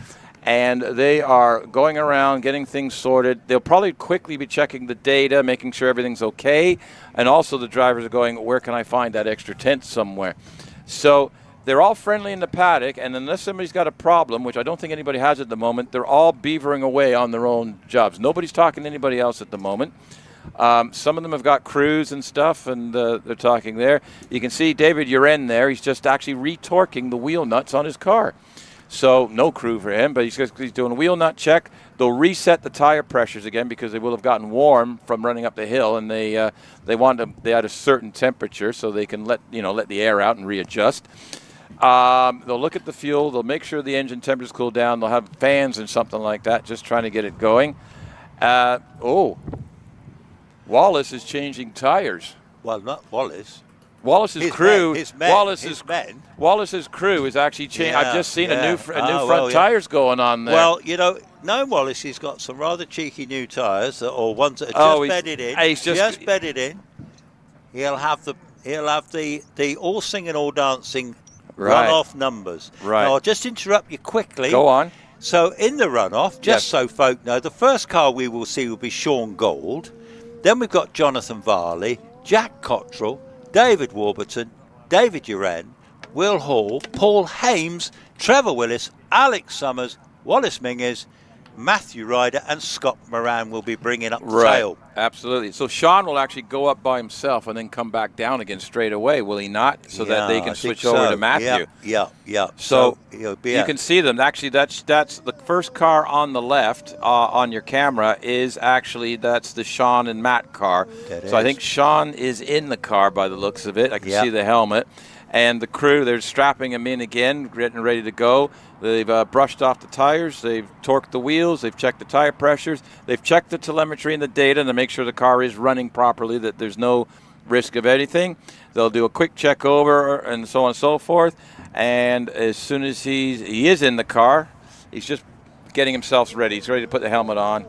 B: and they are going around getting things sorted. They'll probably quickly be checking the data, making sure everything's okay, and also the drivers are going, where can I find that extra tent somewhere? So they're all friendly in the paddock, and unless somebody's got a problem, which I don't think anybody has at the moment, they're all beavering away on their own jobs. Nobody's talking to anybody else at the moment. Some of them have got crews and stuff, and they're talking there. You can see David Uren there. He's just actually retorquing the wheel nuts on his car. So no crew for him, but he's doing a wheel nut check. They'll reset the tire pressures again because they will have gotten warm from running up the hill, and they had a certain temperature so they can let the air out and readjust. They'll look at the fuel. They'll make sure the engine temperature's cooled down. They'll have fans and something like that, just trying to get it going. Wallace is changing tires.
C: Well, not Wallace.
B: Wallace's crew.
C: Wallace's
B: crew is actually changing. I've just seen a new front
C: well,
B: tires going on there.
C: Well, knowing Wallace, he's got some rather cheeky new tires, or ones that are just bedded in.
B: He's just
C: bedded in. He'll have the all singing, all dancing runoff numbers.
B: Right.
C: Now, I'll just interrupt you quickly.
B: Go on.
C: So in the runoff, just so folk know, the first car we will see will be Sean Gould. Then we've got Jonathan Varley, Jack Cottrell, David Warburton, David Uren, Will Hall, Paul Hames, Trevor Willis, Alex Summers, Wallace Menzies, Matthew Ryder, and Scott Moran will be bringing up the tail.
B: Absolutely. So Sean will actually go up by himself and then come back down again straight away, will he not? So that they can switch over to Matthew.
C: Yeah.
B: So you can see them. Actually, that's the first car on the left on your camera is actually that's the Sean and Matt car. I think Sean is in the car by the looks of it. I can see the helmet. And the crew, they're strapping him in again, getting ready to go. They've brushed off the tires. They've torqued the wheels. They've checked the tire pressures. They've checked the telemetry and the data to make sure the car is running properly, that there's no risk of anything. They'll do a quick check over and so on and so forth. And as soon as he is in the car, he's just getting himself ready. He's ready to put the helmet on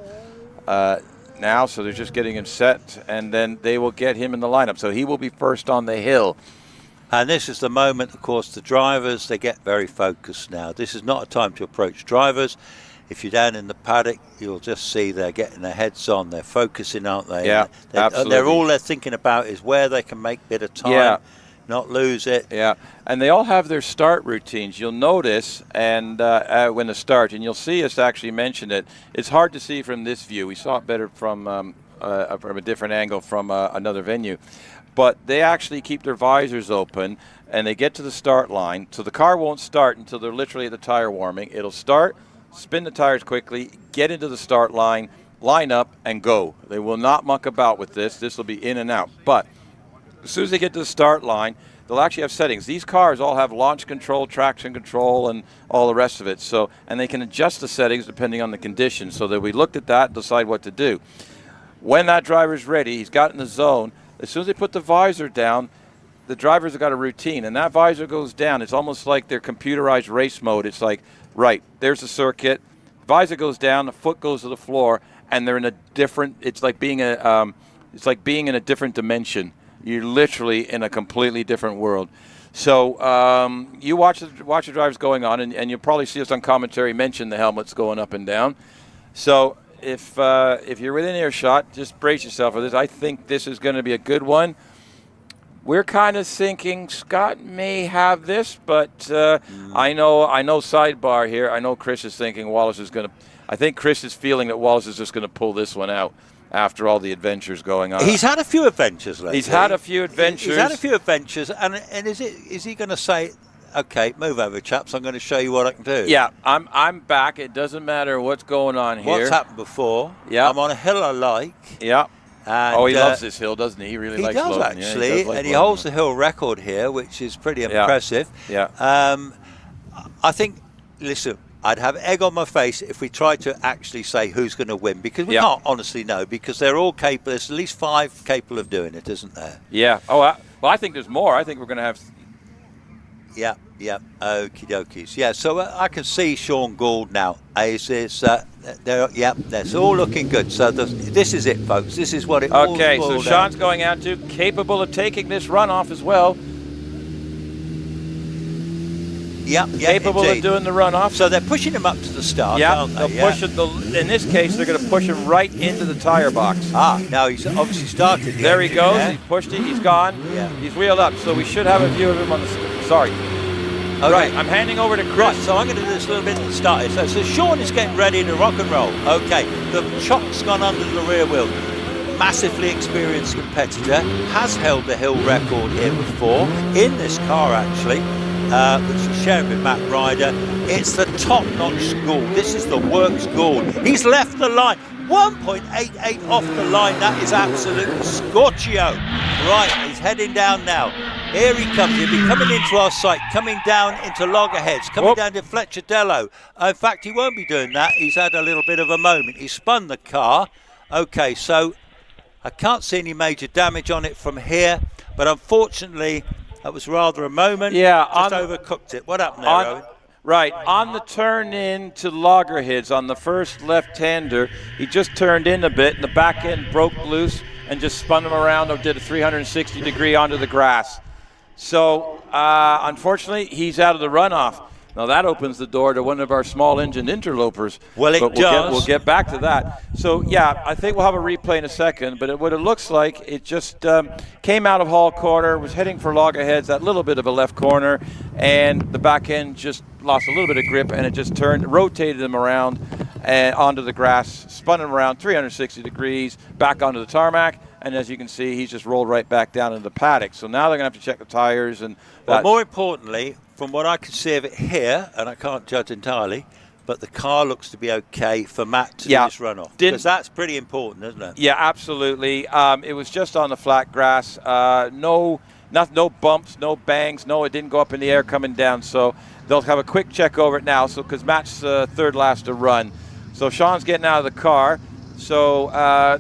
B: now. So they're just getting him set, and then they will get him in the lineup. So he will be first on the hill.
C: And this is the moment, of course, the drivers, they get very focused now. This is not a time to approach drivers. If you're down in the paddock, you'll just see they're getting their heads on. They're focusing, aren't they?
B: Yeah, absolutely.
C: All they're thinking about is where they can make a bit of time, not lose it.
B: Yeah, and they all have their start routines. You'll notice, and when they start, and you'll see us actually mention it. It's hard to see from this view. We saw it better from a different angle from another venue. But they actually keep their visors open, and they get to the start line. So the car won't start until they're literally at the tire warming. It'll start, spin the tires quickly, get into the start line, line up, and go. They will not muck about with this. This will be in and out. But as soon as they get to the start line, they'll actually have settings. These cars all have launch control, traction control, and all the rest of it. So, and they can adjust the settings depending on the conditions. So that we looked at that and decide what to do. When that driver's ready, he's got in the zone. As soon as they put the visor down, the drivers have got a routine, and that visor goes down. It's almost like their computerized race mode. It's like, right, there's the circuit, visor goes down, the foot goes to the floor, and they're in a different. It's like being in a different dimension. You're literally in a completely different world. So you watch the drivers going on, and you'll probably see us on commentary mention the helmets going up and down. So. If you're within earshot, just brace yourself for this. I think this is going to be a good one. We're kind of thinking Scott may have this, but I know sidebar here. I know Chris is thinking Wallace is going to. I think Chris is feeling that Wallace is just going to pull this one out after all the adventures going on.
C: He's had a few adventures lately.
B: He's had a few adventures,
C: and is he going to say, okay, move over, chaps. I'm going to show you what I can do.
B: Yeah, I'm back. It doesn't matter what's going on here.
C: What's happened before?
B: Yeah,
C: I'm on a hill I like.
B: Yeah.
C: And,
B: he loves this hill, doesn't he? He really likes Loton.
C: Actually, yeah, he does like and he holds the hill record here, which is pretty impressive.
B: Yeah.
C: I think. Listen, I'd have egg on my face if we tried to actually say who's going to win, because we can't honestly know, because they're all capable. There's at least 5 capable of doing it, isn't there?
B: Yeah. Oh, well, I think there's more. I think we're going to have.
C: Yeah. Okie dokies. Yeah, so I can see Sean Gould now. That's all looking good. So this is it, folks. This is what it all
B: Okay, so Sean's going out to, capable of taking this runoff as well.
C: Yeah,
B: capable
C: indeed.
B: of doing the runoff.
C: So they're pushing him up to the start,
B: Yeah,
C: aren't they?
B: they'll push it. In this case, they're going to push him right into the tire box.
C: Now he's obviously started.
B: There he goes.
C: There.
B: He's pushed it. He's gone.
C: Yeah.
B: He's wheeled up. So we should have a view of him on the. Sorry.
C: Okay.
B: Right. I'm handing over to Chris.
C: Right, so I'm going to do this a little bit at the start here. So Sean is getting ready to rock and roll. Okay, the chock's gone under the rear wheel. Massively experienced competitor, has held the hill record here before, in this car actually, which he's sharing with Matt Ryder. It's the top-notch Gould. This is the works Gould. He's left the line. 1.88 off the line. That is absolute scorchio. Right, he's heading down now. Here he comes. He'll be coming into our site, coming down into Loggerheads, coming down to Fletcher Dello. In fact, he won't be doing that. He's had a little bit of a moment. He spun the car. Okay, so I can't see any major damage on it from here, but unfortunately, that was rather a moment.
B: Yeah,
C: just overcooked it. What happened there, Owen?
B: Right, on the turn in to Loggerheads, on the first left-hander, he just turned in a bit, and the back end broke loose and just spun him around or did a 360-degree onto the grass. So, unfortunately, he's out of the runoff. Now, that opens the door to one of our small-engine interlopers.
C: Well, it does.
B: We'll get back to that. So, yeah, I think we'll have a replay in a second, but what it looks like, it just came out of Hall Corner, was heading for Loggerheads, that little bit of a left corner, and the back end just lost a little bit of grip, and it just rotated him around and onto the grass, spun him around 360 degrees, back onto the tarmac, and as you can see, he's just rolled right back down into the paddock. So now they're going to have to check the tires. And
C: well, more importantly, from what I can see of it here, and I can't judge entirely, but the car looks to be okay for Matt to do this runoff. Because that's pretty important, isn't it?
B: Yeah, absolutely. It was just on the flat grass. No bumps, no bangs. No, it didn't go up in the air coming down. So they'll have a quick check over it now. So because Matt's third last to run. So Sean's getting out of the car. So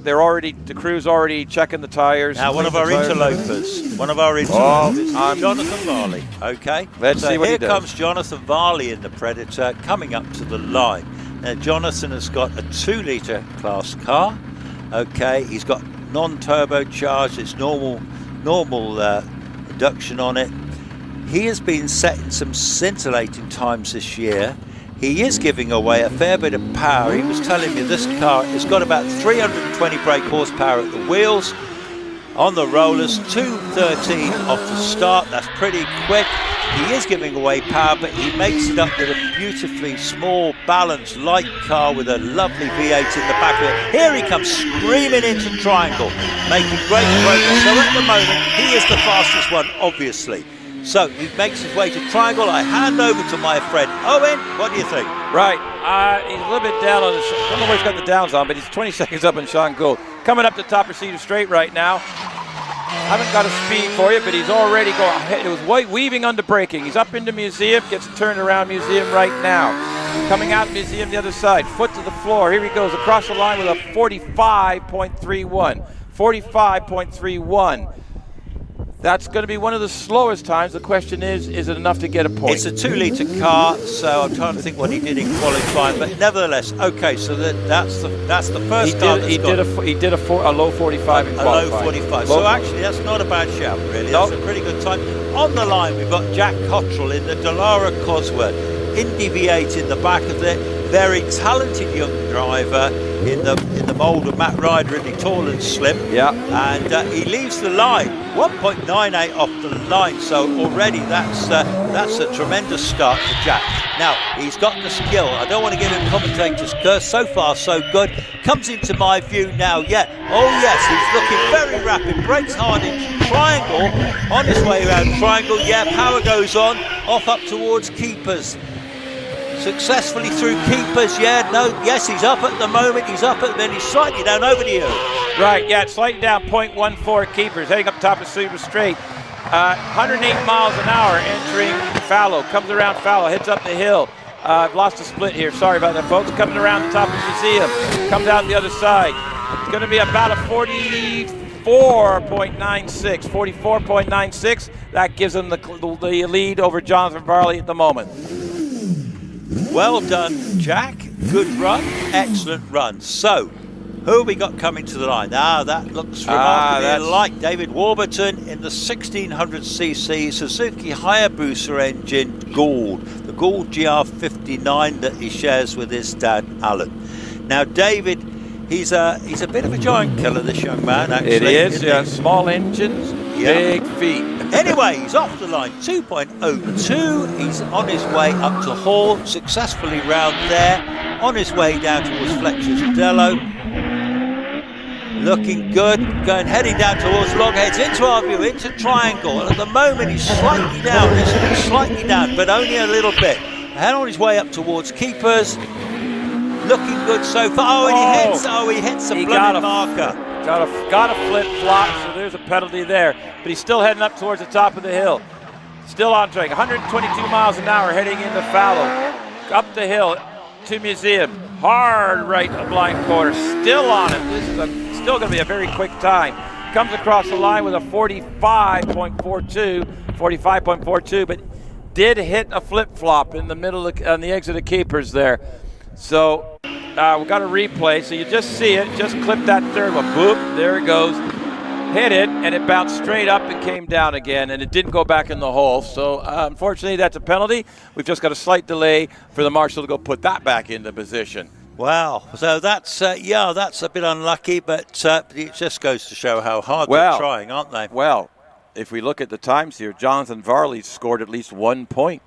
B: the crew's already checking the tires.
C: Now one of our interlopers, Jonathan Varley. Okay,
B: let's see what he does.
C: Here comes Jonathan Varley in the Predator coming up to the line. Now Jonathan has got a 2-litre class car. Okay, he's got non-turbocharged. It's normal induction on it. He has been setting some scintillating times this year. He is giving away a fair bit of power. He was telling me this car has got about 320 brake horsepower at the wheels. On the rollers, 213 off the start. That's pretty quick. He is giving away power, but he makes it up with a beautifully small, balanced, light car with a lovely V8 in the back of it. Here he comes screaming into Triangle, making great progress. So at the moment, he is the fastest one, obviously. So he makes his way to Triangle. I hand over to my friend Owen. What do you think?
B: Right, he's a little bit down on his. I don't know where he's got the downs on, but he's 20 seconds up on Sean Gould. Coming up the top of Cedar Straight right now. Haven't got a speed for you, but he's already going. It was weaving under braking. He's up into Museum, gets turned around Museum right now. Coming out Museum the other side, foot to the floor. Here he goes across the line with a 45.31. 45.31. That's going to be one of the slowest times. The question is it enough to get a point?
C: It's a 2-litre car, so I'm trying to think what he did in qualifying, but nevertheless, okay. So that's the first car.
B: He did a low 45 in qualifying.
C: A low 45. So actually, that's not a bad shout, really. That's a pretty good time. On the line, we've got Jack Cottrell in the Dallara Cosworth, Indy V8 in the back of it. Very talented young driver in the mould of Matt Ryder, really tall and slim.
B: Yeah.
C: And he leaves the line 1.98 off the line. So already that's a tremendous start for Jack. Now he's got the skill. I don't want to give him commentator's curse. So far so good. Comes into my view now. Yeah. Oh yes, he's looking very rapid. Brakes hard in Triangle. On his way around Triangle. Yeah. Power goes on. Off up towards Keepers. Successfully through Keepers, yes, he's up at the moment, then he's slightly down over to you.
B: Right, yeah, slightly down, 0.14 Keepers, heading up top of Cedar Straight. 108 miles an hour entering Fallow, comes around Fallow, heads up the hill. I've lost a split here, sorry about that, folks. Coming around the top of the Museum, comes out the other side. It's going to be about a 44.96. That gives him the lead over Jonathan Varley at the moment.
C: Well done, Jack. Good run. Excellent run. So, who have we got coming to the line? That looks remarkably like David Warburton in the 1600cc Suzuki Hayabusa engine Gould. Gould GR59 that he shares with his dad, Alan. Now, David, he's a bit of a giant killer, this young man, actually.
B: It is, yeah. Small engines, big feet.
C: Anyway, he's off the line, 2.02. He's on his way up to Hall, successfully round there, on his way down towards Fletcher's Dello. Looking good, heading down towards Logheads, into our view, into Triangle. At the moment, he's slightly down, but only a little bit. And on his way up towards Keepers. Looking good so far. Oh, and he hits the blooming marker.
B: Got a flip-flop, so there's a penalty there. But he's still heading up towards the top of the hill. Still on track, 122 miles an hour heading into Fallow. Up the hill to Museum. Hard right a blind quarter. Still on it. This is still going to be a very quick time. Comes across the line with a 45.42, but did hit a flip-flop in the middle on the exit of Keepers there. So we've got a replay, so you just see it, just clip that third one, boop, there it goes, hit it, and it bounced straight up and came down again, and it didn't go back in the hole. So unfortunately, that's a penalty. We've just got a slight delay for the marshal to go put that back into position.
C: Wow, so that's that's a bit unlucky, but it just goes to show how hard they're trying, aren't they?
B: Well, if we look at the times here, Jonathan Varley scored at least 1 point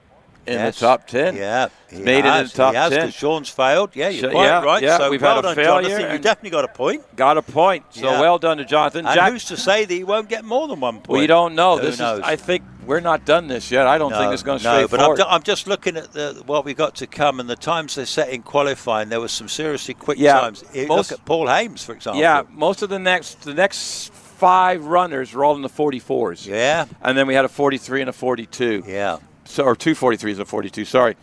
B: in the top 10.
C: Yeah,
B: made it in the top 10.
C: Because Sean's failed. Yeah, you're quite right.
B: Yeah,
C: so
B: we've
C: well
B: had a
C: done,
B: failure.
C: Jonathan. You definitely got a point.
B: Got a point. So well done to Jonathan.
C: And
B: Jack,
C: who's to say that he won't get more than 1 point?
B: We don't know.
C: Who knows?
B: I think we're not done this yet. I don't think it's going straight forward.
C: But I'm just looking at what we've got to come and the times they set in qualifying. There were some seriously quick times. Look at Paul Hames, for example.
B: Yeah, most of the next 5 runners were all in the 44s.
C: Yeah.
B: And then we had a 43 and a 42.
C: Yeah.
B: So, or 2 43s and a 42, sorry.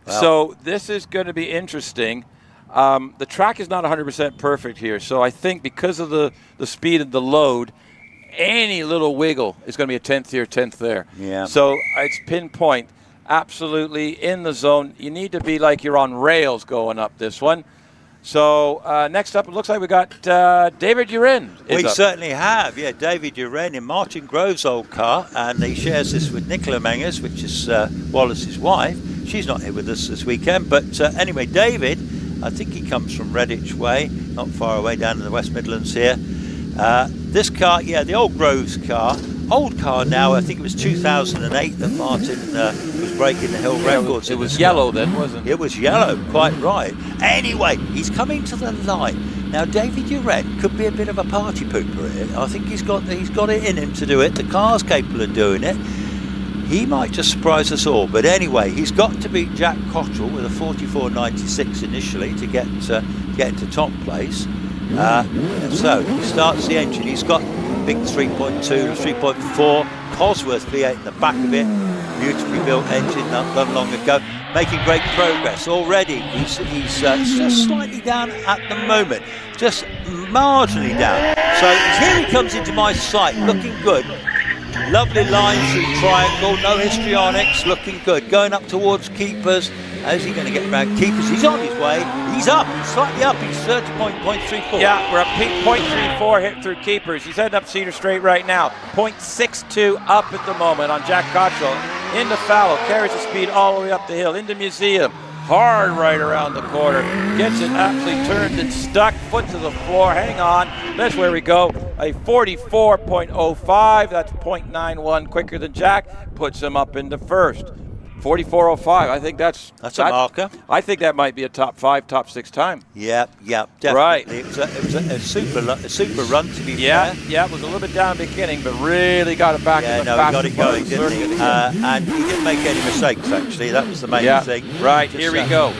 B: Wow. So this is going to be interesting. The track is not 100% perfect here. So I think because of the speed of the load, any little wiggle is going to be a 10th here, 10th there.
C: Yeah.
B: So it's pinpoint, absolutely in the zone. You need to be like you're on rails going up this one. So next up, it looks like we got David Uren.
C: We certainly have, yeah. David Uren in Martin Grove's old car, and he shares this with Nicola Menges, which is Wallace's wife. She's not here with us this weekend, but anyway, David, I think he comes from Redditch Way, not far away down in the West Midlands here. This car, yeah, the old Groves car. Old car now, I think it was 2008 that Martin was breaking the hill records.
B: It was yellow then, wasn't it?
C: It was yellow, quite right. Anyway, he's coming to the line. Now, David Uren could be a bit of a party pooper here. I think he's got it in him to do it. The car's capable of doing it. He might just surprise us all. But anyway, he's got to beat Jack Cottrell with a 44.96 initially to get into top place. So he starts the engine. He's got big 3.2, 3.4 Cosworth V8 in the back of it. Beautifully built engine done long ago. Making great progress already. He's just slightly down at the moment, just marginally down. So here he comes into my sight, looking good. Lovely line through Triangle, no histrionics, looking good. Going up towards Keepers. How's he going to get around Keepers? He's on his way. He's up. He's slightly up. He's 30.34.
B: Yeah, we're up 0.34 hit through Keepers. He's heading up Cedar Straight right now. 0.62 up at the moment on Jack Cottrell. Into Fallow. Carries the speed all the way up the hill. Into Museum. Hard right around the corner. Gets it absolutely turned and stuck. Foot to the floor. Hang on. That's where we go. A 44.05. That's 0.91 quicker than Jack. Puts him up into first. 44.05. I think that's
C: a marker.
B: I think that might be a top 5, top 6 time.
C: Yeah, definitely.
B: Right.
C: It was a super run to be fair.
B: Yeah, it was a little bit down at the beginning, but really got it back.
C: Yeah, no, he got it going, didn't he? And he didn't make any mistakes, actually. That was the main thing.
B: Right, here we go.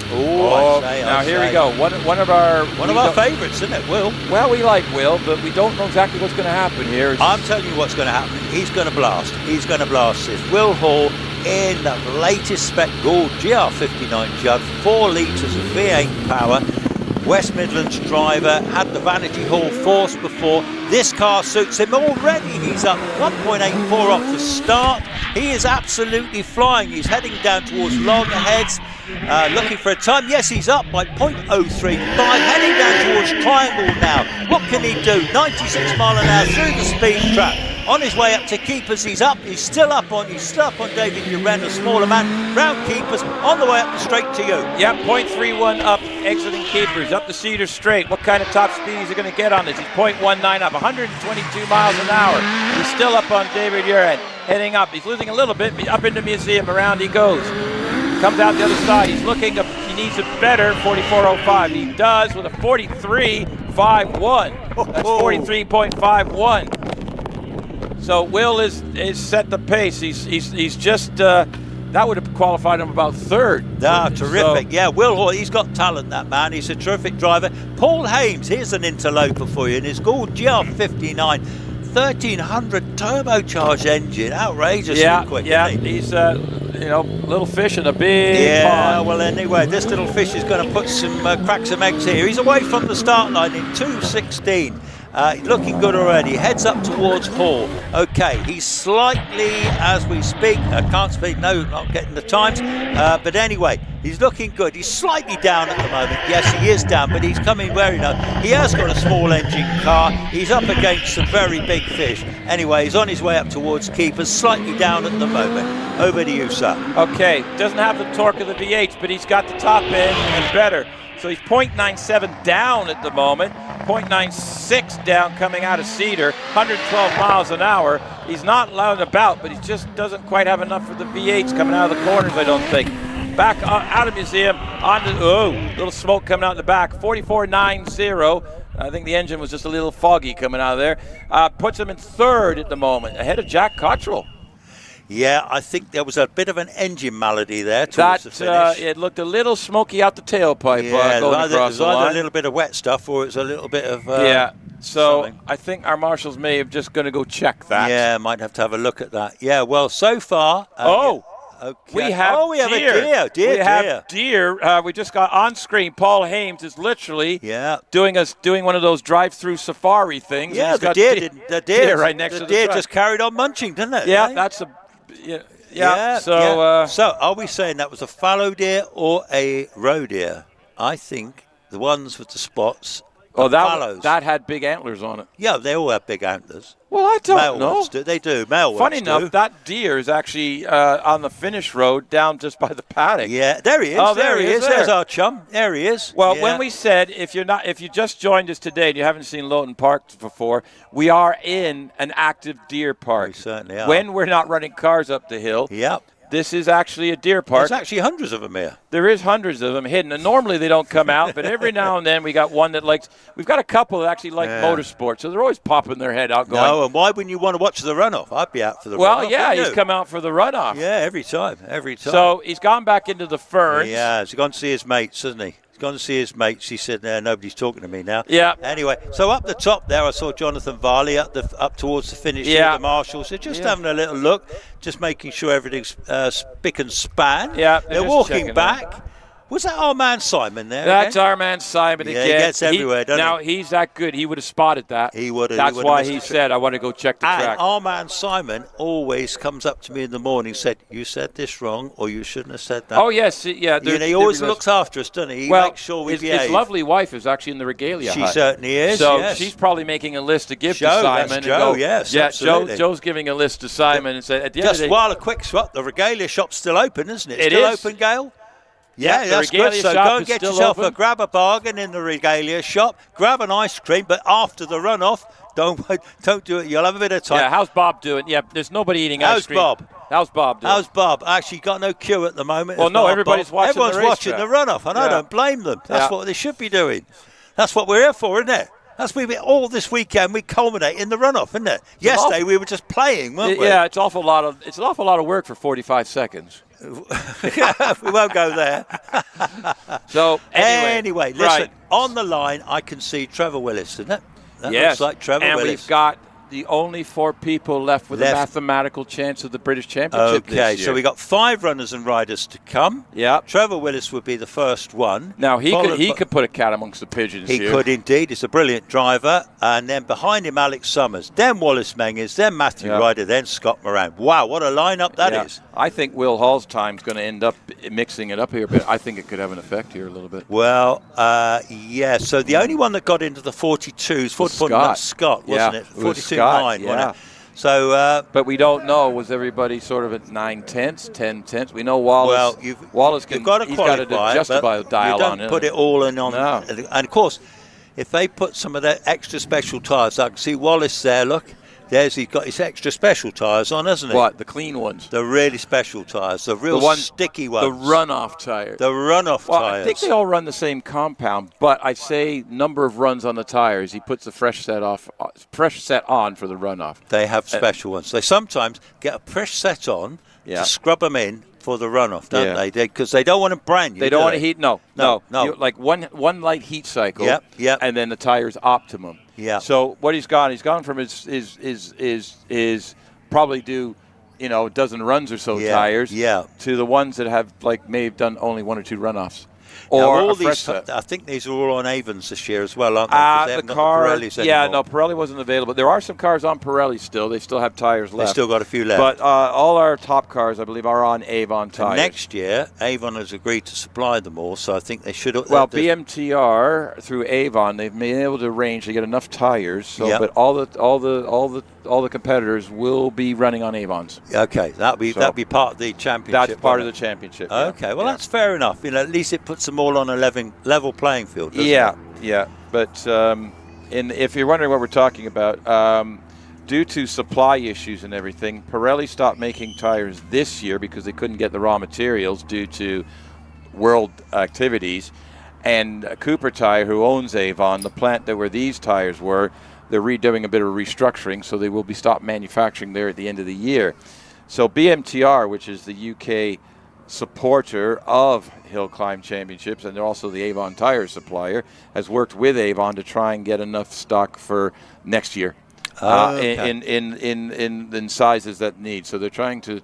B: Here we go. One of our
C: favourites, isn't it, Will?
B: Well, we like Will, but we don't know exactly what's going to happen here.
C: I'm telling you what's going to happen. He's going to blast. He's going to blast this. Will Hall in the latest spec Gould GR59 jug, 4 litres of V8 power. West Midlands driver, had the Vanity Hall force before. This car suits him already. He's up 1.84 off the start. He is absolutely flying. He's heading down towards Loggerheads, looking for a time. Yes, he's up by 0.035, heading down towards Triangle now. What can he do? 96 mile an hour through the speed trap. On his way up to keepers, he's still up on David Uren, a smaller man. Round keepers, on the way up the straight to you.
B: Yep, 0.31 up, exiting keepers, up the Cedar Straight. What kind of top speed is he going to get on this? He's 0.19 up, 122 miles an hour. He's still up on David Uren, heading up. He's losing a little bit, but up into Museum, around he goes. Comes out the other side. He's looking up. He needs a better 44.05. He does with a 43.51. That's 43.51. So Will is set the pace. He's just that would have qualified him about third.
C: Ah, terrific. So, yeah, Will Hall, he's got talent, that man. He's a terrific driver. Paul Hames, here's an interloper for you in his Gould GR59. 1300 turbocharged engine, outrageously quick.
B: Yeah, he's little fish in a big pond.
C: Well, anyway, this little fish is going to put some crack some eggs here. He's away from the start line in 2:16. Looking good already. Heads up towards Hall. Okay, he's slightly, as we speak, I can't speak, no, not getting the times. But anyway, he's looking good. He's slightly down at the moment. Yes, he is down, but he's coming very low. He has got a small engine car. He's up against some very big fish. Anyway, he's on his way up towards keepers, slightly down at the moment. Over to you, sir.
B: Okay, doesn't have the torque of the V8, but he's got the top end and better. So he's 0.97 down at the moment, 0.96 down coming out of Cedar, 112 miles an hour. He's not loud about, but he just doesn't quite have enough for the V8s coming out of the corners, I don't think. Back out of Museum, little smoke coming out in the back, 44.90. I think the engine was just a little foggy coming out of there. Puts him in third at the moment, ahead of Jack Cottrell.
C: Yeah, I think there was a bit of an engine malady there towards the finish.
B: It looked a little smoky out the tailpipe going across the line.
C: Either a little bit of wet stuff or it's a little bit of
B: so
C: something.
B: I think our marshals may have just going to go check that.
C: Yeah, might have to have a look at that. Yeah, well, so far...
B: Okay. We have
C: a deer.
B: We just got on screen. Paul Hames is literally doing one of those drive-through safari things.
C: Yeah, the deer right next to the deer just carried on munching, didn't it?
B: Yeah, that's a... So
C: are we saying that was a fallow deer or a roe deer? I think the ones with the spots
B: that had big antlers on it.
C: Yeah, they all have big antlers.
B: Well, I don't know.
C: Ones do. They do. Male
B: Funny
C: ones
B: enough,
C: do.
B: that deer is actually on the finish road down just by the paddock.
C: Yeah, there he is.
B: Oh, there he is.
C: There's our chum. There he is.
B: Well, when we said if you just joined us today and you haven't seen Loton Park before, we are in an active deer park.
C: We certainly are.
B: When we're not running cars up the hill.
C: Yep.
B: This is actually a deer park.
C: There's actually hundreds of them here.
B: There is hundreds of them hidden, and normally they don't come out, but every now and then we got one that likes. We've got a couple that actually like motorsports, so they're always popping their head out going.
C: No, and why wouldn't you want to watch the runoff? I'd be out for the runoff.
B: Well, yeah, he's come out for the runoff.
C: Yeah, every time.
B: So he's gone back into the ferns.
C: Yeah, he's gone to see his mates, hasn't he? He's gone to see his mates. He said, nobody's talking to me now.
B: Yeah.
C: Anyway, so up the top there, I saw Jonathan Varley up towards the finish here, the marshals. So just having a little look, just making sure everything's spick and span.
B: Yeah.
C: They're walking back. Was that our man Simon there?
B: That's our man Simon again.
C: He gets everywhere, doesn't he?
B: Now, he's that good. He would have spotted that.
C: He would have.
B: That's why he said, I want to go check the track.
C: And our man Simon always comes up to me in the morning and said, you said this wrong, or you shouldn't have said that.
B: Oh, yes. Yeah.
C: He always looks after us, doesn't he? He makes sure we behave.
B: His lovely wife is actually in the regalia
C: She
B: hut.
C: certainly is,
B: So she's probably making a list to give to Simon.
C: That's Joe, yes, absolutely.
B: Joe's giving a list to Simon and said, at the end of the day,
C: while a quick swap, the regalia shop's still open, isn't it? Still open, Gail? Yeah, that's good. So go and get yourself grab a bargain in the regalia shop, grab an ice cream, but after the runoff, don't do it. You'll have a bit of time.
B: Yeah, how's Bob doing? Yeah, there's nobody eating ice cream. How's Bob doing?
C: How's Bob? Actually, got no queue at the moment.
B: Well, no, everybody's watching the racetrack.
C: Watching the runoff, and I don't blame them. That's what they should be doing. That's what we're here for, isn't it? That's all this weekend. We culminate in the runoff, isn't it? Yesterday we were just playing, weren't we?
B: Yeah, it's an awful lot of work for 45 seconds.
C: We won't go there.
B: So
C: anyway, listen. On the line, I can see Trevor Willis, isn't it? That looks like Trevor Willis.
B: And we've got the only 4 people left with a mathematical chance of the British Championship this year.
C: So we got 5 runners and riders to come.
B: Yeah.
C: Trevor Willis would be the first one.
B: Now, he could put a cat amongst the pigeons
C: here. He could indeed. He's a brilliant driver. And then behind him, Alex Summers. Then Wallace Menzies. Then Matthew Ryder. Then Scott Moran. Wow, what a lineup that is.
B: I think Will Hall's time's going to end up mixing it up here, but I think it could have an effect here a little bit.
C: Well, so the only one that got into the 42s, Scott, wasn't it? 42.9, wasn't it? So,
B: but we don't know. Was everybody sort of at 9 tenths, 10 tenths? We know Wallace.
C: well,
B: Wallace
C: you've got to
B: he's got
C: qualify,
B: an adjustable
C: but
B: dial
C: you
B: on
C: don't
B: it.
C: put it all in on.
B: No.
C: And of course, if they put some of their extra special tyres, I can see Wallace there. Look, he's got his extra special tyres on, hasn't he?
B: What? The clean ones?
C: The really special tyres, the real sticky ones.
B: The runoff tires.
C: The runoff tyres.
B: I think they all run the same compound, but I say number of runs on the tires. He puts the fresh set on for the runoff.
C: They have special ones. They sometimes get a fresh set on to scrub them in for the runoff, don't they? Because they don't want to brand you.
B: They don't want to heat. No.
C: Like
B: one light heat cycle.
C: Yep.
B: And then the tire's optimum.
C: Yeah.
B: So what he's gone from his probably do, a dozen runs or so tires.
C: Yeah.
B: To the ones that have may have done only 1 or 2 runoffs.
C: Now,
B: Or
C: all
B: a fresh
C: these,
B: set.
C: I think these are all on Avons this year as well, aren't they? 'Cause they haven't got the Pirellis anymore.
B: Pirelli wasn't available. There are some cars on Pirelli still. They still have tires left.
C: They still got a few left.
B: But all our top cars, I believe, are on Avon tires.
C: And next year, Avon has agreed to supply them all, so I think they should.
B: Well, BMTR through Avon, they've been able to arrange to get enough tires. So, but all the competitors will be running on Avons.
C: Okay, that'll be part of the championship.
B: That's part of the championship.
C: Okay, well that's fair enough. At least it puts them all on a level playing field. Doesn't it?
B: Yeah. But if you're wondering what we're talking about, due to supply issues and everything, Pirelli stopped making tires this year because they couldn't get the raw materials due to world activities. And Cooper Tire, who owns Avon, the plant where these tires were, they're redoing a bit of restructuring, so they will be stopped manufacturing there at the end of the year. So BMTR, which is the UK supporter of HillClimb Championships, and they're also the Avon tire supplier, has worked with Avon to try and get enough stock for next year in sizes that need. So they're trying to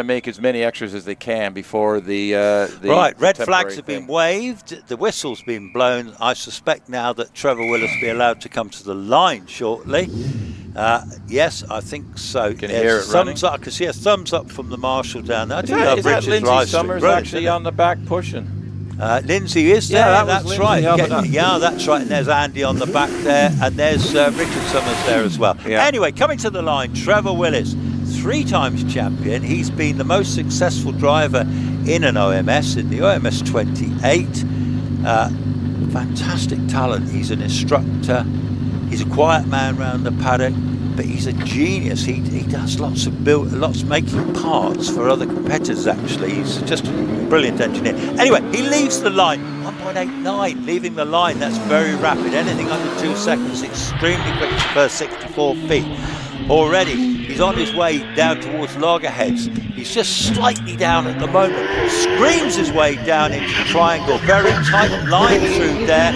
B: make as many extras as they can before the
C: red flags have been waved, the whistle's been blown. I suspect now that Trevor Willis will be allowed to come to the line shortly. Yes, I think so.
B: You can hear it running.
C: I can see a thumbs up from the marshal down there.
B: Is that Lindsay Summers actually on the back pushing?
C: Lindsay is there.
B: Yeah,
C: that's
B: Lindsay
C: right.
B: helping
C: That's right. And there's Andy on the back there, and there's Richard Summers there as well.
B: Yeah.
C: Anyway, coming to the line, Trevor Willis, 3 times champion. He's been the most successful driver in an OMS, in the OMS 28. Fantastic talent. He's an instructor. He's a quiet man around the paddock, but he's a genius. He does lots making parts for other competitors. Actually, he's just a brilliant engineer. Anyway, he leaves the line 1.89, leaving the line. That's very rapid. Anything under 2 seconds, extremely quick for first 64 feet. Already, he's on his way down towards loggerheads. He's just slightly down at the moment. Screams his way down into the triangle. Very tight line through there.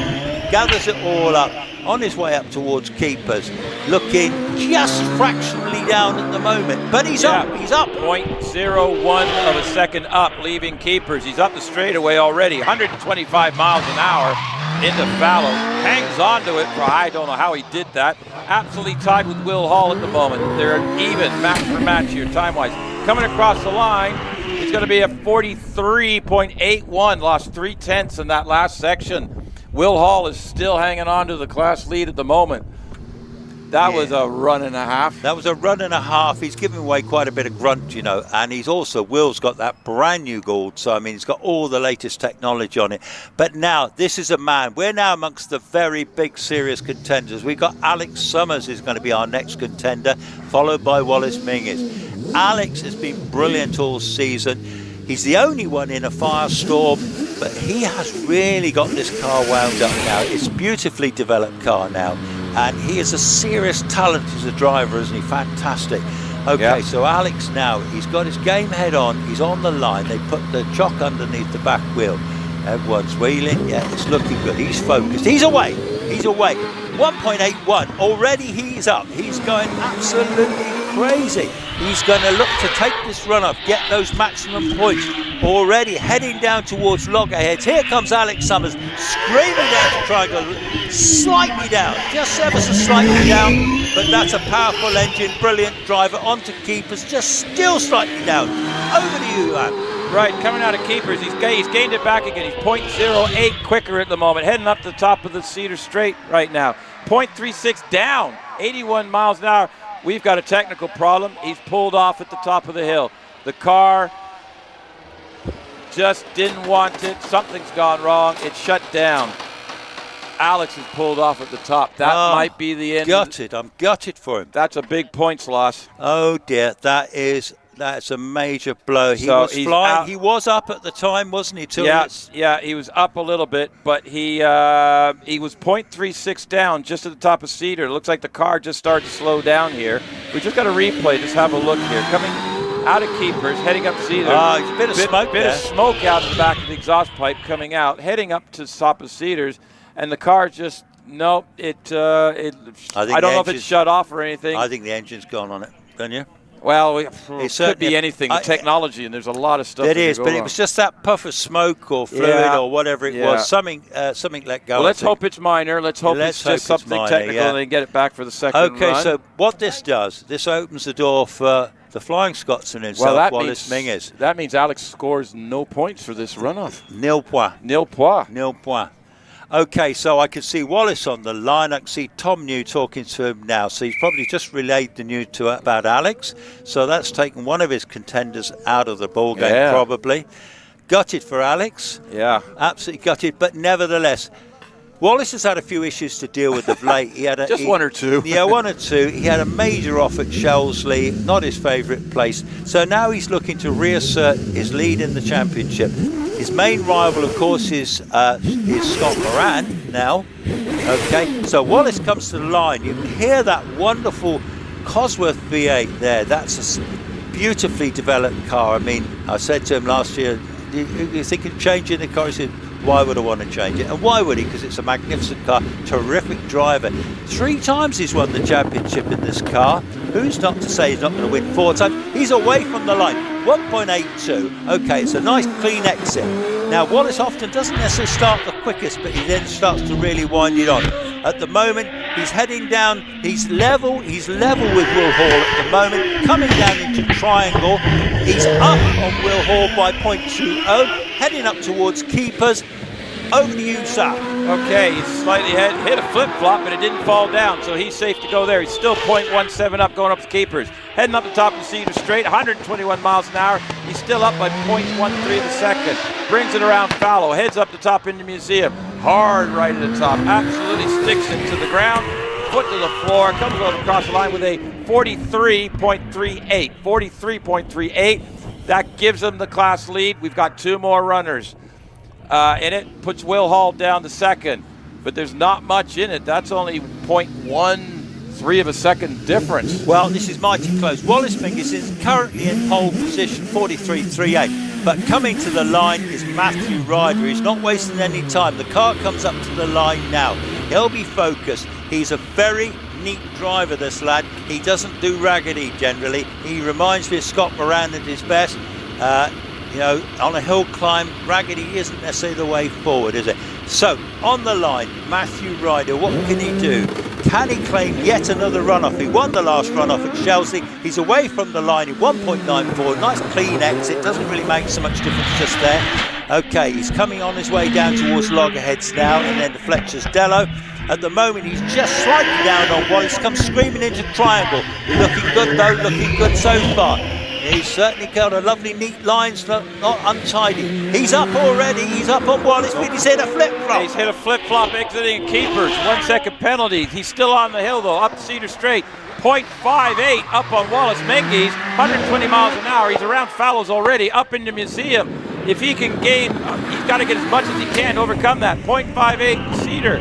C: Gathers it all up. On his way up towards keepers, looking just fractionally down at the moment, but he's up.
B: 0.01 of a second up, leaving keepers. He's up the straightaway already, 125 miles an hour into fallow. Hangs on to it for, I don't know how he did that. Absolutely tied with Will Hall at the moment. They're even, match for match here, time-wise. Coming across the line, it's going to be a 43.81, lost 3 tenths in that last section. Will Hall is still hanging on to the class lead at the moment. That was a run and a half.
C: That was a run and a half. He's giving away quite a bit of grunt, and Will's got that brand new Gould, so he's got all the latest technology on it. But now, this is a man. We're now amongst the very big, serious contenders. We've got Alex Summers is going to be our next contender, followed by Wallace Menzies. Alex has been brilliant all season. He's the only one in a firestorm, but he has really got this car wound up now. It's a beautifully developed car now, and he is a serious talent as a driver, isn't he? Fantastic. Okay, so Alex now, he's got his game head on, he's on the line, they put the chock underneath the back wheel. Everyone's wheeling, it's looking good, he's focused, he's away, 1.81, already he's up, he's going absolutely crazy. He's going to look to take this run up, get those maximum points. Already heading down towards loggerheads. Here comes Alex Summers, screaming down to triangle, slightly down, just ever so slightly down, but that's a powerful engine, brilliant driver, onto keepers, just still slightly down. Over to you, Anne.
B: Right, coming out of keepers, he's gained it back again. He's 0.08 quicker at the moment, heading up the top of the Cedar Straight right now. 0.36 down, 81 miles an hour. we've got a technical problem. He's pulled off at the top of the hill. The car just didn't want it. Something's gone wrong. It shut down. Alex has pulled off at the top. That might be the end.
C: Gutted. I'm gutted for him.
B: That's a big points loss.
C: Oh dear, that's a major blow. He was flying. Out. He was up at the time, wasn't he?
B: Yeah, he was up a little bit, but he was 0.36 down just at the top of Cedar. It looks like the car just started to slow down here. We just got a replay. Just have a look here. Coming out of Keepers, heading up Cedar.
C: A bit of smoke
B: there. Bit of smoke out of the back of the exhaust pipe coming out, heading up to the top of Cedars, and the car just I don't know if it's shut off or anything.
C: I think the engine's gone on it, don't you?
B: Well, it could be anything, the technology, and there's a lot of stuff.
C: It is, but it was just that puff of smoke or fluid or whatever it was. Something let go.
B: Well, let's hope it's minor. Let's hope it's just something technical and they get it back for the second run.
C: Okay, so what this does, this opens the door for the Flying Scotsman himself, Wallace Menzies.
B: That means Alex scores no points for this runoff.
C: Nil point.
B: Nil point.
C: Nil point. Okay, so I can see Wallace on the line. I can see Tom New talking to him now. So he's probably just relayed the news about Alex. So that's taken one of his contenders out of the ball game, probably. Gutted for Alex.
B: Yeah.
C: Absolutely gutted. But nevertheless, Wallace has had a few issues to deal with of late. He had
B: one or two.
C: Yeah, one or two. He had a major off at Shrewsbury, not his favourite place. So now he's looking to reassert his lead in the championship. His main rival, of course, is Scott Moran now. Okay, so Wallace comes to the line. You can hear that wonderful Cosworth V8 there. That's a beautifully developed car. I mean, I said to him last year, you think of changing the car? He said, why would I want to change it? And why would he? Because it's a magnificent car, terrific driver. 3 times he's won the championship in this car. Who's not to say he's not going to win 4 times? He's away from the line, 1.82. Okay, it's a nice clean exit. Now, Wallace often doesn't necessarily start the quickest, but he then starts to really wind it on. At the moment, he's heading down, he's level with Will Hall at the moment, coming down into Triangle. He's up on Will Hall by 0.20, heading up towards Keepers. Over to you, sir.
B: Okay, he's slightly hit a flip-flop, but it didn't fall down, so he's safe to go there. He's still 0.17 up, going up to Keepers. Heading up the top of Cedar Straight, 121 miles an hour. He's still up by 0.13 of a second. Brings it around Fallow, heads up the top into Museum. Hard right at the top, absolutely sticks it to the ground. Foot to the floor, comes over across the line with a 43.38. 43.38. That gives him the class lead. We've got 2 more runners. In it, puts Will Hall down to second, but there's not much in it. That's only 0.13 of a second difference.
C: Well, this is mighty close. Wallace Menzies is currently in pole position, 43.38, but coming to the line is Matthew Ryder. He's not wasting any time. The car comes up to the line now. He'll be focused. He's a very neat driver, this lad. He doesn't do raggedy generally. He reminds me of Scott Moran at his best. You know, on a hill climb, raggedy isn't necessarily the way forward, is it? So, on the line, Matthew Ryder, what can he do? Can he claim yet another runoff? He won the last runoff at Shrewsbury. He's away from the line in 1.94. Nice clean exit. Doesn't really make so much difference just there. Okay, he's coming on his way down towards Loggerheads now, and then to Fletcher's Dello. At the moment, he's just slightly down on Wallace. Comes screaming into Triangle. Looking good, though. Looking good so far. He's certainly got a lovely neat lines, not untidy. He's up already, he's up on Wallace, but he's hit a flip-flop.
B: He's hit a flip-flop exiting Keepers, 1 second penalty. He's still on the hill though, up Cedar Straight. 0.58 up on Wallace Menzies, 120 miles an hour. He's around Fallows already, up into Museum. If he can gain, he's got to get as much as he can to overcome that. 0.58 Cedar.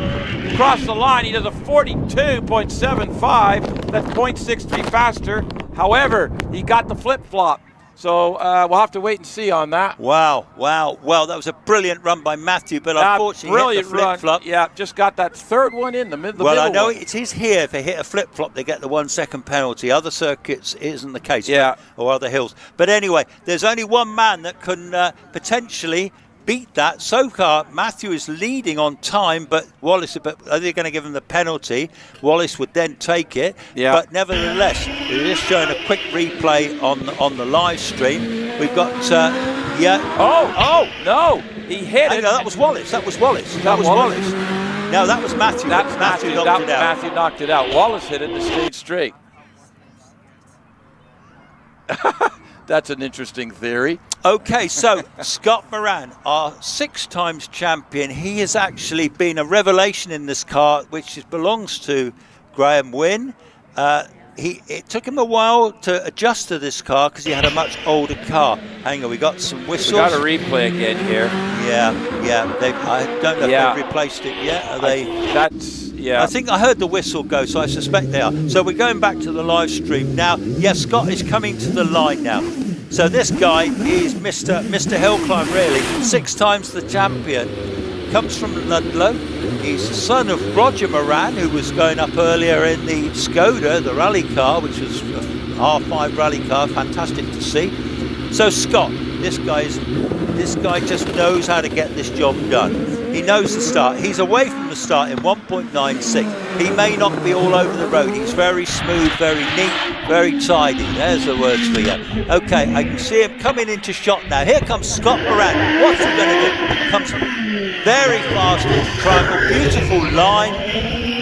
B: Across the line, he does a 42.75. That's 0.63 faster. However, he got the flip-flop. So we'll have to wait and see on that.
C: Wow. Well, that was a brilliant run by Matthew, but unfortunately hit the flip-flop.
B: Yeah, just got that third one in the middle.
C: Well, I know it is here. If they hit a flip-flop, they get the 1 second penalty. Other circuits it isn't the case.
B: Yeah.
C: Or other hills. But anyway, there's only one man that can potentially beat that. So far, Matthew is leading on time, but Wallace, are they going to give him the penalty? Wallace would then take it.
B: Yeah.
C: But nevertheless, we're just showing a quick replay on the live stream. We've got,
B: Oh, no, he hit it.
C: No, that was Wallace. That was Wallace. No, that was Matthew.
B: That's Matthew knocked it out. Matthew knocked it out. Wallace hit it and stayed straight. That's an interesting theory.
C: Okay, so Scott Moran, our 6 times champion, he has actually been a revelation in this car, which belongs to Graham Wynn. It took him a while to adjust to this car because he had a much older car. Hang on, we got some whistles.
B: We got a replay again here.
C: Yeah. I don't know if they've replaced it yet. Are they? I think I heard the whistle go, so I suspect they are. So we're going back to the live stream now. Yes, Scott is coming to the line now. So this guy is Mr. Hillclimb, really. 6 times the champion. Comes from Ludlow. He's the son of Roger Moran, who was going up earlier in the Skoda, the rally car, which was a R5 rally car. Fantastic to see. So Scott, this guy just knows how to get this job done. He knows the start. He's away from the start in 1.96. He may not be all over the road. He's very smooth, very neat, very tidy. There's the words for you. Okay, I can see him coming into shot now. Here comes Scott Moran. What's he going to do? Comes very fast into triangle. Beautiful line.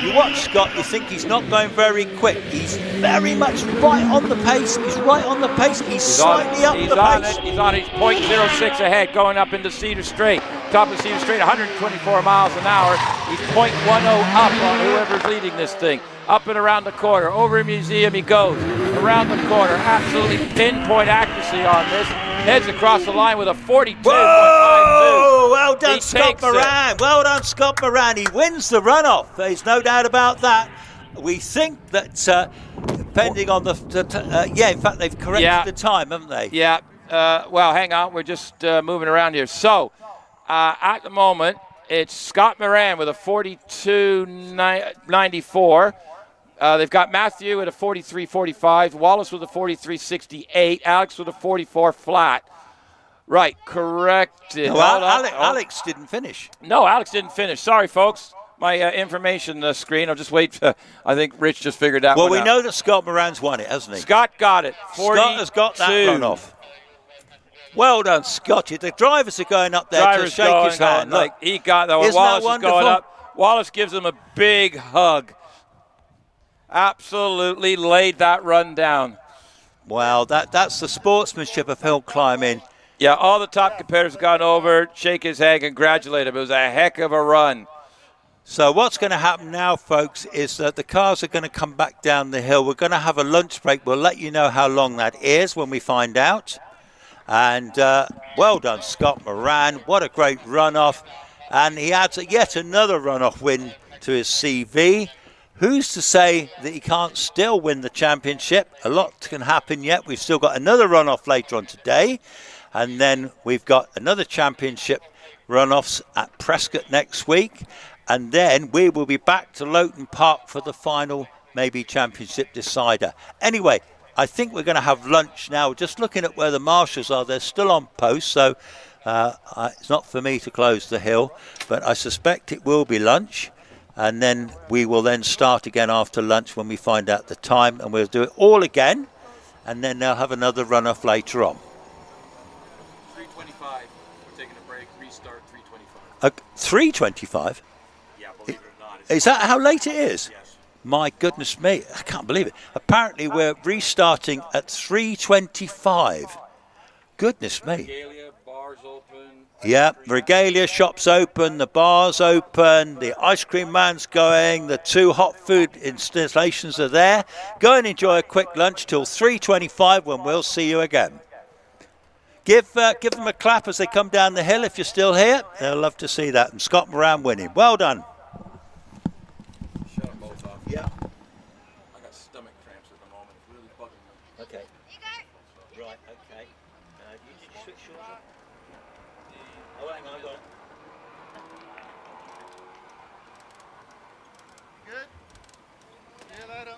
C: You watch Scott, you think he's not going very quick. He's very much right on the pace. He's right on the pace. He's slightly up the pace.
B: He's on his 0.06 ahead going up into Cedar Straight. Top of Cedar Straight, 124 miles an hour. He's 0.10 up on whoever's leading this thing. Up and around the corner. Over Museum he goes. Around the corner. Absolutely pinpoint accuracy on this. Heads across the line with a 42.52.
C: Whoa! Well done, Scott Moran. Well done, Scott Moran. He wins the runoff. There's no doubt about that. We think that, depending on in fact, they've corrected the time, haven't they?
B: Yeah. Well, hang on. We're just moving around here. So, at the moment, it's Scott Moran with a 42.94. They've got Matthew at a 43.45, Wallace with a 43.68, Alex with a 44 flat. Right, correct.
C: No, Alex didn't finish.
B: No, Alex didn't finish. Sorry, folks. My information screen. I'll just wait. I think Rich just figured out.
C: Well, we know that Scott Moran's won it, hasn't he?
B: Scott got it.
C: Scott has got that runoff. Well done, Scotty. The drivers are going up there to shake his hand. Look,
B: he got that one. Wallace is going up. Wallace gives him a big hug. Absolutely laid that run down.
C: Well, that's the sportsmanship of hill climbing.
B: Yeah, all the top competitors have gone over, shake his hand, congratulate him. It was a heck of a run.
C: So what's going to happen now, folks, is that the cars are going to come back down the hill. We're going to have a lunch break. We'll let you know how long that is when we find out. And well done, Scott Moran. What a great runoff. And he adds yet another runoff win to his CV. Who's to say that he can't still win the championship? A lot can happen yet. We've still got another runoff later on today. And then we've got another championship runoffs at Prescott next week. And then we will be back to Loton Park for the final, maybe championship decider. Anyway, I think we're going to have lunch now. Just looking at where the marshals are, they're still on post. So it's not for me to close the hill, but I suspect it will be lunch. And then we will then start again after lunch when we find out the time, and we'll do it all again, and then they'll have another runoff later on.
B: 3:25. We're taking a break. Restart 3:25.
C: 3:25?
B: Yeah, believe it or not.
C: Is that how late it is?
B: Yes.
C: My goodness me, I can't believe it. Apparently we're restarting at 3:25. Goodness me.
B: Regalia, bars open.
C: Yeah, Regalia shops open, the bar's open, the ice cream man's going, the 2 hot food installations are there. Go and enjoy a quick lunch till 3:25 when we'll see you again. Give them a clap as they come down the hill if you're still here. They'll love to see that. And Scott Moran winning. Well done.
B: Shut them both off.
C: Yeah.
B: I got stomach cramps at the moment. It's really bugging me.
C: Okay. Right, okay. You did switch yours on? Oh, hang on, I got it.
D: Good? See you later.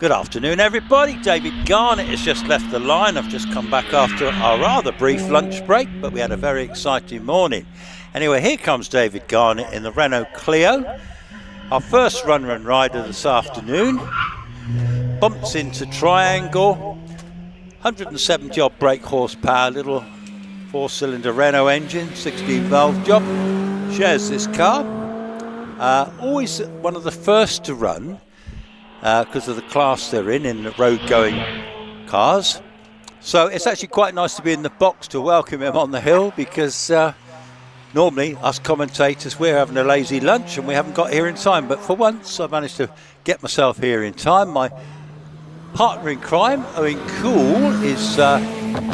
C: Good afternoon, everybody. David Garnett has just left the line. I've just come back after our rather brief lunch break, but we had a very exciting morning. Anyway, here comes David Garnett in the Renault Clio. Our first runner and rider this afternoon. Bumps into triangle. 170 odd brake horsepower, little 4-cylinder Renault engine, 16 valve job. Shares this car. Always one of the first to run because of the class they're in the road going cars. So it's actually quite nice to be in the box to welcome him on the hill, because normally us commentators, we're having a lazy lunch and we haven't got here in time, but for once I managed to get myself here in time. My partner in crime, Owen Cool, is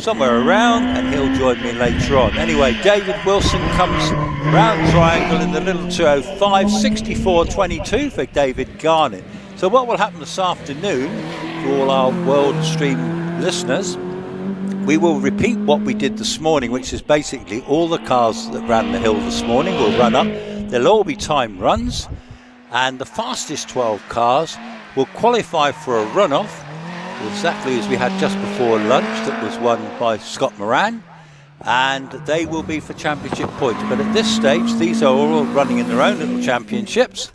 C: somewhere around and he'll join me later on. Anyway, David Wilson comes round triangle in the little 205, 64.22 for David Garnett. So what will happen this afternoon for all our world stream listeners, we will repeat what we did this morning, which is basically all the cars that ran the hill this morning will run up. They'll all be time runs, and the fastest 12 cars will qualify for a runoff, exactly as we had just before lunch, that was won by Scott Moran, and they will be for championship points. But at this stage, these are all running in their own little championships,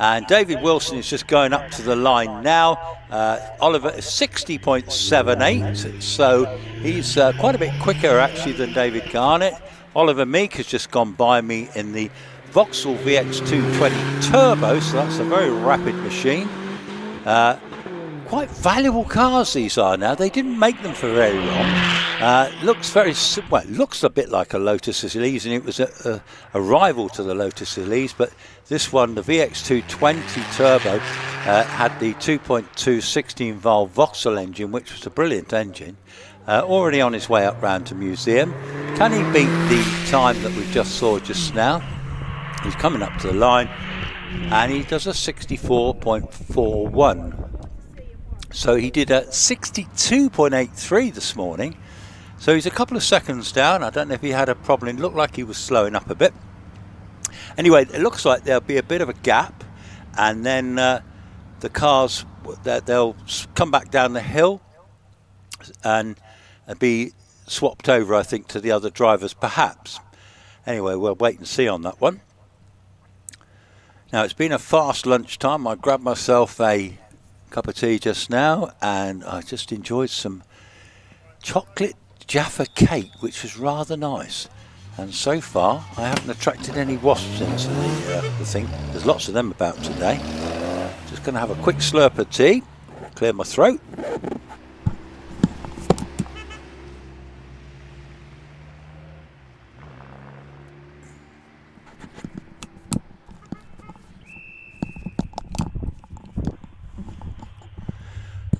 C: and David Wilson is just going up to the line now. Oliver is 60.78, so he's quite a bit quicker actually than David Garnett. Oliver Meek has just gone by me in the Vauxhall VX220 Turbo, so that's a very rapid machine. Quite valuable cars these are now. They didn't make them for very long. Looks very well. It looks a bit like a Lotus Elise, and it was a rival to the Lotus Elise. But this one, the VX220 Turbo, had the 2.2 16-valve Vauxhall engine, which was a brilliant engine. Already on his way up round to museum. Can he beat the time that we just saw just now? He's coming up to the line, and he does a 64.41. So he did a 62.83 this morning. So he's a couple of seconds down. I don't know if he had a problem. It looked like he was slowing up a bit. Anyway, it looks like there'll be a bit of a gap, and then the cars, they'll come back down the hill and be swapped over, I think, to the other drivers perhaps. Anyway, we'll wait and see on that one. Now, it's been a fast lunchtime. I grabbed myself a cup of tea just now, and I just enjoyed some chocolate Jaffa cake, which was rather nice. And so far, I haven't attracted any wasps into the thing. There's lots of them about today. Just going to have a quick slurp of tea, clear my throat.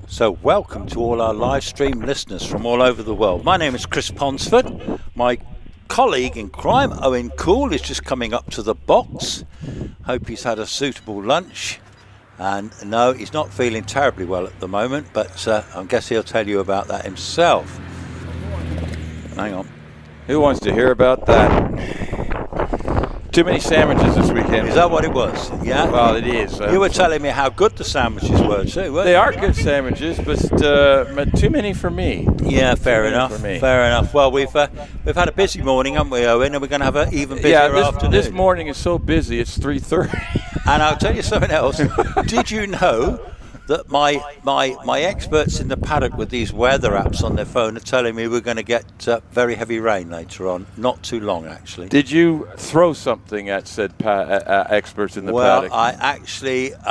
C: So welcome to all our live stream listeners from all over the world. My name is Chris Ponsford. My colleague in crime, Owen Cool, is just coming up to the box. Hope he's had a suitable lunch. And no, he's not feeling terribly well at the moment, but I guess he'll tell you about that himself. Hang on.
B: Who wants to hear about that? Too many sandwiches this weekend.
C: Is that what it was? Yeah.
B: Well, it is.
C: You were telling me how good the sandwiches were too, weren't
B: They are good sandwiches, but too many for me.
C: Yeah, fair enough. Fair enough. Well, we've had a busy morning, haven't we, Owen? And we're going to have an even busier afternoon.
B: This morning is so busy. It's 3:30.
C: And I'll tell you something else. Did you know that my experts in the paddock with these weather apps on their phone are telling me we're going to get very heavy rain later on? Not too long, actually.
B: Did you throw something at said experts in the paddock?
C: Well, I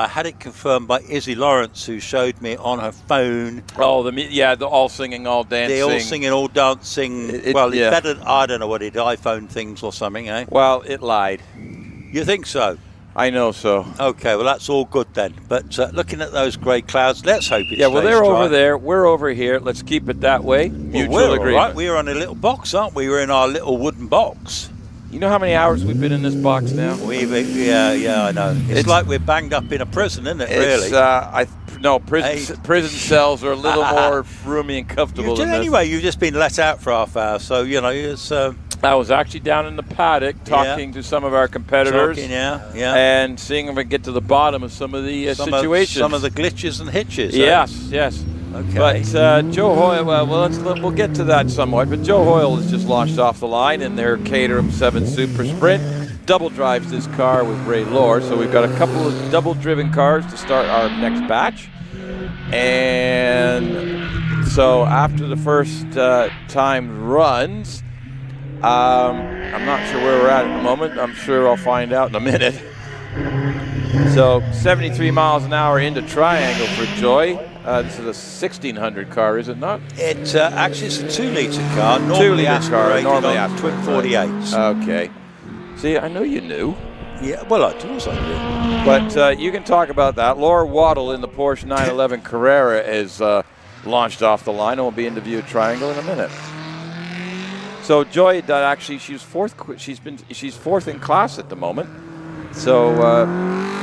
C: had it confirmed by Izzy Lawrence, who showed me on her phone.
B: Oh, the all singing, all dancing.
C: They're all singing, all dancing. It's better. I don't know what it is, iPhone things or something, eh?
B: Well, it lied.
C: You think so?
B: I know so.
C: Okay, well, that's all good then. But looking at those grey clouds, let's hope it stays
B: well, they're
C: dry.
B: over there. We're over here. Let's keep it that way. Mutual agreement.
C: Right. We're on a little box, aren't we? We're in our little wooden box.
B: You know how many hours we've been in this box now?
C: Yeah, I know. It's like we're banged up in a prison, isn't it, really?
B: Prison cells are a little more roomy and comfortable than this.
C: Anyway, you've just been let out for half hour, so, it's...
B: I was actually down in the paddock talking to some of our competitors. And seeing if we get to the bottom of some of the situations.
C: Some of the glitches and hitches.
B: Yes. Okay. But Joe Hoyle, we'll get to that somewhat. But Joe Hoyle has just launched off the line in their Caterham 7 Super Sprint. Double drives this car with Ray Lohr. So we've got a couple of double-driven cars to start our next batch. And so after the first time runs, I'm not sure where we're at the moment. I'm sure I'll find out in a minute. So 73 miles an hour into Triangle for Joy. This is a 1600 car, is it not?
C: It's actually it's a 2-litre car. Normally aspirated on twin 48s.
B: Okay. See, I knew you knew.
C: Yeah, well, I do.
B: But you can talk about that. Laura Waddle in the Porsche 911 Carrera is launched off the line and will be in the view Triangle in a minute. So Joy, actually, she's fourth. She's fourth in class at the moment. So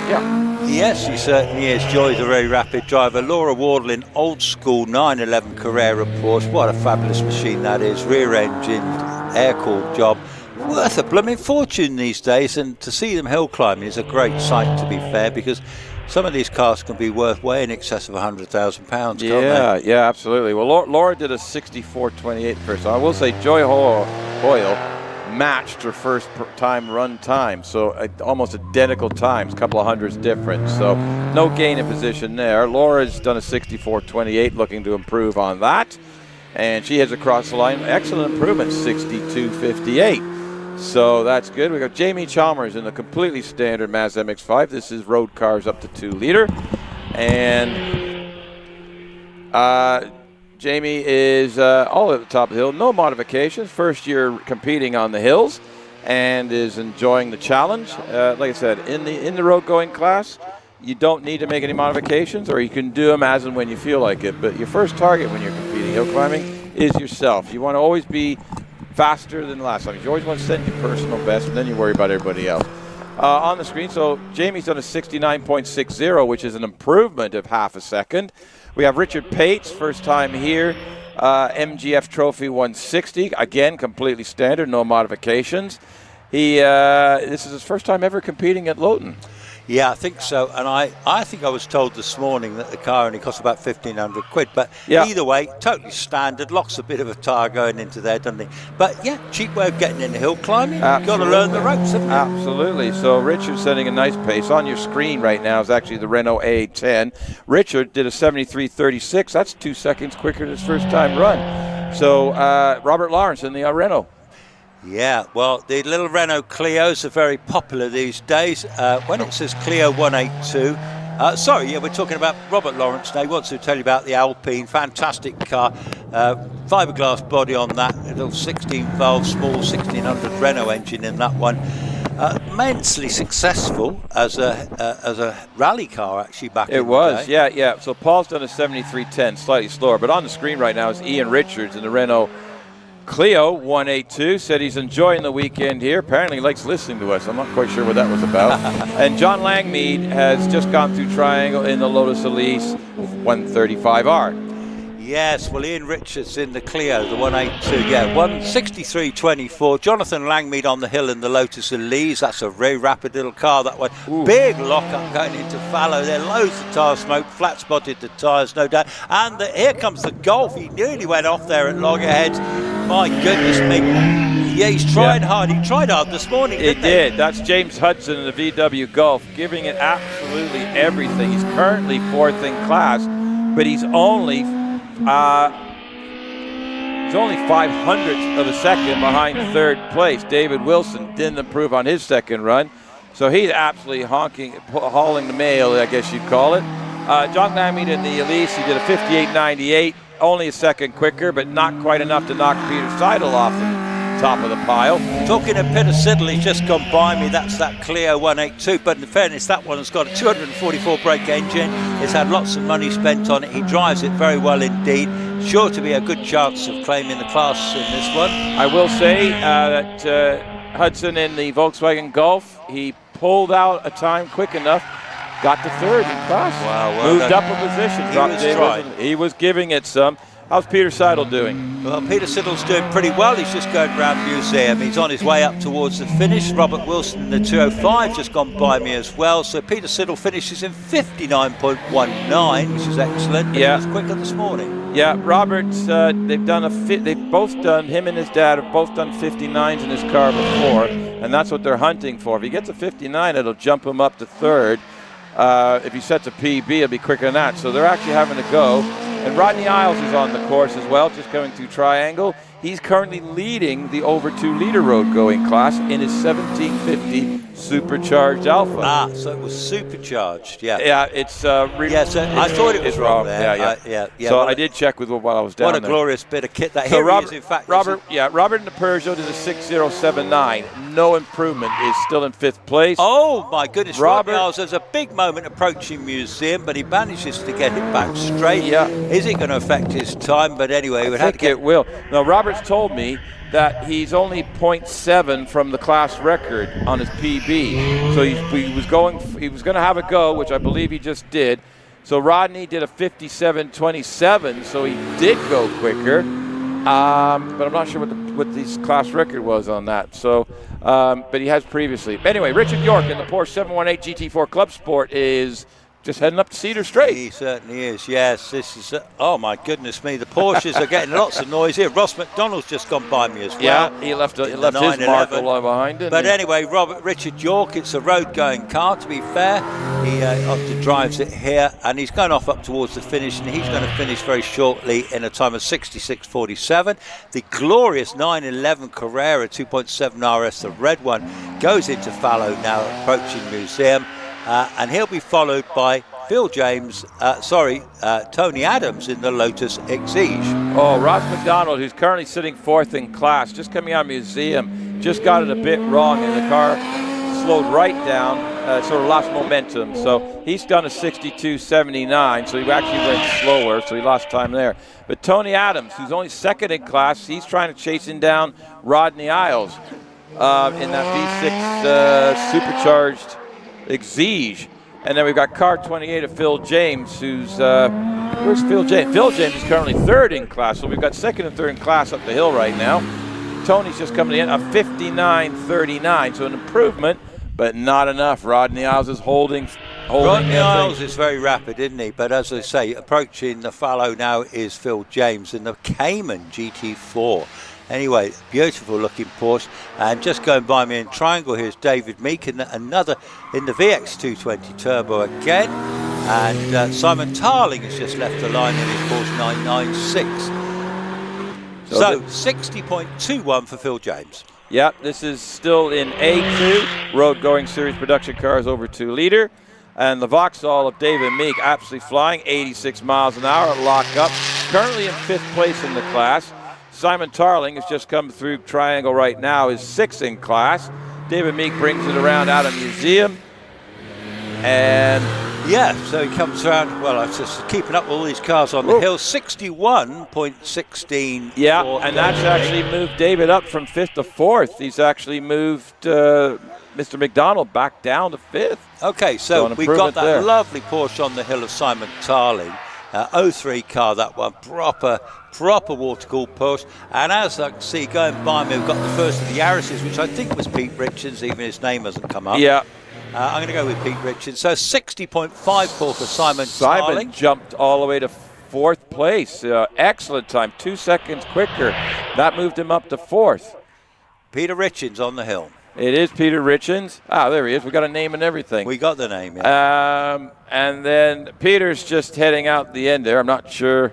B: yeah.
C: Yes, she certainly is. Joy's a very rapid driver. Laura Wardle in old school 911 Carrera Porsche. What a fabulous machine that is. Rear-engined, air-cooled job. Worth a blooming fortune these days, and to see them hill climbing is a great sight, to be fair, because some of these cars can be worth way in excess of £100,000, can't they?
B: Yeah, absolutely. Well, Laura did a 64.28 first. I will say Joy Hoyle matched her first time run time, so almost identical times, a couple of hundreds difference. So no gain in position there. Laura's done a 64.28, looking to improve on that, and she heads across the line. Excellent improvement, 62.58. So that's good. We got Jamie Chalmers in the completely standard Mazda MX-5. This is road cars up to 2 liter. And Jamie is all at the top of the hill. No modifications. First year competing on the hills and is enjoying the challenge. Like I said, in the road going class, you don't need to make any modifications, or you can do them as and when you feel like it. But your first target when you're competing hill climbing is yourself. You want to always be faster than the last time. You always want to set your personal best, and then you worry about everybody else. On the screen, so Jamie's done a 69.60, which is an improvement of half a second. We have Richard Pates, first time here, MGF Trophy 160, again, completely standard, no modifications. This is his first time ever competing at Loton.
C: Yeah, I think so. And I think I was told this morning that the car only costs about £1,500. But either way, totally standard. Locks a bit of a tyre going into there, doesn't he? But yeah, cheap way of getting into hill climbing. You've got to learn the ropes, haven't you?
B: Absolutely. So Richard's setting a nice pace. On your screen right now is actually the Renault A10. Richard did a 73.36. That's 2 seconds quicker than his first time run. So Robert Lawrence in the Renault.
C: Yeah, well, the little Renault Clios are very popular these days. When it says Clio 182, we're talking about Robert Lawrence now. He wants to tell you about the Alpine, fantastic car, fiberglass body on that, little 16-valve, small 1600 Renault engine in that one. Immensely successful as a rally car, actually, back in the day. It was,
B: yeah. So Paul's done a 73.10, slightly slower, but on the screen right now is Ian Richards in the Renault Clio 182. Said he's enjoying the weekend here. Apparently he likes listening to us. I'm not quite sure what that was about. And John Langmead has just gone through Triangle in the Lotus Elise 135R.
C: Yes, well, Ian Richards in the Clio, the 182, 163.24. Jonathan Langmead on the hill in the Lotus Elise. That's a very rapid little car, that one. Ooh. Big lock-up going into fallow there. Loads of tyre smoke, flat-spotted the tyres, no doubt. And here comes the Golf. He nearly went off there at loggerheads. My goodness me. Yeah, he's trying hard. He tried hard this morning, didn't he?
B: He did. That's James Hudson in the VW Golf, giving it absolutely everything. He's currently fourth in class, but he's only 5/100ths of a second behind third place. David Wilson didn't improve on his second run, so he's absolutely hauling the mail, I guess you'd call it. John Langmead in the Elise, he did a 58.98, only a second quicker, but not quite enough to knock Peter Seidel off the top of the pile.
C: Talking of Peter Seidel, he's just gone by me. That's that Clio 182, but in fairness, that one has got a 244 brake engine. It's had lots of money spent on it. He drives it very well indeed. Sure to be a good chance of claiming the class in this one.
B: I will say that Hudson in the Volkswagen Golf, he pulled out a time quick enough, got to third in class.
C: Wow,
B: moved up a position.
C: He was
B: giving it some. How's Peter Seidel doing?
C: Well, Peter Siddle's doing pretty well. He's just going around the museum. He's on his way up towards the finish. Robert Wilson in the 2:05 just gone by me as well. So Peter Siddle finishes in 59.19, which is excellent. But he was quicker this morning.
B: Yeah, Robert's. They've both done. Him and his dad have both done 59s in his car before, and that's what they're hunting for. If he gets a 59, it'll jump him up to third. If he sets a PB, it'll be quicker than that. So they're actually having to go. And Rodney Isles is on the course as well, just going through Triangle. He's currently leading the over 2 liter road going class in his 1750 supercharged Alpha.
C: Ah, so it was supercharged, yeah.
B: Yeah, it's really.
C: Yeah, so I thought it was wrong there.
B: Yeah. So I did check with while I was down there.
C: What a glorious bit of kit that.
B: So
C: Robert, in fact,
B: Robert in the Peugeot did a 6079. No improvement, is still in 5th place.
C: Oh my goodness,
B: Robert.
C: There's a big moment approaching museum, but he manages to get it back straight.
B: Yeah.
C: Is it going to affect his time? But anyway, he would have to get.
B: It will. Now, Robert's told me that he's only 0.7 from the class record on his PB. So he was going to have a go, which I believe he just did. So Rodney did a 57.27, so he did go quicker. But I'm not sure what this class record was on that. So, but he has previously. Anyway, Richard York in the Porsche 718 GT4 Club Sport is just heading up to Cedar Straight.
C: He certainly is, yes. This is, oh my goodness me, the Porsches are getting lots of noise here. Ross McDonald's just gone by me as well.
B: Yeah, he left his mark behind it.
C: But anyway, Richard York, it's a road-going car, to be fair. He often drives it here, and he's going off up towards the finish, and he's going to finish very shortly in a time of 66.47. The glorious 911 Carrera 2.7 RS, the red one, goes into fallow now, approaching museum. And he'll be followed by Tony Adams in the Lotus Exige.
B: Oh, Ross McDonald, who's currently sitting 4th in class, just coming out of museum, just got it a bit wrong, and the car slowed right down, sort of lost momentum. So he's done a 62.79, so he actually went slower, so he lost time there. But Tony Adams, who's only 2nd in class, he's trying to chase down Rodney Isles in that V6 supercharged Exige. And then we've got car 28 of Phil James, who's where's Phil James? Phil James is currently 3rd in class, so we've got 2nd and 3rd in class up the hill right now. Tony's just coming in a 59.39, so an improvement, but not enough. Rodney Isles is holding.
C: Rodney Isles is very rapid, isn't he? But as I say, approaching the fallow now is Phil James in the Cayman GT4. Anyway, beautiful looking Porsche. And just going by me in Triangle, here's David Meek, and another in the VX220 Turbo again. And Simon Tarling has just left the line in his Porsche 996. So 60.21 for Phil James.
B: Yeah, this is still in A2, road going series production cars over 2 liter. And the Vauxhall of David Meek absolutely flying, 86 miles an hour, lock up. Currently in 5th place in the class. Simon Tarling has just come through Triangle right now, is 6th in class. David Meek brings it around out of museum. And
C: yeah, so he comes around, well, I'm just keeping up with all these cars on the hill, 61.16.
B: Yeah, and that's actually moved David up from 5th to 4th. He's actually moved Mr. McDonald back down to 5th.
C: Okay, so we've got that lovely Porsche on the hill of Simon Tarling. 03 car, that one, proper water-cooled Porsche. And as I can see going by me, we've got the first of the Yaris's, which I think was Pete Richards, even his name hasn't come up.
B: Yeah.
C: I'm going to go with Pete Richards. So 60.54 for Simon Tarling.
B: Simon jumped all the way to 4th place. Excellent time, 2 seconds quicker. That moved him up to 4th.
C: Peter Richards on the hill.
B: It is Peter Richards. Ah, there he is. We got a name and everything.
C: We got the name, yeah.
B: And then Peter's just heading out the end there. I'm not sure.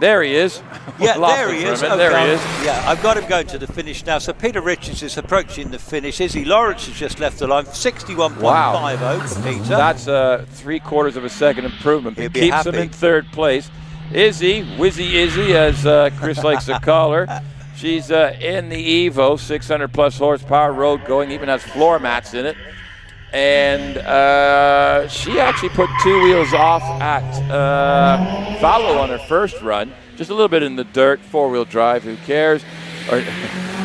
B: There he is.
C: Yeah, there he is.
B: Okay. There he is.
C: Yeah, I've got him going to the finish now. So Peter Richards is approaching the finish. Izzy Lawrence has just left the line. 61.50 for Peter.
B: That's a 3/4 of a second improvement. It keeps him in 3rd place. Izzy, Wizzy Izzy, as Chris likes to call her. She's in the Evo, 600 plus horsepower, road going, even has floor mats in it. And she actually put 2 wheels off at Fallow on her first run. Just a little bit in the dirt, 4-wheel drive, who cares? Or,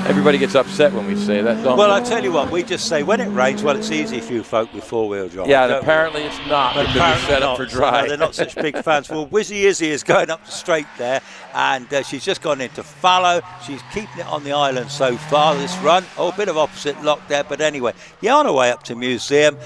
B: everybody gets upset when we say that, don't
C: Well,
B: they?
C: I tell you what, we just say when it rains, well, it's easy for you folk with four-wheel drive.
B: Yeah, and
C: don't we?
B: apparently it's not
C: But
B: because we
C: apparently
B: set up
C: not.
B: for dry.
C: So they're not such big fans. Well, Wizzy Izzy is going up the straight there, and she's just gone into fallow. She's keeping it on the island so far this run. Oh, a bit of opposite lock there, but anyway, yeah, on her way up to Museum.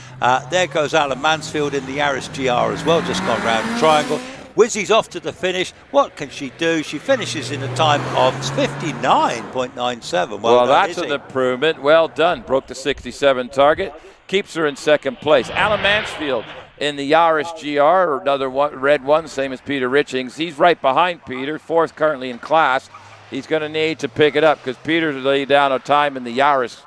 C: There goes Alan Mansfield in the Yaris GR as well, just gone round the triangle. Wizzy's off to the finish. What can she do? She finishes in a time of 59.97.
B: Well,
C: done,
B: that's
C: Izzy.
B: an improvement. Well done. Broke the 67 target. Keeps her in second place. Alan Mansfield in the Yaris GR, another one, red one, same as Peter Richings. He's right behind Peter, fourth currently in class. He's going to need to pick it up because Peter's laid down a time in the Yaris,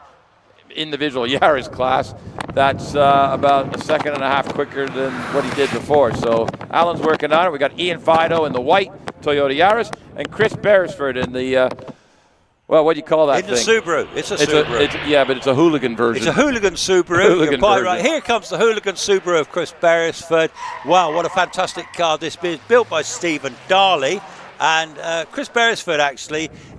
B: individual Yaris class. That's about a second and a half quicker than what he did before. So Alan's working on it. We got Ian Fido in the white Toyota Yaris and Chris Beresford in the, well, what do you call that
C: in
B: thing?
C: the Subaru. It's a Subaru.
B: Yeah, but it's a hooligan version.
C: It's a hooligan Subaru.
B: Hooligan
C: You're quite
B: version.
C: right. Here comes the hooligan Subaru of Chris Beresford. Wow, what a fantastic car this is. Built by Stephen Darley. And Chris Beresford,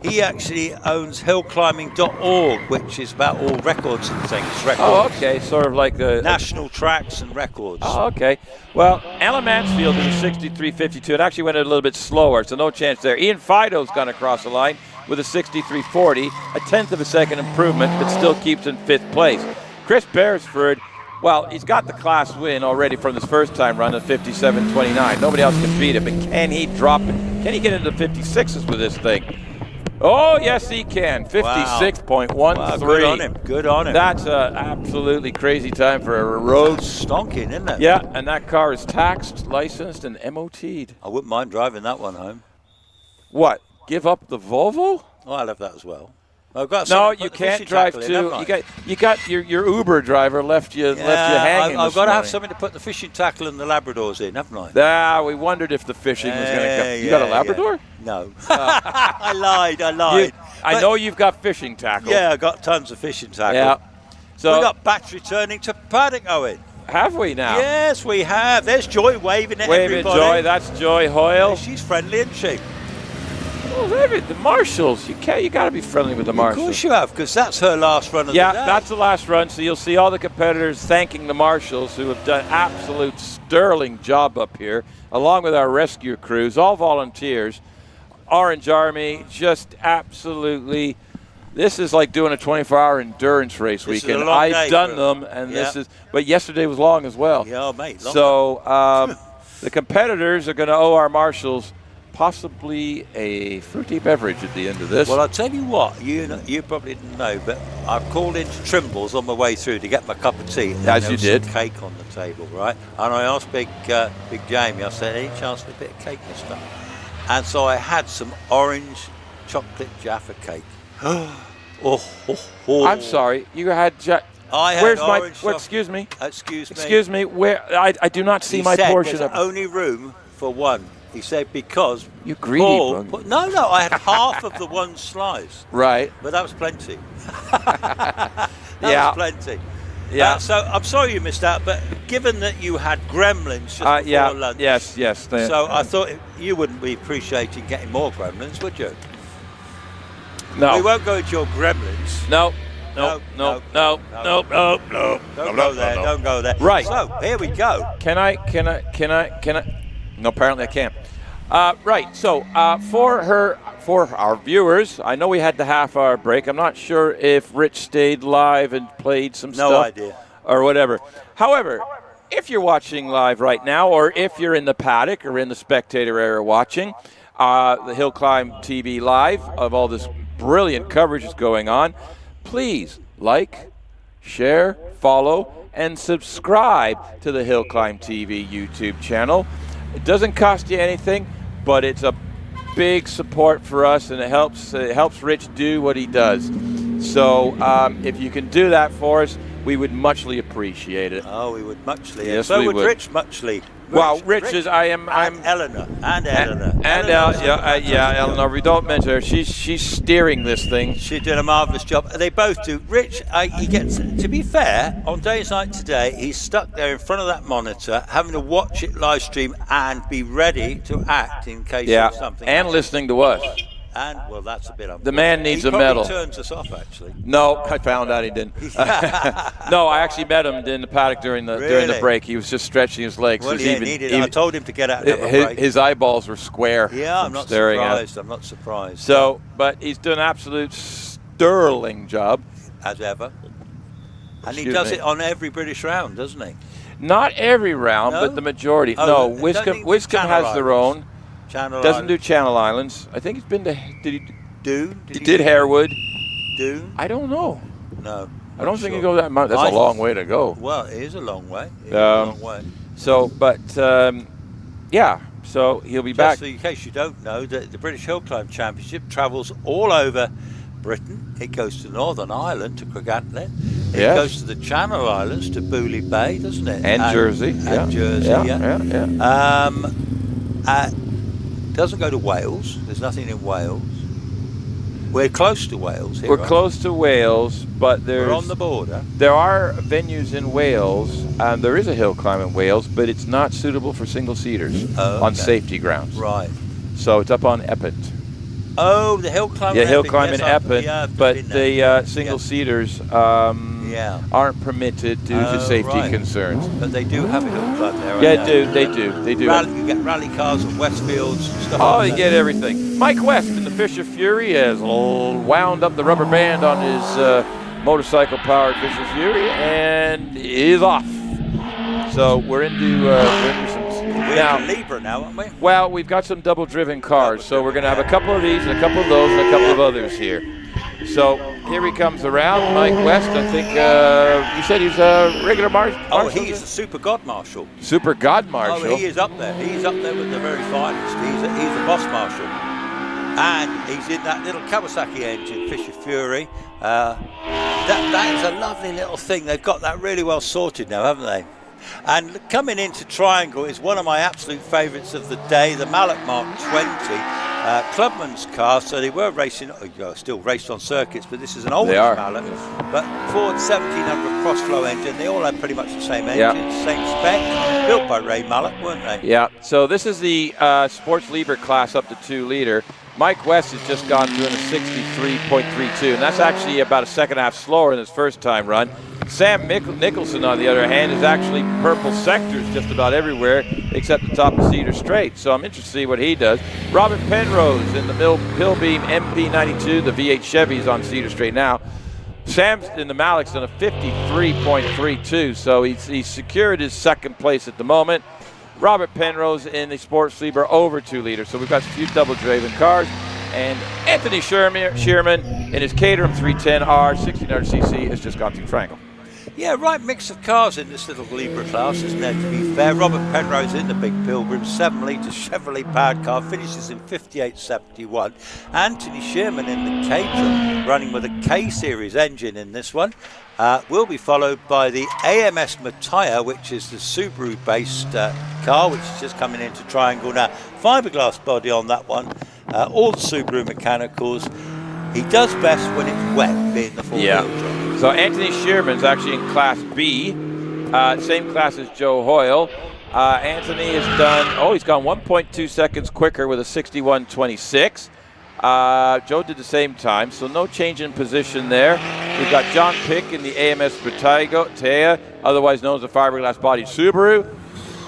C: he actually owns HillClimbing.org, which is about all records and things.
B: Oh, okay. Sort of like the
C: national tracks and records.
B: Oh, okay. Well, Alan Mansfield is a 63.52. It actually went a little bit slower, so no chance there. Ian Fido's gone across the line with a 63.40, a tenth of a second improvement, but still keeps in fifth place. Chris Beresford, well, he's got the class win already from his first time run at 57.29. Nobody else can beat him, but can he drop it? Can he get into 56s with this thing? Oh, yes, he can. 56.13.
C: Wow, good on him. Good on him.
B: That's an absolutely crazy time for a road.
C: Stonking, isn't it?
B: Yeah, and that car is taxed, licensed, and MOT'd.
C: I wouldn't mind driving that one home.
B: What? Give up the Volvo?
C: Oh, I'll have that as well. I've got
B: No,
C: some-
B: you
C: put the
B: can't
C: fishing
B: drive
C: tackle in,
B: too.
C: haven't I?
B: You got your Uber driver left you hanging.
C: I've
B: this
C: got to have
B: morning.
C: something to put the fishing tackle and the Labradors in, haven't I?
B: We wondered if the fishing was going to come. You got a Labrador?
C: No. I lied.
B: I know you've got fishing tackle.
C: Yeah, I got tons of fishing tackle.
B: Yeah. So
C: we got bats returning to paddock, Owen.
B: have we now?
C: Yes, we have. There's Joy waving at
B: Wave it,
C: everybody.
B: Joy. That's Joy Hoyle.
C: She's friendly, isn't she?
B: Oh, the Marshals. You got to be friendly with the
C: Of
B: Marshals.
C: course you have, because that's her last run of the day.
B: Yeah, that's the last run. So you'll see all the competitors thanking the Marshals, who have done absolute sterling job up here, along with our rescue crews, all volunteers. Orange Army, just absolutely. This is like doing a 24-hour endurance race
C: This is a
B: weekend.
C: long
B: I've
C: day
B: done
C: for
B: them, and this is. But yesterday was long as well.
C: Yeah, mate. long
B: So the competitors are going to owe our Marshals possibly a fruity beverage at the end of this.
C: Well, I'll tell you what, you probably didn't know, but I've called into Trimble's on my way through to get my cup of tea. And
B: As
C: there
B: you
C: was
B: did.
C: some cake on the table, right? And I asked Big Jamie, I said, any chance for a bit of cake and stuff? And so I had some orange chocolate Jaffa cake.
B: I'm sorry, you had.
C: I had
B: Where's
C: orange
B: my?
C: chocolate-
B: Excuse me.
C: Excuse me.
B: Where? I do not see
C: He
B: my
C: said
B: portion
C: there's
B: of.
C: only room for one. He said because
B: You greedy
C: Paul
B: bug.
C: no, I had half of the one slice,
B: Right.
C: but that was plenty. That
B: Yeah.
C: was plenty.
B: Yeah.
C: So I'm sorry you missed out, but given that you had gremlins just before
B: Yeah.
C: lunch,
B: Yes.
C: so I thought you wouldn't be appreciating getting more gremlins, would you?
B: No.
C: We won't go into your gremlins.
B: No.
C: No.
B: Don't
C: Don't go there. Don't go there.
B: Right.
C: So here we go.
B: Can I? No, apparently I can't. Right. So for our viewers, I know we had the half-hour break. I'm not sure if Rich stayed live and played some stuff.
C: No idea.
B: Or whatever. However, if you're watching live right now, or if you're in the paddock or in the spectator area watching, the HillClimb.TV live of all this brilliant coverage is going on, please like, share, follow, and subscribe to the HillClimb.TV YouTube channel. It doesn't cost you anything, but it's a big support for us, and it helps Rich do what he does. So if you can do that for us, we would muchly appreciate it.
C: Oh, we would muchly.
B: Yes,
C: so
B: we
C: would
B: would.
C: Rich muchly.
B: Well, Rich is. I'm.
C: Eleanor.
B: Eleanor. We don't mention her. She's steering this thing.
C: She did a marvellous job. They both do. Rich, he gets. To be fair, on days like today, he's stuck there in front of that monitor, having to watch it live stream and be ready to act in case of something.
B: And listening to us.
C: And, well, that's a bit unfortunate.
B: The man needs
C: he
B: a medal.
C: He turns us off, actually.
B: No, I found out he didn't. No, I actually met him in the paddock during the break. He was just stretching his legs.
C: Well, I told him to get out and have a break.
B: His eyeballs were square.
C: Yeah, I'm not surprised. I'm not surprised.
B: So, but he's done an absolute sterling job.
C: As ever. And he does it on every British round, doesn't he?
B: Not every round,
C: No?
B: but the majority.
C: Oh,
B: no, Wiscombe has their own. Doesn't do Channel Islands. I think he's been to. Did he?
C: Doon?
B: He did Harewood.
C: Doon?
B: I don't know.
C: No.
B: I don't think he goes that much. That's a long way to go.
C: Well, it is a long way.
B: So, but yeah. So he'll be back.
C: Just in case you don't know, the British Hillclimb Championship travels all over Britain. It goes to Northern Ireland, to Craigantlin. It goes to the Channel Islands, to Booly Bay, doesn't it?
B: And Jersey.
C: And Jersey, doesn't go to Wales. There's nothing in Wales. We're close to Wales here.
B: We're close to Wales, but
C: we're on the border.
B: There are venues in Wales, and there is a hill climb in Wales, but it's not suitable for single-seaters on safety grounds.
C: Right.
B: So it's up on Eppet.
C: Oh, the hill climb.
B: Yeah, hill climb in Eppet, but the single-seaters aren't permitted due to safety concerns.
C: But they do have a hill climb there.
B: Yeah, they do.
C: You get rally cars and Westfields and stuff.
B: Oh, you get everything. Mike West in the Fisher Fury has wound up the rubber band on his motorcycle-powered Fisher Fury and is off. So we're into some.
C: We're in Libra now, aren't we?
B: Well, we've got some double-driven cars, so we're going to have a couple of these and a couple of those and a couple of others here. So here he comes around, Mike West. I think you said he's a regular marshal.
C: Oh, he's a super god marshal.
B: Super god marshal.
C: Oh, he is up there. He's up there with the very finest. He's a boss marshal, and he's in that little Kawasaki engine, Fisher Fury. That is a lovely little thing. They've got that really well sorted now, haven't they? And coming into Triangle is one of my absolute favourites of the day, the Mallet Mark 20, Clubman's car. So they were racing, still raced on circuits, but this is an older Mallet. But Ford 1700 cross-flow engine, they all had pretty much the same engine, same spec, built by Ray Mallet, weren't they? Yeah,
B: so this is the Sports Libre class up to 2 litre. Mike West has just gone doing a 63.32, and that's actually about a second half slower than his first time run. Sam Nicholson, on the other hand, is actually purple sectors just about everywhere except the top of Cedar Straight. So I'm interested to see what he does. Robert Penrose in the Hillbeam MP92, the V8 Chevys on Cedar Straight now. Sam's in the Malik's done a 53.32, so he's secured his second place at the moment. Robert Penrose in the Sports Libre over 2 litre. So we've got a few double-driven cars. And Anthony Shearman in his Caterham 310R 1600cc has just gone through Triangle.
C: Yeah, right mix of cars in this little Libre class, isn't there, to be fair? Robert Penrose in the Big Pilgrim, 7-litre Chevrolet powered car, finishes in 58.71. Anthony Shearman in the Caterham, running with a K-Series engine in this one. Will be followed by the AMS Mattia, which is the Subaru-based car, which is just coming into Triangle now. Fiberglass body on that one. All the Subaru mechanicals. He does best when it's wet, being the four-wheel drive.
B: So Anthony Shearman's actually in Class B, same class as Joe Hoyle. Anthony has done, he's gone 1.2 seconds quicker with a 61.26. Joe did the same time, so no change in position there. We've got John Pick in the AMS Mattia, otherwise known as the fiberglass bodied Subaru.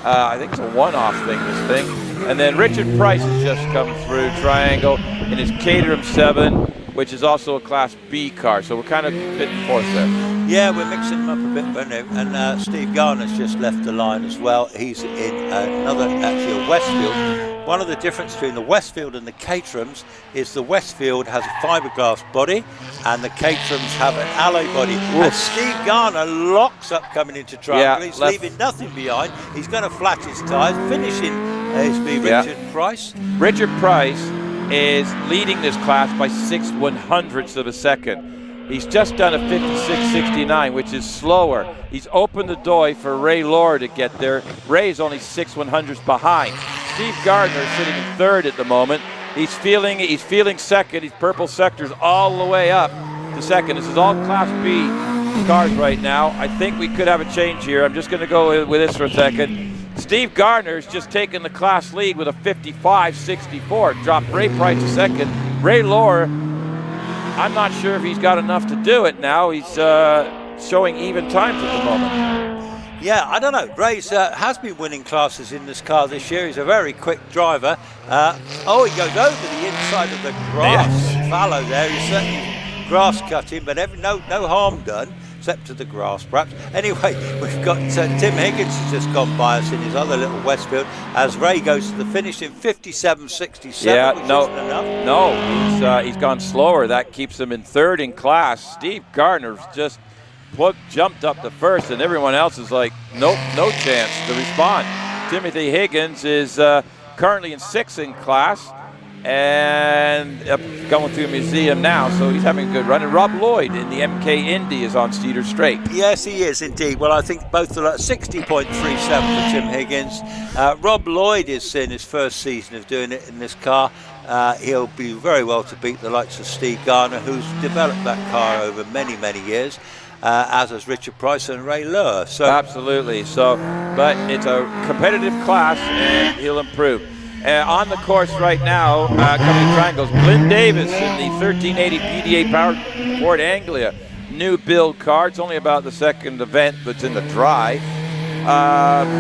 B: I think it's a one-off thing, this thing. And then Richard Price has just come through Triangle in his Caterham 7, which is also a Class B car. So we're kind of bit and forth there.
C: Yeah, we're mixing them up a bit, and Steve Garner's just left the line as well. He's in a Westfield. One of the differences between the Westfield and the Caterhams is the Westfield has a fiberglass body and the Caterhams have an alloy body. Oof. And Steve Garner locks up coming into Triangle. He's leaving nothing behind. He's going to flat his tyres, finishing Richard Price.
B: Richard Price is leading this class by 6/100ths of a second. He's just done a 56.69, which is slower. He's opened the door for Ray Lord to get there. Ray's only 6/100ths behind. Steve Gardner is sitting in third at the moment. He's feeling second. He's purple sectors all the way up to second. This is all Class B cars right now. I think we could have a change here. I'm just going to go with this for a second. Steve Gardner's just taken the class lead with a 55.64. Dropped Ray Price a second. Ray Lohr, I'm not sure if he's got enough to do it now. He's showing even times at the moment.
C: Yeah, I don't know. Ray's has been winning classes in this car this year. He's a very quick driver. Oh, he goes over the inside of the grass fallow there. He's certainly grass cutting, but no harm done, except to the grass, perhaps. Anyway, we've got Tim Higgins has just gone by us in his other little Westfield as Ray goes to the finish in 57.67.
B: Yeah,
C: which isn't enough.
B: no, he's gone slower. That keeps him in third in class. Steve Gardner's just jumped up to first, and everyone else is like, nope, no chance to respond. Timothy Higgins is currently in sixth in class and going through a museum now, so he's having a good run. And Rob Lloyd in the MK Indy is on Cedar Straight.
C: Yes, he is indeed. Well, I think both are at 60.37 for Tim Higgins. Rob Lloyd is in his first season of doing it in this car. He'll be very well to beat the likes of Steve Garner, who's developed that car over many, many years. As has Richard Price and Ray Lohr. So
B: absolutely. So, but it's a competitive class, and he'll improve. On the course right now, coming triangles, Glenn Davis in the 1380 PDA powered Ford Anglia, new build car. It's only about the second event, but it's in the dry.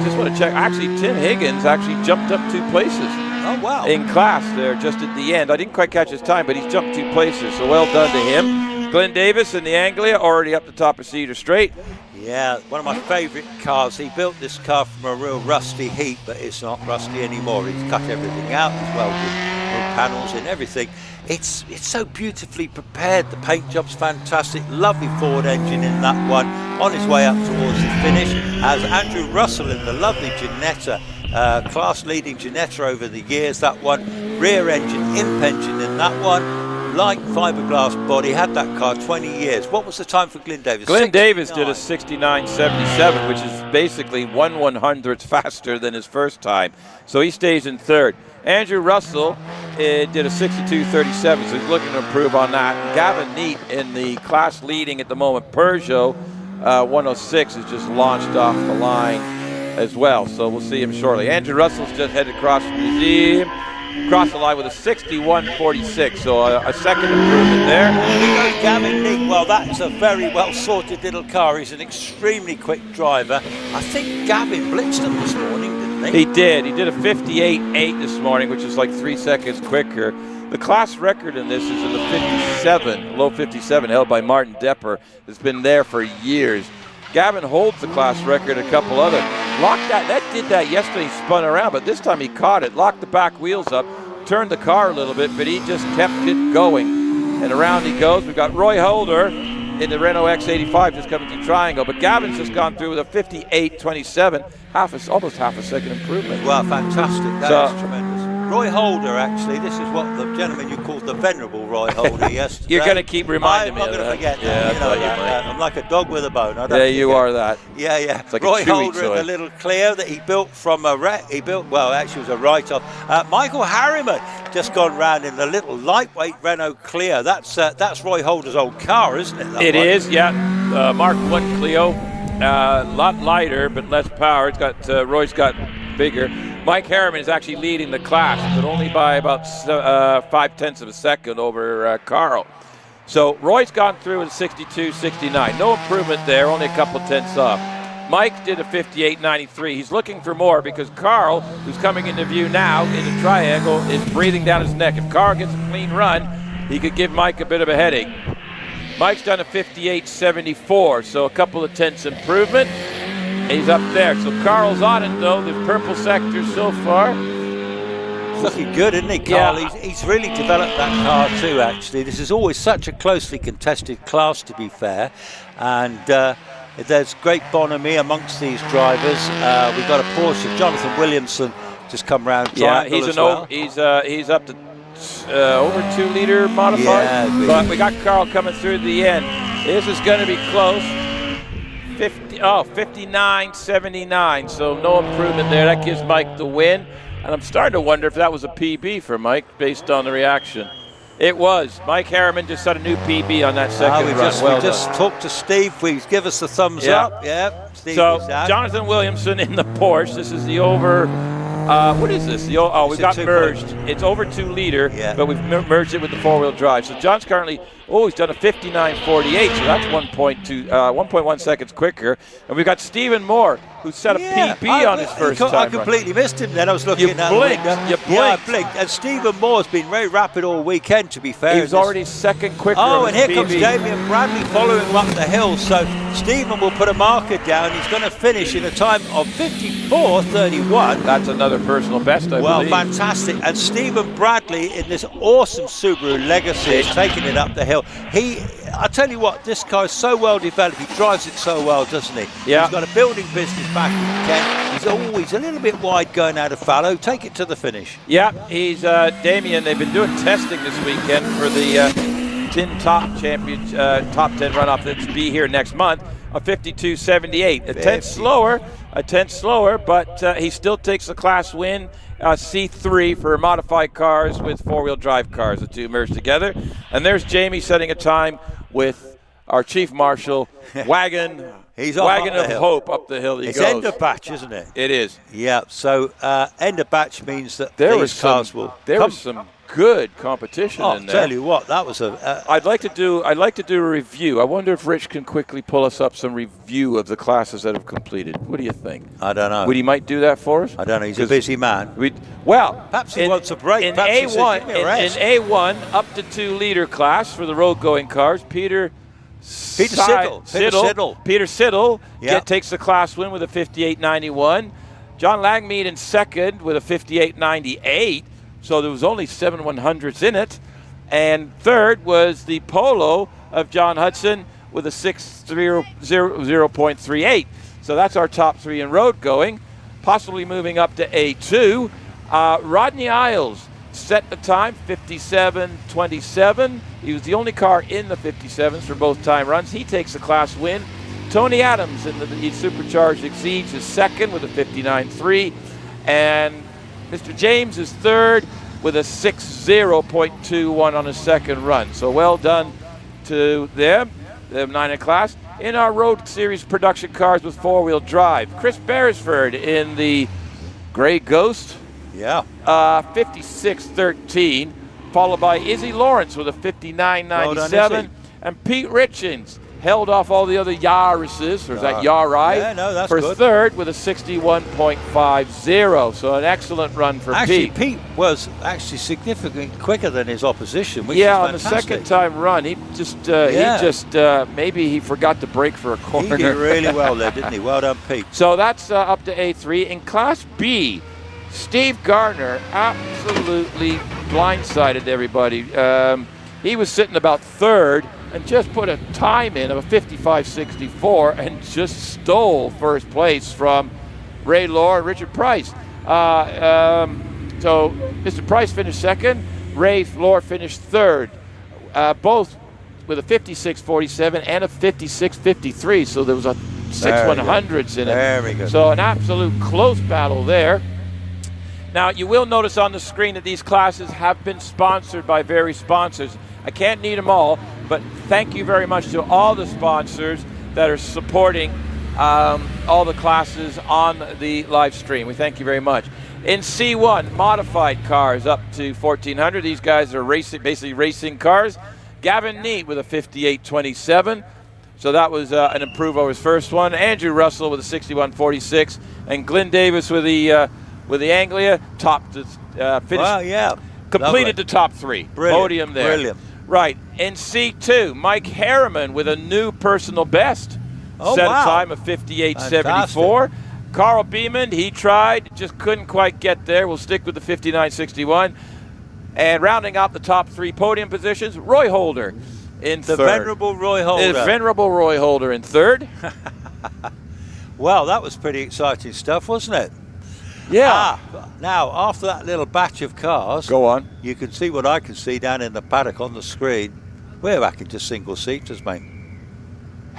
B: Just want to check. Actually, Tim Higgins actually jumped up 2 places.
C: Oh wow!
B: In class there, just at the end. I didn't quite catch his time, but he's jumped 2 places. So well done to him. Glenn Davis in the Anglia, already up the top of Cedar Straight.
C: Yeah, one of my favourite cars. He built this car from a real rusty heap, but it's not rusty anymore. He's cut everything out. He's welded new panels and everything. It's so beautifully prepared. The paint job's fantastic. Lovely Ford engine in that one. On his way up towards the finish, as Andrew Russell in the lovely Ginetta, class-leading Ginetta over the years. That one, rear engine, imp engine in that one. Light fiberglass body, had that car 20 years. What was the time for Glenn Davis?
B: Glenn Davis did a 69.77, which is basically 1/100th faster than his first time. So he stays in third. Andrew Russell did a 62.37, so he's looking to improve on that. And Gavin Neat in the class leading at the moment, Peugeot 106, has just launched off the line as well. So we'll see him shortly. Andrew Russell's just headed across the museum. Across the line with a 61.46, so a second improvement there.
C: Here goes Gavin Neat. Well, that's a very well sorted little car. He's an extremely quick driver. I think Gavin blitzed him this morning, didn't he?
B: He did. He did a 58.8 this morning, which is like 3 seconds quicker. The class record in this is in the 57, low 57, held by Martin Depper. It's been there for years. Gavin holds the class record, a couple other. Locked that did that yesterday, spun around, but this time he caught it, locked the back wheels up, turned the car a little bit, but he just kept it going. And around he goes. We've got Roy Holder in the Renault X85 just coming through triangle, but Gavin's just gone through with a 58.27, almost half a second improvement.
C: Well, fantastic. That is tremendous. Roy Holder, actually, this is what the gentleman you called the venerable Roy Holder yesterday.
B: You're going to keep reminding me of that.
C: I'm not going to forget
B: that.
C: You know that. I'm like a dog with a bone.
B: Yeah, you are that.
C: Yeah, yeah.
B: It's like
C: Roy
B: a chewy
C: Holder
B: toy.
C: in the little Clio that he built from a wreck. Well, actually, it was a write-off. Michael Harriman just gone round in the little lightweight Renault Clio. That's Roy Holder's old car, isn't it?
B: It is, yeah. Mark 1 Clio. A lot lighter, but less power. It's got Roy's got bigger. Mike Harriman is actually leading the class, but only by about 0.5 of a second over Carl. So Roy's gone through in 62.69. No improvement there, only a couple tenths off. Mike did a 58.93. He's looking for more because Carl, who's coming into view now in the triangle, is breathing down his neck. If Carl gets a clean run, he could give Mike a bit of a headache. Mike's done a 58.74, so a couple of tenths improvement. He's up there. So Carl's on it, though. The purple sector so far.
C: Looking good, isn't he, Carl?
B: Yeah.
C: He's really developed that car too, actually. This is always such a closely contested class, to be fair. And there's great bonhomie amongst these drivers. We've got a Porsche, Jonathan Williamson, just come round.
B: Yeah, he's he's up to over 2-liter modified.
C: Yeah,
B: but we got Carl coming through the end. This is going to be close. 59.79, so no improvement there. That gives Mike the win. And I'm starting to wonder if that was a PB for Mike based on the reaction. It was. Mike Harriman just set a new PB on that second run.
C: We just talked to Steve. Please give us the thumbs up. Yeah. Steve
B: so Jonathan Williamson in the Porsche. This is the over What is this? We've got merged. It's over 2 liter, but we've merged it with the 4-wheel drive. So John's currently, he's done a 59.48, so that's 1.1 seconds quicker. And we've got Stephen Moore, who set a PB on his first time.
C: I completely missed him then. I was looking at
B: You blinked.
C: Yeah, I blinked. And Stephen Moore's been very rapid all weekend, to be fair.
B: He was already second quicker.
C: And here comes Damien Bradley following him up the hill. So Stephen will put a marker down. He's going to finish in a time of 54.31.
B: That's another personal best, I believe.
C: Well, fantastic. And Stephen Bradley in this awesome Subaru Legacy is taking it up the hill. I tell you what, this car is so well developed. He drives it so well, doesn't he?
B: Yeah.
C: He's got a building business back in Kent. He's always a little bit wide going out of fallow. Take it to the finish.
B: Yeah, he's Damien. They've been doing testing this weekend for the Tin Top Top 10 runoff that's be here next month. A 52.78, a tenth slower, but he still takes the class win. C3 for modified cars with 4-wheel drive cars. The two merge together. And there's Jamie setting a time with our Chief Marshal, Wagon.
C: He's
B: Wagon of Hope up the hill he
C: it's
B: goes.
C: End of batch, isn't it?
B: It is.
C: Yeah, so end of batch means that
B: there
C: these cars will
B: There was some good competition in there.
C: I'll tell you what, that was
B: I'd like to do a review. I wonder if Rich can quickly pull us up some review of the classes that have completed. What do you think?
C: I don't know.
B: Would he might do that for us?
C: I don't know. He's a busy man.
B: Perhaps
C: he wants a break.
B: In
C: Perhaps
B: A1, in A1 up to 2 liter class for the road going cars, Peter Siddle takes the class win with a 58.91. John Langmead in second with a 58.98. So there was only 7 100ths in it. And third was the Polo of John Hudson with a 6.38. So that's our top 3 in road going. Possibly moving up to A2. Rodney Isles set the time, 57.27. He was the only car in the 57s for both time runs. He takes the class win. Tony Adams in the Supercharged Exceeds is second with a 59.3. And Mr. James is third with a 60.21 on his second run. So well done to them, the 9 in class. In our road series production cars with 4-wheel drive, Chris Beresford in the Grey Ghost. 56.13, followed by Izzy Lawrence with a 59.97, and Pete Richins held off all the other Yaris's, or is that Yarai?
C: Yeah, no, that's
B: for
C: good.
B: third with a 61.50. So an excellent run for Pete.
C: Pete was actually significantly quicker than his opposition, which is fantastic.
B: On the second time run, he just maybe he forgot to brake for a corner.
C: He did really well there, didn't he? Well done, Pete.
B: So that's up to A3. In Class B, Steve Gardner absolutely blindsided everybody. He was sitting about third and just put a time in of a 55.64 and just stole first place from Ray Lohr and Richard Price. So Mr. Price finished second, Ray Lohr finished third, both with a 56.47 and a 56.53. So there was a 6 100ths in it.
C: Very good.
B: So an absolute close battle there. Now, you will notice on the screen that these classes have been sponsored by various sponsors. I can't need them all, but thank you very much to all the sponsors that are supporting all the classes on the live stream. We thank you very much. In C1, modified cars up to 1,400. These guys are basically racing cars. Gavin Neat with a 58.27. So that was an improve over his first one. Andrew Russell with a 61.46. And Glenn Davis with the Anglia, topped the finish. Completed the top 3.
C: Brilliant.
B: Podium there.
C: Brilliant.
B: Right. In C2, Mike Harriman with a new personal best. Set a time of 58.74. Carl Beeman, he tried, just couldn't quite get there. We'll stick with the 59.61. And rounding out the top 3 podium positions, Roy Holder in third.
C: The venerable Roy Holder.
B: The venerable Roy Holder in third.
C: Well, that was pretty exciting stuff, wasn't it?
B: Yeah.
C: Now, after that little batch of cars,
B: go on.
C: You can see what I can see down in the paddock on the screen. We're back into single-seaters, mate.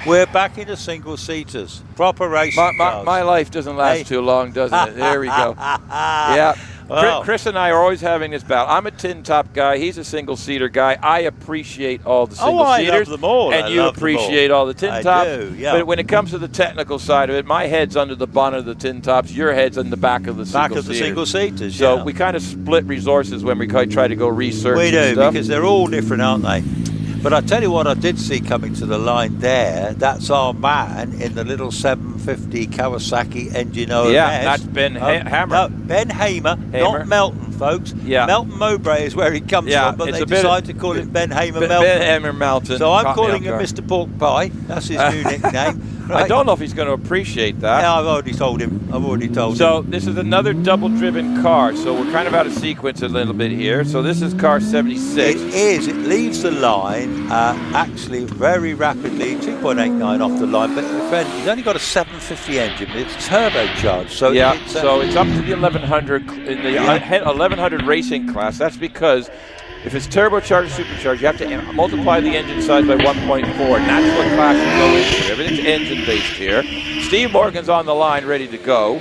C: We're back into single-seaters. Proper racing cars.
B: My life doesn't last too long, doesn't it? There we go. Yeah.
C: Well,
B: Chris and I are always having this battle. I'm a tin top guy. He's a single-seater guy. I appreciate all the single-seaters.
C: I love them all.
B: And you appreciate all the tin tops.
C: I do, yeah.
B: But when it comes to the technical side of it, my head's under the bonnet of the tin tops. Your head's in the back of the
C: single-seaters.
B: So we kind of split resources when we try to go research.
C: We do,
B: stuff.
C: because they're all different, aren't they? But I tell you what, I did see coming to the line there. That's our man in the little 750 Kawasaki engine OMS.
B: Yeah, that's Ben Hamer.
C: No, Ben Hamer, not Melton, folks.
B: Yeah.
C: Melton Mowbray is where he comes from, but they decided to call him Ben Hamer Melton.
B: Ben Hamer Melton.
C: So I'm calling him Mr. Pork Pie. That's his new nickname. Right.
B: I don't know if he's going to appreciate that.
C: Yeah, I've already told him.
B: So this is another double-driven car. So we're kind of out of sequence a little bit here. So this is car 76.
C: It is. It leaves the line actually very rapidly, 2.89 off the line. But friend, he's only got a 750 engine. It's turbocharged. So
B: yeah. So it's up to the 1100 in the 1100 racing class. That's because if it's turbocharged, supercharged, you have to multiply the engine size by 1.4, and that's what class you go into. Everything's engine-based here. Steve Morgan's on the line, ready to go.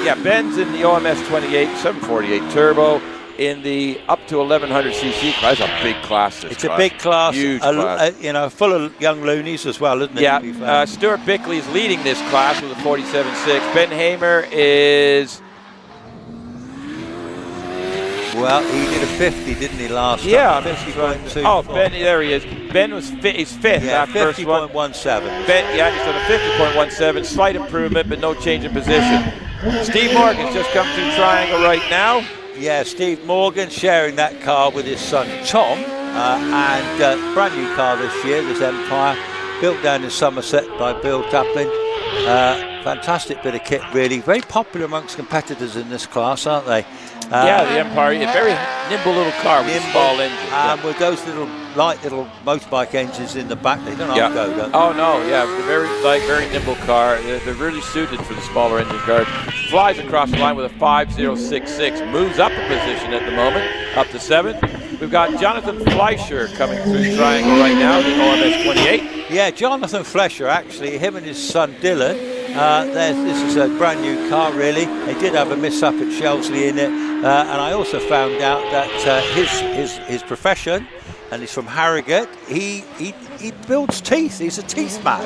B: Yeah, Ben's in the OMS 28, 748 turbo, in the up to 1100cc class. That's a big class.
C: It's a big class.
B: Huge class.
C: You know, full of young loonies as well, isn't it?
B: Yeah. Stuart Bickley is leading this class with a 47.6. Ben Hamer is...
C: Well, he did a 50, didn't he, last time?
B: Yeah.
C: 50.2.
B: Oh, Ben, there he is. Ben was he's fifth.
C: Yeah,
B: that first one.
C: 50.17.
B: Ben, yeah, he's done a 50.17. Slight improvement, but no change in position. Steve Morgan's just come through Triangle right now.
C: Yeah, Steve Morgan sharing that car with his son Tom, and brand new car this year, this Empire, built down in Somerset by Bill Taplin. Fantastic bit of kit, really. Very popular amongst competitors in this class, aren't they?
B: Yeah, the Empire, a very nimble little car with a small engine.
C: With those light little motorbike engines in the back, they don't have to go, don't they?
B: Oh no, yeah, very light, very nimble car. They're really suited for the smaller engine cars. Flies across the line with a 5066, moves up a position at the moment, up to 7th. We've got Jonathan Fleischer coming through Triangle right now, the OMS 28.
C: Yeah, Jonathan Fleischer, actually, him and his son Dylan. This is a brand new car, really. They did have a mishap at Shelsley in it, and I also found out that his profession, and he's from Harrogate. He builds teeth. He's a teeth man.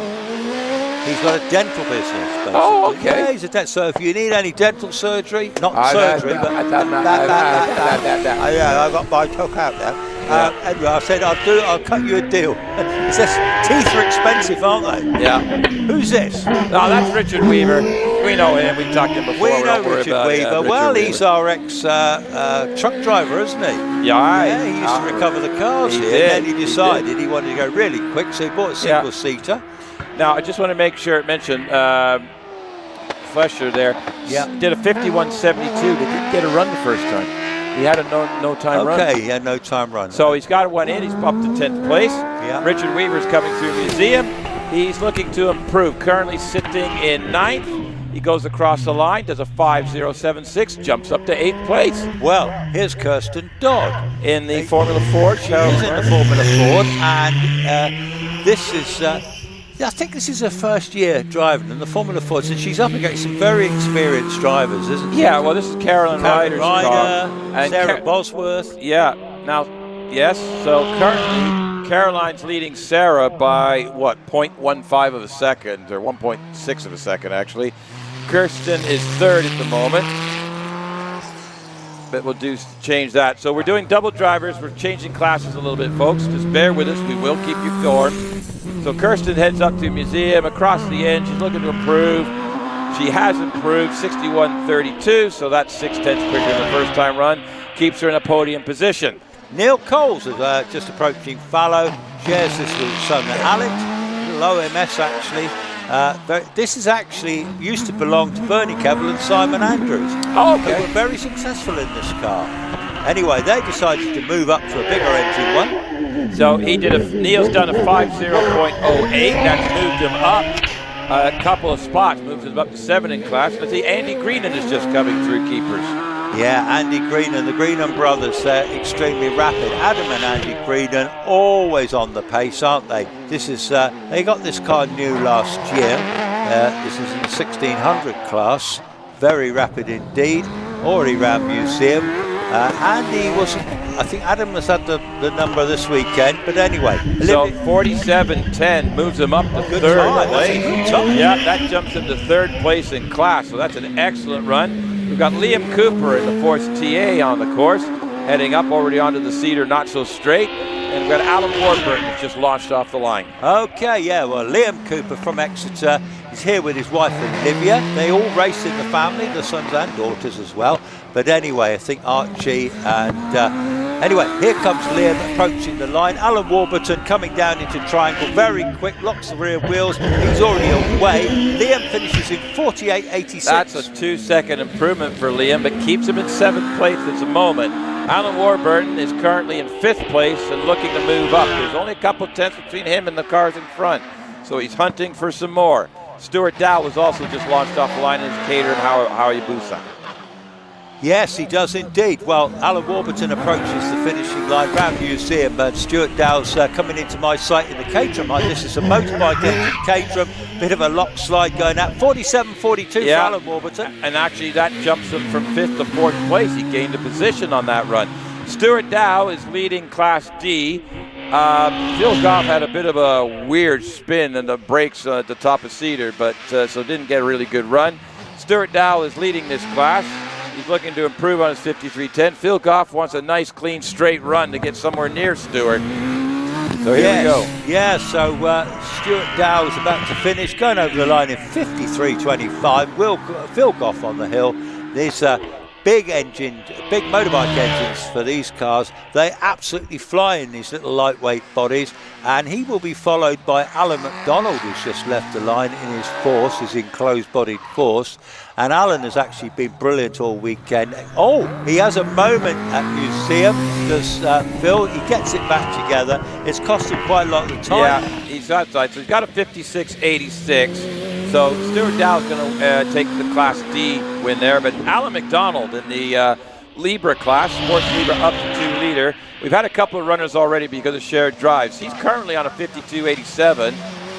C: He's got a dental business, basically.
B: Oh, okay.
C: Yeah, he's a so if you need any dental surgery, not surgery, but I got my talk out there. Anyway, I said I'll cut you a deal. It says teeth are expensive, aren't they?
B: Yeah.
C: Who's this?
B: Oh, that's Richard Weaver. We know him. We've talked to him before.
C: We know Richard Weaver. Well, he's our ex-truck driver, isn't he?
B: Yeah,
C: he used to recover the cars here.
B: Did.
C: And then he decided he wanted to go really quick, so he bought a single-seater.
B: Now, I just want to make sure it mentioned Fleischer there.
C: Yeah.
B: Did a 51.72, but didn't get a run the first time. He had a no-time run.
C: Okay, he had no-time run.
B: So he's got one in. He's up to 10th place.
C: Yeah.
B: Richard Weaver's coming through Museum. He's looking to improve. Currently sitting in 9th. He goes across the line, does a 5.076, jumps up to 8th place.
C: Well, here's Kirsten Dodd.
B: In the Formula Ford.
C: She's in the Formula Ford, and this is... I think this is her first year driving in the Formula Ford, and she's up against some very experienced drivers, isn't she?
B: Yeah, well, this is Carolyn Ryder's car.
C: And Sarah Bosworth.
B: Yeah, now, yes, so currently Caroline's leading Sarah by, 0.15 of a second, or 1.6 of a second, actually. Kirsten is third at the moment. But we'll change that. So we're doing double drivers. We're changing classes a little bit, folks. Just bear with us. We will keep you informed. So Kirsten heads up to Museum. Across the end, she's looking to improve. She has improved, 61.32, so that's 0.6 quicker than the first time run. Keeps her in a podium position.
C: Neil Coles is just approaching Fallow. Shares this with his son Alex. Low MS, actually. This is actually used to belong to Bernie Cavill and Simon Andrews.
B: Oh, okay.
C: Who were very successful in this car. Anyway, they decided to move up to a bigger engine one.
B: So Neil's done a 50.08. That's moved him up a couple of spots, moves him up to 7 in class. Let's see, Andy Greenan is just coming through keepers.
C: Yeah, Andy Greenan, the Greenan brothers, extremely rapid. Adam and Andy Greenan, always on the pace, aren't they? This is they got this car new last year. This is in the 1600 class. Very rapid indeed. already round Museum. Andy wasn't, I think Adam has had the number this weekend, but anyway.
B: So 47.10 moves him up to third place. Yeah, that jumps him to third place in class, so that's an excellent run. We've got Liam Cooper in the Force TA on the course, heading up already onto the Cedar, not so straight. And we've got Alan Warburton who's just launched off the line.
C: Okay, yeah, well, Liam Cooper from Exeter is here with his wife Olivia. They all race in the family, the sons and daughters as well. But anyway, I think Archie and... anyway, here comes Liam approaching the line. Alan Warburton coming down into triangle, very quick, locks the rear wheels. He's already away. Liam finishes in 48.86.
B: That's a 2-second improvement for Liam, but keeps him in 7th place at the moment. Alan Warburton is currently in 5th place and looking to move up. There's only a couple tenths between him and the cars in front, so he's hunting for some more. Stuart Dow was also just launched off the line in his cater and Hayabusa.
C: Yes, he does indeed. Well, Alan Warburton approaches the finishing line round Museum, but Stuart Dow's coming into my sight in the Caterham. This is a motorbike engine Caterham, bit of a lock slide going out. 47.42 for Alan Warburton.
B: And actually that jumps him from 5th to 4th place. He gained a position on that run. Stuart Dow is leading Class D. Phil Goff had a bit of a weird spin in the brakes at the top of Cedar, but so didn't get a really good run. Stuart Dow is leading this class. He's looking to improve on his 53.10. Phil Goff wants a nice, clean, straight run to get somewhere near Stuart. So here we go.
C: Yeah, so Stuart Dow is about to finish, going over the line in 53.25. Phil Goff on the hill. There's big motorbike engines for these cars. They absolutely fly in these little lightweight bodies. And he will be followed by Alan McDonald, who's just left the line in his Force, his enclosed-bodied Force. And Alan has actually been brilliant all weekend. Oh, he has a moment at Museum because Phil, he gets it back together. It's cost him quite a lot of time.
B: Yeah, he's outside. So he's got a 56.86. So Stuart Dow's going to take the Class D win there. But Alan McDonald in the Libra class, Sports Libra up to 2 liter. We've had a couple of runners already because of shared drives. He's currently on a 52.87.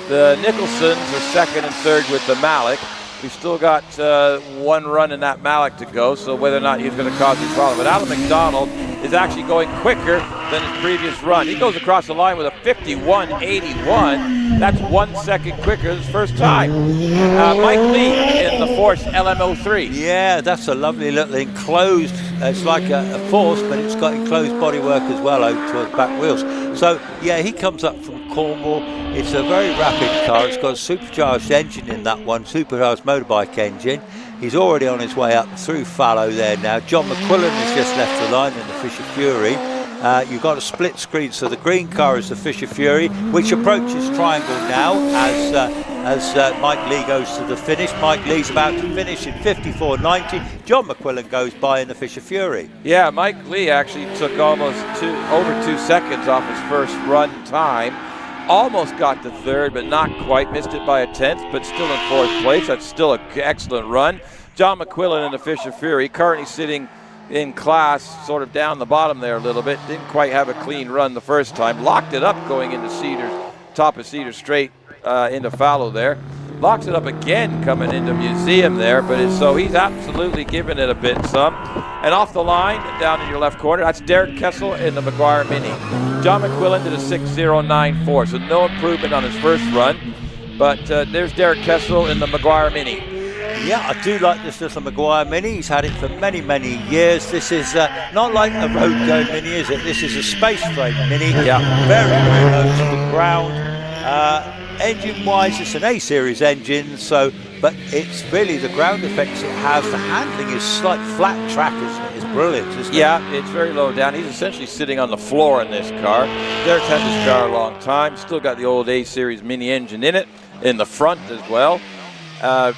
B: The Nicholsons are 2nd and 3rd with the Malik. We've still got 1 run in that Malik to go, so whether or not he's going to cause any problem. But Alan McDonald is actually going quicker than his previous run. He goes across the line with a 51.81. That's 1 second quicker than his first time. Mike Lee in the Force LMO3.
C: Yeah, that's a lovely little enclosed, it's like a Force, but it's got enclosed bodywork as well out to the back wheels. So, yeah, he comes up from Cornwall. It's a very rapid car. It's got a supercharged engine in that one, supercharged motorbike engine. He's already on his way up through Fallow there now. John McQuillan has just left the line in the Fisher Fury. You've got a split screen, so the green car is the Fisher Fury, which approaches Triangle now as Mike Lee goes to the finish. Mike Lee's about to finish in 54.90. John McQuillan goes by in the Fisher Fury.
B: Yeah, Mike Lee actually took almost over 2 seconds off his first run time. Almost got to 3rd, but not quite. Missed it by a 10th, but still in 4th place. That's still an excellent run. John McQuillan in the Fisher Fury, currently sitting in class, sort of down the bottom there a little bit. Didn't quite have a clean run the first time. Locked it up going into Cedar, top of Cedar straight into Fallow there. Locks it up again coming into Museum there, but so he's absolutely giving it a bit some. And off the line, down in your left corner, that's Derek Kessel in the Maguire Mini. John McQuillan did a 6.094, so no improvement on his first run. But there's Derek Kessel in the Maguire Mini.
C: Yeah, I do like this little Maguire Mini. He's had it for many, many years. This is not like a road go Mini, is it? This is a space frame Mini.
B: Yeah.
C: Very, very low to the ground. Engine-wise, it's an A-series engine, but it's really the ground effects it has. The handling is like flat track, isn't it? It's brilliant, isn't it?
B: Yeah, it's very low down. He's essentially sitting on the floor in this car. Derek's had this car a long time. Still got the old A-series Mini engine in it, in the front as well.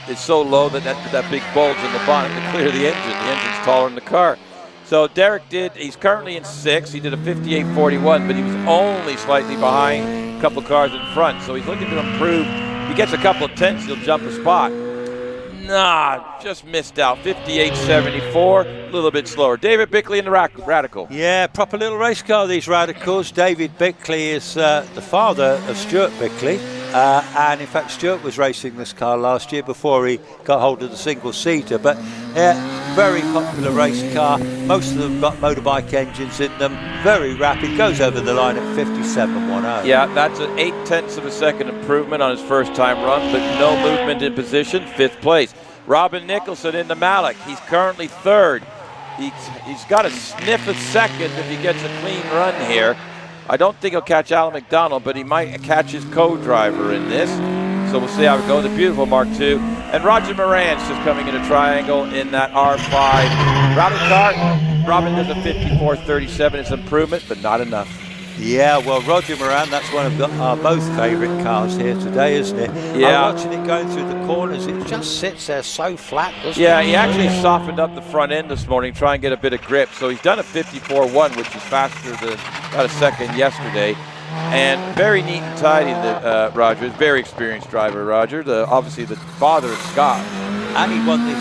B: It's so low that big bulge in the bonnet to clear the engine. The engine's taller than the car. So Derek he's currently in 6th. He did a 58.41, but he was only slightly behind a couple cars in front. So he's looking to improve. If he gets a couple of tenths, he'll jump a spot. Nah, just missed out. 58.74, a little bit slower. David Bickley in the Radical.
C: Yeah, proper little race car, these Radicals. David Bickley is the father of Stuart Bickley. and in fact Stuart was racing this car last year before he got hold of the single-seater. But very popular race car. Most of them got motorbike engines in them. Very rapid. Goes over the line at 57.10.
B: Yeah, that's an 0.8 of a second improvement on his first time run, but no movement in position. 5th place. Robin Nicholson in the Malik. He's currently 3rd. He's got to sniff a 2nd if he gets a clean run here. I don't think he'll catch Alan McDonald, but he might catch his co-driver in this. So we'll see how it goes. The beautiful Mark II. And Roger Moran's just coming in a triangle in that R5 rally car. Robin does a 54.37. It's improvement, but not enough.
C: Yeah, well, Roger Moran, that's one of our both favourite cars here today, isn't it?
B: Yeah.
C: I'm watching it going through the corners. It just sits there so flat, doesn't it?
B: Yeah, he actually softened up the front end this morning, try and get a bit of grip. So he's done a 54.1, which is faster than about a second yesterday. And very neat and tidy, Roger. Very experienced driver, Roger. Obviously the father of Scott.
C: And he's won the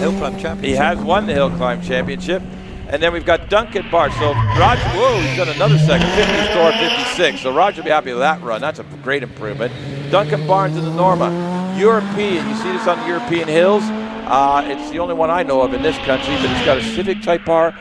C: HillClimb Championship.
B: He has won the HillClimb Championship. And then we've got Duncan Bart. So Roger, whoa, he's done another second, 56. So Roger will be happy with that run. That's a great improvement. Duncan Barnes in the Norma. European, you see this on the European hills. It's the only one I know of in this country, but it's got a Civic Type R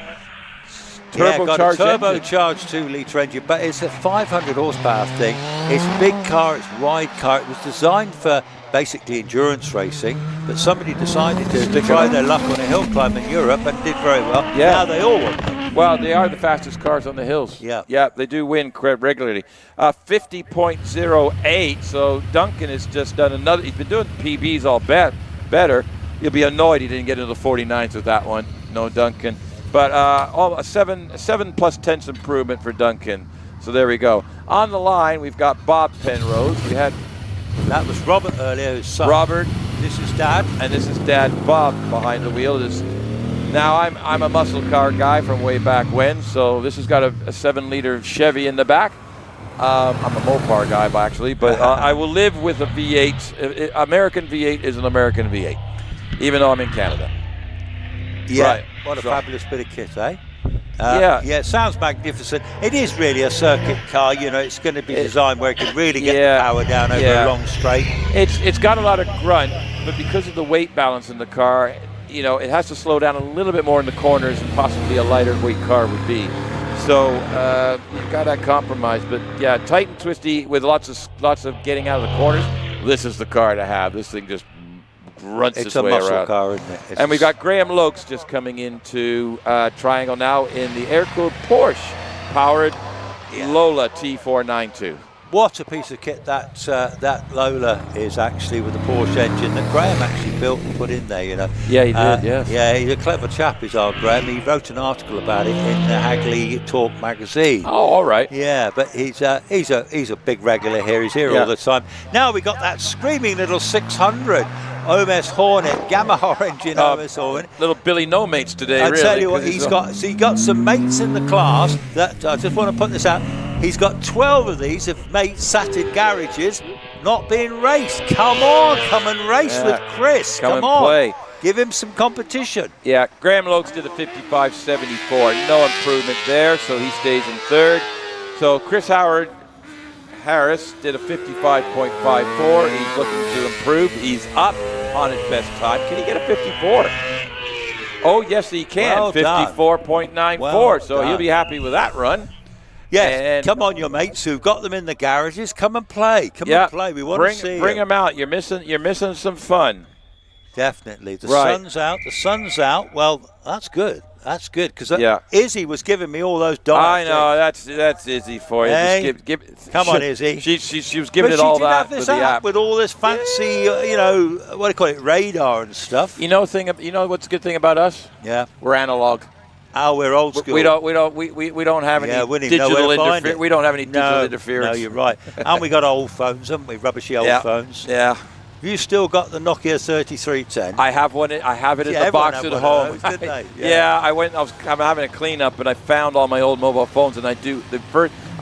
B: turbocharged
C: turbocharged 2-litre engine, but it's a 500 horsepower thing. It's a big car, it's a wide car. It was designed for basically endurance racing, but somebody decided to try their luck on a hill climb in Europe and did very well.
B: Yeah.
C: Now they all want them.
B: Well, they are the fastest cars on the hills.
C: Yeah.
B: Yeah, they do win regularly. 50.08, so Duncan has just done another. He's been doing PBs all better. You'll be annoyed he didn't get into the 49s with that one. No, Duncan. But a 7 plus 10 improvement for Duncan. So there we go. On the line, we've got Bob Penrose.
C: That was Robert earlier, his son.
B: Robert.
C: This is Dad.
B: And this is Dad Bob behind the wheel. Now I'm a muscle car guy from way back when, so this has got a 7-liter Chevy in the back. I'm a Mopar guy actually, but I will live with a V8. American V8 is an American V8, even though I'm in Canada.
C: Yeah,
B: right.
C: What a fabulous bit of kit, eh?
B: Yeah,
C: it sounds magnificent. It is really a circuit car. You know, it's going to be designed where it can really get the power down over a long straight.
B: It's got a lot of grunt, but because of the weight balance in the car, you know, it has to slow down a little bit more in the corners than possibly a lighter weight car would be. So you've got that compromise. But yeah, tight and twisty with lots of getting out of the corners. This is the car to have. This thing just grunts its way around.
C: It's a muscle car, isn't it?
B: And we've got Graham Lokes just coming into Triangle now in the air-cooled Porsche powered Lola T492.
C: What a piece of kit that Lola is actually, with the Porsche engine that Graham actually built and put in there, you know.
B: Yeah, he did, yes.
C: Yeah, he's a clever chap, is our Graham. He wrote an article about it in the Hagley Talk magazine.
B: Oh, all right.
C: Yeah, but he's a big regular here. He's here all the time. Now we got that screaming little 600 OMS Hornet, Yamaha engine OMS Hornet.
B: Little Billy No Mates today,
C: really. I tell you what, he's got some mates in the class that, I just want to put this out, he's got 12 of these of mates sat in garages not being raced. Come on, come and race with Chris. Come on.
B: Play.
C: Give him some competition.
B: Yeah, Graham Lokes did a 55.74. No improvement there, so he stays in 3rd. So Chris Harris did a 55.54. He's looking to improve. He's up on his best time. Can he get a 54? Oh, yes, he can. 54.94. So he'll be happy with that run.
C: Yes, and come on, your mates who've got them in the garages, come and play. Come and play. We want to see
B: bring them out. You're missing some fun.
C: Definitely. The sun's out. The sun's out. Well, that's good. That's good, because Izzy was giving me all those dollars.
B: I know, that's Izzy for you.
C: Hey, come on, Izzy.
B: She was giving it all that for the app.
C: With all this fancy, you know, what do you call it, radar and stuff.
B: You know what's the good thing about us?
C: Yeah,
B: we're analog.
C: Oh, we're old school.
B: We don't have any digital interference. We don't have any digital interference.
C: No, you're right. And we got old phones, haven't we? Rubbishy old phones.
B: Yeah.
C: You still got the Nokia 3310?
B: I have one. I have it in the box at home.
C: Those, didn't they?
B: I'm having a cleanup, and I found all my old mobile phones. And I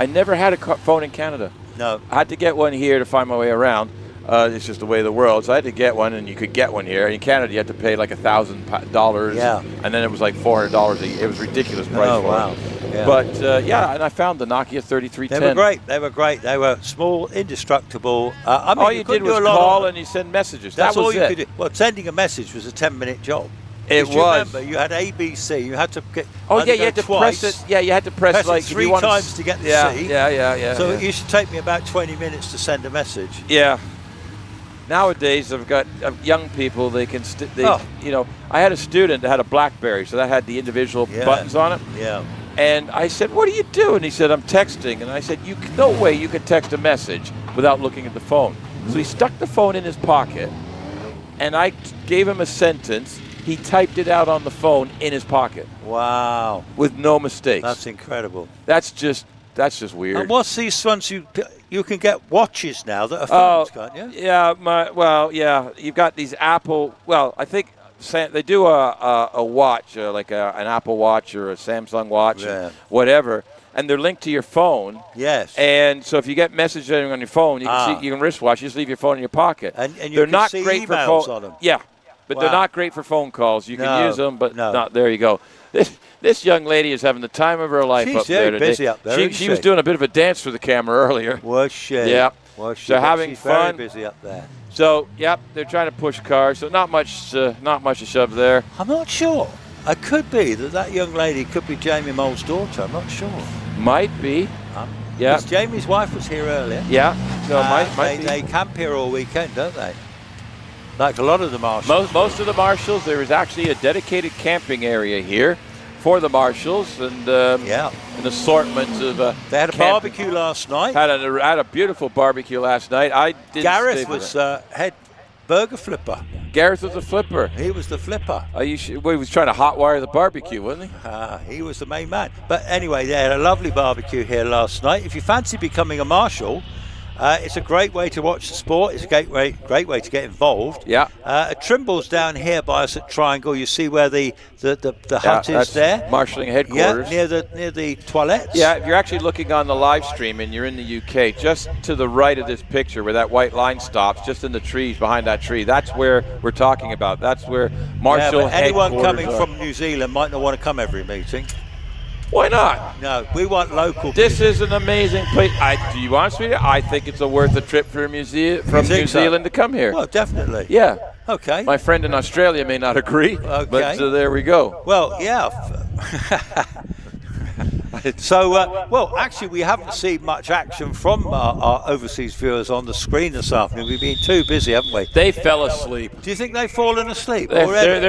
B: never had a phone in Canada.
C: No.
B: I had to get one here to find my way around. It's just the way of the world. So I had to get one, and you could get one here. In Canada, you had to pay like $1,000.
C: Yeah. And
B: then it was like $400 a year. It was ridiculous price for
C: wow.
B: it.
C: Yeah.
B: But yeah, and I found the Nokia 3310.
C: They were great. They were great. They were small, indestructible. I mean,
B: all you did was call and you send messages.
C: That's
B: that was
C: all you
B: it.
C: could do. Well, sending a message was a 10-minute job.
B: It
C: Do you
B: was.
C: remember? You had ABC. You had to get.
B: Oh yeah, you had to
C: twice,
B: press it. Yeah, you had to press like
C: it 3 times to get the C.
B: Yeah.
C: So it used to take me about 20 minutes to send a message.
B: Yeah. Nowadays, I've got young people. They can, you know, I had a student that had a BlackBerry, so that had the individual buttons on it.
C: Yeah.
B: And I said, "What do you do?" And he said, "I'm texting." And I said, "No way you could text a message without looking at the phone." So he stuck the phone in his pocket, and I gave him a sentence. He typed it out on the phone in his pocket.
C: Wow.
B: With no mistakes.
C: That's incredible.
B: That's just weird.
C: And what's these ones you can get watches now that are phones, can't you?
B: Yeah, you've got these Apple. Well, I think they do a watch, like an Apple Watch or a Samsung Watch, or whatever, and they're linked to your phone.
C: Yes.
B: And so if you get messaging on your phone, you can see, you can wristwatch. You just leave your phone in your pocket.
C: And you
B: they're
C: can
B: not
C: see
B: great
C: emails
B: for
C: on them.
B: Yeah, but they're not great for phone calls. You can use them, but
C: no.
B: not. There you go. This young lady is having the time of her life up there today.
C: Busy up there.
B: She was doing a bit of a dance for the camera earlier.
C: Was she?
B: Yeah.
C: Was she?
B: So having
C: she's
B: fun.
C: Very busy up there.
B: So, yep, they're trying to push cars. So not much to shove there.
C: I'm not sure. It could be that young lady could be Jamie Mole's daughter. I'm not sure.
B: Might be. Yeah.
C: Because Jamie's wife was here earlier.
B: Yeah. So might be.
C: They camp here all weekend, don't they? Like a lot of the marshals.
B: Most of the marshals, there is actually a dedicated camping area here for the marshals, and an assortment of.
C: They had a barbecue last night.
B: Had a beautiful barbecue last night. I didn't.
C: Gareth was head burger flipper.
B: Gareth was a flipper.
C: He was the flipper.
B: He was trying to hotwire the barbecue, wasn't he?
C: He was the main man. But anyway, they had a lovely barbecue here last night. If you fancy becoming a marshal, it's a great way to watch the sport. It's a great way to get involved.
B: Yeah.
C: Trimble's down here by us at Triangle. You see where the hut is there.
B: Marshalling headquarters.
C: Yeah, near the toilets.
B: Yeah, if you're actually looking on the live stream and you're in the UK, just to the right of this picture where that white line stops, just in the trees behind that tree, that's where we're talking about. That's where Marshall headquarters
C: anyone coming
B: are.
C: from New Zealand might not want to come every meeting.
B: Why not?
C: No, we want local.
B: This is an amazing place. Do you want to? I think it's worth a trip for a museum from New Zealand to come here.
C: Well, definitely.
B: Yeah.
C: Okay.
B: My friend in Australia may not agree, but there we go.
C: Well, yeah. So, actually, we haven't seen much action from our overseas viewers on the screen this afternoon. We've been too busy, haven't we?
B: They fell asleep.
C: Do you think they've fallen asleep already?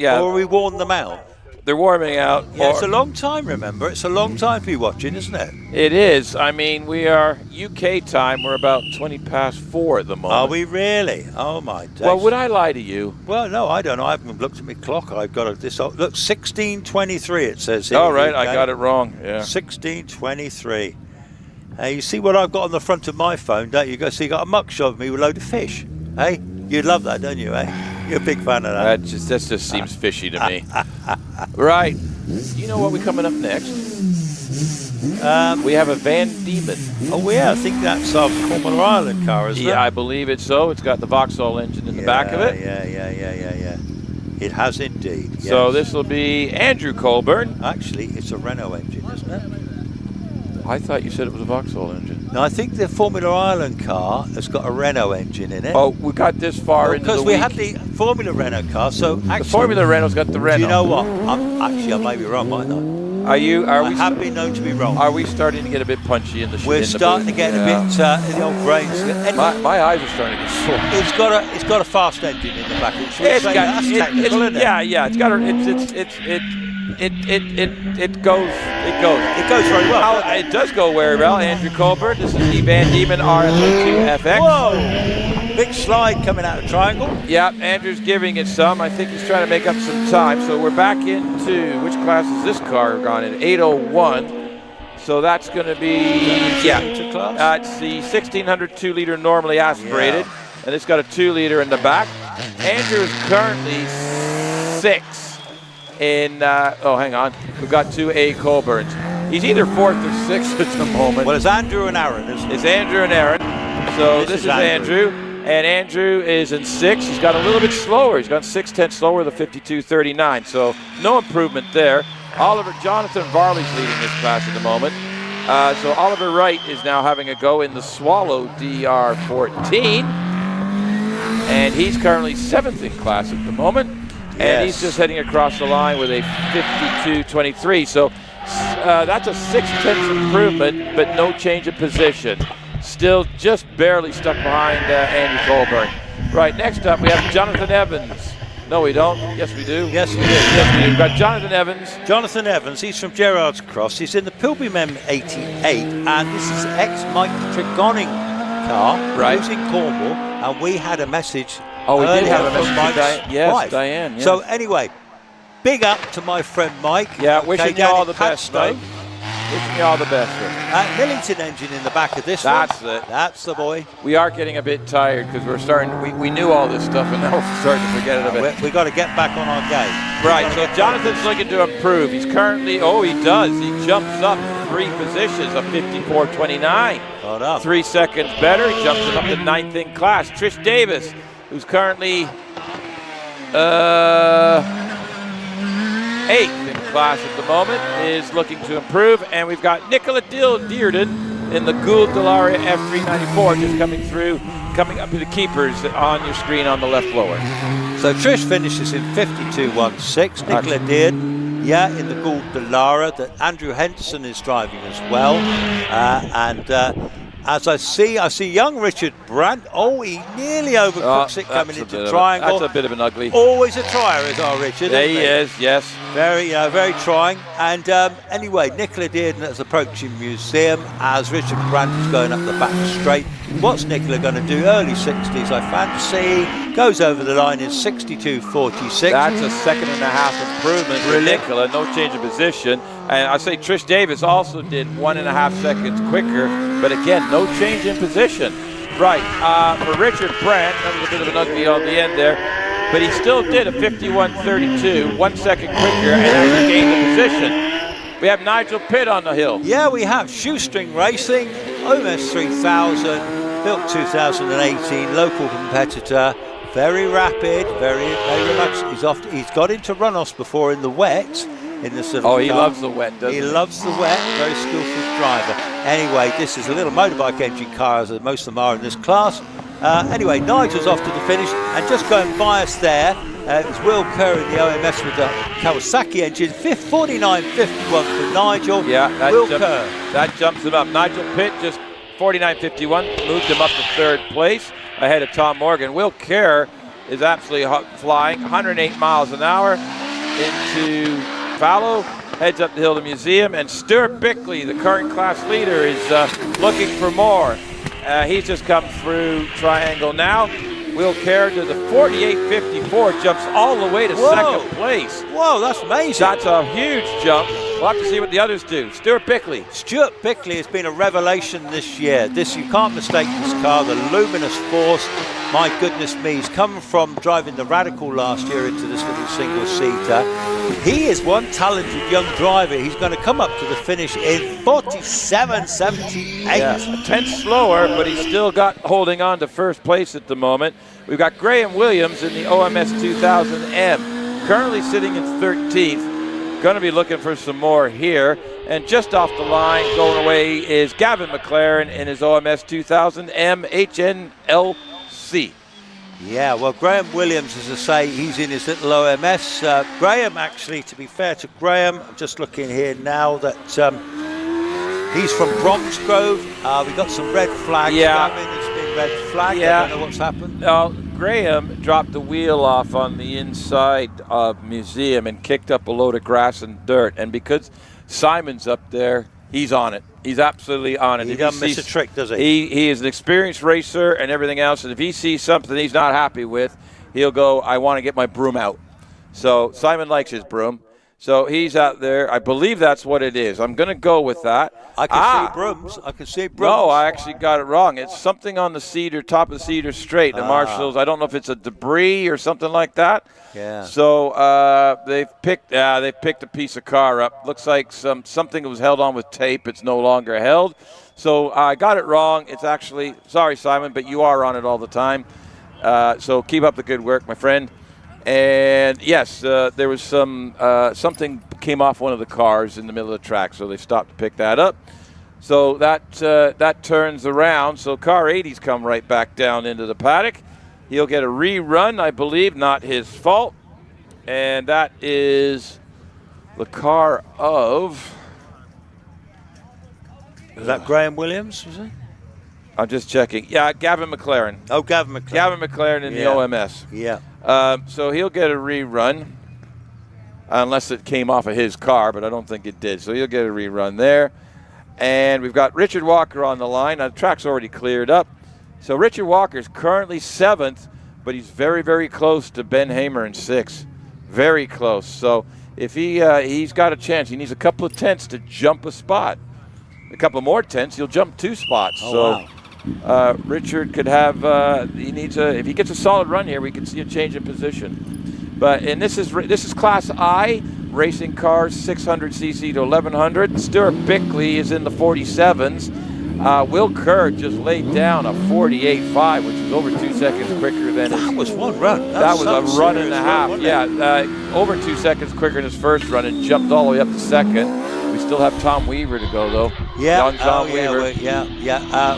C: Or we warned them out?
B: They're warming out.
C: Yeah, it's a long time, remember. It's a long time to be watching, isn't it?
B: It is. I mean, we are UK time. We're about 4:20 at the moment.
C: Are we really? Oh, my days.
B: Well, would I lie to you?
C: Well, no, I don't know. I haven't looked at my clock. I've got this. Look, 16:23 it says here.
B: Oh, right. I got it wrong. Yeah.
C: 16:23. You see what I've got on the front of my phone, don't you? So you got a mugshot of me with a load of fish. Hey? You'd love that, don't you, eh? You're a big fan of that.
B: That just seems fishy to me. Right. You know what we're coming up next? We have a Van Diemen.
C: Oh, yeah. I think that's our Formula Island car, isn't it?
B: Yeah, I believe it's so. It's got the Vauxhall engine in the back of it.
C: Yeah. It has indeed. Yes.
B: So this will be Andrew Colburn.
C: Actually, it's a Renault engine, isn't it?
B: I thought you said it was a Vauxhall engine.
C: No, I think the Formula Island car has got a Renault engine in it.
B: Oh, we got this far into the week.
C: Because we had the Formula Renault car, so actually...
B: The Formula Renault's got the Renault.
C: Do you know what? I may be wrong, might I?
B: I
C: have been known to be wrong.
B: Are we starting to get a bit punchy in the
C: We're starting to get a bit in the old brains.
B: My eyes are starting to get sore.
C: It's got a fast engine in the back. That's technical, isn't it?
B: Yeah. It's got it goes
C: very well.
B: It does go very well. Andrew Colbert. This is the Van Diemen RS2FX.
C: Whoa! Big slide coming out of Triangle.
B: Yeah, Andrew's giving it some. I think he's trying to make up some time. So we're back into, which class is this car gone in? 801. So that's going to be, it's the 1600 2-liter normally aspirated. Yeah. And it's got a 2-liter in the back. Andrew is currently 6. Hang on. We've got 2 A Colburns. He's either 4th or 6th at the moment.
C: Well, it's Andrew and Aaron, isn't it?
B: It's Andrew and Aaron. So this is Andrew. And Andrew is in 6th. He's got a little bit slower. He's gone 6/10 slower, the 52.39. So no improvement there. Jonathan Varley's leading this class at the moment. So Oliver Wright is now having a go in the Swallow DR14. And he's currently 7th in class at the moment. And he's just heading across the line with a 52.23. So that's a 6/10 improvement, but no change of position. Still just barely stuck behind Andy Colburn. Right, next up we have Jonathan Evans. No, we don't. Yes, we do.
C: Yes, we do.
B: Yes, we do. We've got Jonathan Evans.
C: Jonathan Evans, he's from Gerrard's Cross. He's in the Pilgrim M88, and this is ex-Mike Tregonning car.
B: Right.
C: Who's in Cornwall, and we had a message.
B: Oh, we did
C: earlier
B: have a
C: from
B: message
C: Mike's
B: from Diane.
C: wife.
B: Diane. Yes.
C: So anyway, big up to my friend Mike.
B: Yeah, wishing you
C: down
B: all
C: in
B: the best,
C: Padstow.
B: Wishing you all the best, sir.
C: Millington engine in the back of this
B: That's
C: one.
B: it.
C: That's the boy.
B: We are getting a bit tired because we're starting. We knew all this stuff, and now we're starting to forget it a bit.
C: We've got to get back on our game.
B: Right, so Jonathan's looking to improve. He's currently, he does. He jumps up 3 positions, a 54.29.
C: Well done.
B: 3 seconds better. He jumps him up to 9th in class. Trish Davis, who's currently 8th in class at the moment, is looking to improve. And we've got Nicola Dearden in the Gould Delaria F394 just coming up to the keepers on your screen on the left lower.
C: So Trish finishes in 52.16. Nicola Deard, in the Gould Delara that Andrew Henderson is driving as well. As I see young Richard Brandt. He nearly overcooks it coming into triangle.
B: That's a bit of an ugly.
C: Always a trier is our Richard.
B: There he is, yes.
C: Very, very trying. And anyway, Nicola Dearden is approaching Museum as Richard Brandt is going up the back straight. What's Nicola going to do? Early 60s, I fancy. Goes over the line in 62.46.
B: That's a 1.5 improvement for Nicola. No change of position. And I say Trish Davis also did 1.5 seconds quicker, but again, no change in position. Right, for Richard Brandt, that was a bit of an ugly on the end there, but he still did a 51.32, 1 second quicker, and actually gained the position. We have Nigel Pitt on the hill.
C: Yeah, we have Shoestring Racing, OMS 3000, built 2018, local competitor. Very rapid, very much. He's got into runoffs before in the wet. In this little
B: he
C: car.
B: loves the wet, doesn't he?
C: He loves the wet, very skillful driver. Anyway, this is a little motorbike engine car, as most of them are in this class. Anyway, Nigel's off to the finish, and just going by us there, it was Will Kerr in the OMS with the Kawasaki engine, 49.51 for Nigel.
B: Yeah,
C: Kerr.
B: That jumps him up. Nigel Pitt just 49.51, moved him up to 3rd place ahead of Tom Morgan. Will Kerr is absolutely flying, 108 miles an hour into Fallow, heads up the hill to Museum, and Stuart Bickley, the current class leader, is looking for more. He's just come through Triangle now. Will Kerr to the 48.54, jumps all the way to 2nd place.
C: Whoa, that's amazing.
B: That's a huge jump. We'll have to see what the others do. Stuart Bickley.
C: Stuart Bickley has been a revelation this year. You can't mistake this car, the luminous force. My goodness me, he's come from driving the Radical last year into this little single-seater. He is one talented young driver. He's going to come up to the finish in 47.78.
B: Yeah, a tenth slower, but he's still holding on to 1st place at the moment. We've got Graham Williams in the OMS 2000M, currently sitting in 13th. Going to be looking for some more here. And just off the line, going away, is Gavin McLaren in his OMS 2000M HNLC.
C: Yeah, well, Graham Williams, as I say, he's in his little OMS. Graham, actually, to be fair to Graham, I'm just looking here now that he's from Bromsgrove. We got some red flags coming. It's been red flagged. I don't know what's happened.
B: Graham dropped the wheel off on the inside of Museum and kicked up a load of grass and dirt. And because Simon's up there, he's on it. He's absolutely on it.
C: He doesn't miss a trick, does he?
B: He is an experienced racer and everything else. And if he sees something he's not happy with, he'll go, I want to get my broom out. So Simon likes his broom. So he's out there. I believe that's what it is. I'm going to go with that.
C: I can see brooms. I can see brooms.
B: No, I actually got it wrong. It's something on the cedar, top of the cedar straight. The marshals, I don't know if it's a debris or something like that.
C: Yeah.
B: So they've picked a piece of car up. Looks like something was held on with tape. It's no longer held. So I got it wrong. It's actually, sorry, Simon, but you are on it all the time. So keep up the good work, my friend. And yes, there was something came off one of the cars in the middle of the track, so they stopped to pick that up. So that turns around. So car 80's come right back down into the paddock. He'll get a rerun, I believe, not his fault. And that is the car of...
C: Is that Graham Williams, was it?
B: I'm just checking. Yeah, Gavin McLaren.
C: Oh, Gavin McLaren.
B: Gavin McLaren in the OMS.
C: Yeah.
B: So he'll get a rerun, unless it came off of his car, but I don't think it did. So he'll get a rerun there. And we've got Richard Walker on the line. Now, the track's already cleared up. So Richard Walker's currently 7th, but he's very, very close to Ben Hamer in 6th. Very close. So if he's got a chance, he needs a couple of tenths to jump a spot. A couple more tenths, he'll jump 2 spots.
C: Oh,
B: wow. Richard could have, if he gets a solid run here, we could see a change in position. And this is Class I, racing cars 600cc to 1100. Stuart Bickley is in the 47s. Will Kerr just laid down a 48.5, which is over 2 seconds quicker than
C: that was one run.
B: That was a run and a half. Over 2 seconds quicker than his first run and jumped all the way up to second. We still have Tom Weaver to go, though.
C: Yeah,
B: young Tom Weaver.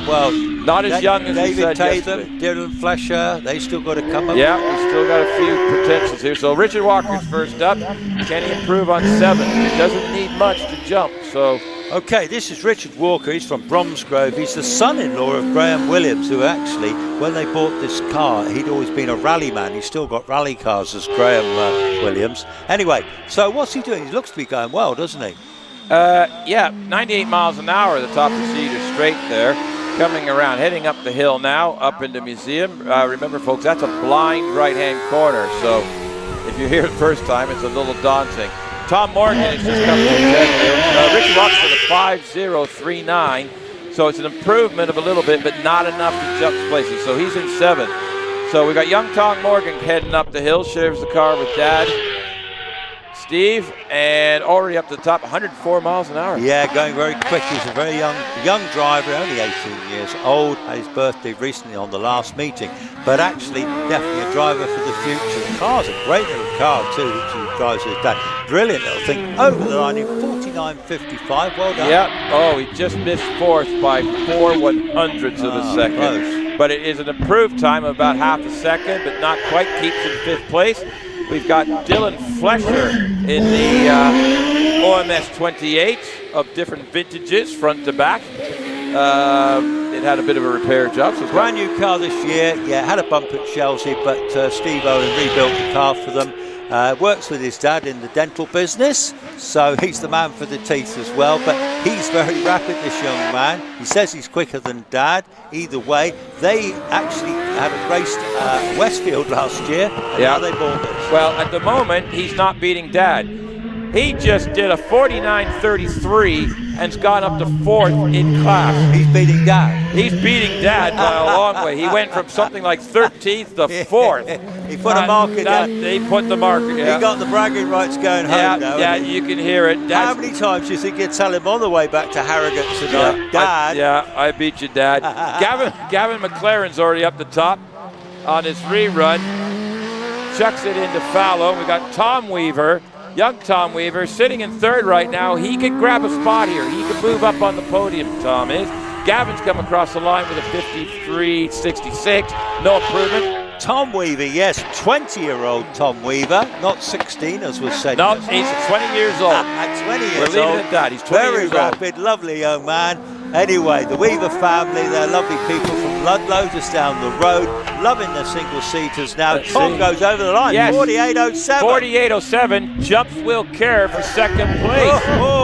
C: Well,
B: not as young as
C: David
B: Tatum,
C: yesterday. Dylan Flesher, they still got to come up.
B: Yeah, we still got a few pretensions here. So Richard Walker's first up. Can he improve on 7? He doesn't need much to jump. So.
C: Okay, this is Richard Walker. He's from Bromsgrove. He's the son-in-law of Graham Williams, who actually, when they bought this car, he'd always been a rally man. He's still got rally cars as Graham Williams. Anyway, so what's he doing? He looks to be going well, doesn't he?
B: 98 miles an hour at the top of Cedar Straight there. Coming around, heading up the hill now, up into Museum. Remember, folks, that's a blind right-hand corner. So if you're here the first time, it's a little daunting. Tom Morgan is just coming to the Richard Walker for the 5.039. So it's an improvement of a little bit, but not enough to jump places. So he's in 7th. So we got young Tom Morgan heading up the hill, shares the car with Dad, Steve, and already up to the top, 104 miles an hour.
C: Yeah, going very quick. He's a very young driver, only 18 years old. Had his birthday recently on the last meeting, but actually definitely a driver for the future. The car's a great little car too, which he drives his dad. Brilliant little thing. Over the line in 49.55. Well done.
B: Yeah. Oh, he just missed 4th by 4/100ths of a second.
C: Close.
B: But it is an improved time of about half a second, but not quite. Keeps in 5th place. We've got Dylan Flesher in the OMS 28 of different vintages, front to back. It had a bit of a repair job. So
C: brand new car this year. Yeah, had a bump at Chelsea, but Steve Owen rebuilt the car for them. Works with his dad in the dental business, so he's the man for the teeth as well. But he's very rapid, this young man. He says he's quicker than Dad. Either way, they actually had a race at Westfield last year, and now they bought this.
B: Well, at the moment, he's not beating Dad. He just did a 49.33 and's gone up to 4th in class.
C: He's beating Dad.
B: He's beating Dad by a long way. He went from something like 13th to 4th.
C: He put a marker down.
B: He put the marker, yeah.
C: He got the bragging rights going home now.
B: Yeah, you can hear it.
C: How many times do you think you'd tell him on the way back to Harrogate tonight? Dad.
B: I beat you, Dad. Gavin McLaren's already up the top on his rerun. Chucks it into fallow. We got Tom Weaver. Young Tom Weaver sitting in 3rd right now. He could grab a spot here. He could move up on the podium, Tom is. Gavin's come across the line with a 53.66. No improvement.
C: Tom Weaver, yes, 20-year-old Tom Weaver, not 16 as was said.
B: No, he's 20 years old.
C: 20 years old.
B: We're leaving it at that. He's 20
C: Very
B: years
C: rapid,
B: old.
C: lovely young man. Anyway, the Weaver family, they're lovely people from Ludlow, just down the road. Loving the single-seaters now. Tom goes over the line, yes. 48.07.
B: 48.07, jumps Will Kerr for 2nd place.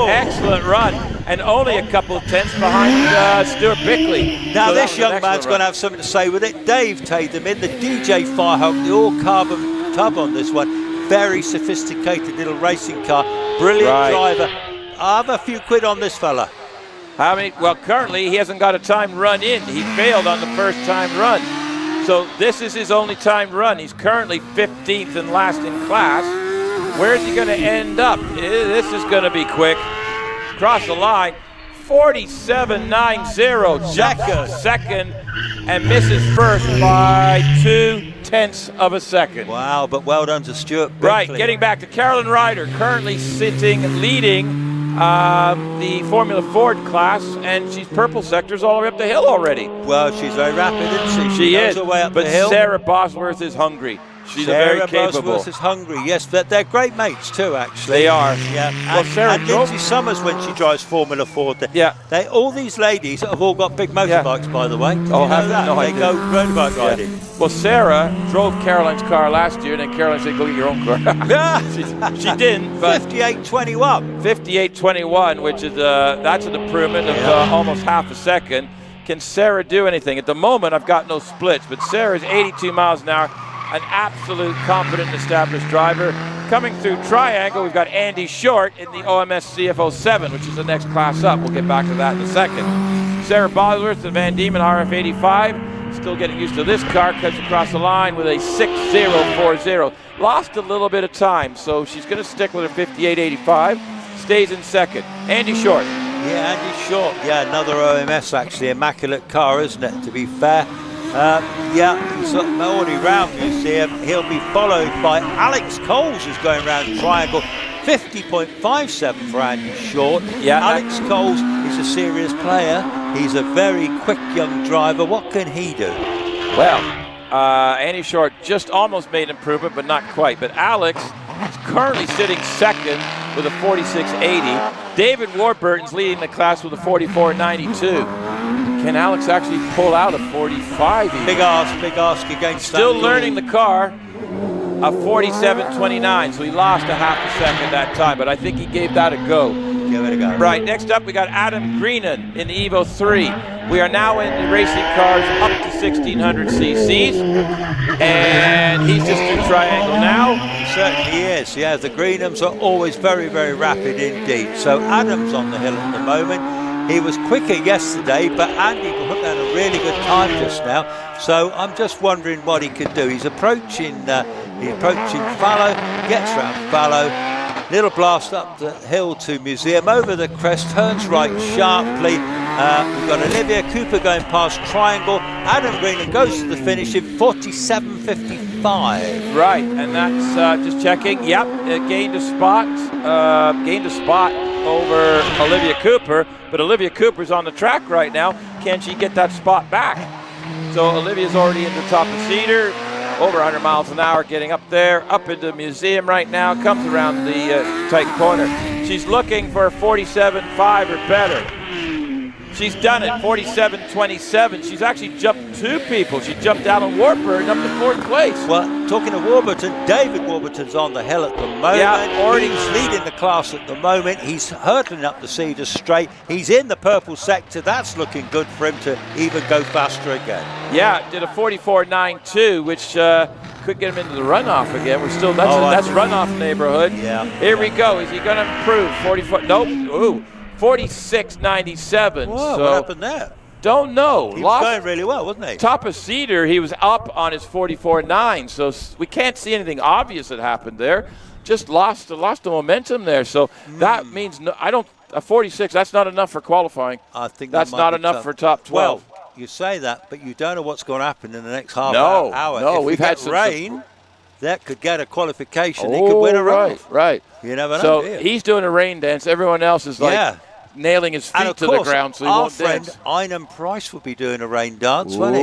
B: Excellent run. And only a couple of tenths behind Stuart Bickley.
C: Now this young man's going to have something to say with it. Dave Tatum in the DJ Firehawk, the all-carbon tub on this one. Very sophisticated little racing car. Brilliant driver. I'll have a few quid on this fella.
B: How many? Well, currently he hasn't got a timed run in. He failed on the first time run. So this is his only timed run. He's currently 15th and last in class. Where's he going to end up? This is going to be quick. Across the line, 47.90. Jumps second and misses first by 0.2 of a second.
C: Wow, but well done to Stuart Bickley.
B: Right, getting back to Carolyn Ryder, currently leading the Formula Ford class, and she's purple sectors all the way up the hill already.
C: Well, she's very rapid, isn't she?
B: She
C: knows
B: is,
C: her way up
B: but
C: the hill.
B: Sarah Bosworth is hungry. She's
C: Sarah
B: very capable.
C: Bosworth is hungry, yes, but they're great mates too, actually.
B: They are.
C: Yeah.
B: Well, Sarah
C: and Lindsay Summers, when she drives Formula Ford, all these ladies have all got big motorbikes, by the way.
B: Oh, have they? No,
C: they go motorbike riding.
B: Well, Sarah drove Caroline's car last year, and then Caroline said, "Go get your own car." she didn't, but
C: 58.21.
B: 58.21, which is that's an improvement of almost half a second. Can Sarah do anything? At the moment, I've got no splits, but Sarah's 82 miles an hour. An absolute competent established driver. Coming through Triangle, we've got Andy Short in the OMS CFO7, which is the next class up. We'll get back to that in a second. Sarah Bosworth and Van Diemen RF85, still getting used to this car, cuts across the line with a 6.040. Lost a little bit of time, so she's going to stick with her 58.85. Stays in second. Andy Short.
C: Yeah, Andy Short. Yeah, another OMS actually. Immaculate car, isn't it, to be fair? He's already round, you see him. He'll be followed by Alex Coles, who's going round Triangle. 50.57 for Andy Short.
B: Yeah,
C: Alex Coles is a serious player. He's a very quick young driver. What can he do?
B: Well, Andy Short just almost made improvement, but not quite. But Alex is currently sitting second with a 46.80. David Warburton's leading the class with a 44.92. Can Alex actually pull out a 45?
C: Big ask against
B: Still learning the car, a 47.29, so he lost a half a second that time, but I think he gave that a go.
C: Give it a go.
B: Right, next up we got Adam Greenan in the Evo 3. We are now in the racing cars up to 1600 cc's, and he's just through Triangle now.
C: He certainly is, yeah. The Greenhams are always very, very rapid indeed. So Adam's on the hill at the moment. He was quicker yesterday, but Andy put down a really good time just now. So I'm just wondering what he could do. He's approaching Fallow, gets round Fallow, little blast up the hill to Museum, over the crest, turns right sharply. We've got Olivia Cooper going past Triangle. Adam Greenan goes to the finish in 47.55.
B: Right, and that's just checking. Yep, gained a spot over Olivia Cooper, but Olivia Cooper's on the track right now. Can she get that spot back? So Olivia's already in the top of Cedar, over 100 miles an hour, getting up there, up into the Museum right now, comes around the tight corner. She's looking for a 47.5 or better. She's done it, 47.27. She's actually jumped two people. She jumped Alan Warburton up to fourth place.
C: Well, talking of Warburton, David Warburton's on the hill at the moment.
B: Yeah, already
C: he's leading the class at the moment. He's hurtling up the Cedar Straight. He's in the purple sector. That's looking good for him to even go faster again.
B: Yeah, did a 44.92, which could get him into the runoff again. We're still, that's runoff neighborhood.
C: Yeah.
B: Here we go. Is he going to improve? 44, nope. Ooh. 46.97.
C: Whoa,
B: so
C: what happened there?
B: Don't know.
C: He was going really well, wasn't he?
B: Top of Cedar, he was up on his 44.9, so we can't see anything obvious that happened there. Just lost the momentum there. So that means a 46. That's not enough for qualifying.
C: I think
B: that's not enough for top 12.
C: Well, you say that, but you don't know what's going to happen in the next half
B: hour.
C: No,
B: if
C: we've had rain. That could get a qualification. He could win a race.
B: Right.
C: You never know.
B: So he's doing a rain dance. Everyone else is nailing his feet to the ground so he won't dance.
C: Our friend Einem Price will be doing a rain dance, won't he?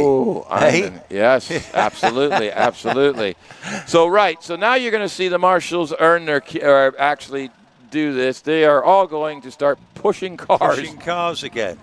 B: Hey? Yes, absolutely, absolutely. So now you're going to see the marshals actually do this. They are all going to start pushing cars.
C: Pushing cars again.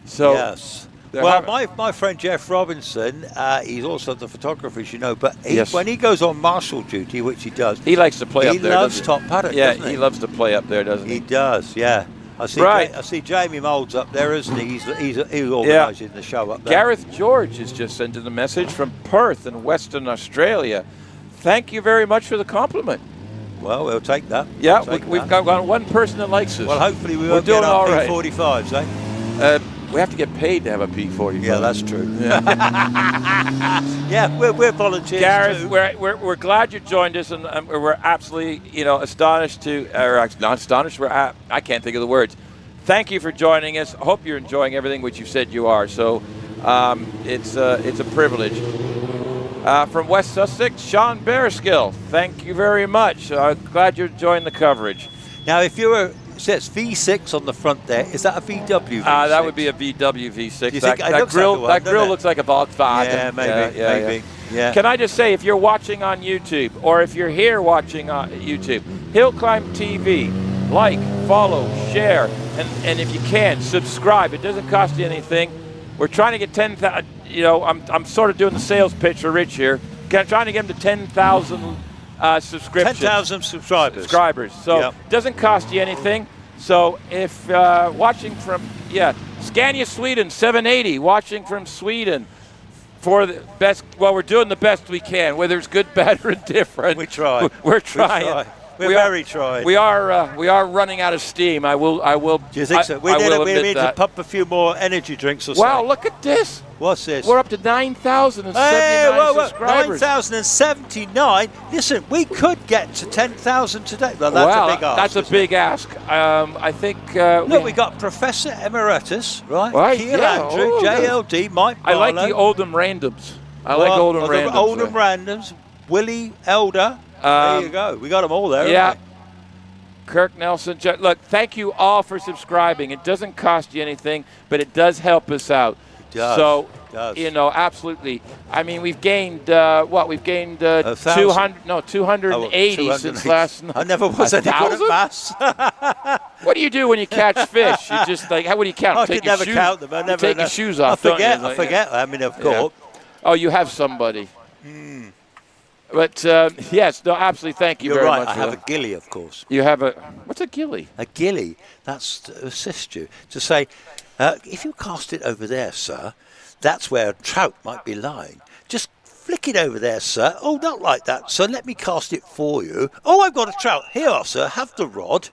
B: So
C: yes. Well, my friend Jeff Robinson, he's also the photographer, as you know, but when he goes on marshal duty, which he does,
B: he likes to play up there.
C: He loves top paddock, doesn't he?
B: He loves to play up there, doesn't he?
C: He does, yeah. I see Jamie Moulds up there, isn't he? He's organising the show up there.
B: Gareth George has just sent in a message from Perth in Western Australia. Thank you very much for the compliment.
C: Well, we'll take that.
B: Yeah, we've got one person that likes us.
C: Well, hopefully we won't get our P45s, eh?
B: We have to get paid to have a P45.
C: Yeah, that's true. Yeah, we're volunteers.
B: Gareth,
C: too.
B: we're glad you joined us, and we're absolutely astonished to, or not astonished. I can't think of the words. thank you for joining us. I hope you're enjoying everything which you said you are. So it's a privilege. From West Sussex, Sean Bearskill, thank you very much. Glad you're enjoying the coverage.
C: Now, if you're it says V6 on the front there. Is that a VW V6?
B: That would be a VW V6.
C: Do you think
B: that grill looks like a Volkswagen.
C: Yeah, maybe. Yeah.
B: Can I just say, if you're watching on YouTube, or if you're here watching on YouTube, HillClimb.TV, like, follow, share, and if you can, subscribe. It doesn't cost you anything. We're trying to get 10,000. You know, I'm sort of doing the sales pitch for Rich here. Trying to get him to 10,000 subscriptions.
C: 10,000 subscribers.
B: So it doesn't cost you anything. So if watching from, Scania Sweden 780, watching from Sweden for the best, well, we're doing the best we can, whether it's good, bad, or indifferent.
C: We try.
B: We're trying.
C: We're very trying.
B: We are running out of steam. I will.
C: Do you think so? We need to pump a few more energy drinks or something.
B: Wow, look at this.
C: What's this?
B: We're up to 9,079 subscribers.
C: 9,079? Listen, we could get to 10,000 today. Well, that's a big ask.
B: That's a big ask. I think...
C: look, we got Professor Emeritus, right? Kiel Andrew, JLD, Mike Barlow.
B: I like the Oldham Randoms. Oldham Randoms.
C: Oldham Randoms, Willie Elder. There you go. We got them all there.
B: Yeah. Kirk Nelson. Look, thank you all for subscribing. It doesn't cost you anything, but it does help us out.
C: It does.
B: So,
C: it does.
B: Absolutely. I mean, we've gained, We've gained 280 since last night.
C: I never was any good at maths.
B: What do you do when you catch fish? You just, what do you count?
C: I could never count them.
B: You take your shoes off,
C: I forget. I mean, of course.
B: Oh, you have somebody. But, yes, no, absolutely, thank you very much.
C: You're right, I have a gilly, of course.
B: You have what's a gilly?
C: A gilly, that's to assist you, to say, if you cast it over there, sir, that's where a trout might be lying. Just flick it over there, sir. Oh, not like that, sir, let me cast it for you. Oh, I've got a trout. Here, sir, have the rod.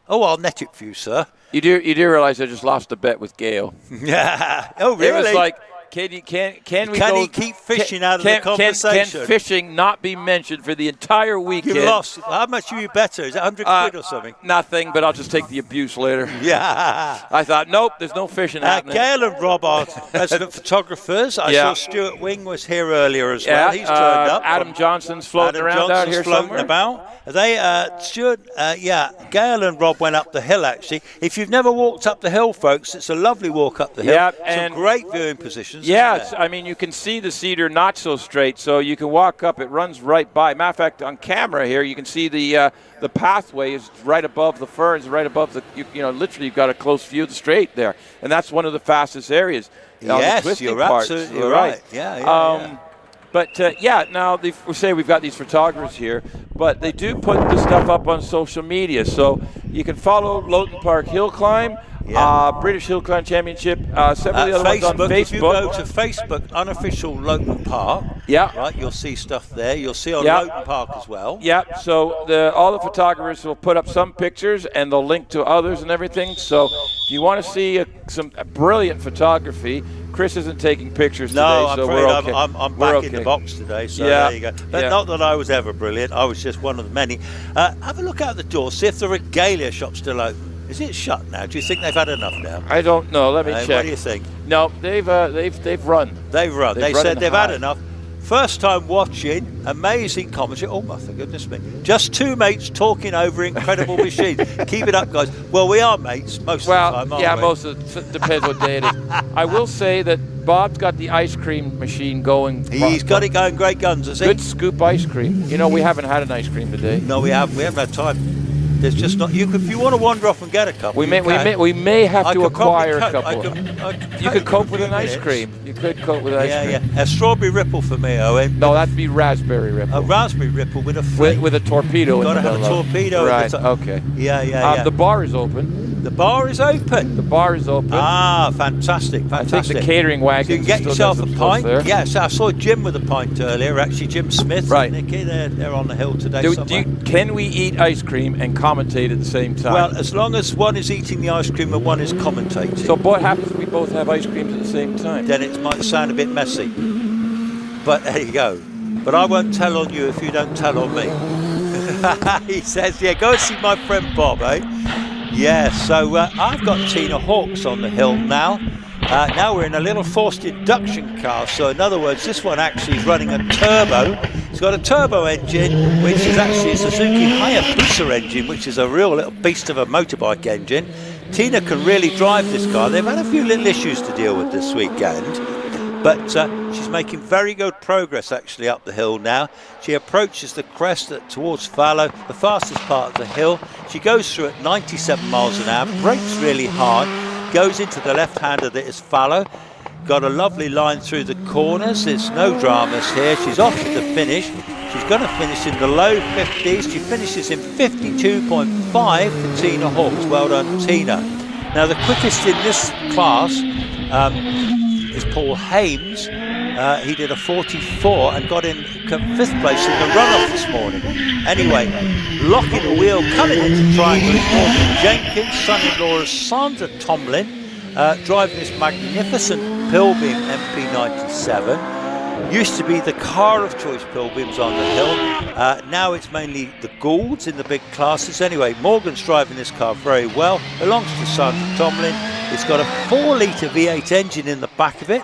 C: Oh, I'll net it for you, sir.
B: You do realize I just lost a bet with Gail.
C: Yeah. Oh, really?
B: It was like, Can he
C: keep fishing out of the conversation?
B: Can fishing not be mentioned for the entire weekend?
C: You lost. How much are you better? Is it 100 quid or something?
B: Nothing, but I'll just take the abuse later.
C: Yeah.
B: I thought, nope, there's no fishing happening.
C: Gail and Rob are resident photographers. I saw Stuart Wing was here earlier as well. He's turned up.
B: Adam Johnson's floating around out here somewhere.
C: Gail and Rob went up the hill, actually. If you've never walked up the hill, folks, it's a lovely walk up the hill.
B: Yeah,
C: some great viewing positions.
B: Yeah, I mean, you can see the cedar not so straight, so you can walk up. It runs right by. Matter of fact, on camera here, you can see the pathway is right above the ferns, right above the. Literally, you've got a close view of the straight there, and that's one of the fastest areas.
C: Yes, you're absolutely right. Yeah.
B: But now we say we've got these photographers here, but they do put the stuff up on social media, so you can follow Loton Park Hill Climb. British Hillclimb Championship, several of the other ones on Facebook.
C: If you go to Facebook, unofficial Loton Park, right, you'll see stuff there. You'll see on Loton Park as well.
B: Yeah, so all the photographers will put up some pictures and they'll link to others and everything. So if you want to see some brilliant photography, Chris isn't taking pictures today, so we're okay.
C: I'm back in the box today, so there you go. But not that I was ever brilliant. I was just one of the many. Have a look out the door, see if the regalia shop's still open. Is it shut now? Do you think they've had enough now?
B: I don't know. Let me check.
C: What do you think?
B: No, they've run.
C: They've run. They said they've had enough. First time watching, amazing commentary. Oh my goodness me! Just two mates talking over incredible machines. Keep it up, guys. Well, we are mates most of the time, aren't we?
B: Most of it depends what day it is. I will say that Bob's got the ice cream machine going.
C: He's got it going great guns, has he?
B: Good scoop ice cream. We haven't had an ice cream today.
C: No, we haven't. We haven't had time. There's just not. If you want to wander off and get a couple,
B: we may have to acquire a couple. You could cope with an ice cream. You could cope with ice cream.
C: Yeah. A strawberry ripple for me, Owen.
B: No, that'd be raspberry ripple.
C: A raspberry ripple with a flame.
B: With a torpedo.
C: Got to have a torpedo.
B: Right. Okay.
C: Yeah.
B: The bar is open.
C: The bar is open.
B: The bar is open.
C: Ah, fantastic.
B: I think the catering wagon.
C: So you can get yourself a pint. Yes, I saw Jim with a pint earlier. Actually, Jim Smith.
B: Right.
C: And Nicky, they're on the hill today.
B: Can we eat ice cream and commentate at the same time?
C: Well, as long as one is eating the ice cream and one is commentating.
B: So what happens if we both have ice creams at the same time?
C: Then it might sound a bit messy. But there you go. But I won't tell on you if you don't tell on me. He says, go and see my friend Bob, Yeah, so I've got Tina Hawkes on the hill now. Now we're in a little forced induction car, so in other words, this one actually is running a turbo. It's got a turbo engine, which is actually a Suzuki Hayabusa engine, which is a real little beast of a motorbike engine. Tina can really drive this car. They've had a few little issues to deal with this weekend, but she's making very good progress actually up the hill now. She approaches the crest towards Fallow, the fastest part of the hill. She goes through at 97 miles an hour, brakes really hard, goes into the left-hander that is Fallow. Got a lovely line through the corners. There's no dramas here. She's off to the finish. She's going to finish in the low 50s. She finishes in 52.5 for Tina Hawkes. Well done, Tina. Now the quickest in this class is Paul Hames. He did a 44 and got in 5th place in the runoff this morning. Anyway, locking the wheel, coming into triangle is Morgan Jenkins, son-in-law of Sandra Tomlin, driving this magnificent Pilbeam MP97. Used to be the car of choice, Pilbeams on the hill. Now it's mainly the Goulds in the big classes. Anyway, Morgan's driving this car very well. Belongs to Sandra Tomlin. It's got a 4-litre V8 engine in the back of it.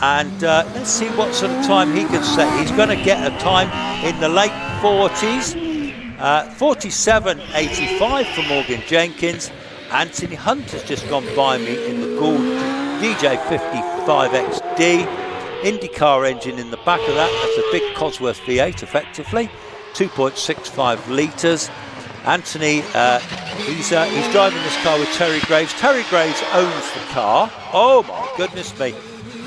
C: And let's see what sort of time he can set. He's going to get a time in the late 40s. 47.85 for Morgan Jenkins. Anthony Hunt has just gone by me in the Gould DJ55XD. IndyCar engine in the back of that. That's a big Cosworth V8 effectively. 2.65 litres. Anthony, he's driving this car with Terry Graves. Terry Graves owns the car. Oh my goodness me.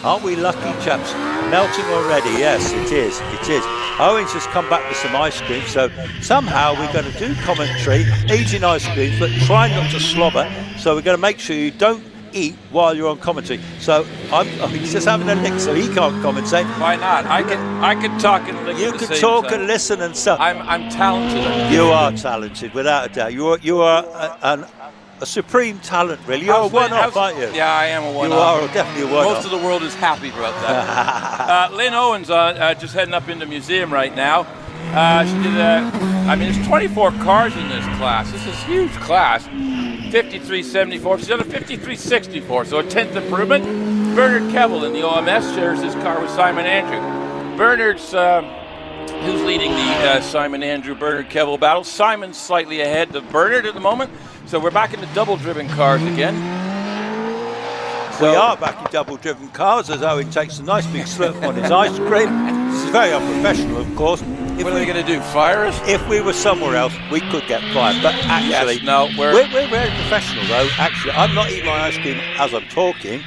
C: Aren't we lucky, chaps? Melting already, yes, it is, it is. Owen's just come back with some ice cream, so somehow we're going to do commentary, eating ice cream, but try not to slobber. So we're going to make sure you don't eat while you're on commentary. So he's just having a lick, so he can't commentate.
B: Why not? I can talk and lick.
C: You can talk and listen and stuff.
B: I'm talented.
C: You are talented, without a doubt. You are a supreme talent, really. You're a one-off, aren't you?
B: Yeah, I am a one-off.
C: You are definitely a one-off.
B: Most of the world is happy about that. Lynn Owen's just heading up in the museum right now. She did there's 24 cars in this class. This is a huge class. 53.74. She's done a 53.64, so a 10th improvement. Bernard Kevill in the OMS shares his car with Simon Andrew. Bernard's who's leading the Simon Andrew Bernard Kevill battle. Simon's slightly ahead of Bernard at the moment. So we're back in the double-driven cars again.
C: We are back in double-driven cars as Owen takes a nice big slurp on his ice cream. This is very unprofessional, of course.
B: What are they going to do, fire us?
C: If we were somewhere else, we could get fired. But actually,
B: yes, no, we're
C: very professional, though. Actually, I'm not eating my ice cream as I'm talking,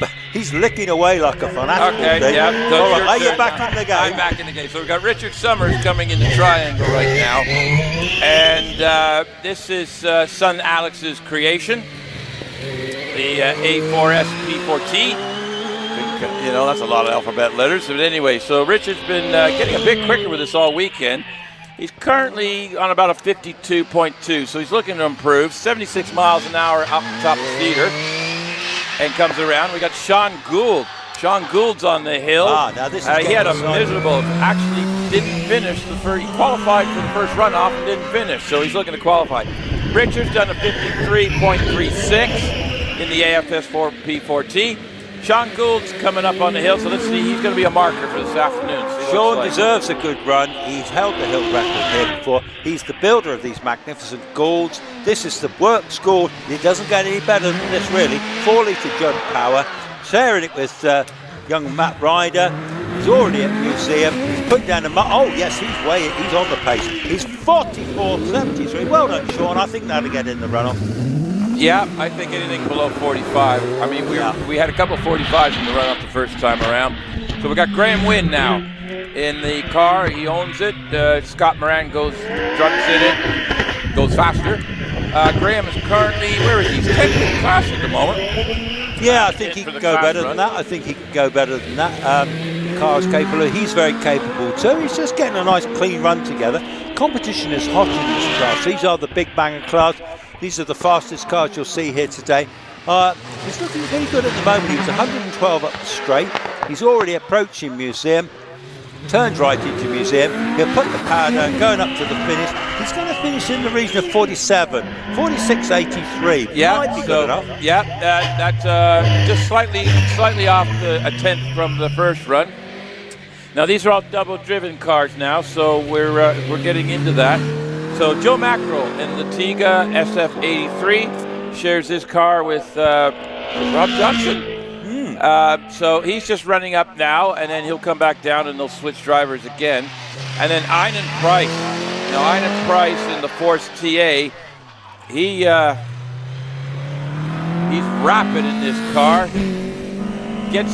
C: but he's licking away like a fanatic.
B: Okay, yeah.
C: All right, are you back in the game?
B: I'm back in the game. So we've got Richard Summers coming in the triangle right now. And this is son Alex's creation, the A4S P4T. You know, that's a lot of alphabet letters. But anyway, so Richard's been getting a bit quicker with this all weekend. He's currently on about a 52.2, so he's looking to improve. 76 miles an hour up the top of the feeder. And comes around. We got Sean Gould. Sean Gould's on the hill.
C: Now this is
B: he had a miserable, actually didn't finish the first, he qualified for the first runoff and didn't finish, so he's looking to qualify. Richard's done a 53.36 in the AFS4 P4T. Sean Gould's coming up on the hill, so let's see, he's going to be a marker for this afternoon.
C: Sean deserves a good run. He's held the hill record here before. He's the builder of these magnificent Goulds. This is the works Gould. It doesn't get any better than this, really. 4-litre jump power. Sharing it with young Matt Ryder. He's already at the museum. He's put down oh yes, he's on the pace. He's 44.73. Well done, Sean. I think that'll get in the runoff.
B: Yeah, I think anything below 45. I mean, we had a couple of 45s in the run-up the first time around. So we got Graham Wynn now in the car. He owns it. Scott Moran drugs in it, goes faster. Graham is currently, where is he? He's 10th in class at the moment.
C: Yeah, I think he can go better than that. I think he can go better than that. The car's capable. He's very capable too. He's just getting a nice clean run together. Competition is hot in this class. These are the big banger class. These are the fastest cars you'll see here today. He's looking really good at the moment. He was 112 up the straight. He's already approaching museum. Turns right into museum. museum. He'll put the power down, going up to the finish. He's going to finish in the region of 47, 46.83.
B: Yeah,
C: Might be good enough.
B: Yeah, that's just slightly off a tenth from the first run. Now these are all double-driven cars now, so we're getting into that. So Joe Mackerel in the Tiga SF83 shares his car with Rob Johnson. So he's just running up now, and then he'll come back down, and they'll switch drivers again. And then Einan Price. Now Einan Price in the Force TA, he's rapid in this car. Can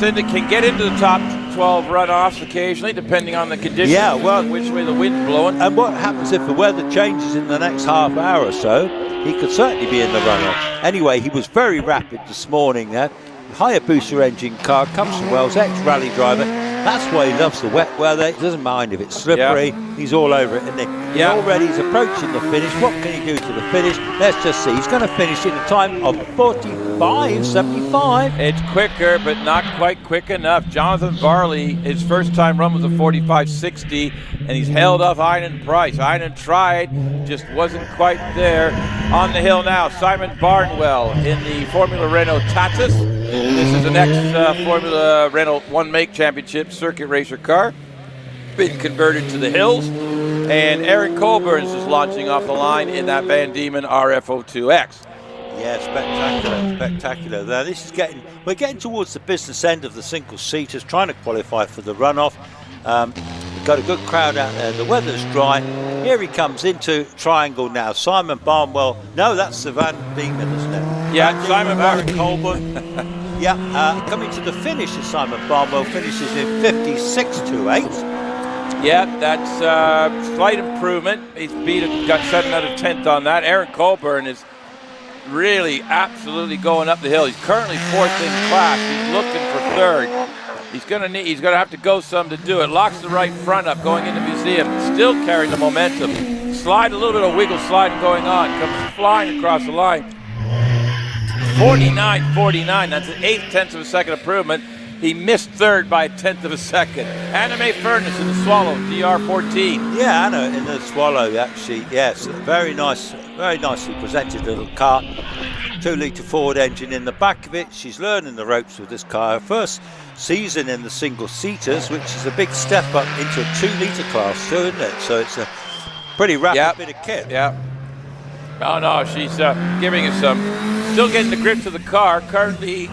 B: get into the top 12 runoffs occasionally, depending on the conditions.
C: Yeah, well,
B: which way the wind's blowing.
C: And what happens if the weather changes in the next half hour or so? He could certainly be in the runoff. Anyway, he was very rapid this morning there. Hayabusa engine car, comes from Wales, ex-rally driver. That's why he loves the wet weather. He doesn't mind if it's slippery. Yeah. He's all over it, isn't he? Yeah. Already he's approaching the finish. What can he do to the finish? Let's just see. He's going to finish in a time of 45.75.
B: It's quicker, but not quite quick enough. Jonathan Varley, his first time run was a 45.60, and he's held off Einan Price. Einan tried, just wasn't quite there. On the hill now, Simon Barnwell in the Formula Renault Tatus. This is the next Formula Renault One-Make Championship circuit racer car. Been converted to the hills. And Aaron Colburns is launching off the line in that Van Diemen RFO2X.
C: Yeah, spectacular. Now we're getting towards the business end of the single-seaters, trying to qualify for the runoff. We've got a good crowd out there. The weather's dry. Here he comes into triangle now. Simon Barnwell. No, that's the Van Diemen, isn't it?
B: Yeah, Simon
C: Barnwell. Colburn. Yeah, coming to the finish as Simon Barnwell finishes in 56.28.
B: Yeah, that's slight improvement. He's got 7 out of 10th on that. Aaron Colburn is really absolutely going up the hill. He's currently 4th in class. He's looking for 3rd. He's gonna have to go some to do it. Locks the right front up going into museum. Still carrying the momentum. Slide, a little bit of wiggle sliding going on. Comes flying across the line. 49.49. That's an 0.8 of a second improvement. He missed 3rd by 1/10 of a second. Anime Furnace in the Swallow, DR14.
C: Yeah, Anna in the Swallow, actually. Yes, very nice, very nicely presented little car. 2-litre Ford engine in the back of it. She's learning the ropes with this car. Her first season in the single-seaters, which is a big step up into a 2-litre class too, isn't it? So it's a pretty rapid bit of kit.
B: Yeah. Oh no, she's giving us some. Still getting the grip to the car. Currently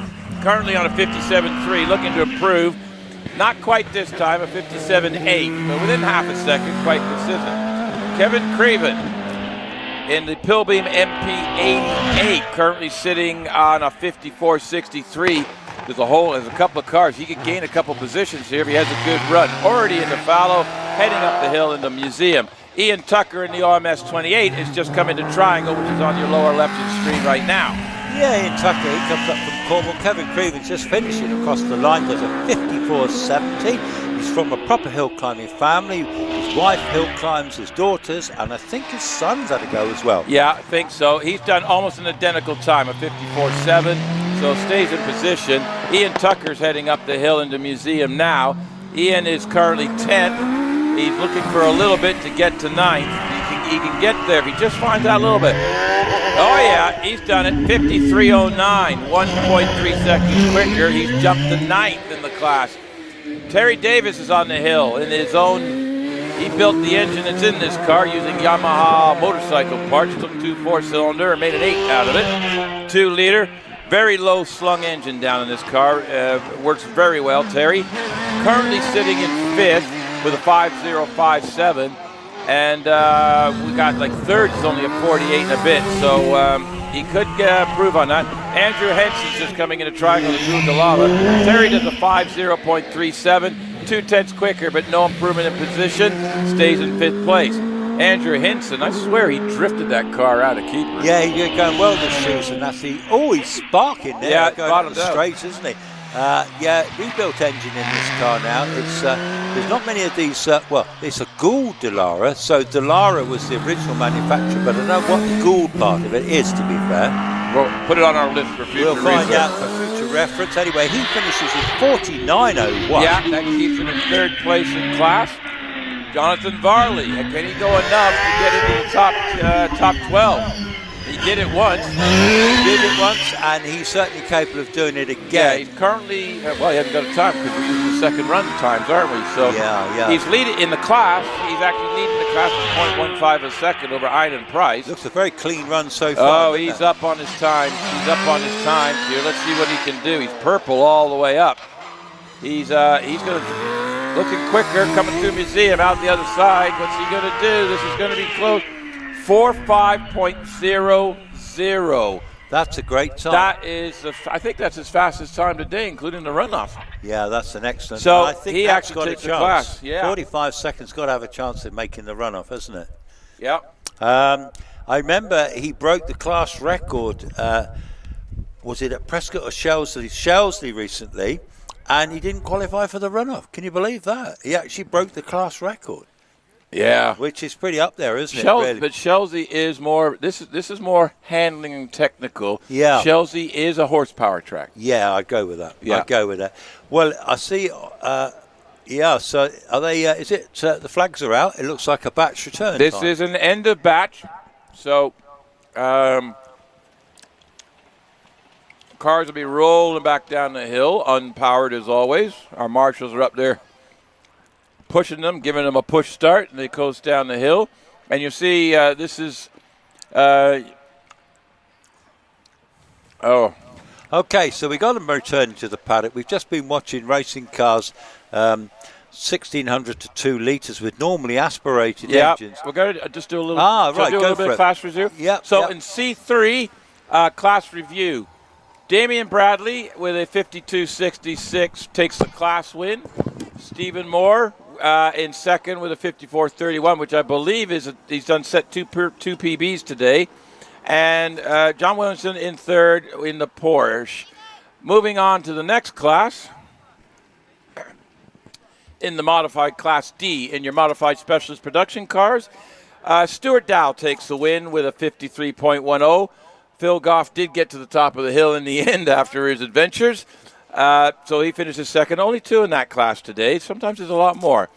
B: on a 57.3, looking to improve. Not quite this time, a 57.8, but within half a second, quite consistent. Kevin Craven in the Pilbeam MP88, currently sitting on a 54.63. There's a couple of cars. He could gain a couple positions here if he has a good run. Already in the fallow, heading up the hill in the museum. Ian Tucker in the OMS 28 is just coming to triangle, which is on your lower left of the screen right now.
C: Yeah, Ian Tucker, he comes up from Cornwall. Kevin Craven's just finishing across the line, does a 54.70. He's from a proper hill climbing family. His wife hill climbs, his daughters, and I think his son's had a go as well.
B: Yeah, I think so. He's done almost an identical time, a 54.7, so stays in position. Ian Tucker's heading up the hill into museum now. Ian is currently 10th. He's looking for a little bit to get to 9th. He can get there if he just finds out a little bit. Oh yeah, he's done it. 53.09, 1.3 seconds quicker. He's jumped to 9th in the class. Terry Davis is on the hill in his own. He built the engine that's in this car using Yamaha motorcycle parts. Took 2 4-cylinder and made an 8 out of it. 2-liter. Very low slung engine down in this car. Works very well, Terry. Currently sitting in 5th with a 5057. And we got like 3rd is only a 48 and a bit, so he could improve on that. Andrew Henson's just coming into triangle to Drew Dalala. Terry does a 50.37, 0.2 quicker, but no improvement in position. Stays in 5th place. Andrew Henson, I swear he drifted that car out of keeper.
C: Yeah, he's going well this season. That's he's sparking there.
B: Yeah,
C: going on the straight, isn't he? Rebuilt engine in this car now. It's there's not many of these. It's a Gould Dallara. So Dallara was the original manufacturer, but I don't know what the Gould part of it is, to be fair.
B: We'll put it on our list for future research.
C: We'll find out for future reference. Anyway, he finishes in 49.01.
B: Yeah, that keeps him in 3rd place in class. Jonathan Varley. Can he go enough to get into the top 12? He did it once.
C: And he's certainly capable of doing it again.
B: Yeah, he's currently, well, he hasn't got a time because we're using the second run times, aren't we? So
C: yeah.
B: He's leading in the class. He's actually leading the class with 0.15 a second over Ian Price.
C: Looks a very clean run so far.
B: Oh, he's up on his times. He's up on his times here. Let's see what he can do. He's purple all the way up. He's going to, looking quicker, coming through Museum out the other side. What's he going to do? This is going to be close. 4:5.00.
C: That's a great time.
B: That is, I think that's his fastest time today, including the runoff.
C: Yeah, that's an excellent.
B: So
C: I think
B: he
C: that's
B: actually
C: got
B: takes
C: a
B: the
C: chance.
B: class. Yeah,
C: 45 seconds, got to have a chance of making the runoff, hasn't it?
B: Yeah.
C: I remember he broke the class record. Was it at Prescott or Shrewsbury? Shrewsbury recently, and he didn't qualify for the runoff. Can you believe that? He actually broke the class record.
B: Yeah,
C: which is pretty up there, isn't it? Really?
B: But Shrewsbury is more. This is more handling and technical.
C: Yeah,
B: Shrewsbury is a horsepower track.
C: Yeah, I go with that.
B: Yeah.
C: I go with that. Well, I see. Yeah. So are they? Is it? The flags are out. It looks like a batch return.
B: This is an end of batch. So, cars will be rolling back down the hill, unpowered as always. Our marshals are up there, pushing them, giving them a push start, and they coast down the hill. And you see, this is,
C: Okay, so we got them returning to the paddock. We've just been watching racing cars, 1,600 to 2 litres with normally aspirated engines.
B: We're going to just do a little,
C: right,
B: do a little bit of class review.
C: Yeah.
B: So in C3, class review, Damian Bradley with a 52.66 takes the class win. Stephen Moore in second with a 54.31, which I believe is he's done set two PBs today. And John Williamson in third in the Porsche. Moving on to the next class, in the modified Class D, in your modified specialist production cars, Stuart Dow takes the win with a 53.10. Phil Goff did get to the top of the hill in the end after his adventures. So he finishes second. Only 2 in that class today. Sometimes there's a lot more.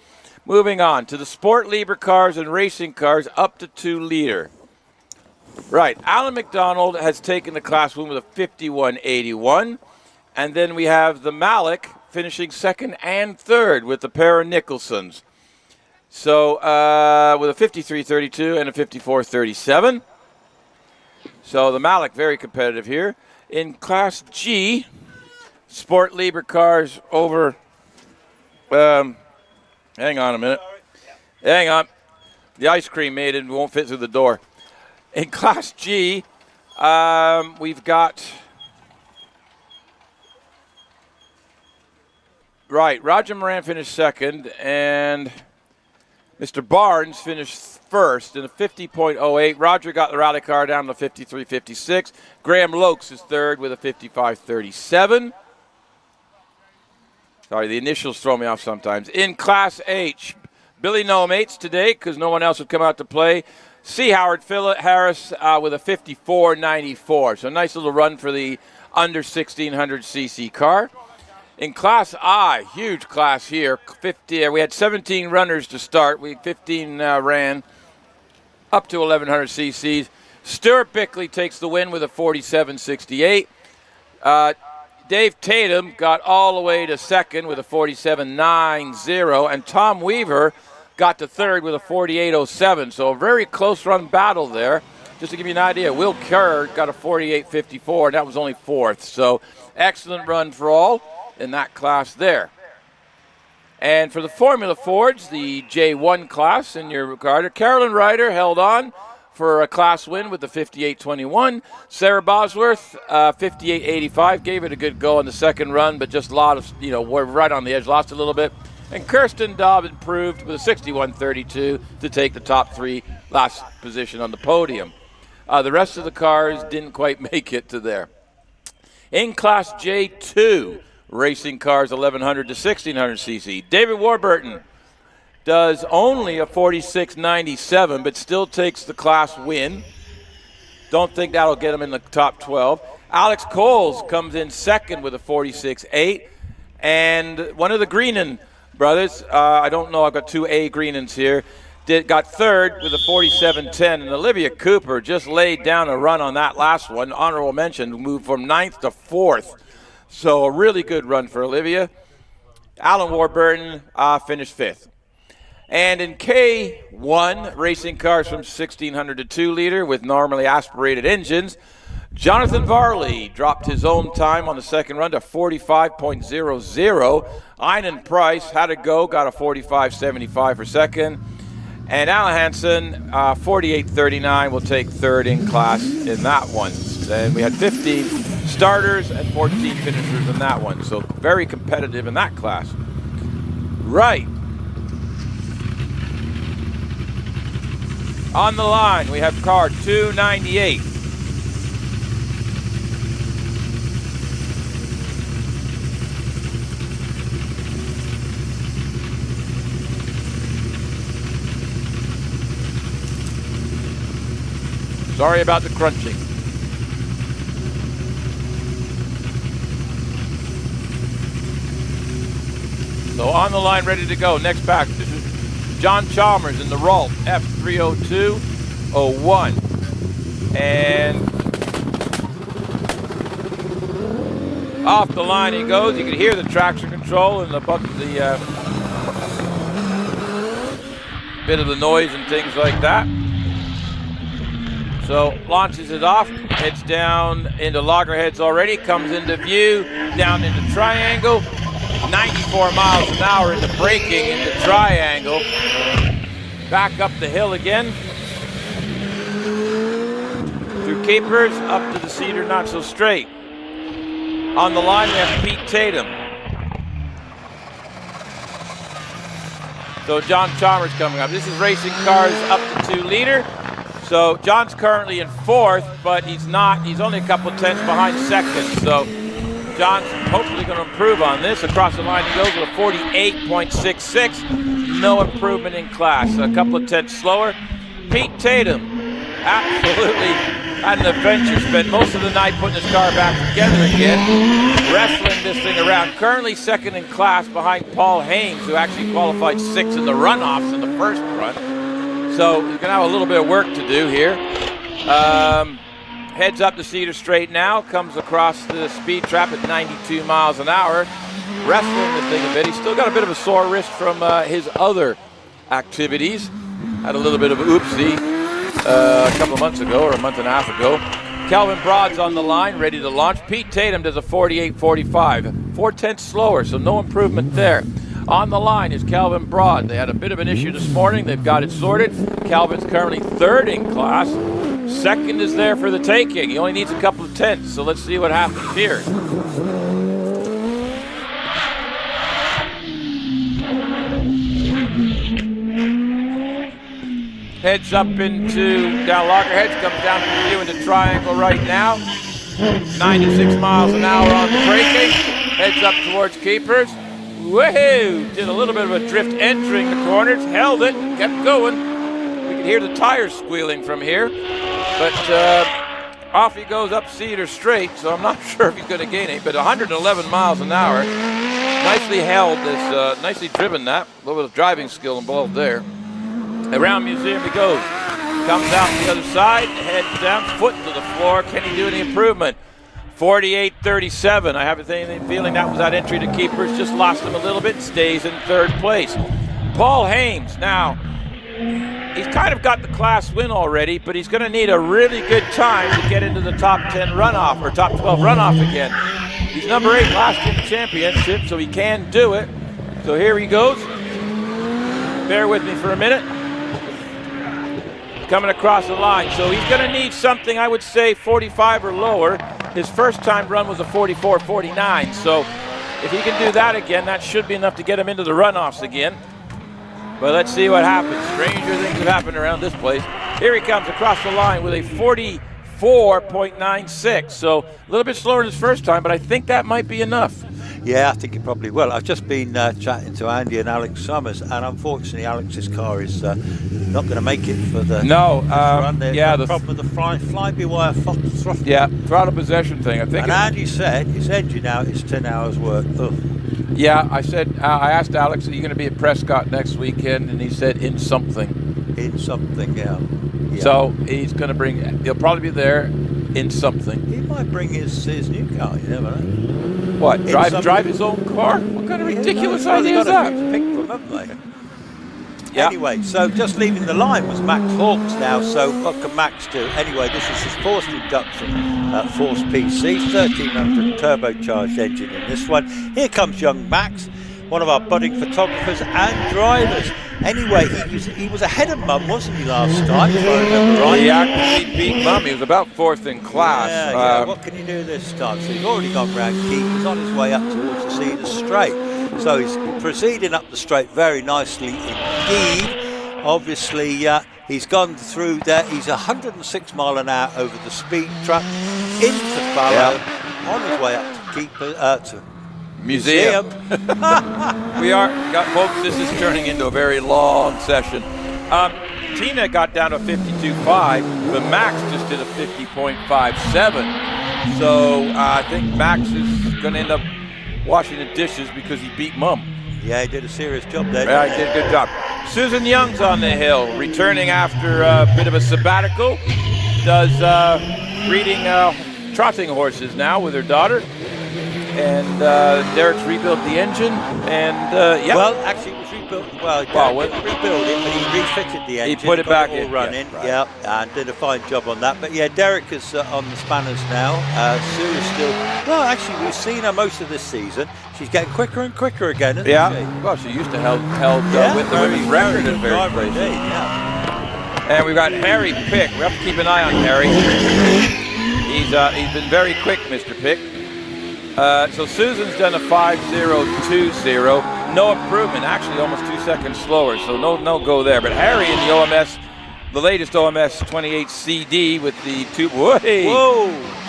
B: Moving on to the Sport Libre cars and racing cars up to 2 liter. Right, Alan McDonald has taken the class win with a 51.81. And then we have the Malik finishing second and third with the pair of Nicholsons. So with a 53.32 and a 54.37. So the Malik very competitive here. In Class G, Sport Libre cars over, hang on a minute. Hang on. The ice cream made it won't fit through the door. In Class G, we've got, right, Roger Moran finished second, and Mr. Barnes finished first in a 50.08. Roger got the rally car down to 53.56. Graham Lokes is third with a 55.37. Sorry, the initials throw me off sometimes. In Class H, Billy Nomates today, because no one else would come out to play. C. Howard Harris with a 54.94. So nice little run for the under 1,600cc car. In Class I, huge class here. We had 17 runners to start. 15 ran up to 1,100 cc's. Stuart Bickley takes the win with a 47.68. Dave Tatum got all the way to second with a 47.90. And Tom Weaver got to third with a 48.07. So a very close run battle there. Just to give you an idea, Will Kerr got a 48.54, and that was only fourth. So excellent run for all in that class there. And for the Formula Fords, the J1 class in your Carter, Carolyn Ryder held on for a class win with the 58.21. Sarah Bosworth, 58.85, gave it a good go on the second run, but just a lot of, we're right on the edge, lost a little bit. And Kirsten Dobb improved with a 61.32 to take the top 3, last position on the podium. The rest of the cars didn't quite make it to there. In Class J2, racing cars 1,100 to 1,600 cc. David Warburton does only a 46.97, but still takes the class win. Don't think that'll get him in the top 12. Alex Coles comes in second with a 46.8. And one of the Greenan brothers. I don't know. I've got 2 A Greenans here. Got third with a 47.10, and Olivia Cooper just laid down a run on that last one. Honorable mention, moved from 9th to 4th. So a really good run for Olivia. Alan Warburton finished 5th. And in K1, racing cars from 1600 to 2 liter with normally aspirated engines, Jonathan Varley dropped his own time on the second run to 45.00. Einan Price had to go, got a 45.75 for second. And Alan Hansen, 48.39, will take third in class in that one. Then we had 15 starters and 14 finishers in that one. So very competitive in that class. Right. On the line, we have car 298. Sorry about the crunching. So on the line, ready to go. Next back, this is John Chalmers in the Ralt F302.01. And off the line he goes. You can hear the traction control and the bit of the noise and things like that. So launches it off, heads down into loggerheads already, comes into view, down into triangle, 94 miles an hour into braking into triangle, back up the hill again, through Capers, up to the Cedar Not So Straight. On the line we have Pete Tatum. So John Chalmers coming up. This is racing cars up to 2 liter. So John's currently in 4th, but he's only a couple tenths behind second. So John's hopefully going to improve on this. Across the line he goes with a 48.66. No improvement in class. A couple of tenths slower. Pete Tatum absolutely had an adventure. Spent most of the night putting his car back together again, wrestling this thing around. Currently second in class behind Paul Hames, who actually qualified 6th in the runoffs in the first run. So he's going to have a little bit of work to do here. Heads up to Cedar Straight now, comes across the speed trap at 92 miles an hour, wrestling the thing a bit. He's still got a bit of a sore wrist from his other activities. Had a little bit of an oopsie a couple of months ago, or a month and a half ago. Calvin Broad's on the line, ready to launch. Pete Tatum does a 48.45, 4 tenths slower, so no improvement there. On the line is Calvin Broad. They had a bit of an issue this morning. They've got it sorted. Calvin's currently 3rd in class. Second is there for the taking. He only needs a couple of tenths, so let's see what happens here. Heads up into down loggerheads, comes down from view into triangle right now. 96 miles an hour on the braking. Heads up towards Keepers. Woohoo! Did a little bit of a drift entering the corners, held it, kept going. We can hear the tires squealing from here. But off he goes up Cedar Straight, so I'm not sure if he's going to gain it, but 111 miles an hour. Nicely held, nicely driven that. A little bit of driving skill involved there. Around Museum he goes. Comes out the other side, heads down, foot to the floor. Can he do any improvement? 48.37. I have a feeling that was that entry to Keepers. Just lost him a little bit. Stays in 3rd place. Paul Hames. Now, he's kind of got the class win already, but he's going to need a really good time to get into the top 10 runoff, or top 12 runoff again. He's number 8 last year in the championship, so he can do it. So here he goes. Bear with me for a minute. Coming across the line. So he's going to need something, I would say, 45 or lower. His first time run was a 44.49, so if he can do that again, that should be enough to get him into the runoffs again. But let's see what happens. Stranger things have happened around this place. Here he comes across the line with a 44.96, so a little bit slower than his first time, but I think that might be enough.
C: Yeah, I think it probably will. I've just been chatting to Andy and Alex Summers, and unfortunately Alex's car is not going to make it for the run.
B: Yeah,
C: the problem with the fly-by-wire throttle.
B: Yeah, throttle possession thing. I think.
C: And Andy said his engine now is 10 hours work. Ugh.
B: Yeah, I said, I asked Alex, are you going to be at Prescott next weekend? And he said, in something.
C: In something, yeah.
B: So he's going to he'll probably be there in something.
C: He might bring his new car, you never know.
B: What, drive his own car? What kind of ridiculous idea is that?
C: Pick from, haven't they?
B: Yeah.
C: Anyway, so just leaving the line was Max Hawks now, so what can Max do? Anyway, this is his forced induction Force PC, 1300 turbocharged engine in this one. Here comes young Max, one of our budding photographers and drivers. Anyway, he was ahead of Mum, wasn't he, last time? If I remember right.
B: He actually beat Mum. He was about 4th in class.
C: Yeah, what can you do this time? So he's already gone round Keep. He's on his way up towards the Cedar Straight. So he's proceeding up the straight very nicely indeed. Obviously, he's gone through there. He's 106 mile an hour over the speed trap into Fallow, on his way up to Keep to Museum.
B: Folks, this is turning into a very long session. Tina got down to 52.5, but Max just did a 50.57. So I think Max is going to end up washing the dishes because he beat Mum.
C: Yeah, he did a serious job there.
B: Yeah, he did a good job. Susan Young's on the hill, returning after a bit of a sabbatical. Does breeding trotting horses now with her daughter. And Derek's rebuilt the engine, and
C: Well, actually, it was rebuilt. Well, didn't rebuild it, but he refitted the engine.
B: He put it back
C: all
B: in,
C: running.
B: yeah, right.
C: And did a fine job on that. But yeah, Derek is on the spanners now. Sue is still. Well, actually, we've seen her most of this season. She's getting quicker and quicker again, isn't she?
B: Well, she used to held with the women's record at various places. And we've got Harry Pick. We have to keep an eye on Harry. He's been very quick, Mr. Pick. So Susan's done a 5.020, no improvement, actually almost 2 seconds slower, so no go there. But Harry in the OMS, the latest OMS 28 CD with the tube,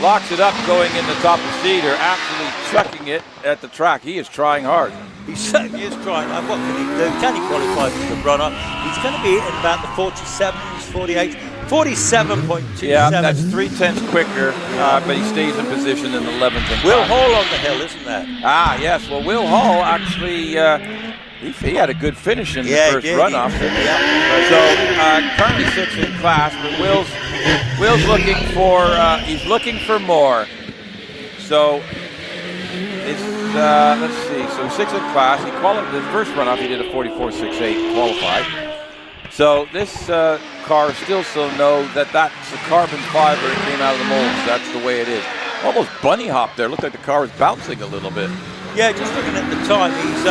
B: locks it up going in the top of Cedar, absolutely chucking it at the track. He is trying hard.
C: He certainly is trying. And what can he do? Can he qualify for the runner? He's going to be in about the 47s, 48. 47.27.
B: Yeah, that's 0.3 quicker, but he stays in position in 11th.
C: Will Hall on the hill, isn't there?
B: Ah, yes. Well, Will Hall actually, he had a good finish in the first runoff. So currently 6th in class, but Will's looking for more. So it's let's see. So 6th in class. He qualified the first runoff. He did a 44.68 qualified. So this car still know that that's a carbon fiber that came out of the molds. That's the way it is. Almost bunny hopped there. Looked like the car was bouncing a little bit.
C: Yeah, just looking at the time, he's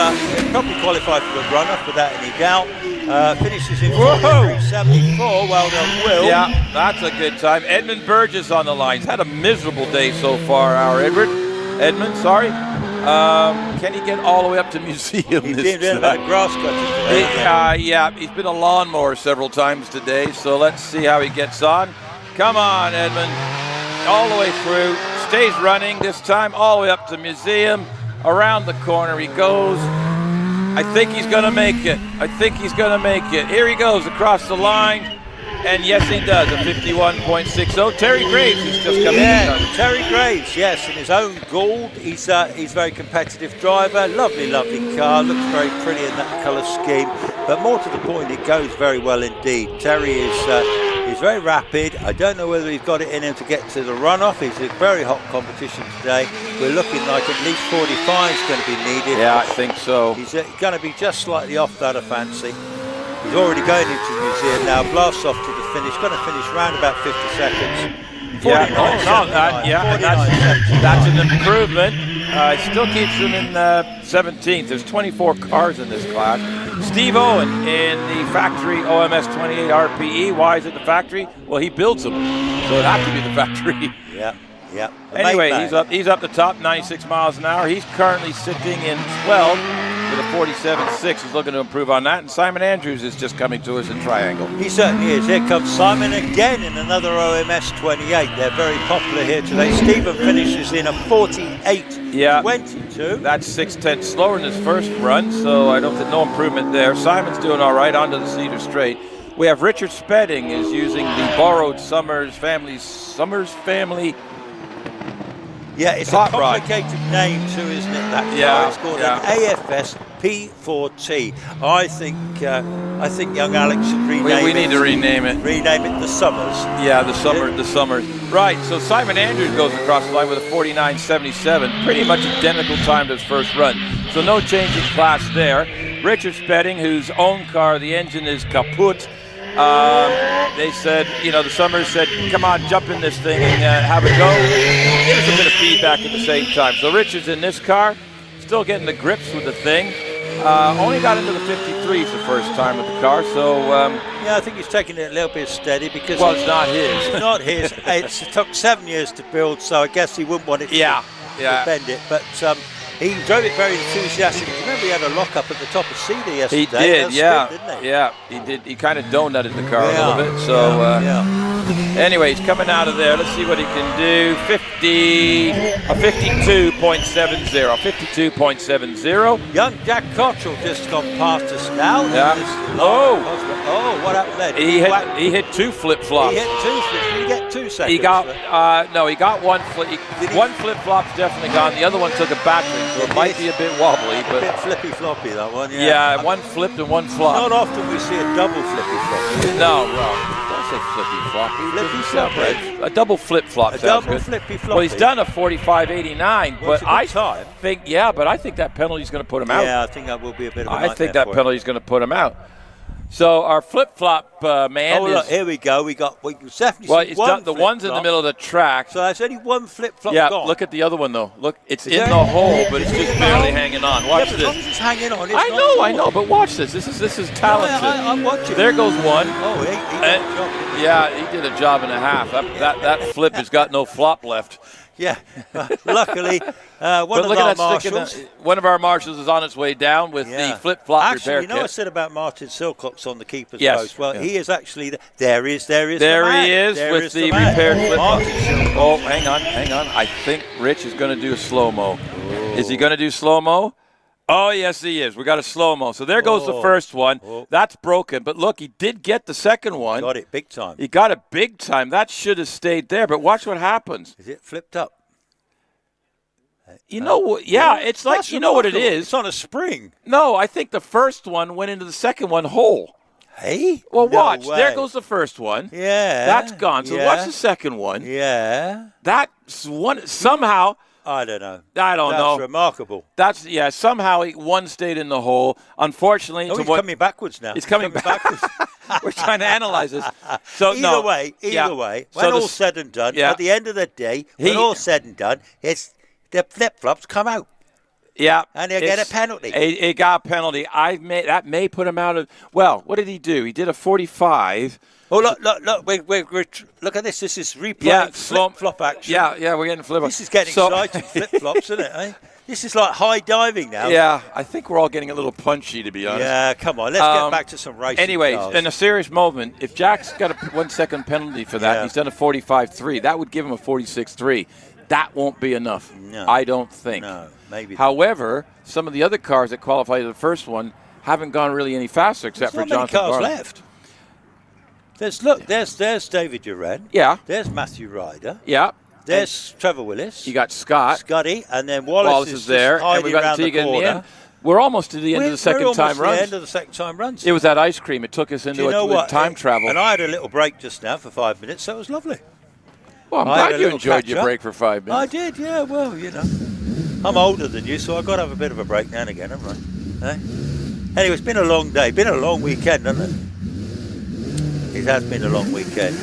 C: probably qualified for the runoff without any doubt. Finishes in 43.74. Well done, Will.
B: Yeah, that's a good time. Edmund Burgess on the line. He's had a miserable day so far, our Edmund, sorry. Can he get all the way up to Museum
C: He's
B: this
C: been
B: time?
C: a grass cutter today.
B: Yeah, he's been a lawnmower several times today, so let's see how he gets on. Come on, Edmund. All the way through. Stays running this time, all the way up to Museum. Around the corner he goes. I think he's going to make it. Here he goes across the line. And yes, he does, a 51.60. Terry Graves is just coming in.
C: Terry Graves, yes, in his own Gould. He's a very competitive driver. Lovely car. Looks very pretty in that colour scheme. But more to the point, it goes very well indeed. Terry is very rapid. I don't know whether he's got it in him to get to the runoff. It's a very hot competition today. We're looking like at least 45 is going to be needed.
B: Yeah, I think so.
C: He's going to be just slightly off that, I fancy. He's already going into the Museum now, blasts off to the finish, going to finish round about 50 seconds.
B: That's an improvement. Still keeps him in 17th. There's 24 cars in this class. Steve Owen in the factory OMS 28 RPE. Why is it the factory? Well, he builds them, so it has to be the factory.
C: Yeah.
B: Anyway, he's up the top, 96 miles an hour. He's currently sitting in 12. With a 47.6, he's looking to improve on that. And Simon Andrews is just coming to us in triangle.
C: He certainly is. Here comes Simon again in another OMS 28. They're very popular here today. Stephen finishes in a 48.22.
B: That's 0.6 slower in his first run, so I don't think no improvement there. Simon's doing all right onto the Cedar Straight. We have Richard Spedding is using the borrowed Summers family.
C: Yeah, it's
B: Hot
C: a
B: rod.
C: complicated name too, isn't it? That
B: Yeah,
C: car. It's called
B: yeah.
C: an AFS P4T. I think young Alex should rename it.
B: We need to rename it.
C: Rename it the Summers.
B: Yeah, the Summers. Right, so Simon Andrews goes across the line with a 49.77, pretty much identical time to his first run. So no change in class there. Richard Spedding, whose own car, the engine is kaput. They said, the Summers said, come on, jump in this thing and have a go. Give us a bit of feedback at the same time. So Richard's in this car, still getting the grips with the thing. Only got into the 53s the first time with the car, so...
C: yeah, I think he's taking it a little bit steady because...
B: Well, it's not his.
C: It's not his. It took 7 years to build, so I guess he wouldn't want it to bend it. But he drove it very enthusiastically. Remember, he had a lock-up at the top of Cedar yesterday.
B: He did, yeah.
C: Spin, didn't he?
B: Yeah, he did. He kind of donutted the car a little bit. So, anyway, he's coming out of there. Let's see what he can do. 52.70. 52.70.
C: Young Jack Cottrell just gone past us now.
B: Yeah.
C: Oh, what happened then?
B: He hit 2 flip-flops.
C: He hit 2 flips. Did he get 2 seconds?
B: He got he got one flip. One flip-flop's definitely gone. The other one took a battering, so it might be a bit wobbly,
C: a
B: but
C: bit flippy-floppy, that one.
B: yeah, one flipped and one flopped.
C: Not often we see a double flippy-flop.
B: No, well, don't say flippy-floppy.
C: Flippy-floppy.
B: A double flip-flop
C: A
B: sounds
C: double
B: good.
C: flippy-floppy.
B: Well, he's done a 45.89, but I
C: time.
B: think, but I think that penalty's going to put him out.
C: Yeah, I think that will be a bit of a
B: I
C: nightmare
B: think that
C: for him.
B: penalty's going to put him out. So our flip-flop man
C: Oh,
B: is...
C: look, here we go. We definitely
B: Well,
C: see
B: it's
C: one
B: done, the one's in the
C: flip-flop.
B: middle of the track.
C: So there's only one flip-flop
B: Yeah,
C: gone.
B: look at the other one, though. Look, it's in
C: there-
B: the hole, but it's just barely hanging on. Watch
C: yeah, but as long
B: this.
C: as it's hanging on, it's
B: I
C: not
B: know,
C: gone.
B: but watch this. This is talented.
C: I'm watching.
B: There goes one.
C: Oh, he got a job.
B: Yeah, he did a job and a half. That flip has got no flop left.
C: Yeah, luckily,
B: But
C: one of
B: look
C: our
B: at that stick in
C: marshals.
B: one of our marshals is on its way down with the flip-flop
C: Actually,
B: repair
C: you know what I
B: kit.
C: said about Martin Silcox on the keeper's
B: Yes,
C: post? Well,
B: yeah.
C: he is actually there he is
B: There
C: the
B: he
C: man.
B: is
C: There
B: with
C: is
B: the
C: man.
B: repaired flip-flop.
C: Martin Silcox.
B: Oh, hang on. I think Rich is going to do a slow-mo. Is he going to do slow-mo? Oh, yes, he is. We got a slow-mo. So there goes the first one. That's broken. But look, he did get the second one.
C: Got it big time.
B: He got it big time. That should have stayed there. But watch what happens.
C: Is it flipped up?
B: You know what? Yeah, it's like,
C: That's
B: you know what it
C: remarkable.
B: is.
C: It's on a spring.
B: No, I think the first one went into the second one whole.
C: Hey?
B: Well,
C: No
B: watch.
C: way.
B: There goes the first one.
C: Yeah.
B: That's gone. So
C: yeah.
B: watch the second one.
C: Yeah.
B: That's one. Somehow,
C: I don't know.
B: I don't know.
C: That's remarkable.
B: Somehow one stayed in the hole. Unfortunately,
C: Oh,
B: it's
C: he's
B: what-
C: coming backwards now.
B: He's coming
C: backwards.
B: We're trying to analyze this. So
C: Either way,
B: Yeah.
C: when
B: So
C: all's said and done, at the end of the day, when all's said and done, it's the flip-flops come out.
B: Yeah,
C: And he'll get a penalty.
B: It got a penalty. That may put him out of. Well, what did he do? He did a 45.
C: Oh, look! Look at this. This is replaying
B: Yeah,
C: flip-flop action.
B: Yeah, we're getting flip.
C: This is getting exciting flip-flops, isn't it? Eh? This is like high diving now.
B: Yeah, I think we're all getting a little punchy, to be honest.
C: Yeah, come on. Let's get back to some racing.
B: Anyways,
C: cars.
B: in a serious moment, if Jack's got a 1 second penalty for that, he's done a 45.3. That would give him a 46.3. That won't be enough.
C: No.
B: I don't think.
C: No, maybe.
B: However, some of the other cars that qualified the first one haven't gone really any faster, except
C: There's
B: for
C: not many
B: Jonathan
C: cars
B: Garland.
C: left. There's David Duran.
B: Yeah.
C: There's Matthew Ryder.
B: Yeah.
C: There's Trevor Willis.
B: You got
C: Scotty, and then Wallace
B: is there,
C: just
B: and we
C: hiding
B: got
C: around the
B: Tegan in the
C: corner.
B: end. We're almost to the end of the second time
C: We're almost
B: runs.
C: to the end of the second time runs.
B: It was that ice cream. It took us
C: Do
B: into
C: you know what?
B: time travel.
C: And I had a little break just now for 5 minutes, so it was lovely.
B: Well, I'm
C: I had
B: glad
C: a
B: you
C: little
B: enjoyed your
C: catch-up.
B: break for 5
C: I
B: minutes.
C: did, yeah. Well, you know, I'm older than you, so I've got to have a bit of a break now and again, haven't I? Eh? Anyway, it's been a long day. Been a long weekend, hasn't it? It has been a long weekend.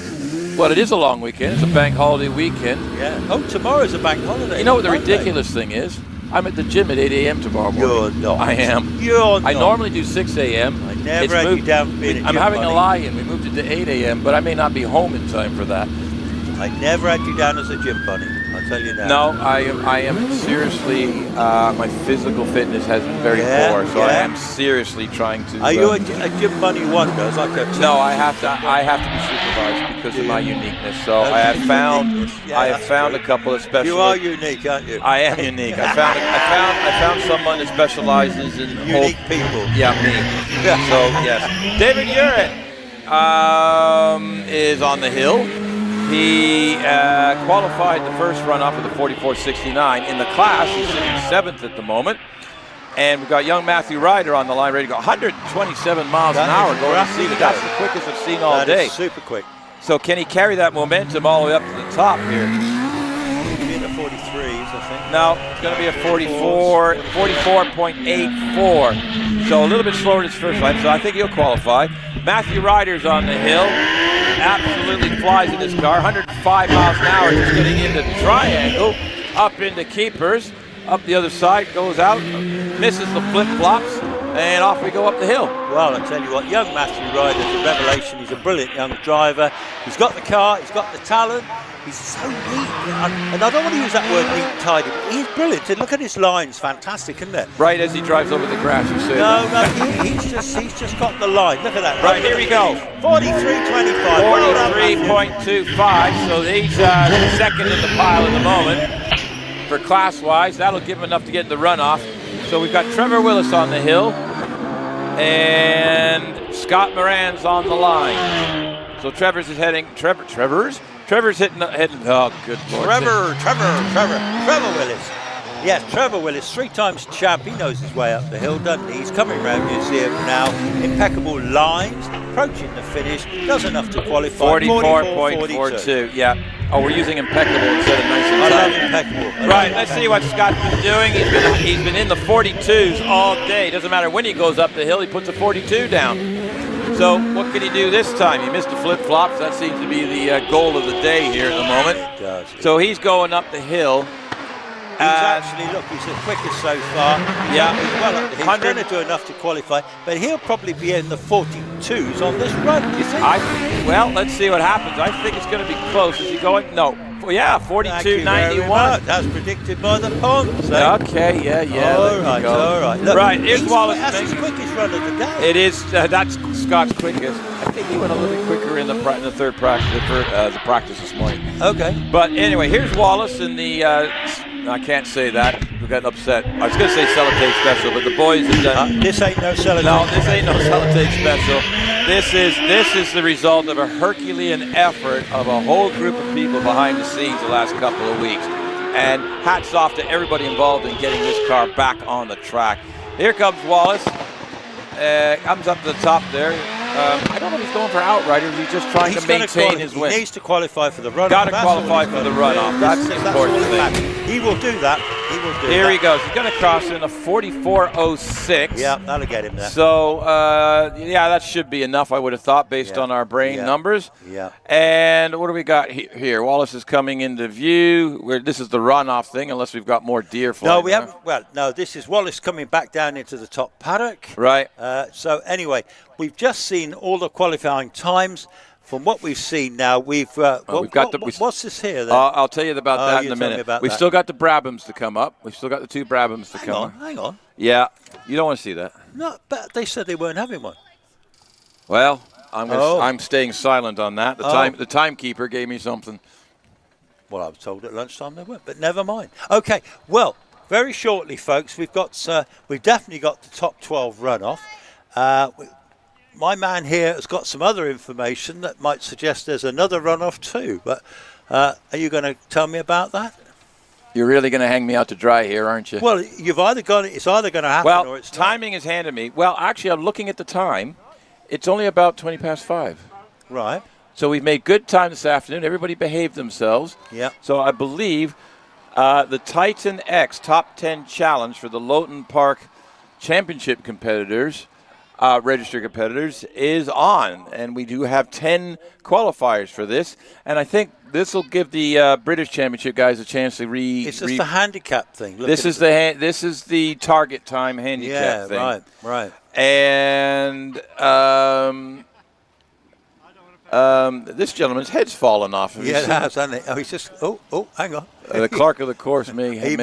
B: Well, it is a long weekend. It's a bank holiday weekend.
C: Yeah. Oh, tomorrow's a bank holiday.
B: You know what the
C: Monday.
B: ridiculous thing is? I'm at the gym at 8 a.m. tomorrow morning.
C: You're not.
B: I am.
C: You're
B: I
C: not.
B: normally do 6 a.m.
C: I never had you down for being a
B: I'm
C: gym
B: having
C: buddy.
B: a lie-in. We moved it to 8 a.m., but I may not be home in time for that.
C: I never had you down as a gym bunny. I'll tell you that.
B: No, I am seriously, my physical fitness has been very poor, so I am seriously trying to...
C: Are you a gym bunny wonder? Like a
B: No, I have to be supervised because of my uniqueness. So I have found a couple of special.
C: You are unique, aren't you?
B: I am unique. I found someone that specializes in
C: Unique people.
B: Yeah, me. So yes, David Urett is on the hill. He qualified the first run-off with a 44.69. In the class, he's sitting 7th at the moment. And we've got young Matthew Ryder on the line, ready to go. 127 miles an hour going to see. That's the quickest I've seen all day.
C: Is super quick.
B: So can he carry that momentum all the way up to the top here?
C: Be in the 43s, I think.
B: No, it's going to be a 44.84. So a little bit slower than his first time, so I think he'll qualify. Matthew Ryder's on the hill. Absolutely flies in this car. 105 miles an hour, just getting into the triangle. Up into keepers. Up the other side, goes out, misses the flip-flops, and off we go up the hill.
C: Well, I tell you what, young Matthew Ryder's a revelation. He's a brilliant young driver. He's got the car, he's got the talent. He's so neat. And I don't want to use that word neat and tidy, but he's brilliant. And look at his lines, fantastic, isn't it?
B: Right as he drives over the grass, you say.
C: No, he's just got the line. Look at that.
B: Right, here we go.
C: 43.25.
B: 43.25, so he's second in the pile at the moment. For class-wise, that'll give him enough to get in the runoff. So we've got Trevor Willis on the hill, and Scott Moran's on the line. So Trevor's hitting. Trevor's hitting. Oh, good Lord.
C: Trevor Willis. Yes, Trevor Willis, 3 times champ. He knows his way up the hill, doesn't he? He's coming around. You see him now. Impeccable lines, approaching the finish. Does enough to qualify.
B: 44.42. Yeah. Oh, we're using impeccable instead of nice and tight.
C: I love impeccable.
B: Right, let's see what Scott's been doing. He's been in the 42s all day. Doesn't matter when he goes up the hill, he puts a 42 down. So what can he do this time? He missed the flip-flops. That seems to be the goal of the day here at the moment.
C: It does.
B: So he's going up the hill.
C: He's actually, look, he's the quickest so far.
B: Yeah.
C: He's well up the hill. He's going to do enough to qualify, but he'll probably be in the 42s on this run, you think?
B: Well, let's see what happens. I think it's going to be close. Is he going? No. Yeah, 42.91.
C: That's predicted by the ponds.
B: Okay, yeah.
C: All right. Look,
B: right, here's Wallace.
C: That's his quickest run of the day.
B: It is. That's Scott's quickest. I think he went a little bit quicker in the third practice, the practice this morning.
C: Okay.
B: But anyway, here's Wallace in the. I can't say that. We got upset. I was going to say sellotape special, but the boys have done.
C: This ain't no sellotape.
B: No, this ain't no sellotape special. This is the result of a Herculean effort of a whole group of people behind the scenes the last couple of weeks. And hats off to everybody involved in getting this car back on the track. Here comes Wallace. Comes up to the top there. I don't know if he's going for outright or he's just trying to maintain his win.
C: He needs to qualify for the runoff.
B: Got to qualify for the runoff. That's the important thing.
C: He will do that.
B: Here he goes. He's going to cross in a 44.06.
C: Yeah, that'll get him there.
B: So, yeah, that should be enough, I would have thought, based on our brain numbers.
C: Yeah.
B: And what do we got here? Wallace is coming into view. This is the runoff thing, unless we've got more deer flying.
C: No, we haven't. Well, no, this is Wallace coming back down into the top paddock.
B: Right.
C: So, anyway, we've just seen all the qualifying times. From what we've seen now, what's this here then?
B: I'll tell you about that in a minute. We've still got the Brabhams to come up. We've still got the 2 Brabhams to come up.
C: Hang on.
B: Yeah, you don't want to see that.
C: No, but they said they weren't having one.
B: Well, I'm staying silent on that. The timekeeper gave me something.
C: Well, I was told at lunchtime they weren't, but never mind. Okay, well, very shortly, folks, we've definitely got the top 12 runoff. My man here has got some other information that might suggest there's another runoff too. But are you going to tell me about that?
B: You're really going to hang me out to dry here, aren't you?
C: Well, you've either got it. It's either going to happen or it's not.
B: Timing is handed me. Well, actually, I'm looking at the time. It's only about 20 past 5.
C: Right.
B: So we've made good time this afternoon. Everybody behaved themselves.
C: Yeah.
B: So I believe the Titan X Top 10 Challenge for the Loton Park Championship competitors. Registered competitors is on, and we do have 10 qualifiers for this, and I think this will give the British Championship guys a chance to
C: It's just the handicap thing.
B: This is the target time handicap thing.
C: Yeah, right.
B: And this gentleman's head's fallen off.
C: Yeah, it has, hasn't it? Oh, he's just. Oh, hang on.
B: The clerk of the course may
C: have a word. He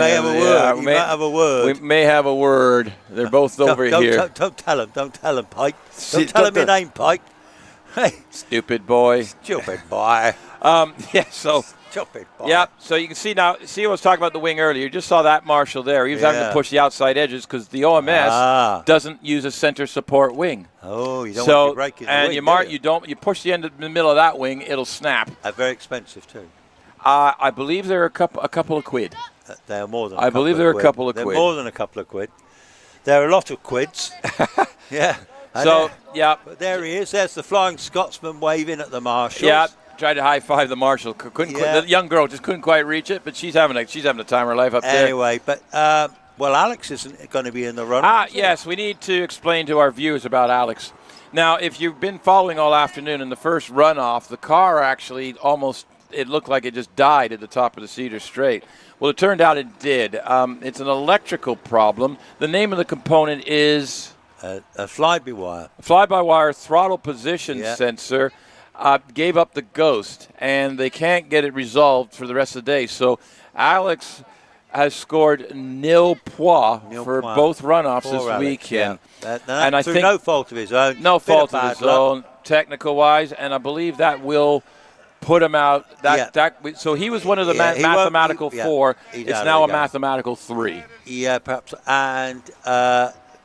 C: may have a word.
B: We may have a word. They're both over here.
C: Don't tell him. Don't tell him, Pike. Don't tell him your name, Pike. Hey,
B: Stupid boy.
C: stupid boy.
B: Yeah, so...
C: Stupid boy.
B: Yeah, so you can see now, I was talking about the wing earlier. You just saw that Marshall there. He was having to push the outside edges because the OMS doesn't use a center support wing.
C: Oh, you don't want to break it.
B: And you push the end of the middle of that wing, it'll snap.
C: Very expensive too.
B: I believe they're a couple of quid.
C: They are more than.
B: I believe they're a couple of quid.
C: They're more than a couple of quid. There are a lot of quids. Yeah.
B: So yeah.
C: But there he is. There's the Flying Scotsman waving at the Marshalls.
B: Yeah. Tried to high five the Marshal. The young girl just couldn't quite reach it, but she's having the time of her life up there.
C: Anyway, but Alex isn't going to be in the run.
B: Yes, we need to explain to our viewers about Alex. Now, if you've been following all afternoon in the first runoff, the car actually it looked like it just died at the top of the Cedar Straight. Well, it turned out it did. It's an electrical problem. The name of the component is
C: a fly-by-wire.
B: Fly-by-wire throttle position sensor. Gave up the ghost, and they can't get it resolved for the rest of the day. So Alex has scored nil points for both runoffs this weekend.
C: Yeah. And I think no fault of his own.
B: No fault of his own, technical-wise, and I believe that will put him out. So he was one of the mathematical 4. It's now a mathematical 3.
C: Yeah, perhaps. And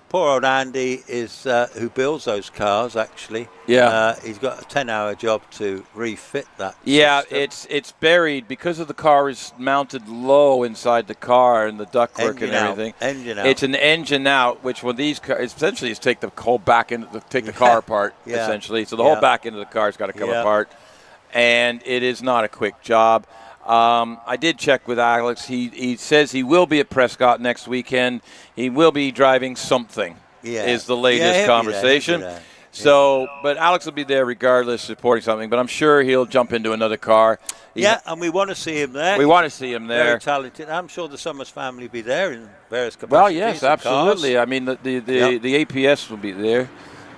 C: poor old Andy is who builds those cars, actually.
B: Yeah.
C: He's got a 10-hour job to refit that
B: system. It's buried because of the car is mounted low inside the car and the ductwork and everything.
C: Engine out.
B: It's an engine out, which when these cars essentially is take the whole back end, take the car apart essentially. So the whole back end of the car's got to come apart, and it is not a quick job. I did check with Alex. He says he will be at Prescott next weekend. He will be driving something. Is the latest conversation. So, but Alex will be there regardless, supporting something. But I'm sure he'll jump into another car.
C: And we want to see him there.
B: We want to see him there.
C: Very talented. I'm sure the Summers family will be there in various capacities.
B: Well, yes, absolutely. Cars. I mean, the APS will be there.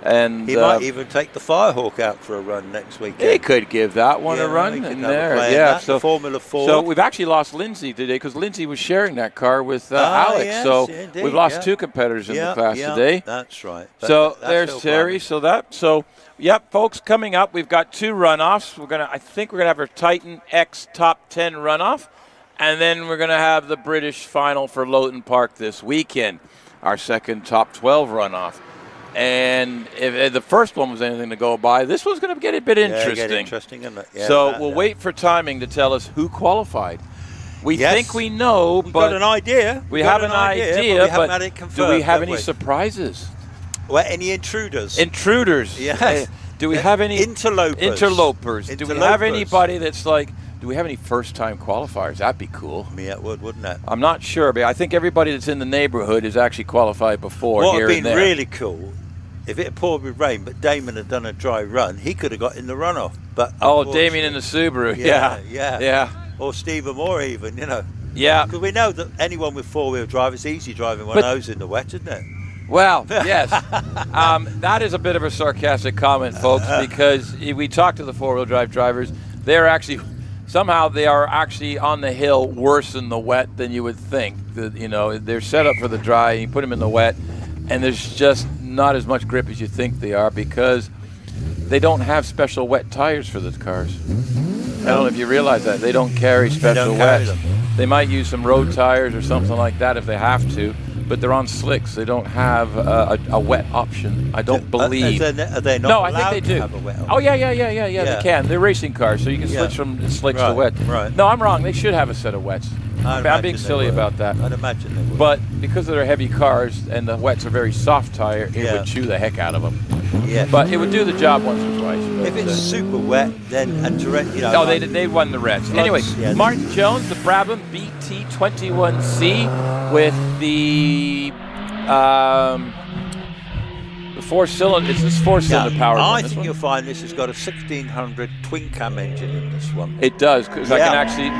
B: And
C: he might even take the Firehawk out for a run next weekend.
B: He could give that one a run in there.
C: So Formula 4.
B: So we've actually lost Lindsay today because Lindsay was sharing that car with Alex.
C: Yes,
B: so
C: indeed,
B: we've lost 2 competitors in the class today.
C: That's right.
B: So there's Terry. Folks, coming up, we've got 2 runoffs. I think we're gonna have our Titan X Top 10 runoff, and then we're gonna have the British final for Loton Park this weekend, our second Top 12 runoff. And if the first one was anything to go by, this one's going to get a bit interesting.
C: Get interesting, isn't it?
B: So we'll wait for timing to tell us who qualified. We think we know,
C: We've got an idea.
B: We have an idea, but we haven't
C: had it confirmed,
B: do we have any surprises?
C: Well, any intruders?
B: Yes. Do we have any interlopers? Do we have anybody that's like? Do we have any first-time qualifiers? That'd be cool.
C: Yeah, it would, wouldn't it?
B: I'm not sure, but I think everybody that's in the neighborhood has actually qualified before.
C: What would have been really cool, if it had poured with rain, but Damon had done a dry run, he could have got in the runoff. But
B: Damien in the Subaru, yeah.
C: Or Stephen Moore even,
B: Yeah.
C: Because we know that anyone with four-wheel drive, it's easy driving one of those in the wet, isn't it?
B: Well, yes. That is a bit of a sarcastic comment, folks, because we talked to the four-wheel drive drivers. Somehow they are actually on the hill worse in the wet than you would think. They're set up for the dry, and you put them in the wet, and there's just not as much grip as you think they are because they don't have special wet tires for the cars. I don't know if you realize that. They don't carry special wet. They might use some road tires or something like that if they have to, but they're on slicks. They don't have a wet option. I don't believe.
C: Are they not
B: no, I think they do.
C: Have a wet option?
B: Oh, yeah, they can. They're racing cars, so you can switch from slicks to wet.
C: Right.
B: No, I'm wrong. They should have a set of wets. I'm being silly about that.
C: I'd imagine they would.
B: But because of their heavy cars and the wets are very soft tire, it would chew the heck out of them.
C: Yeah.
B: But it would do the job once or twice.
C: If it's super wet, then
B: they won the rest. Anyway, Martin Jones, the Brabham BT21C with the 4-cylinder. It's this 4-cylinder power.
C: I think you'll find this has got a 1600 twin cam engine in this one.
B: It does, because I can actually.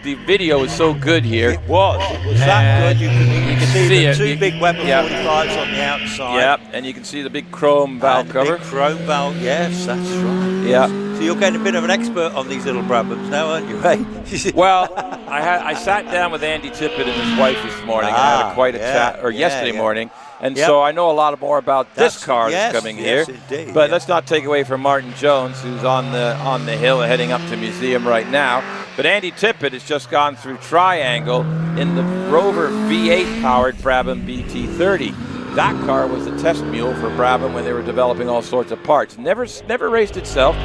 B: The video is so good here.
C: It was that good. You can see the
B: it.
C: Two big Weber 45s on the outside.
B: Yeah, and you can see the big chrome valve cover.
C: Big chrome valve, yes, that's right.
B: Yeah.
C: So you're getting a bit of an expert on these little Brabhams now, aren't you, hey?
B: Well, I sat down with Andy Tippett and his wife this morning and had quite a chat, or yesterday morning, And
C: Yep.
B: so I know a lot more about this car
C: yes,
B: that's coming
C: yes,
B: here.
C: indeed,
B: But
C: yeah.
B: let's not take away from Martin Jones, who's on the hill heading up to Museum right now. But Andy Tippett has just gone through Triangle in the Rover V8-powered Brabham BT30. That car was the test mule for Brabham when they were developing all sorts of parts. Never raced itself.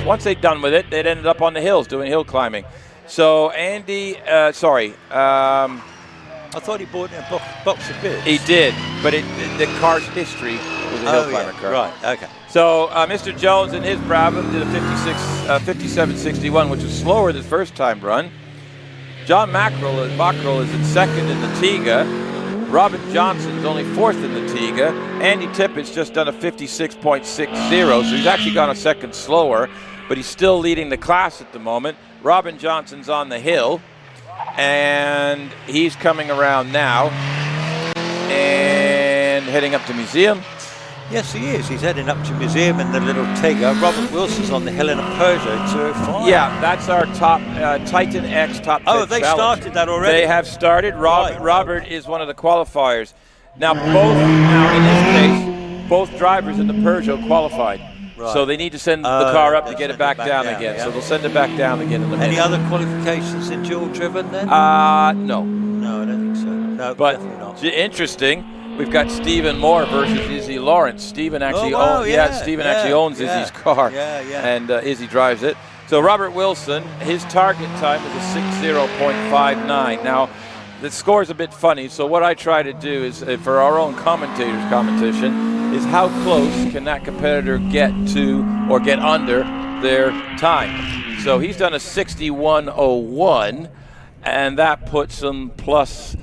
B: Once they'd done with it, they'd ended up on the hills doing hill climbing. So Andy,
C: I thought he bought it in a box of bits.
B: he did, but the car's history was a hill climber car.
C: Right, okay.
B: So Mr. Jones in his Brabham did a 57.61, which was slower than his first time run. John Mackerel is in second in the Tiga. Robin Johnson's only fourth in the Tiga. Andy Tippett's just done a 56.60, so he's actually gone a second slower, but he's still leading the class at the moment. Robin Johnson's on the hill, and he's coming around now and heading up to Museum.
C: Yes, he is. He's heading up to Museum in the little Tiger. Robert Wilson's on the hill in a Peugeot 205.
B: Yeah, that's our top Titan X top 10
C: Oh, they
B: challenge.
C: started that already?
B: They have started.
C: Right.
B: Robert is one of the qualifiers. Now, in this case, both drivers in the Peugeot qualified.
C: Right.
B: So they need to send the car up to
C: they'll
B: get it
C: send
B: back
C: it back
B: down
C: down,
B: again.
C: yeah.
B: So they'll send it back down again in a minute.
C: Any other qualifications in dual driven then?
B: No.
C: No, I don't think so. No,
B: But
C: definitely not.
B: interesting. We've got Stephen Moore versus Izzy Lawrence. Stephen actually actually owns Izzy's car.
C: Yeah.
B: And Izzy drives it. So Robert Wilson, his target time is a 60.59. Now, the score's a bit funny, so what I try to do is, for our own commentators competition, is how close can that competitor get to or get under their time. So he's done a 61.01, and that puts him plus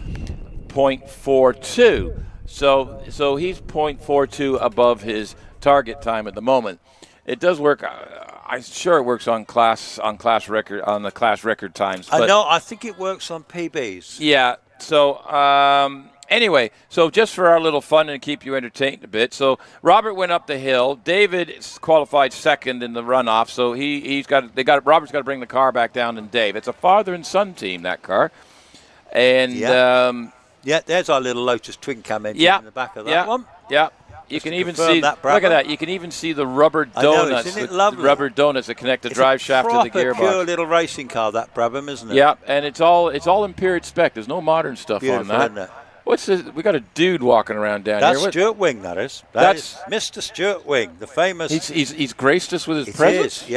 B: 0.42. So he's 0.42 above his target time at the moment. It does work. I'm sure it works on the class record times. But
C: No, I think it works on PBs.
B: yeah. So anyway, so just for our little fun and keep you entertained a bit. So Robert went up the hill. David qualified second in the runoff. So Robert's got to bring the car back down, and Dave. It's a father and son team, that car. And
C: Yeah, there's our little Lotus twin cam engine in the back of that one.
B: Yeah. You can even
C: confirm
B: see
C: that,
B: look at
C: Brabham.
B: that. You can even see the rubber
C: I know,
B: donuts.
C: isn't it
B: the
C: lovely?
B: rubber donuts that connect the drive shaft to the
C: Proper
B: gearbox.
C: pure little racing car, that Brabham, isn't it?
B: Yeah, and it's all in period spec. There's no modern stuff
C: Beautiful,
B: on that.
C: isn't it?
B: What's this? We got a dude walking around down
C: That's
B: here.
C: Stuart Wing, that is.
B: That's
C: Mr. Stuart Wing, the famous.
B: He's graced us with his
C: It
B: presence.
C: is,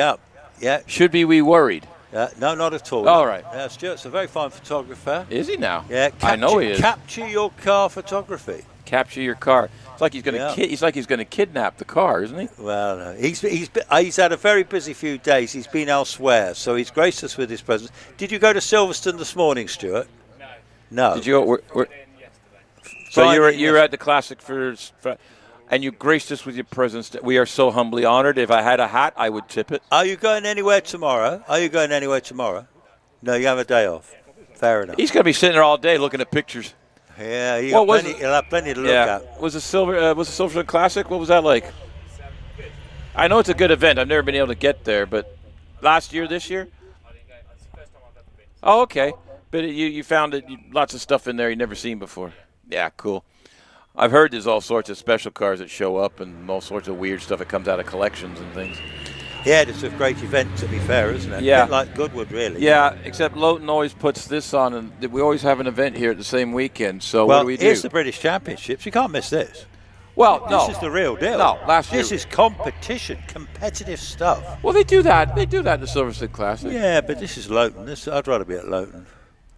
C: yeah.
B: Should we worried?
C: No, not at all.
B: All right.
C: Stuart's a very fine photographer.
B: Is he now?
C: Yeah,
B: I know he is.
C: Capture your car photography.
B: Capture your car. It's like he's going to. He's like he's going to kidnap the car, isn't he?
C: Well, no. He's had a very busy few days. He's been elsewhere, so he's graced us with his presence. Did you go to Silverstone this morning, Stuart? No.
B: Did you go? So you were at the Classic for, and you graced us with your presence. We are so humbly honored. If I had a hat, I would tip it.
C: Are you going anywhere tomorrow? No, you have a day off. Fair enough.
B: He's going to be sitting there all day looking at pictures.
C: Yeah, you'll have plenty to look at.
B: Was the Silverstone Classic? What was that like? I know it's a good event. I've never been able to get there, but last year, this year? Oh, okay. But you found lots of stuff in there you've never seen before. Yeah, cool. I've heard there's all sorts of special cars that show up and all sorts of weird stuff that comes out of collections and things.
C: Yeah, it's a great event, to be fair, isn't it?
B: Yeah.
C: A bit like Goodwood, really.
B: Yeah, except Loton always puts this on, and we always have an event here at the same weekend. So what do we do?
C: Here's the British Championships. You can't miss this.
B: Well, no.
C: This is the real deal.
B: No, last year.
C: This is competition, competitive stuff.
B: Well, they do that. They do that in the Silverstone Classic.
C: Yeah, but this is Loton. I'd rather be at Loton.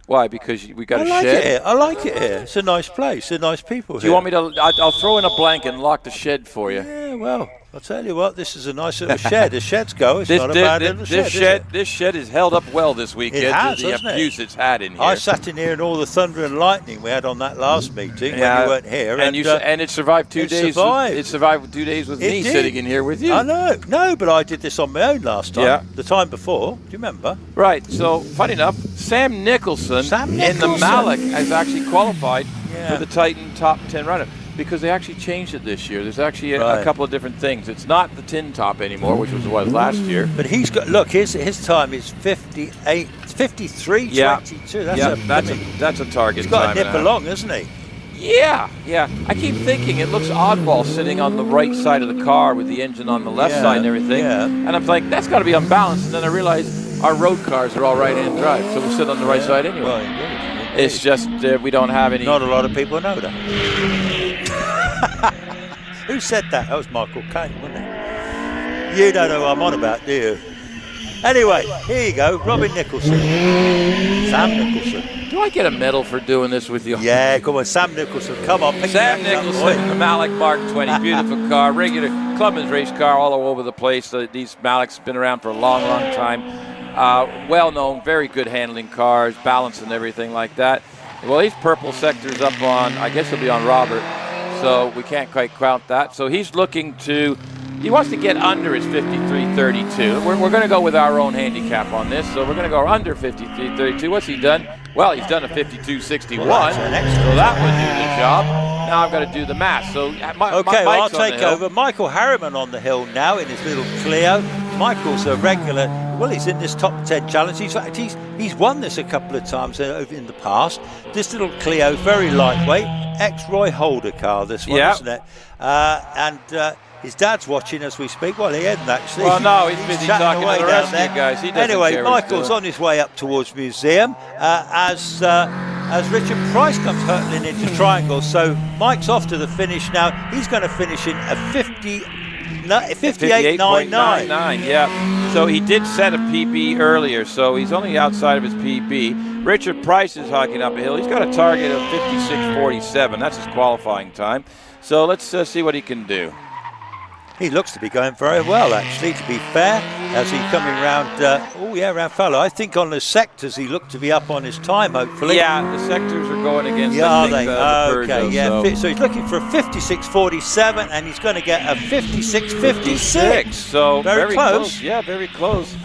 B: Why? Because we got a
C: like
B: shed?
C: It here. I like it here. It's a nice place. They're nice people here.
B: Do you want me to? I'll throw in a blanket and lock the shed for you.
C: Yeah, well, I'll tell you what. This is a nice little shed. As sheds go, it's not a bad little shed.
B: This shed has held up well this weekend.
C: It has,
B: the
C: hasn't
B: abuse it's had in here.
C: I sat in here in all the thunder and lightning we had on that last meeting when you weren't here.
B: And it survived 2 days. It survived 2 days with me sitting in here with you.
C: I know. No, but I did this on my own last time.
B: Yeah.
C: The time before. Do you remember?
B: Right. So, funny enough, Sam Nicholson in the Malik has actually qualified for the Titan Top 10 runner because they actually changed it this year. There's actually a couple of different things. It's not the tin top anymore, which was what last year.
C: But he's got, look, his time is 53.22. That's a target
B: that's a target.
C: He's got
B: time
C: a nip along, isn't he?
B: Yeah. I keep thinking it looks oddball sitting on the right side of the car with the engine on the left side and everything.
C: Yeah.
B: And I'm like, that's got to be unbalanced. And then I realize our road cars are all right-hand drive, so we sit on the right side anyway.
C: Well, indeed.
B: It's just we don't have any.
C: Not a lot of people know that. Who said that? That was Michael Caine, wasn't it? You don't know what I'm on about, do you? Anyway, here you go, Robin Nicholson. Sam Nicholson.
B: Do I get a medal for doing this with you?
C: Yeah, come on, Sam Nicholson, come on.
B: Sam Nicholson, the Malik Mark 20, beautiful car, regular Clubman's race car all over the place. These Malik's been around for a long, long time. Well-known, very good handling cars, balance and everything like that. Well, he's purple sectors up on, I guess he'll be on Robert, so we can't quite count that. So he's looking to, he wants to get under his 53.32. We're going to go with our own handicap on this, so we're going to go under 53.32. What's he done? Well, he's done a 52.61, so that would do the job. Now I've got to do the math. So
C: I'll take over. Michael Harriman on the hill now in his little Clio. Michael's a regular. Well, he's in this top 10 challenge. He's won this a couple of times in the past. This little Clio, very lightweight, ex-Roy Holder car. This one, isn't it? His dad's watching as we speak. Well, he isn't actually.
B: Well, no, he's busy talking to the rest of you guys.
C: Anyway, Michael's on his way up towards museum as Richard Price comes hurtling into Triangle. So Mike's off to the finish now. He's going to finish in a 58.99.
B: Yeah. So he did set a PB earlier, so he's only outside of his PB. Richard Price is hogging up a hill. He's got a target of 56.47. That's his qualifying time. So let's see what he can do.
C: He looks to be going very well, actually, to be fair, as he's coming round, round Fallow. I think on the sectors he looked to be up on his time, hopefully.
B: Yeah, the sectors are going against
C: the
B: Peugeot,
C: yeah. So he's looking for a 56.47, and he's going to get a 56.56.
B: So
C: very close.
B: Yeah, very close.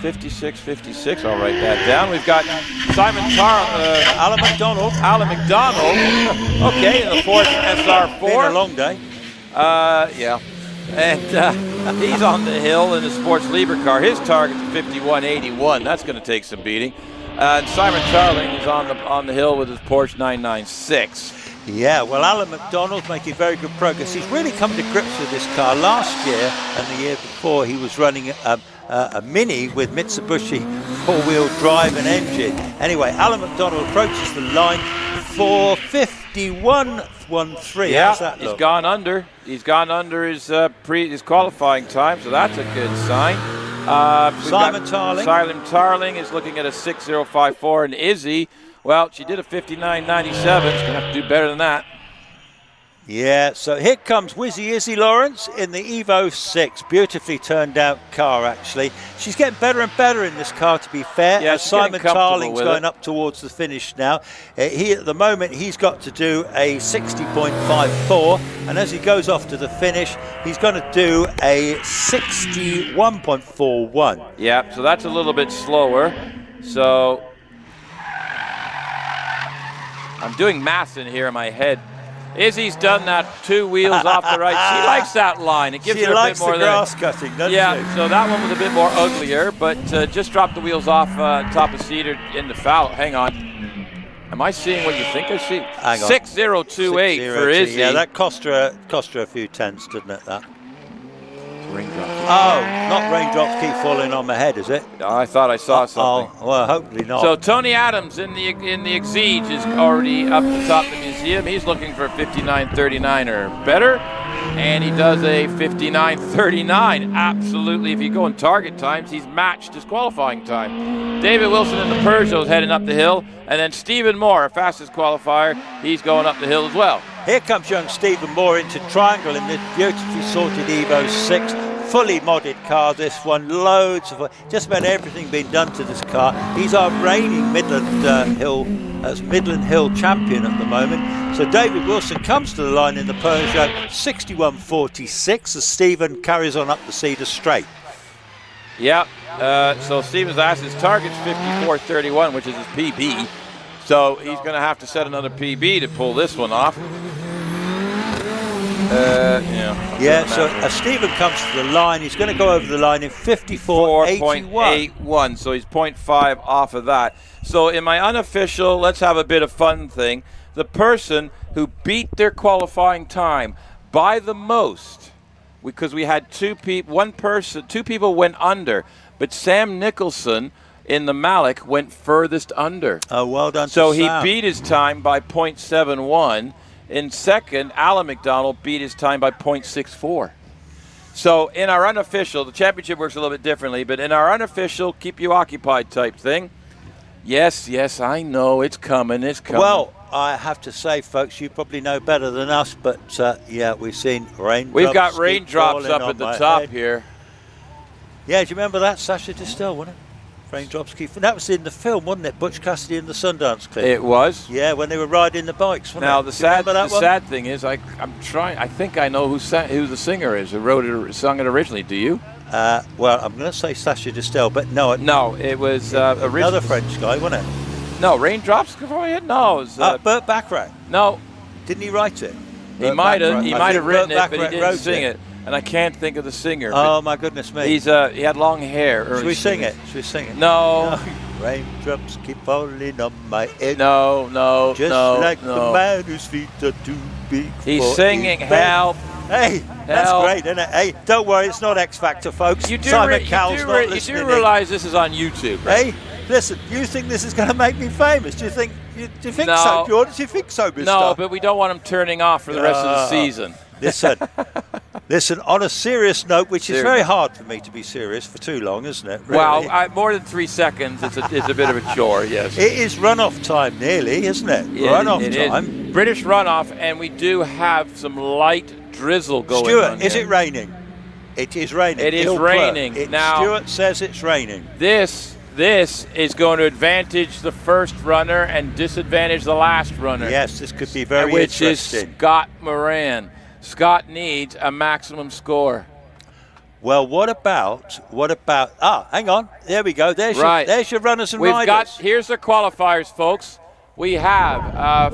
B: 56.56. I'll write that down. We've got Alan McDonald. Okay, in the Ford SR4.
C: Been a long day.
B: Yeah. And he's on the hill in the Sports Lieber car. His target's 51.81. That's going to take some beating. And Simon Tarling is on the hill with his Porsche 996.
C: Yeah, well, Alan McDonald's making very good progress. He's really come to grips with this car. Last year and the year before, he was running a Mini with Mitsubishi four-wheel drive and engine. Anyway, Alan McDonald approaches the line for 51.13.
B: Yeah,
C: how's that look?
B: He's gone under. He's gone under his qualifying time, so that's a good sign.
C: Simon
B: Tarling is looking at a 60.54, and Izzy, well, she did a 59.97. She's going to have to do better than that.
C: Yeah, so here comes Wizzy Izzy Lawrence in the Evo 6. Beautifully turned out car, actually. She's getting better and better in this car, to be fair.
B: Yeah,
C: Simon Tarling's going up towards the finish now. At the moment, he's got to do a 60.54, and as he goes off to the finish, he's going to do a 61.41.
B: Yeah, so that's a little bit slower. So I'm doing math in here in my head. Izzy's done that 2 wheels off the right. She likes that line. It gives her a bit more.
C: She likes the grass cutting, doesn't she?
B: Yeah, so that one was a bit more uglier, but just dropped the wheels off top of Cedar in the foul. Hang on. Am I seeing what you think I see?
C: Hang on.
B: 6028 for Izzy.
C: Yeah, that cost her a few tenths, didn't it, that?
B: Raindrops.
C: Oh, not raindrops keep falling on my head, is it?
B: I thought I saw something.
C: Oh, well, hopefully not.
B: So Tony Adams in the Exige is already up the top of the museum. He's looking for a 59.39 or better, and he does a 59.39. Absolutely, if you go in target times, he's matched his qualifying time. David Wilson in the Peugeot is heading up the hill, and then Stephen Moore, our fastest qualifier, he's going up the hill as well.
C: Here comes young Stephen Moore into Triangle in this beautifully sorted Evo 6. Fully modded car, this one. Loads of, just about everything being done to this car. He's our reigning Midland Hill champion at the moment. So David Wilson comes to the line in the Peugeot 61.46 as Stephen carries on up the Cedar Straight.
B: Yeah, so Stephen's asked his target's 54.31, which is his PB. So he's going to have to set another PB to pull this one off.
C: So Stephen comes to the line. He's going to go over the line in 54.81.
B: So he's 0.5 off of that. So in my unofficial, let's have a bit of fun thing, the person who beat their qualifying time by the most, because we had two people went under, but Sam Nicholson in the Malik went furthest under.
C: Oh, well done.
B: So
C: to
B: he
C: Sam.
B: beat his time by 0.71. In second, Alan McDonald beat his time by 0.64. So in our unofficial, the championship works a little bit differently, but in our unofficial, keep you occupied type thing, yes, I know, it's coming.
C: Well, I have to say, folks, you probably know better than us, but yeah, we've seen raindrops.
B: We've got raindrops up at the top here.
C: Yeah, do you remember that, Sasha Distel, wasn't it? Raindrops keep. That was in the film, wasn't it? Butch Cassidy and the Sundance Kid.
B: It was.
C: Yeah, when they were riding the bikes.
B: Now
C: the
B: sad thing is, I think I know who the singer is who sung it originally. Do you?
C: Well, I'm going to say Sasha Distel, but no.
B: No, it was
C: another French guy, wasn't it?
B: No, Raindrops. No, it was.
C: Burt Bacharach.
B: No,
C: didn't he write it?
B: He might have written it, but he didn't sing it. And I can't think of the singer.
C: Oh my goodness me!
B: He had long hair.
C: Should we sing it?
B: No.
C: Raindrops keep falling on my head.
B: No.
C: Just like the man whose feet are too big.
B: He's singing "Help."
C: Hey, that's great, isn't it? Hey, don't worry, it's not X Factor, folks.
B: You do
C: Simon Cowell's not listening.
B: You do realize this is on YouTube, right?
C: Hey, listen, you think this is going to make me famous? Do you think
B: no.
C: so, George? Do you think so, Mr.?
B: No, but we don't want him turning off for the rest of the season.
C: Listen, on a serious note, which is very hard for me to be serious for too long, isn't it? Really?
B: Well, more than 3 seconds, it's a bit of a chore, yes.
C: It is runoff time nearly, isn't it? Runoff time.
B: British runoff, and we do have some light drizzle going on.
C: Stuart, is it raining? It is raining.
B: It is raining. Now,
C: Stuart says it's raining.
B: This is going to advantage the first runner and disadvantage the last runner.
C: Yes, this could be very
B: interesting. Which is Scott Moran. Scott needs a maximum score.
C: Well, what about? Hang on. There we go. There's your runners and riders.
B: Here's the qualifiers, folks. We have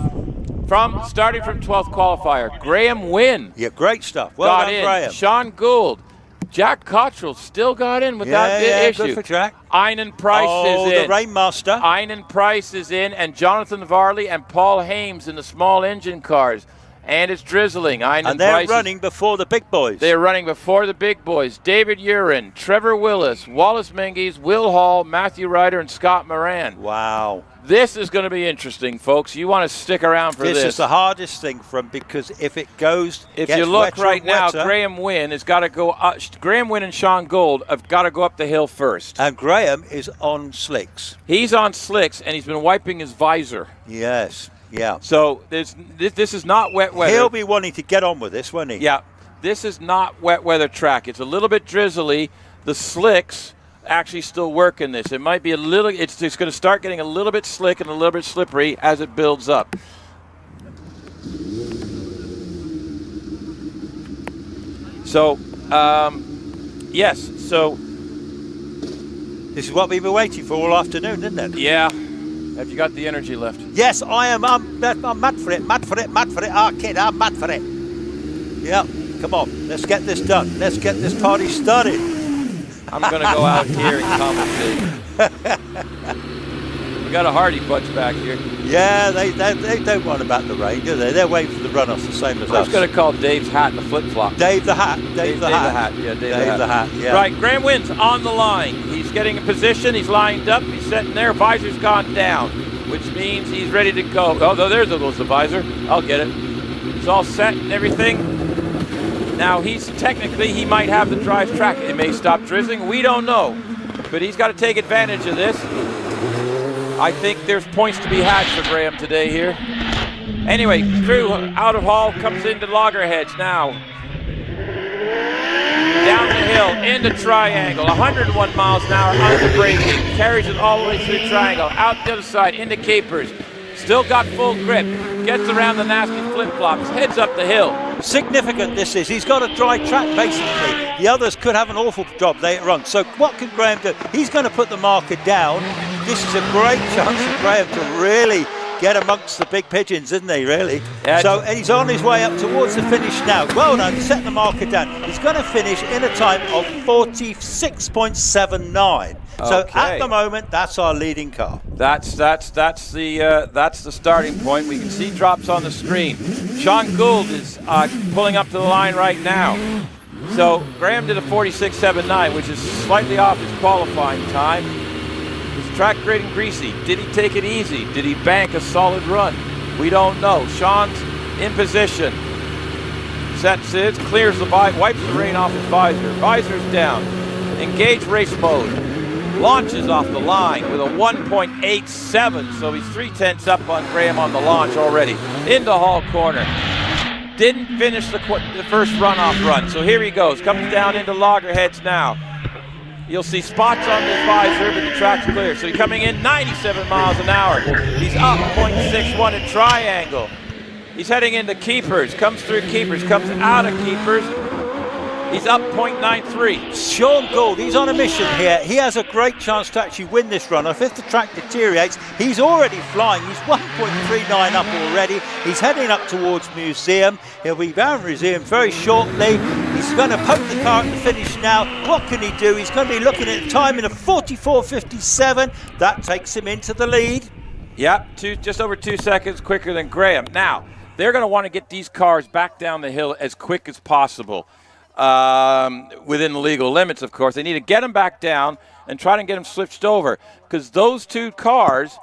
B: starting from 12th qualifier, Graham Wynn.
C: Yeah, great stuff. Well done, Graham.
B: Sean Gould. Jack Cottrell still got in without the issue.
C: Good for Jack.
B: Einan Price is in.
C: The Rainmaster.
B: Einan Price is in, and Jonathan Varley and Paul Hames in the small engine cars. And it's drizzling.
C: And they're running before the big boys.
B: They're running before the big boys. David Urin, Trevor Willis, Wallace Menzies, Will Hall, Matthew Ryder, and Scott Moran.
C: Wow.
B: This is going to be interesting, folks. You want to stick around for this.
C: This is the hardest thing because if it goes,
B: if you look right now, Graham Wynn has got to go. Graham Wynn and Sean Gould have got to go up the hill first.
C: And Graham is on slicks.
B: He's on slicks, and he's been wiping his visor.
C: Yes. Yeah.
B: So this is not wet weather.
C: He'll be wanting to get on with this, won't he?
B: Yeah. This is not wet weather track. It's a little bit drizzly. The slicks actually still work in this. It might be a little. It's going to start getting a little bit slick and a little bit slippery as it builds up. So, yes. So
C: this is what we've been waiting for all afternoon, isn't it?
B: Yeah. Have you got the energy left?
C: Yes, I am. I'm mad for it. Kid, I'm mad for it. Yeah, come on. Let's get this done. Let's get this party started.
B: I'm going to go out here and commentate. We got a Hardy bunch back here.
C: Yeah, they don't want about the rain, do they? They're waiting for the runoffs the same as us.
B: I was going to call Dave's hat the flip-flop.
C: Dave the Hat.
B: Dave the Hat. Yeah, Dave the Hat.
C: Yeah.
B: Right, Graham Wynn's on the line. He's getting a position. He's lined up. He's sitting there. Visor's gone down, which means he's ready to go. Oh, there goes the visor. I'll get it. He's all set and everything. Now, he might have the drive track. It may stop drizzling. We don't know. But he's got to take advantage of this. I think there's points to be had for Graham today here. Anyway, through out of Hall, comes into Loggerheads now. Down the hill, into Triangle, 101 miles an hour under braking. Carries it all the way through Triangle, out the other side, into Capers. Still got full grip. Gets around the nasty flip-flops, heads up the hill.
C: Significant this is. He's got a dry track, basically. The others could have an awful job later on. So what can Graham do? He's going to put the marker down. This is a great chance for Graham to really get amongst the big pigeons, isn't he, really? So, and he's on his way up towards the finish now. Well done, set the marker down. He's going to finish in a time of 46.79. So
B: Okay.
C: at the moment, that's our leading car.
B: That's the starting point. We can see drops on the screen. Sean Gould is pulling up to the line right now. So Graham did a 46.79, which is slightly off his qualifying time. His track grading greasy. Did he take it easy? Did he bank a solid run? We don't know. Sean's in position. Sets it, clears the bike, wipes the rain off his visor. Visor's down. Engage race mode. Launches off the line with a 1.87, so he's 3/10 up on Graham on the launch already. Into Hall Corner. Didn't finish the first runoff run, so here he goes. Comes down into Loggerheads now. You'll see spots on this visor, but the track's clear. So he's coming in 97 miles an hour. He's up 0.61 in Triangle. He's heading into Keepers, comes through Keepers, comes out of Keepers. He's up 0.93.
C: Sean Gould, he's on a mission here. He has a great chance to actually win this runoff. If the track deteriorates, he's already flying. He's 1.39 up already. He's heading up towards Museum. He'll be bound Museum very shortly. He's going to poke the car at the finish now. What can he do? He's going to be looking at a time in a 44.57. That takes him into the lead.
B: Yeah, just over 2 seconds quicker than Graham. Now, they're going to want to get these cars back down the hill as quick as possible. Within the legal limits, of course. They need to get them back down and try to get them switched over, because those two cars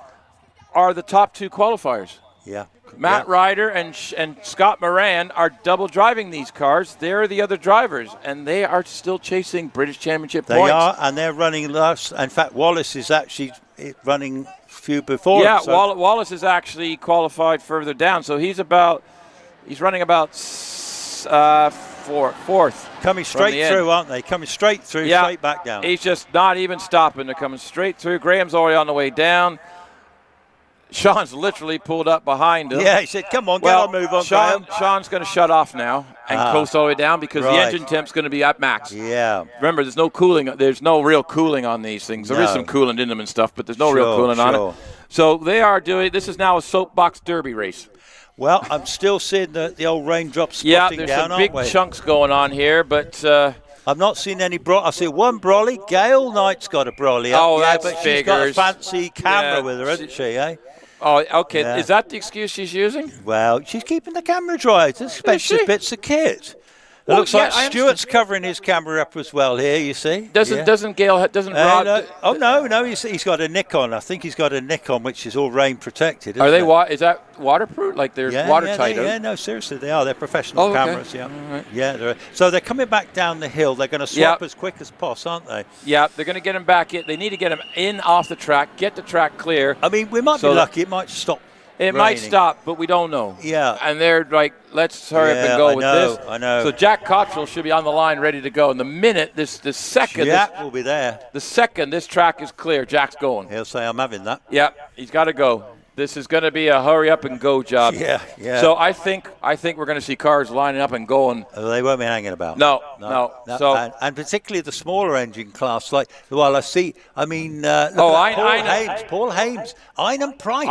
B: are the top two qualifiers.
C: Yeah.
B: Matt Ryder and Scott Moran are double driving these cars. They're the other drivers, and they are still chasing British Championship points.
C: They are, and they're running last. In fact, Wallace is actually running a few before.
B: Yeah,
C: so.
B: Wallace is actually qualified further down, so he's running about fourth.
C: Coming straight through, aren't they? Coming straight through, straight back down.
B: He's just not even stopping. They're coming straight through. Graham's already on the way down. Sean's literally pulled up behind him.
C: Yeah, he said, come on, get on, move on, Graham.
B: Sean's going to shut off now and coast all the way down, because the engine temp's going to be at max.
C: Yeah.
B: Remember, there's no cooling. There's no real cooling on these things. There is some coolant in them and stuff, but there's no real coolant on it. So they are doing, this is now a soapbox derby race.
C: Well, I'm still seeing the old raindrops spotting
B: down,
C: there's some
B: big chunks going on here, but
C: I've not seen any I see one brolly. Gail Knight's got a brolly.
B: That's
C: but
B: figures.
C: She's got a fancy camera with her, hasn't she, eh?
B: Oh, okay.
C: Yeah.
B: Is that the excuse she's using?
C: Well, she's keeping the camera dry. It's expensive bits of kit. It looks like Stuart's covering his camera up as well here, you see.
B: Doesn't Gail, Rod...
C: No, he's got a Nikon. I think he's got a Nikon, which is all rain protected.
B: Are they, is that waterproof? Like there's watertight?
C: No, seriously, they are. They're professional cameras,
B: All right.
C: Yeah, so they're coming back down the hill. They're going to swap as quick as possible, aren't they?
B: Yeah, they're going to get him back in. They need to get him in off the track, get the track clear.
C: I mean, we might be lucky. It might stop.
B: It might stop, but we don't know.
C: Yeah.
B: And they're like, let's hurry up and go with this.
C: I know.
B: So Jack Cottrell should be on the line ready to go. And the minute, the second
C: will be there.
B: The second this track is clear, Jack's going.
C: He'll say, I'm having that.
B: Yeah, he's got to go. This is going to be a hurry up and go job.
C: Yeah.
B: So I think we're going to see cars lining up and going.
C: They won't be hanging about.
B: No. So
C: and particularly the smaller engine class, Paul Hames, Einan Price.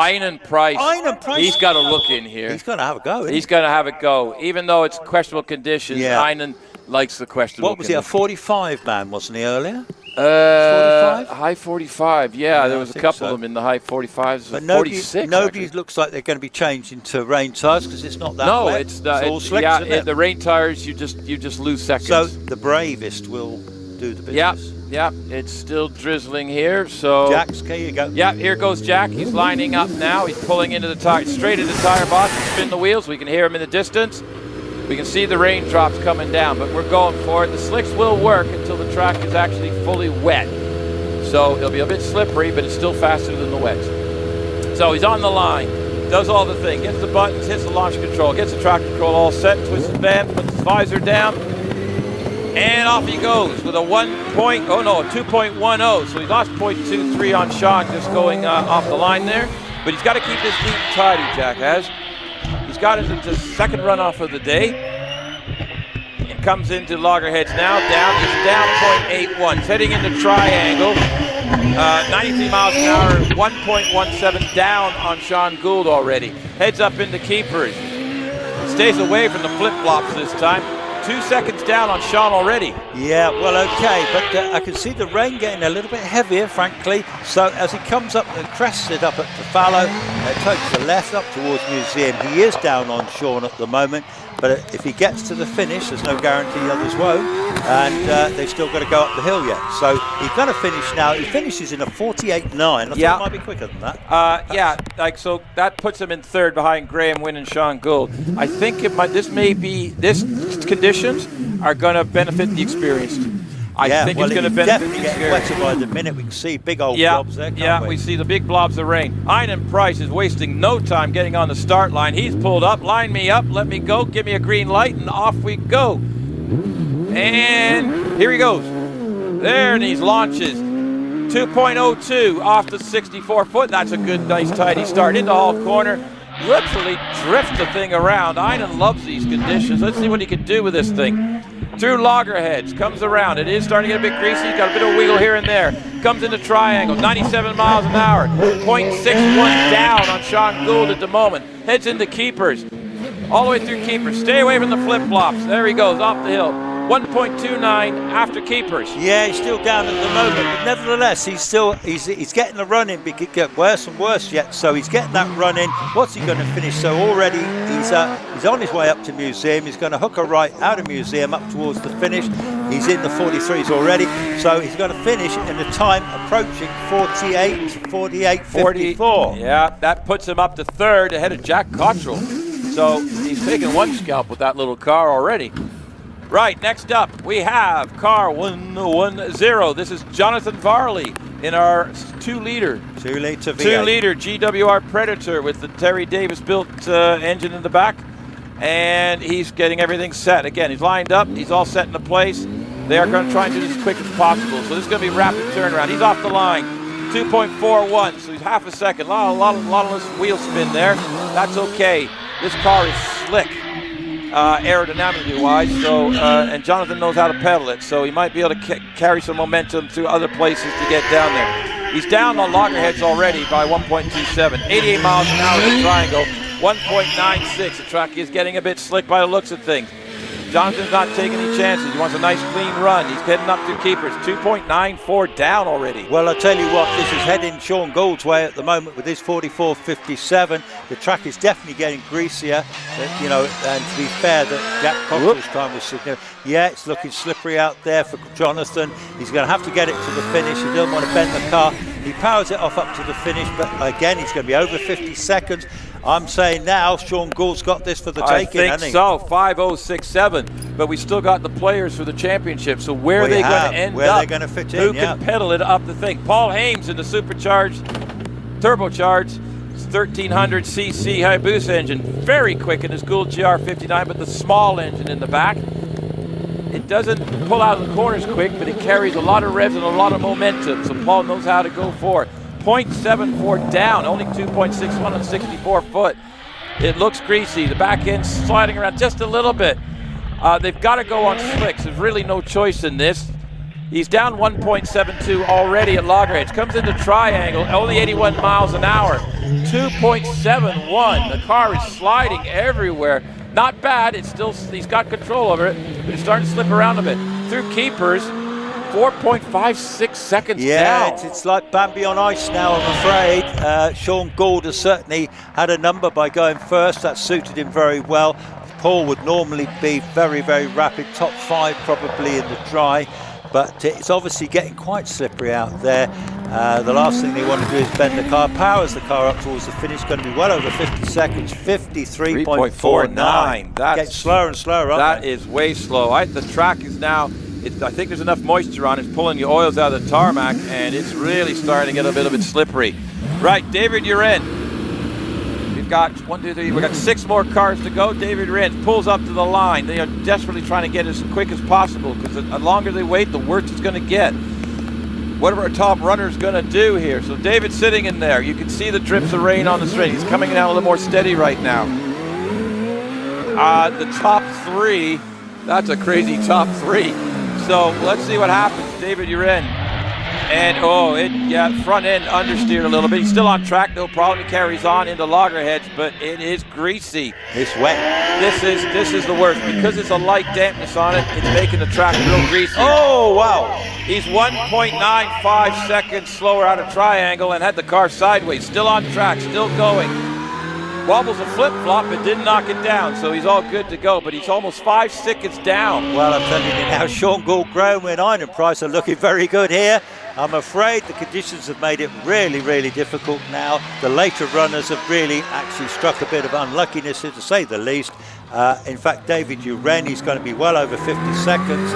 B: He's got to look in here.
C: He's going to have a go.
B: He's going to have a go, even though it's questionable conditions.
C: Yeah.
B: Einan likes the questionable.
C: What was he? A 45 man, wasn't he earlier?
B: 45? High 45, there was a couple of them in the high 45s.
C: But
B: 46.
C: Nobody looks like they're going to be changing to rain tyres, because it's not that wet.
B: It's
C: all slick, isn't it?
B: The rain tyres, you just lose seconds.
C: So the bravest will do the business.
B: Yeah, it's still drizzling here. So
C: Jack's, here you go.
B: Yeah, here goes Jack. He's lining up now. He's pulling into the tire, straight into the tire box and spin the wheels. We can hear him in the distance. We can see the raindrops coming down, but we're going for it. The slicks will work until the track is actually fully wet. So it'll be a bit slippery, but it's still faster than the wet. So he's on the line, does all the thing, gets the buttons, hits the launch control, gets the track control all set, twists his band, puts his visor down, and off he goes with a 2.10. So he lost 0.23 on Sean just going off the line there. But he's got to keep this neat and tidy, Jack has. He's got his second runoff of the day. It comes into Loggerheads now. He's down 0.81. He's heading into Triangle. 93 miles an hour, 1.17 down on Sean Gould already. Heads up into Keepers. Stays away from the flip-flops this time. 2 seconds down on Sean already.
C: Yeah, well, okay, but I can see the rain getting a little bit heavier, frankly. So as he comes up and crests it up at the fallow, takes the left up towards Museum. He is down on Sean at the moment, but if he gets to the finish, there's no guarantee others won't, and they've still got to go up the hill yet. So he's going to finish now. He finishes in a 48.9. I think it might be quicker than that.
B: Yeah, so that puts him in third behind Graham Wynn and Sean Gould. I think this conditions are going to benefit the experienced. I think it's going to benefit the experienced.
C: Wetter by the minute. We can see big old blobs there, can't we?
B: We see the big blobs of rain. Einan Price is wasting no time getting on the start line. He's pulled up, line me up, let me go, give me a green light, and off we go. And here he goes. There, and he launches. 2.02 off the 64-foot. That's a good, nice, tidy start into Hall Corner. Literally drifts the thing around. Einan loves these conditions. Let's see what he can do with this thing. Through loggerheads, comes around. It is starting to get a bit greasy. He's got a bit of wiggle here and there. Comes into triangle, 97 miles an hour. 0.61 down on Sean Gould at the moment. Heads into keepers. All the way through keepers. Stay away from the flip-flops. There he goes, off the hill. 1.29 after keepers.
C: Yeah, he's still down at the moment, but nevertheless, he's getting the run in. It get worse and worse yet. So he's getting that run in. What's he going to finish? So already he's on his way up to Museum. He's going to hook a right out of Museum up towards the finish. He's in the 43s already. So he's going to finish in a time approaching 48:54.
B: Yeah, that puts him up to third ahead of Jack Cottrell. So he's taken one scalp with that little car already. Right, next up, we have car 110. This is Jonathan Varley in our 2-liter.
C: 2-liter V8.
B: 2-liter GWR Predator with the Terry Davis built engine in the back. And he's getting everything set. Again, he's lined up. He's all set into place. They are going to try and do this as quick as possible. So this is going to be rapid turnaround. He's off the line. 2.41, so he's half a second. A lot of wheel spin there. That's okay. This car is slick. Aerodynamically wise, so and Jonathan knows how to pedal it, so he might be able to carry some momentum to other places to get down there. He's down on loggerheads already by 1.27, 88 miles an hour in the triangle, 1.96. The track is getting a bit slick by the looks of things. Jonathan's not taking any chances. He wants a nice clean run. He's heading up to keepers. 2.94 down already.
C: Well, I'll tell you what, this is heading Sean Gould's way at the moment with his 44.57. The track is definitely getting greasier, and to be fair, that Jack Cottrell's time was significant. Yeah, it's looking slippery out there for Jonathan. He's going to have to get it to the finish. He doesn't want to bend the car. He powers it off up to the finish, but again, he's going to be over 50 seconds. I'm saying now, Sean Gould's got this for the taking, hasn't he?
B: I think so, 5.067. But we still got the players for the championship, so where are they going to end up?
C: Where are they going to fit in?
B: Who can pedal it up the thing? Paul Hames in the supercharged, turbocharged 1300cc Hayabusa engine. Very quick in his Gould GR59, but the small engine in the back. It doesn't pull out of the corners quick, but it carries a lot of revs and a lot of momentum, so Paul knows how to go for it. 0.74 down, only 2.61 on 64 foot. It looks greasy. The back end's sliding around just a little bit. They've got to go on slicks. There's really no choice in this. He's down 1.72 already at loggerheads. Comes into triangle, only 81 miles an hour. 2.71. The car is sliding everywhere. Not bad. It's still, he's got control over it, but it's starting to slip around a bit. Through keepers, 4.56 seconds down.
C: Yeah, it's like Bambi on ice now, I'm afraid. Sean Gould has certainly had a number by going first. That suited him very well. Paul would normally be very, very rapid, top 5 probably in the dry, but it's obviously getting quite slippery out there. The last thing they want to do is bend the car. Powers the car up towards the finish. Going to be well over 50 seconds. 53.49.
B: That's
C: getting slower and slower.
B: That is way slow. The track is now. I think there's enough moisture on it. It's pulling the oils out of the tarmac, and it's really starting to get a bit slippery. Right, David, you're in. We've got 1, 2, 3. We've got 6 more cars to go. David Rins pulls up to the line. They are desperately trying to get as quick as possible because the longer they wait, the worse it's going to get. What are our top runners going to do here? So David's sitting in there. You can see the drips of rain on the straight. He's coming down a little more steady right now. The top 3, that's a crazy top 3. So let's see what happens. David, you're in. And front end understeered a little bit. He's still on track, no problem. He carries on into loggerheads, but it is greasy.
C: It's wet.
B: This is the worst because it's a light dampness on it. It's making the track real greasy.
C: Oh wow!
B: He's 1.95 seconds slower out of triangle and had the car sideways. Still on track, still going. Wobbles a flip-flop but didn't knock it down, so he's all good to go, but he's almost 5 seconds down.
C: Well, I'm telling you now, Sean Gould, Graham Wynne, and Price are looking very good here. I'm afraid the conditions have made it really, really difficult now. The later runners have really actually struck a bit of unluckiness here, to say the least. In fact, David Uren, he's going to be well over 50 seconds.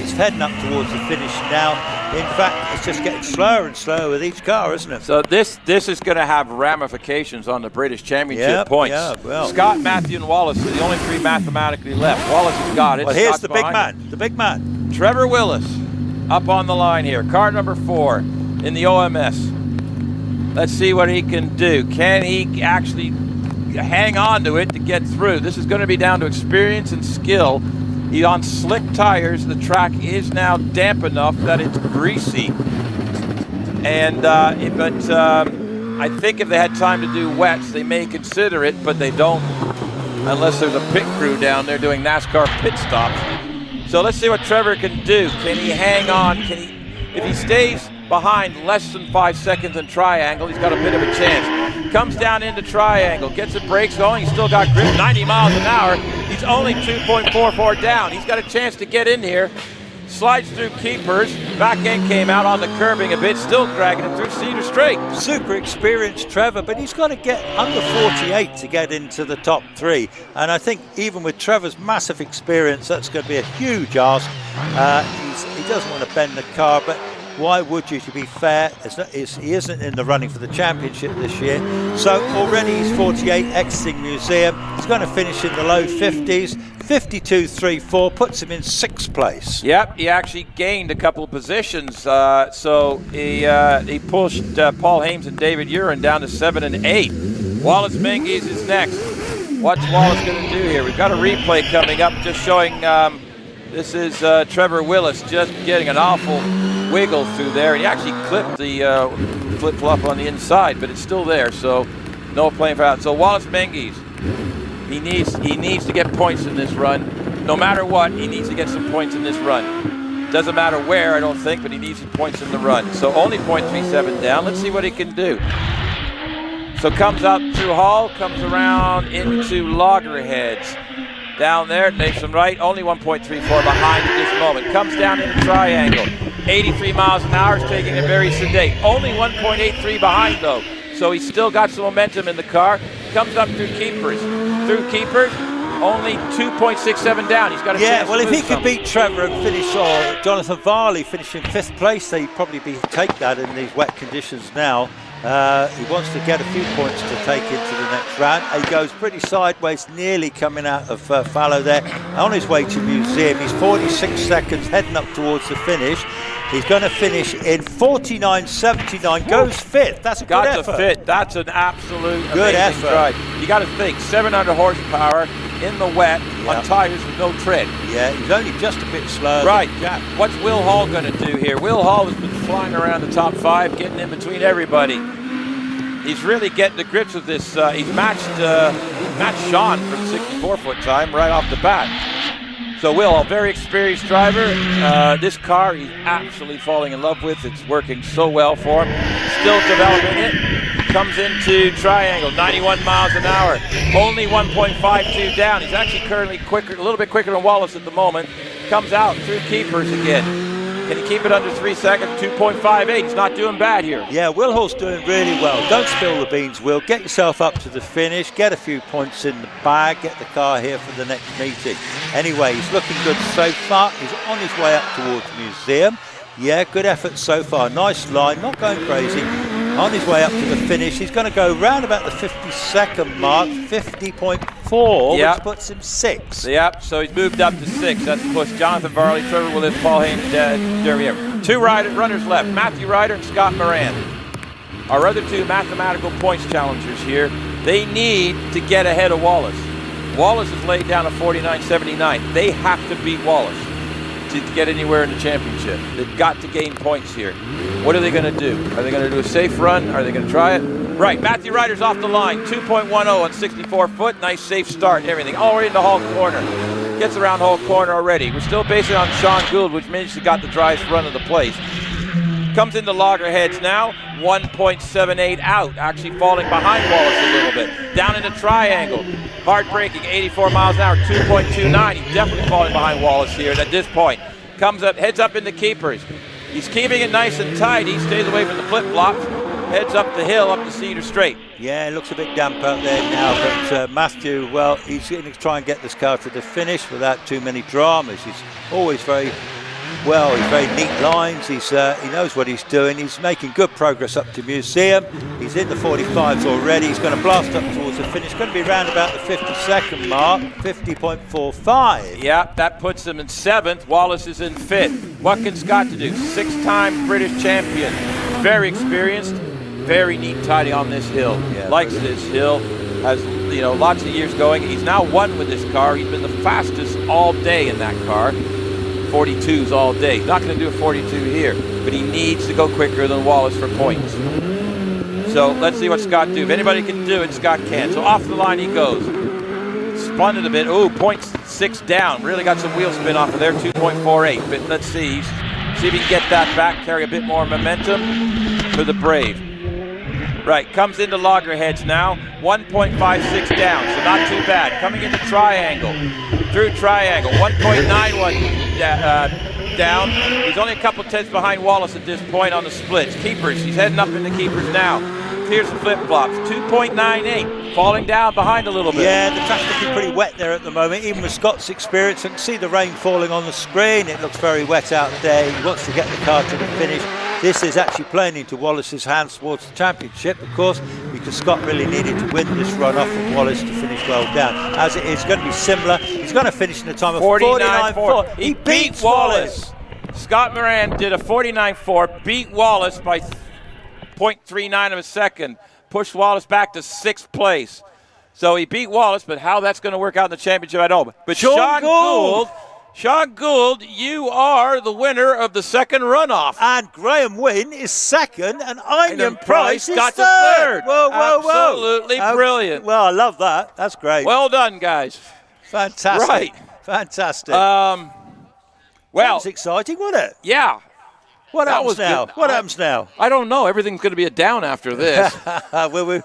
C: He's heading up towards the finish now. In fact, it's just getting slower and slower with each car, isn't it?
B: So this is going to have ramifications on the British Championship points.
C: Yeah, well.
B: Scott, Matthew, and Wallace are the only three mathematically left. Wallace has got it.
C: Well, here's
B: Scott's
C: the big man.
B: Trevor Willis up on the line here. Car number 4 in the OMS. Let's see what he can do. Can he actually hang on to it to get through? This is going to be down to experience and skill. He's on slick tires. The track is now damp enough that it's greasy. And I think if they had time to do wets, they may consider it, but they don't unless there's a pit crew down there doing NASCAR pit stops. So let's see what Trevor can do. Can he hang on? If he stays behind less than 5 seconds in triangle, he's got a bit of a chance. Comes down into triangle, gets the brakes going. He's still got grip, 90 miles an hour. He's only 2.44 down. He's got a chance to get in here. Slides through keepers. Back end came out on the curbing a bit, still dragging him through Cedar Straight.
C: Super experienced Trevor, but he's got to get under 48 to get into the top 3. And I think even with Trevor's massive experience, that's going to be a huge ask. He doesn't want to bend the car, but why would you, to be fair? He isn't in the running for the championship this year. So already he's 48, exiting museum. He's going to finish in the low 50s. 52.34 puts him in 6th place.
B: Yep, he actually gained a couple of positions. So he pushed Paul Hames and David Uren down to 7 and 8. Wallace Menzies is next. What's Wallace going to do here? We've got a replay coming up just showing this is Trevor Willis just getting an awful wiggle through there. He actually clipped the flip-flop on the inside, but it's still there, so no playing for that. So Wallace Menzies, he needs to get points in this run. No matter what, he needs to get some points in this run. Doesn't matter where, I don't think, but he needs some points in the run. So only 0.37 down. Let's see what he can do. So comes out through Hall, comes around into Loggerheads. Down there, Nathan Wright, only 1.34 behind at this moment. Comes down into Triangle. 83 miles an hour is taking it very sedate. Only 1.83 behind, though. So he's still got some momentum in the car. Comes up through keepers. Through keepers, only 2.67 down. He's got a chance.
C: Yeah, well,
B: to
C: if he
B: lose
C: could
B: some.
C: beat Trevor and finish, or Jonathan Varley finishing 5th place, he'd probably take that in these wet conditions now. He wants to get a few points to take into the next round. He goes pretty sideways, nearly coming out of fallow there. On his way to museum, he's 46 seconds heading up towards the finish. He's going to finish in 49.79, goes 5th. That's a good effort.
B: Got to fit. That's an absolute
C: good
B: amazing
C: effort.
B: drive. You got to think, 700 horsepower in the wet on tires with no tread.
C: Yeah, he's only just a bit slow.
B: Right. What's Will Hall going to do here? Will Hall has been flying around the top 5, getting in between everybody. He's really getting to grips with this. He's matched Sean from 64-foot time right off the bat. So Will, a very experienced driver. This car he's absolutely falling in love with. It's working so well for him. Still developing it. Comes into Triangle, 91 miles an hour. Only 1.52 down. He's actually currently quicker, a little bit quicker than Wallace at the moment. Comes out through keepers again. Can he keep it under 3 seconds? 2.58. He's not doing bad here.
C: Yeah, Will Hall's doing really well. Don't spill the beans, Will. Get yourself up to the finish. Get a few points in the bag. Get the car here for the next meeting. Anyway, he's looking good so far. He's on his way up towards museum. Yeah, good effort so far. Nice line. Not going crazy. On his way up to the finish. He's going to go round about the 52nd mark. 50.4, which puts him 6th.
B: Yep, so he's moved up to 6. That's pushed Jonathan Varley, Trevor Willis, Paul Hames, Jeremy Everett. 2 runners left, Matthew Ryder and Scott Moran. Our other 2 mathematical points challengers here. They need to get ahead of Wallace. Wallace has laid down a 49.79. They have to beat Wallace. to get anywhere in the championship. They've got to gain points here. What are they going to do? Are they going to do a safe run? Are they going to try it? Right, Matthew Ryder's off the line. 2.10 on 64 foot. Nice safe start and everything. Already in the Hall corner. Gets around Hall corner already. We're still basing on Sean Gould, which means he got the driest run of the place. Comes into loggerheads now. 1.78 out. Actually falling behind Wallace a little bit. Down in the triangle. Hard braking, 84 miles an hour, 2.29. He's definitely falling behind Wallace here at this point. Comes up, heads up into keepers. He's keeping it nice and tight. He stays away from the flip-flops. Heads up the hill, up to Cedar Straight.
C: Yeah, it looks a bit damp out there now, but Matthew, well, he's going to try and get this car to the finish without too many dramas. He's always very neat lines. He knows what he's doing. He's making good progress up to Museum. He's in the 45s already. He's going to blast up towards the finish. Going to be around about the 50-second mark, 50.45.
B: Yeah, that puts him in 7th. Wallace is in 5th. What can Scott do? 6-time British champion. Very experienced, very neat tidy on this hill.
C: Yeah,
B: likes this hill. Has lots of years going. He's now won with this car. He's been the fastest all day in that car. 42s all day. Not going to do a 42 here, but he needs to go quicker than Wallace for points. So let's see what Scott do. If anybody can do it, Scott can. So off the line he goes. Spun it a bit. Ooh, 0.6 down. Really got some wheel spin off of there. 2.48. But let's see. See if he can get that back. Carry a bit more momentum for the Brave. Right, comes into loggerheads now. 1.56 down, so not too bad. Coming into triangle. Through triangle. 1.91 down. He's only a couple tenths behind Wallace at this point on the splits. Keepers, he's heading up into keepers now. Clears the flip-flops. 2.98. Falling down behind a little bit.
C: Yeah, the track's looking pretty wet there at the moment. Even with Scott's experience, I can see the rain falling on the screen. It looks very wet out there. He wants to get the car to the finish. This is actually playing into Wallace's hands towards the championship, of course, because Scott really needed to win this run-off from Wallace to finish well down. As it is going to be similar, he's going to finish in a time of 49.4.
B: He beat Wallace. Scott Moran did a 49.4, beat Wallace by 0.39 of a second, pushed Wallace back to 6th place. So he beat Wallace, but how that's going to work out in the championship, I don't know. But Sean Gould, you are the winner of the second runoff.
C: And Graham Wynne is second, and Inian Price is
B: got
C: third.
B: to 3rd. Absolutely brilliant.
C: Well, I love that. That's great.
B: Well done, guys.
C: Fantastic.
B: Right.
C: Fantastic.
B: Well,
C: that was exciting, wasn't it?
B: Yeah.
C: What happens now? What happens now?
B: I don't know. Everything's going to be a down after this.
C: Well,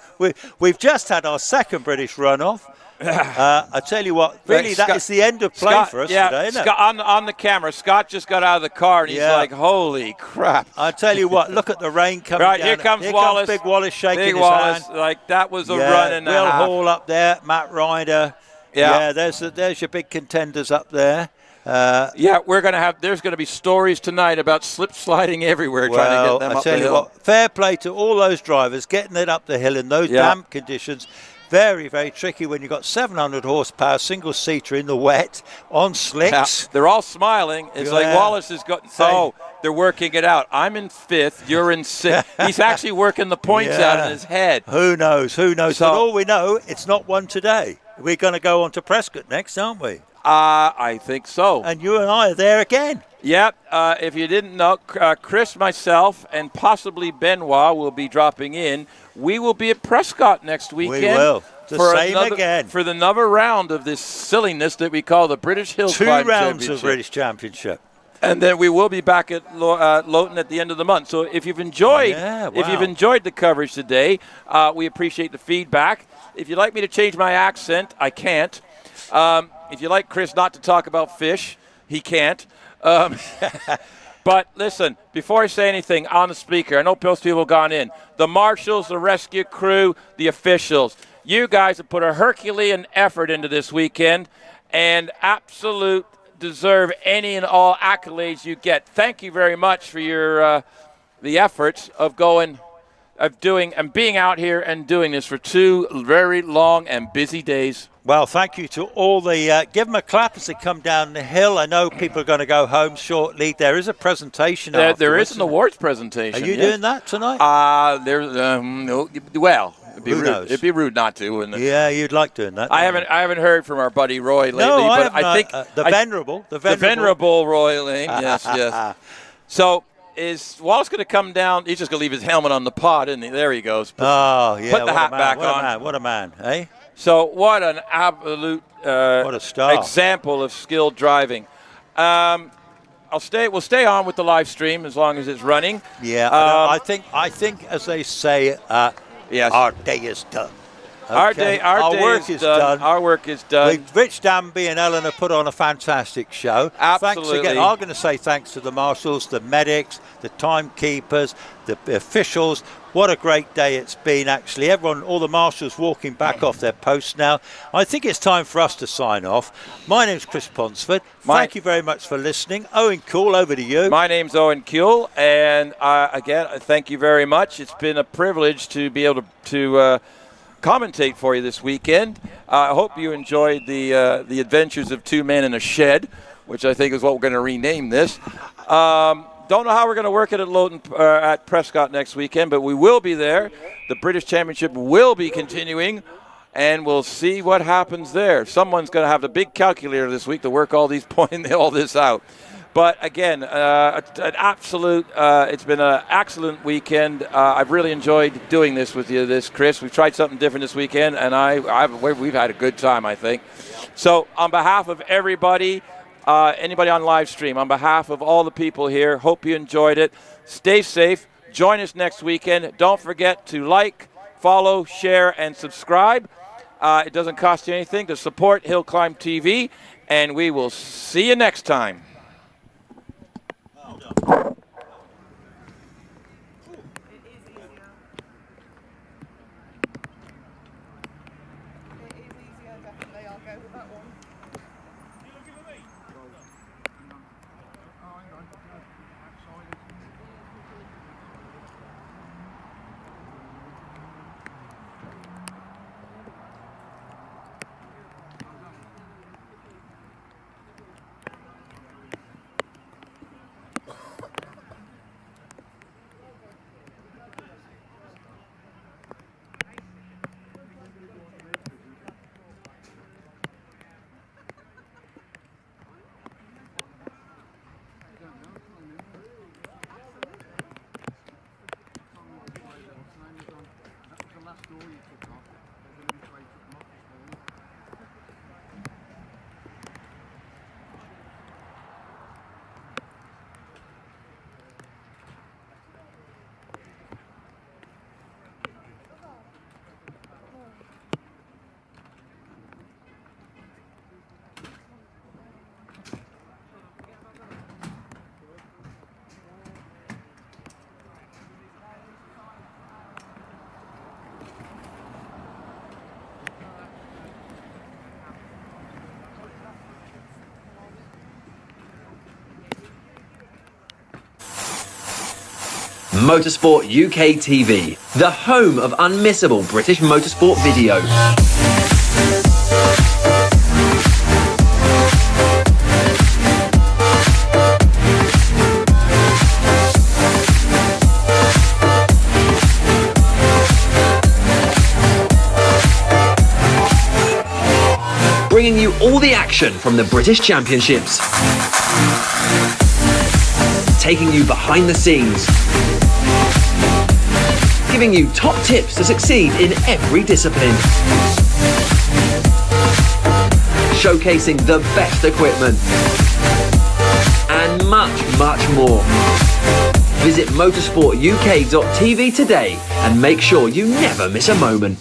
C: we've just had our second British runoff. I tell you what, really, that is the end of play for us today, isn't it?
B: On the camera, Scott just got out of the car, and he's like, holy crap.
C: I tell you what, look at the rain coming
B: right,
C: down.
B: Here comes Wallace.
C: Big Wallace shaking
B: Big
C: his
B: Wallace,
C: hand.
B: like that was a run and a half.
C: Will Hall up there, Matt Ryder. Yeah, there's your big contenders up there.
B: There's going to be stories tonight about slip sliding everywhere trying to get them up the hill. I tell you what,
C: fair play to all those drivers getting it up the hill in those damp conditions. Very, very tricky when you've got 700 horsepower, single-seater in the wet, on slicks.
B: Yeah, they're all smiling. It's like Wallace has got, they're working it out. I'm in 5th, you're in 6th. He's actually working the points out in his head.
C: Who knows? So, but all we know, it's not one today. We're going to go on to Prescott next, aren't we?
B: I think so.
C: And you and I are there again.
B: Yep. If you didn't know, Chris, myself, and possibly Benoit will be dropping in. We will be at Prescott next weekend.
C: We will. Again.
B: For another round of this silliness that we call the British Hillclimb Championship.
C: 2 rounds of British Championship.
B: And then we will be back at Loton at the end of the month. So if you've enjoyed, the coverage today, we appreciate the feedback. If you'd like me to change my accent, I can't. If you like Chris not to talk about fish, he can't. But listen, before I say anything on the speaker, I know most people have gone in. The marshals, the rescue crew, the officials, you guys have put a Herculean effort into this weekend and absolute deserve any and all accolades you get. Thank you very much for your the efforts of doing and being out here and doing this for 2 very long and busy days.
C: Well, thank you to all the, give them a clap as they come down the hill. I know people are going to go home shortly. There is a presentation
B: there is an awards presentation.
C: Are you doing that tonight?
B: It'd be
C: Who
B: rude.
C: knows?
B: It'd be rude not to, wouldn't it?
C: Yeah, you'd like doing that.
B: I haven't heard from our buddy Roy lately,
C: No,
B: but
C: I
B: I think
C: the venerable.
B: the venerable Roy Lane. Yes, yes. So is Wallace going to come down? He's just going to leave his helmet on the pod, isn't he? There he goes.
C: Oh, yeah.
B: Put the hat back on.
C: What a man, eh?
B: So what an absolute
C: What a star.
B: example of skilled driving. We'll stay on with the live stream as long as it's running.
C: Yeah, I think, as they say,
B: Yes.
C: our day is done.
B: Our day
C: work is done.
B: Our work is done.
C: Rich Danby and Eleanor put on a fantastic show.
B: Absolutely.
C: Thanks again. I'm going to say thanks to the marshals, the medics, the timekeepers, the officials. What a great day it's been, actually. Everyone, all the marshals walking back off their posts now. I think it's time for us to sign off. My name's Chris Ponsford. Thank you very much for listening. Owen Cool, over to you.
B: My name's Owen Kuehl, and again, thank you very much. It's been a privilege to be able to commentate for you this weekend. I hope you enjoyed the adventures of two men in a shed, which I think is what we're going to rename this. Don't know how we're going to work it at Prescott next weekend, but we will be there. The British Championship will be continuing, and we'll see what happens there. Someone's going to have the big calculator this week to work all this out. But again, it's been an excellent weekend. I've really enjoyed doing this with you, Chris. We've tried something different this weekend, and we've had a good time, I think. So on behalf of everybody, anybody on live stream, on behalf of all the people here, hope you enjoyed it. Stay safe. Join us next weekend. Don't forget to like, follow, share, and subscribe. It doesn't cost you anything to support HillClimb.TV, and we will see you next time.
E: Motorsport UK TV, the home of unmissable British motorsport video. Bringing you all the action from the British Championships. Taking you behind the scenes. Giving you top tips to succeed in every discipline. Showcasing the best equipment. And much, much more. Visit motorsportuk.tv today and make sure you never miss a moment.